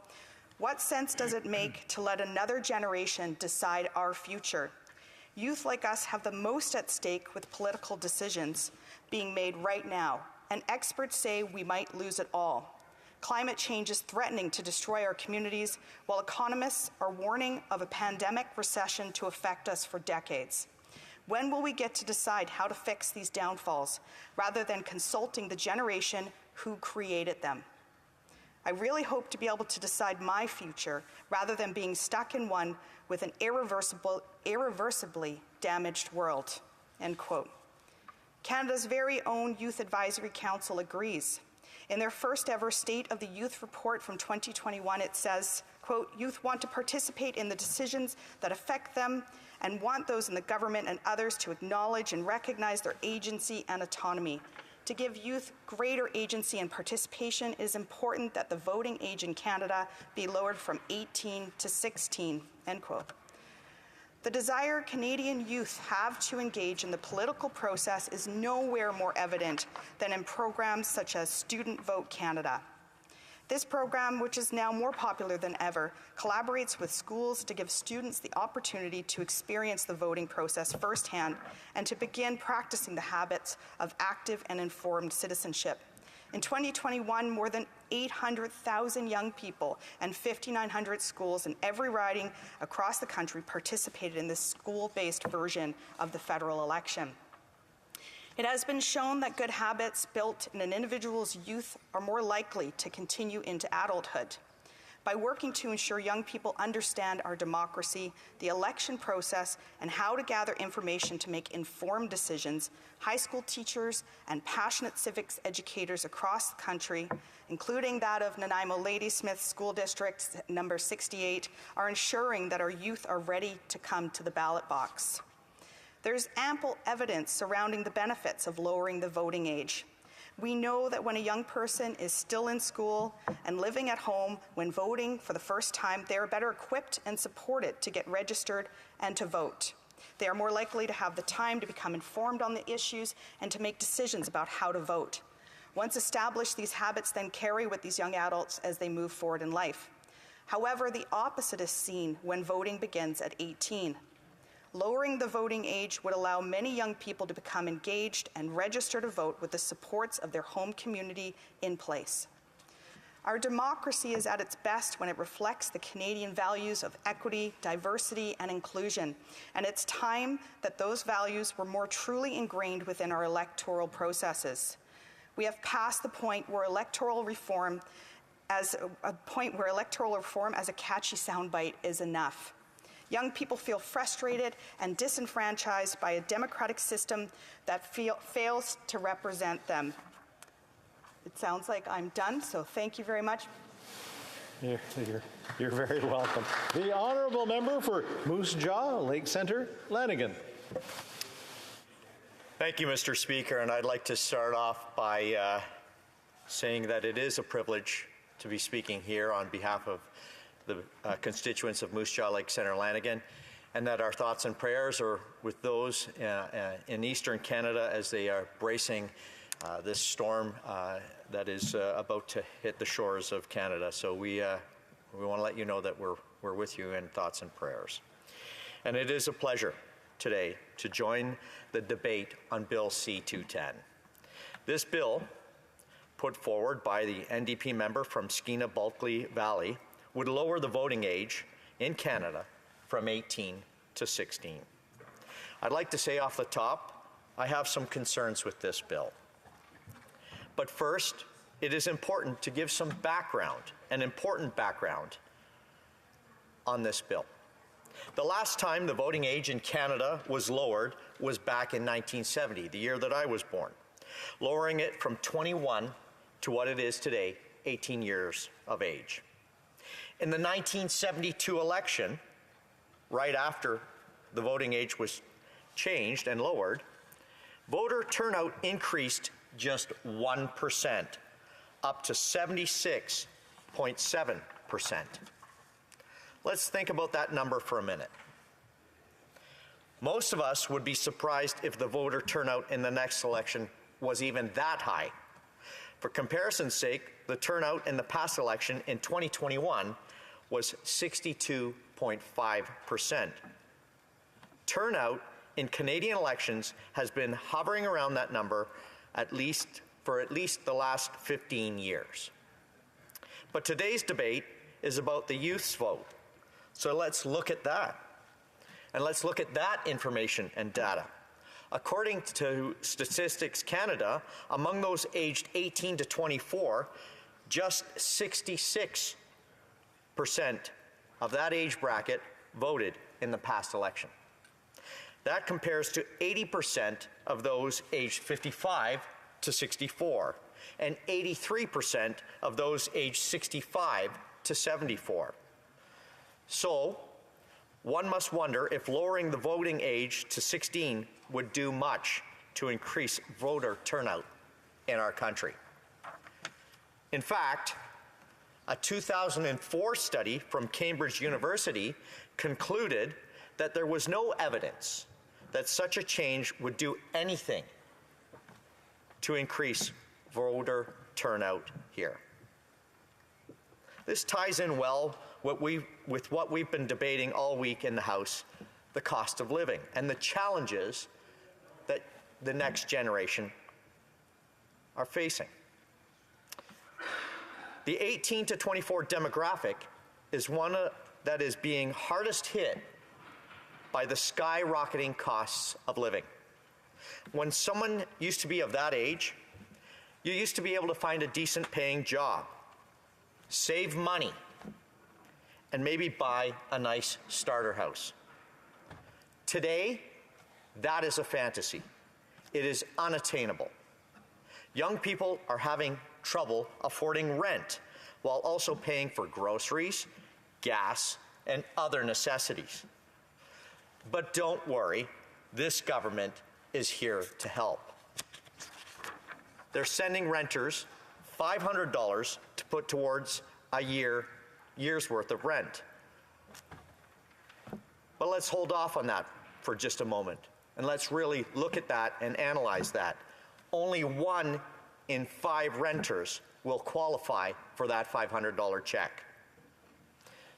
what sense does it make to let another generation decide our future? Youth like us have the most at stake with political decisions being made right now, and experts say we might lose it all. Climate change is threatening to destroy our communities, while economists are warning of a pandemic recession to affect us for decades. When will we get to decide how to fix these downfalls, rather than consulting the generation who created them? I really hope to be able to decide my future, rather than being stuck in one with an irreversibly damaged world, end quote. Canada's very own Youth Advisory Council agrees. In their first ever State of the Youth report from 2021, it says, quote, youth want to participate in the decisions that affect them and want those in the government and others to acknowledge and recognize their agency and autonomy. To give youth greater agency and participation, it is important that the voting age in Canada be lowered from 18 to 16, end quote. The desire Canadian youth have to engage in the political process is nowhere more evident than in programs such as Student Vote Canada. This program, which is now more popular than ever, collaborates with schools to give students the opportunity to experience the voting process firsthand and to begin practicing the habits of active and informed citizenship. In 2021, more than 800,000 young people and 5,900 schools in every riding across the country participated in this school-based version of the federal election. It has been shown that good habits built in an individual's youth are more likely to continue into adulthood. By working to ensure young people understand our democracy, the election process, and how to gather information to make informed decisions, high school teachers and passionate civics educators across the country, including that of Nanaimo Ladysmith School District number 68, are ensuring that our youth are ready to come to the ballot box. There's ample evidence surrounding the benefits of lowering the voting age. We know that when a young person is still in school and living at home when voting for the first time, they are better equipped and supported to get registered and to vote. They are more likely to have the time to become informed on the issues and to make decisions about how to vote. Once established, these habits then carry with these young adults as they move forward in life. However, the opposite is seen when voting begins at 18. Lowering the voting age would allow many young people to become engaged and register to vote with the supports of their home community in place. Our democracy is at its best when it reflects the Canadian values of equity, diversity, and inclusion, and it's time that those values were more truly ingrained within our electoral processes. We have passed the point where electoral reform as a catchy soundbite is enough. Young people feel frustrated and disenfranchised by a democratic system that fails to represent them. It sounds like I'm done, so thank you very much. You're very welcome. The honourable member for Moose Jaw, Lake Centre, Lanigan. Thank you, Mr. Speaker, and I'd like to start off by saying that it is a privilege to be speaking here on behalf of the constituents of Moose Jaw, Lake Centre, Lanigan, and that our thoughts and prayers are with those in Eastern Canada as they are bracing this storm that is about to hit the shores of Canada. So we want to let you know that we're with you in thoughts and prayers. And it is a pleasure today to join the debate on Bill C-210. This bill, put forward by the NDP member from Skeena-Bulkley Valley, would lower the voting age in Canada from 18 to 16. I'd like to say off the top, I have some concerns with this bill. But first, it is important to give some background, an important background, on this bill. The last time the voting age in Canada was lowered was back in 1970, the year that I was born, lowering it from 21 to what it is today, 18 years of age. In the 1972 election, right after the voting age was changed and lowered, voter turnout increased just 1%, up to 76.7%. Let's think about that number for a minute. Most of us would be surprised if the voter turnout in the next election was even that high. For comparison's sake, the turnout in the past election in 2021 was 62.5%. Turnout in Canadian elections has been hovering around that number for at least the last 15 years. But today's debate is about the youth's vote. So let's look at that. And let's look at that information and data. According to Statistics Canada, among those aged 18 to 24, just 66% of that age bracket voted in the past election. That compares to 80% of those aged 55 to 64 and 83% of those aged 65 to 74. So, one must wonder if lowering the voting age to 16 would do much to increase voter turnout in our country. In fact, a 2004 study from Cambridge University concluded that there was no evidence that such a change would do anything to increase voter turnout here. This ties in well with what we've been debating all week in the House, the cost of living and the challenges that the next generation are facing. The 18 to 24 demographic is one that is being hardest hit by the skyrocketing costs of living. When someone used to be of that age, you used to be able to find a decent paying job, save money, and maybe buy a nice starter house. Today, that is a fantasy. It is unattainable. Young people are having trouble affording rent while also paying for groceries, gas, and other necessities. But don't worry, this government is here to help. They're sending renters $500 to put towards a year's worth of rent. But let's hold off on that for just a moment, and let's really look at that and analyze that. Only 1 in 5 renters will qualify for that $500 check.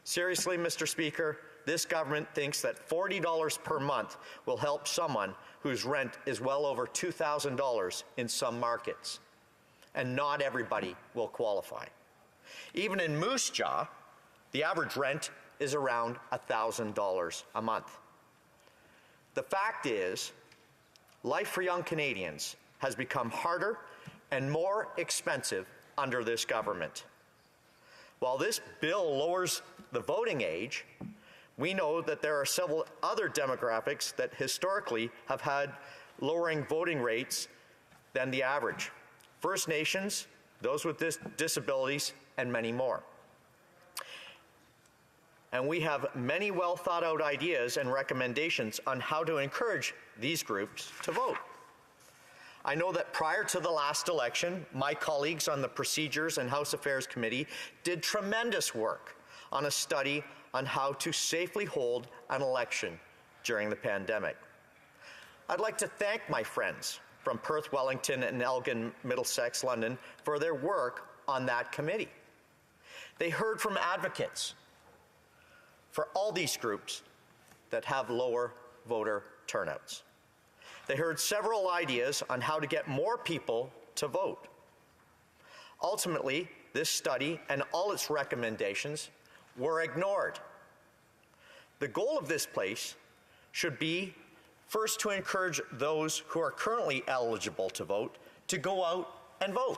Seriously, Mr. Speaker, this government thinks that $40 per month will help someone whose rent is well over $2,000 in some markets. And not everybody will qualify. Even in Moose Jaw, the average rent is around $1,000 a month. The fact is, life for young Canadians has become harder and more expensive under this government. While this bill lowers the voting age, we know that there are several other demographics that historically have had lowering voting rates than the average. First Nations, those with disabilities, and many more. And we have many well thought out ideas and recommendations on how to encourage these groups to vote. I know that prior to the last election, my colleagues on the Procedures and House Affairs Committee did tremendous work on a study on how to safely hold an election during the pandemic. I'd like to thank my friends from Perth, Wellington, and Elgin, Middlesex, London for their work on that committee. They heard from advocates for all these groups that have lower voter turnouts. They heard several ideas on how to get more people to vote. Ultimately, this study and all its recommendations were ignored. The goal of this place should be first to encourage those who are currently eligible to vote to go out and vote.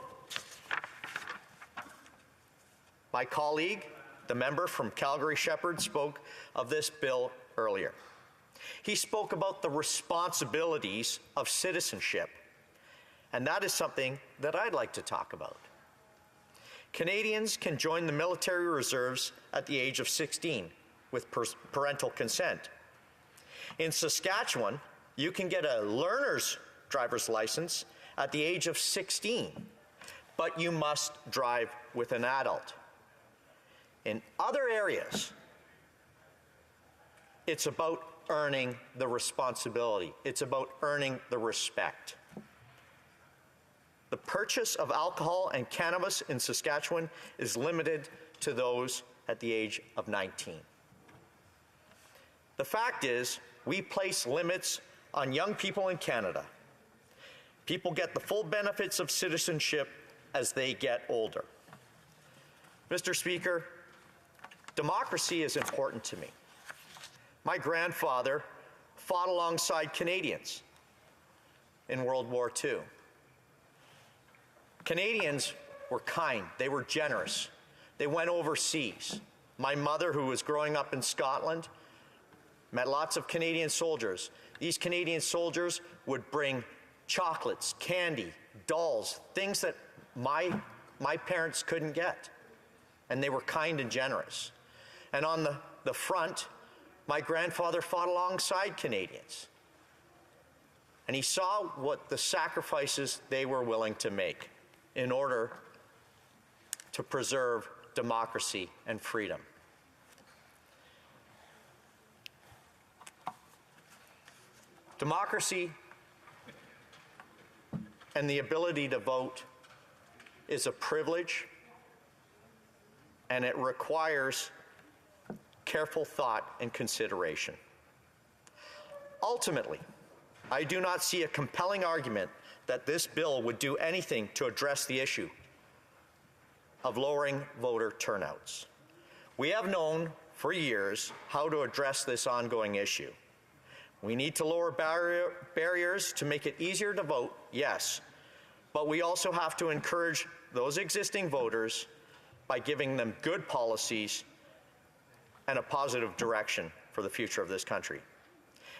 My colleague, the member from Calgary Shepherd, spoke of this bill earlier. He spoke about the responsibilities of citizenship, and that is something that I'd like to talk about. Canadians can join the military reserves at the age of 16 with parental consent. In Saskatchewan, you can get a learner's driver's license at the age of 16, but you must drive with an adult. In other areas, it's about earning the responsibility. It's about earning the respect. The purchase of alcohol and cannabis in Saskatchewan is limited to those at the age of 19. The fact is, we place limits on young people in Canada. People get the full benefits of citizenship as they get older. Mr. Speaker, democracy is important to me. My grandfather fought alongside Canadians in World War II. Canadians were kind, they were generous. They went overseas. My mother, who was growing up in Scotland, met lots of Canadian soldiers. These Canadian soldiers would bring chocolates, candy, dolls, things that my parents couldn't get. And they were kind and generous. And on the front, my grandfather fought alongside Canadians. And he saw what the sacrifices they were willing to make in order to preserve democracy and freedom. Democracy and the ability to vote is a privilege, and it requires careful thought and consideration. Ultimately, I do not see a compelling argument that this bill would do anything to address the issue of lowering voter turnouts. We have known for years how to address this ongoing issue. We need to lower barriers to make it easier to vote, yes, but we also have to encourage those existing voters by giving them good policies and a positive direction for the future of this country.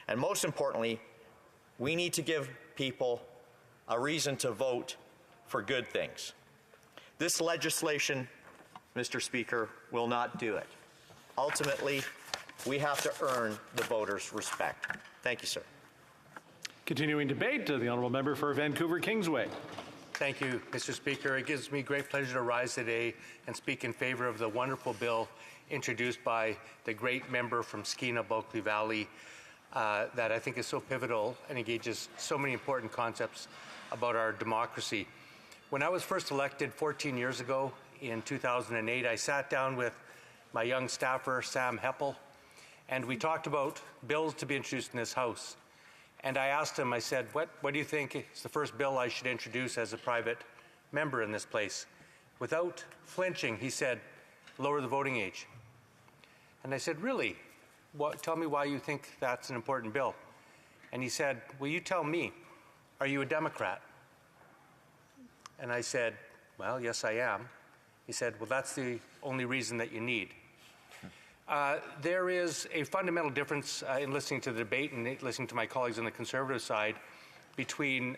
And most importantly, we need to give people a reason to vote for good things. This legislation, Mr. Speaker, will not do it. Ultimately, we have to earn the voters' respect. Thank you, sir. Continuing debate, the honourable member for Vancouver Kingsway. Thank you, Mr. Speaker. It gives me great pleasure to rise today and speak in favor of the wonderful bill introduced by the great member from Skeena Bulkley Valley that I think is so pivotal and engages so many important concepts about our democracy. When I was first elected 14 years ago in 2008, I sat down with my young staffer, Sam Heppel, and we talked about bills to be introduced in this House. And I asked him, I said, what do you think is the first bill I should introduce as a private member in this place? Without flinching, he said, lower the voting age. And I said, really? Tell me why you think that's an important bill. And he said, well, you tell me, are you a Democrat? And I said, well, yes, I am. He said, well, that's the only reason that you need. There is a fundamental difference in listening to the debate and listening to my colleagues on the Conservative side between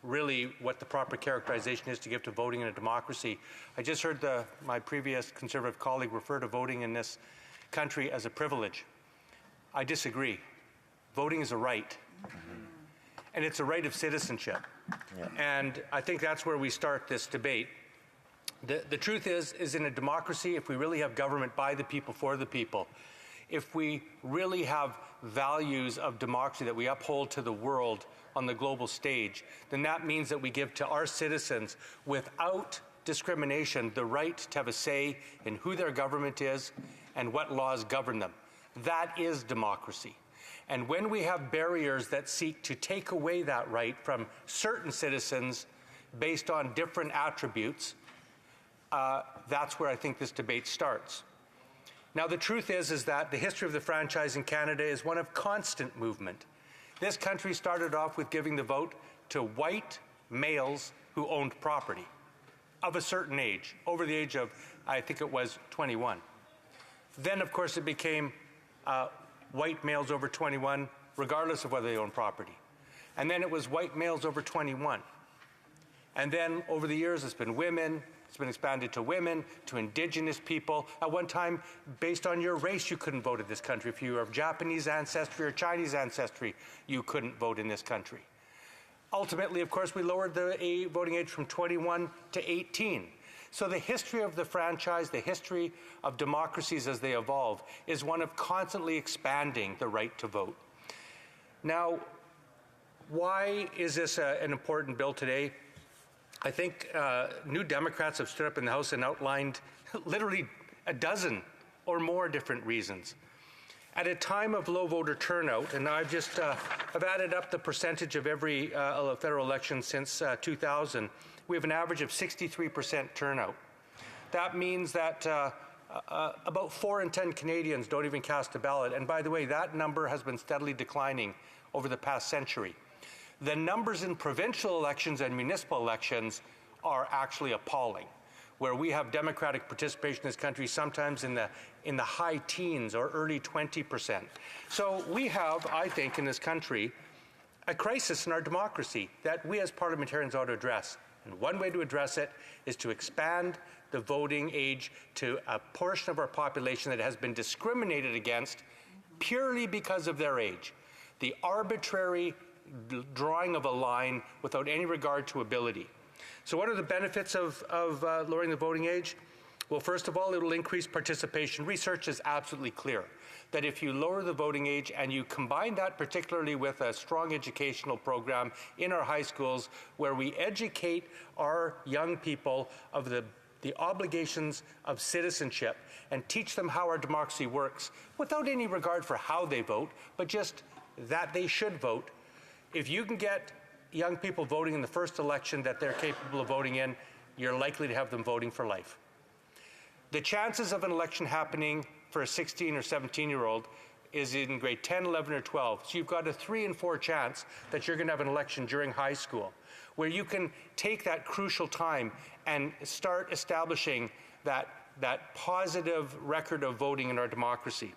really what the proper characterization is to give to voting in a democracy. I just heard my previous Conservative colleague refer to voting in this country as a privilege. I disagree. Voting is a right. And it's a right of citizenship. Yeah. And I think that's where we start this debate. The truth is in a democracy, if we really have government by the people, for the people, if we really have values of democracy that we uphold to the world on the global stage, then that means that we give to our citizens, without discrimination, the right to have a say in who their government is and what laws govern them. That is democracy. And when we have barriers that seek to take away that right from certain citizens based on different attributes, that's where I think this debate starts. Now, the truth is that the history of the franchise in Canada is one of constant movement. This country started off with giving the vote to white males who owned property of a certain age, over the age of, I think it was 21. Then, of course, it became white males over 21, regardless of whether they own property. And then it was white males over 21. And then over the years, it's been women. It's been expanded to women, to Indigenous people. At one time, based on your race, you couldn't vote in this country. If you were of Japanese ancestry or Chinese ancestry, you couldn't vote in this country. Ultimately, of course, we lowered the voting age from 21 to 18. So the history of the franchise, the history of democracies as they evolve, is one of constantly expanding the right to vote. Now, why is this an important bill today? I think New Democrats have stood up in the House and outlined literally a dozen or more different reasons. At a time of low voter turnout, and I've just I've added up the percentage of every federal election since 2000, we have an average of 63% turnout. That means that about 4 in 10 Canadians don't even cast a ballot. And by the way, that number has been steadily declining over the past century. The numbers in provincial elections and municipal elections are actually appalling, where we have Democratic participation in this country sometimes in the high teens or early 20%. So we have, I think, in this country, a crisis in our democracy that we as parliamentarians ought to address. And one way to address it is to expand the voting age to a portion of our population that has been discriminated against purely because of their age. The arbitrary drawing of a line without any regard to ability. So what are the benefits of lowering the voting age? Well, first of all, it will increase participation. Research is absolutely clear that if you lower the voting age and you combine that particularly with a strong educational program in our high schools where we educate our young people of the obligations of citizenship and teach them how our democracy works without any regard for how they vote, but just that they should vote. If you can get young people voting in the first election that they're capable of voting in, you're likely to have them voting for life. The chances of an election happening for a 16 or 17-year-old is in grade 10, 11, or 12. So you've got a 3 in 4 chance that you're going to have an election during high school, where you can take that crucial time and start establishing that positive record of voting in our democracy.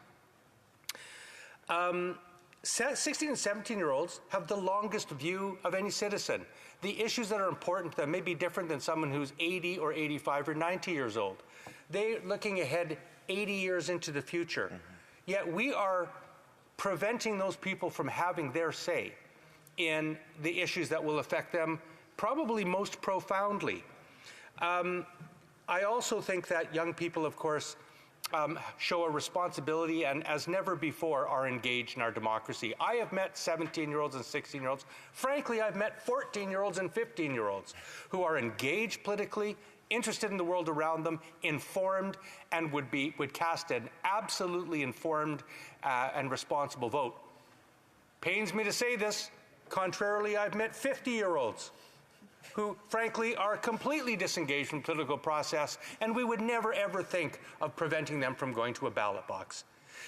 16 and 17-year-olds have the longest view of any citizen. The issues that are important to them may be different than someone who's 80 or 85 or 90 years old. They're looking ahead 80 years into the future. Mm-hmm. Yet we are preventing those people from having their say in the issues that will affect them probably most profoundly. I also think that young people, of course, show a responsibility and, as never before, are engaged in our democracy. I have met 17-year-olds and 16-year-olds. Frankly, I've met 14-year-olds and 15-year-olds who are engaged politically, interested in the world around them, informed, and would cast an absolutely informed and responsible vote. Pains me to say this. Contrarily, I've met 50-year-olds who, frankly, are completely disengaged from the political process, and we would never, ever think of preventing them from going to a ballot box.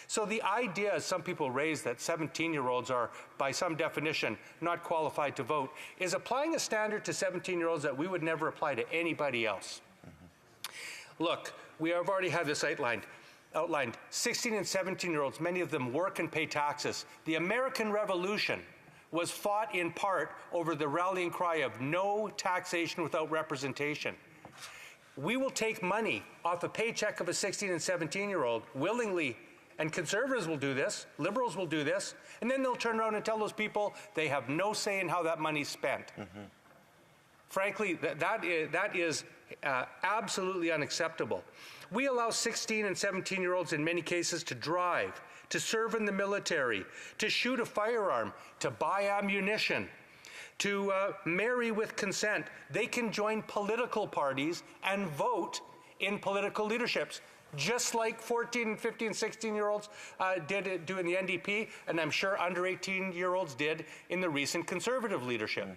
So the idea, as some people raise, that 17-year-olds are, by some definition, not qualified to vote, is applying a standard to 17-year-olds that we would never apply to anybody else. Look, we have already had this outlined. 16 and 17-year-olds, many of them work and pay taxes. The American Revolution was fought in part over the rallying cry of no taxation without representation. We will take money off a paycheck of a 16 and 17-year-old willingly, and conservatives will do this, liberals will do this, and then they'll turn around and tell those people they have no say in how that money's spent. Frankly, that is absolutely unacceptable. We allow 16 and 17-year-olds in many cases to drive, to serve in the military, to shoot a firearm, to buy ammunition, to marry with consent. They can join political parties and vote in political leaderships, just like 14 and 15 and 16-year-olds did do in the NDP, and I'm sure under 18-year-olds did in the recent Conservative leadership.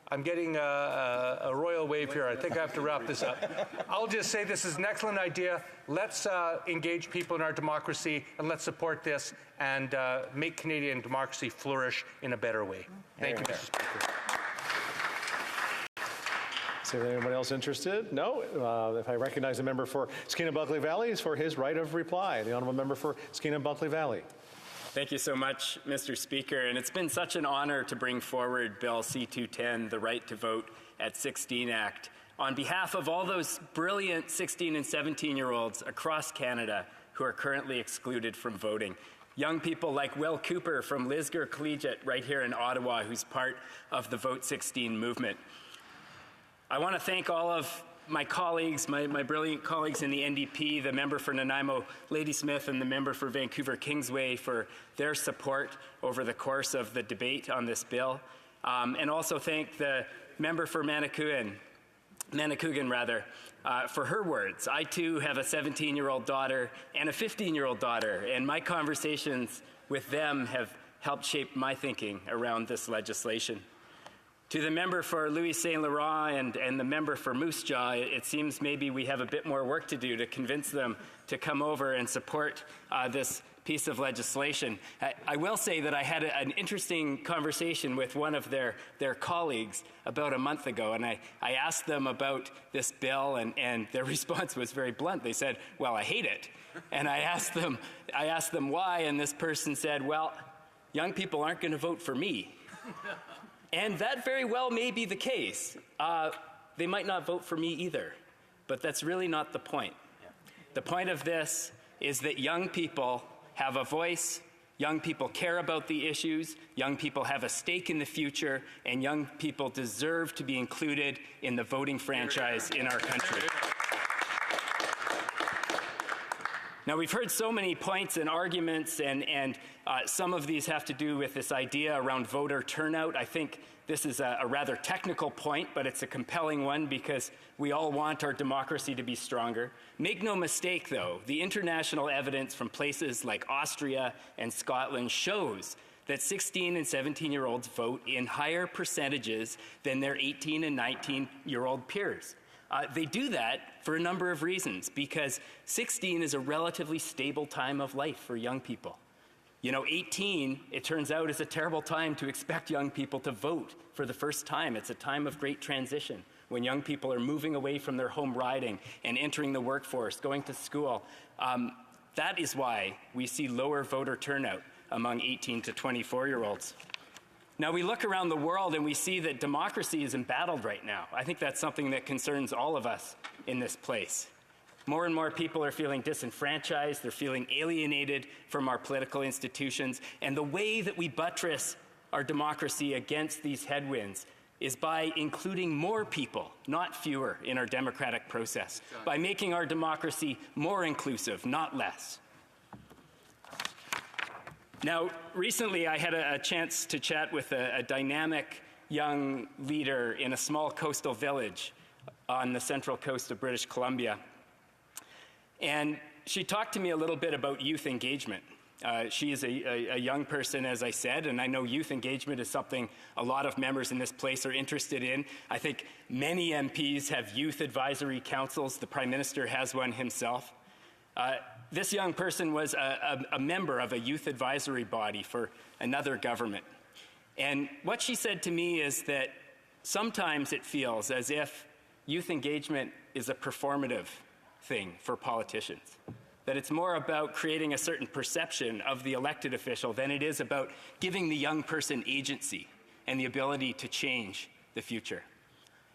I'm getting a royal wave here. I think I have to wrap this up. I'll just say this is an excellent idea. Let's engage people in our democracy, and let's support this and make Canadian democracy flourish in a better way. Thank you, Mr. Speaker. Is there anybody else interested? No? If I recognize the member for Skeena-Bulkley Valley, is for his right of reply. The honourable member for Skeena-Bulkley Valley. Thank you so much, Mr. Speaker. And it's been such an honor to bring forward Bill C-210, the Right to Vote at 16 Act, on behalf of all those brilliant 16 and 17-year-olds across Canada who are currently excluded from voting. Young people like Will Cooper from Lisgar Collegiate right here in Ottawa, who's part of the Vote 16 movement. I want to thank all of my colleagues, my brilliant colleagues in the NDP, the member for Nanaimo Ladysmith and the member for Vancouver Kingsway for their support over the course of the debate on this bill. And also thank the member for Manicouagan for her words. I too have a 17-year-old daughter and a 15-year-old daughter, and my conversations with them have helped shape my thinking around this legislation. To the member for Louis Saint Laurent and the member for Moose Jaw, it seems maybe we have a bit more work to do to convince them to come over and support this piece of legislation. I will say that I had an interesting conversation with one of their colleagues about a month ago, and I asked them about this bill, and their response was very blunt. They said, well, I hate it. And I asked them why, and this person said, well, young people aren't going to vote for me. And that very well may be the case. They might not vote for me either, but that's really not the point. The point of this is that young people have a voice, young people care about the issues, young people have a stake in the future, and young people deserve to be included in the voting franchise in our country. Now, we've heard so many points and arguments, and some of these have to do with this idea around voter turnout. I think this is a rather technical point, but it's a compelling one because we all want our democracy to be stronger. Make no mistake, though, the international evidence from places like Austria and Scotland shows that 16 and 17-year-olds vote in higher percentages than their 18 and 19-year-old peers. They do that for a number of reasons, because 16 is a relatively stable time of life for young people. You know, 18, it turns out, is a terrible time to expect young people to vote for the first time. It's a time of great transition when young people are moving away from their home riding and entering the workforce, going to school. That is why we see lower voter turnout among 18 to 24-year-olds. Now, we look around the world and we see that democracy is embattled right now. I think that's something that concerns all of us in this place. More and more people are feeling disenfranchised, they're feeling alienated from our political institutions, and the way that we buttress our democracy against these headwinds is by including more people, not fewer, in our democratic process, by making our democracy more inclusive, not less. Now, recently I had a chance to chat with a dynamic young leader in a small coastal village on the central coast of British Columbia. And she talked to me a little bit about youth engagement. She is a young person, as I said, and I know youth engagement is something a lot of members in this place are interested in. I think many MPs have youth advisory councils. The Prime Minister has one himself. This young person was a member of a youth advisory body for another government. And what she said to me is that sometimes it feels as if youth engagement is a performative thing for politicians. That it's more about creating a certain perception of the elected official than it is about giving the young person agency and the ability to change the future.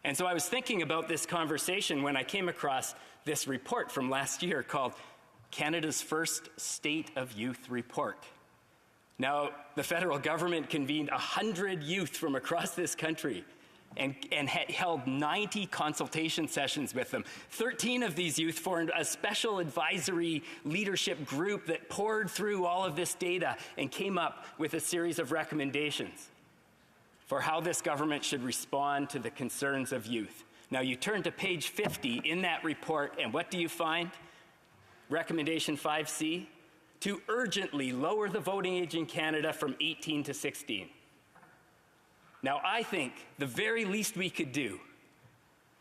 And so I was thinking about this conversation when I came across this report from last year called Canada's First State of Youth Report. Now, the federal government convened 100 youth from across this country and held 90 consultation sessions with them. 13 of these youth formed a special advisory leadership group that poured through all of this data and came up with a series of recommendations for how this government should respond to the concerns of youth. Now, you turn to page 50 in that report, and what do you find? Recommendation 5C, to urgently lower the voting age in Canada from 18 to 16. Now, I think the very least we could do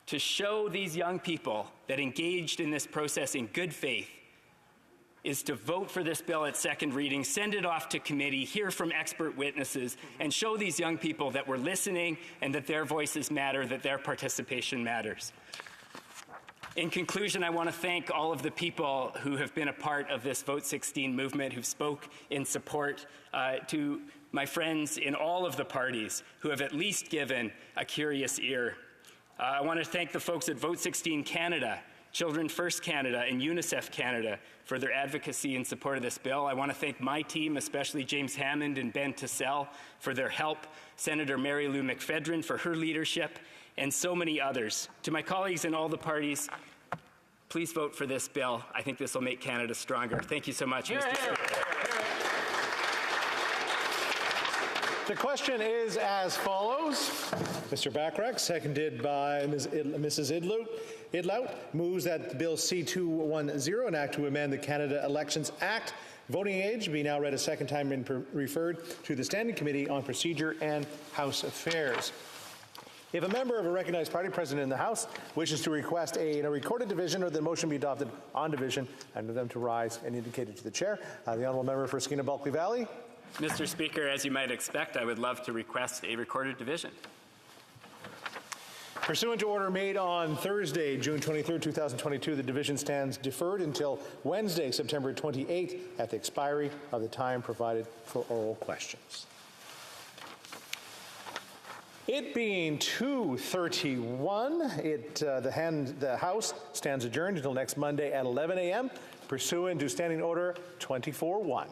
to show these young people that engaged in this process in good faith is to vote for this bill at second reading, send it off to committee, hear from expert witnesses, and show these young people that we're listening and that their voices matter, that their participation matters. In conclusion, I want to thank all of the people who have been a part of this Vote 16 movement, who've spoke in support, to my friends in all of the parties who have at least given a curious ear. I want to thank the folks at Vote 16 Canada, Children First Canada, and UNICEF Canada for their advocacy in support of this bill. I want to thank my team, especially James Hammond and Ben Tassell, for their help, Senator Mary Lou McPhedran for her leadership, and so many others. To my colleagues in all the parties, please vote for this bill. I think this will make Canada stronger. Thank you so much, Mr. Speaker. The question is as follows. Mr. Bachrach, seconded by Mrs. Idlout, moves that Bill C-210, an act to amend the Canada Elections Act, voting age, be now read a second time and referred to the Standing Committee on Procedure and House Affairs. If a member of a recognized party present in the House wishes to request a recorded division or the motion be adopted on division, I invite them to rise and indicate it to the chair. The Honourable Member for Skeena-Bulkley Valley. Mr. Speaker, as you might expect, I would love to request a recorded division. Pursuant to order made on Thursday, June 23, 2022, the division stands deferred until Wednesday, September 28, at the expiry of the time provided for oral questions. It being 2:31, the House stands adjourned until next Monday at 11 a.m. pursuant to Standing Order 24-1.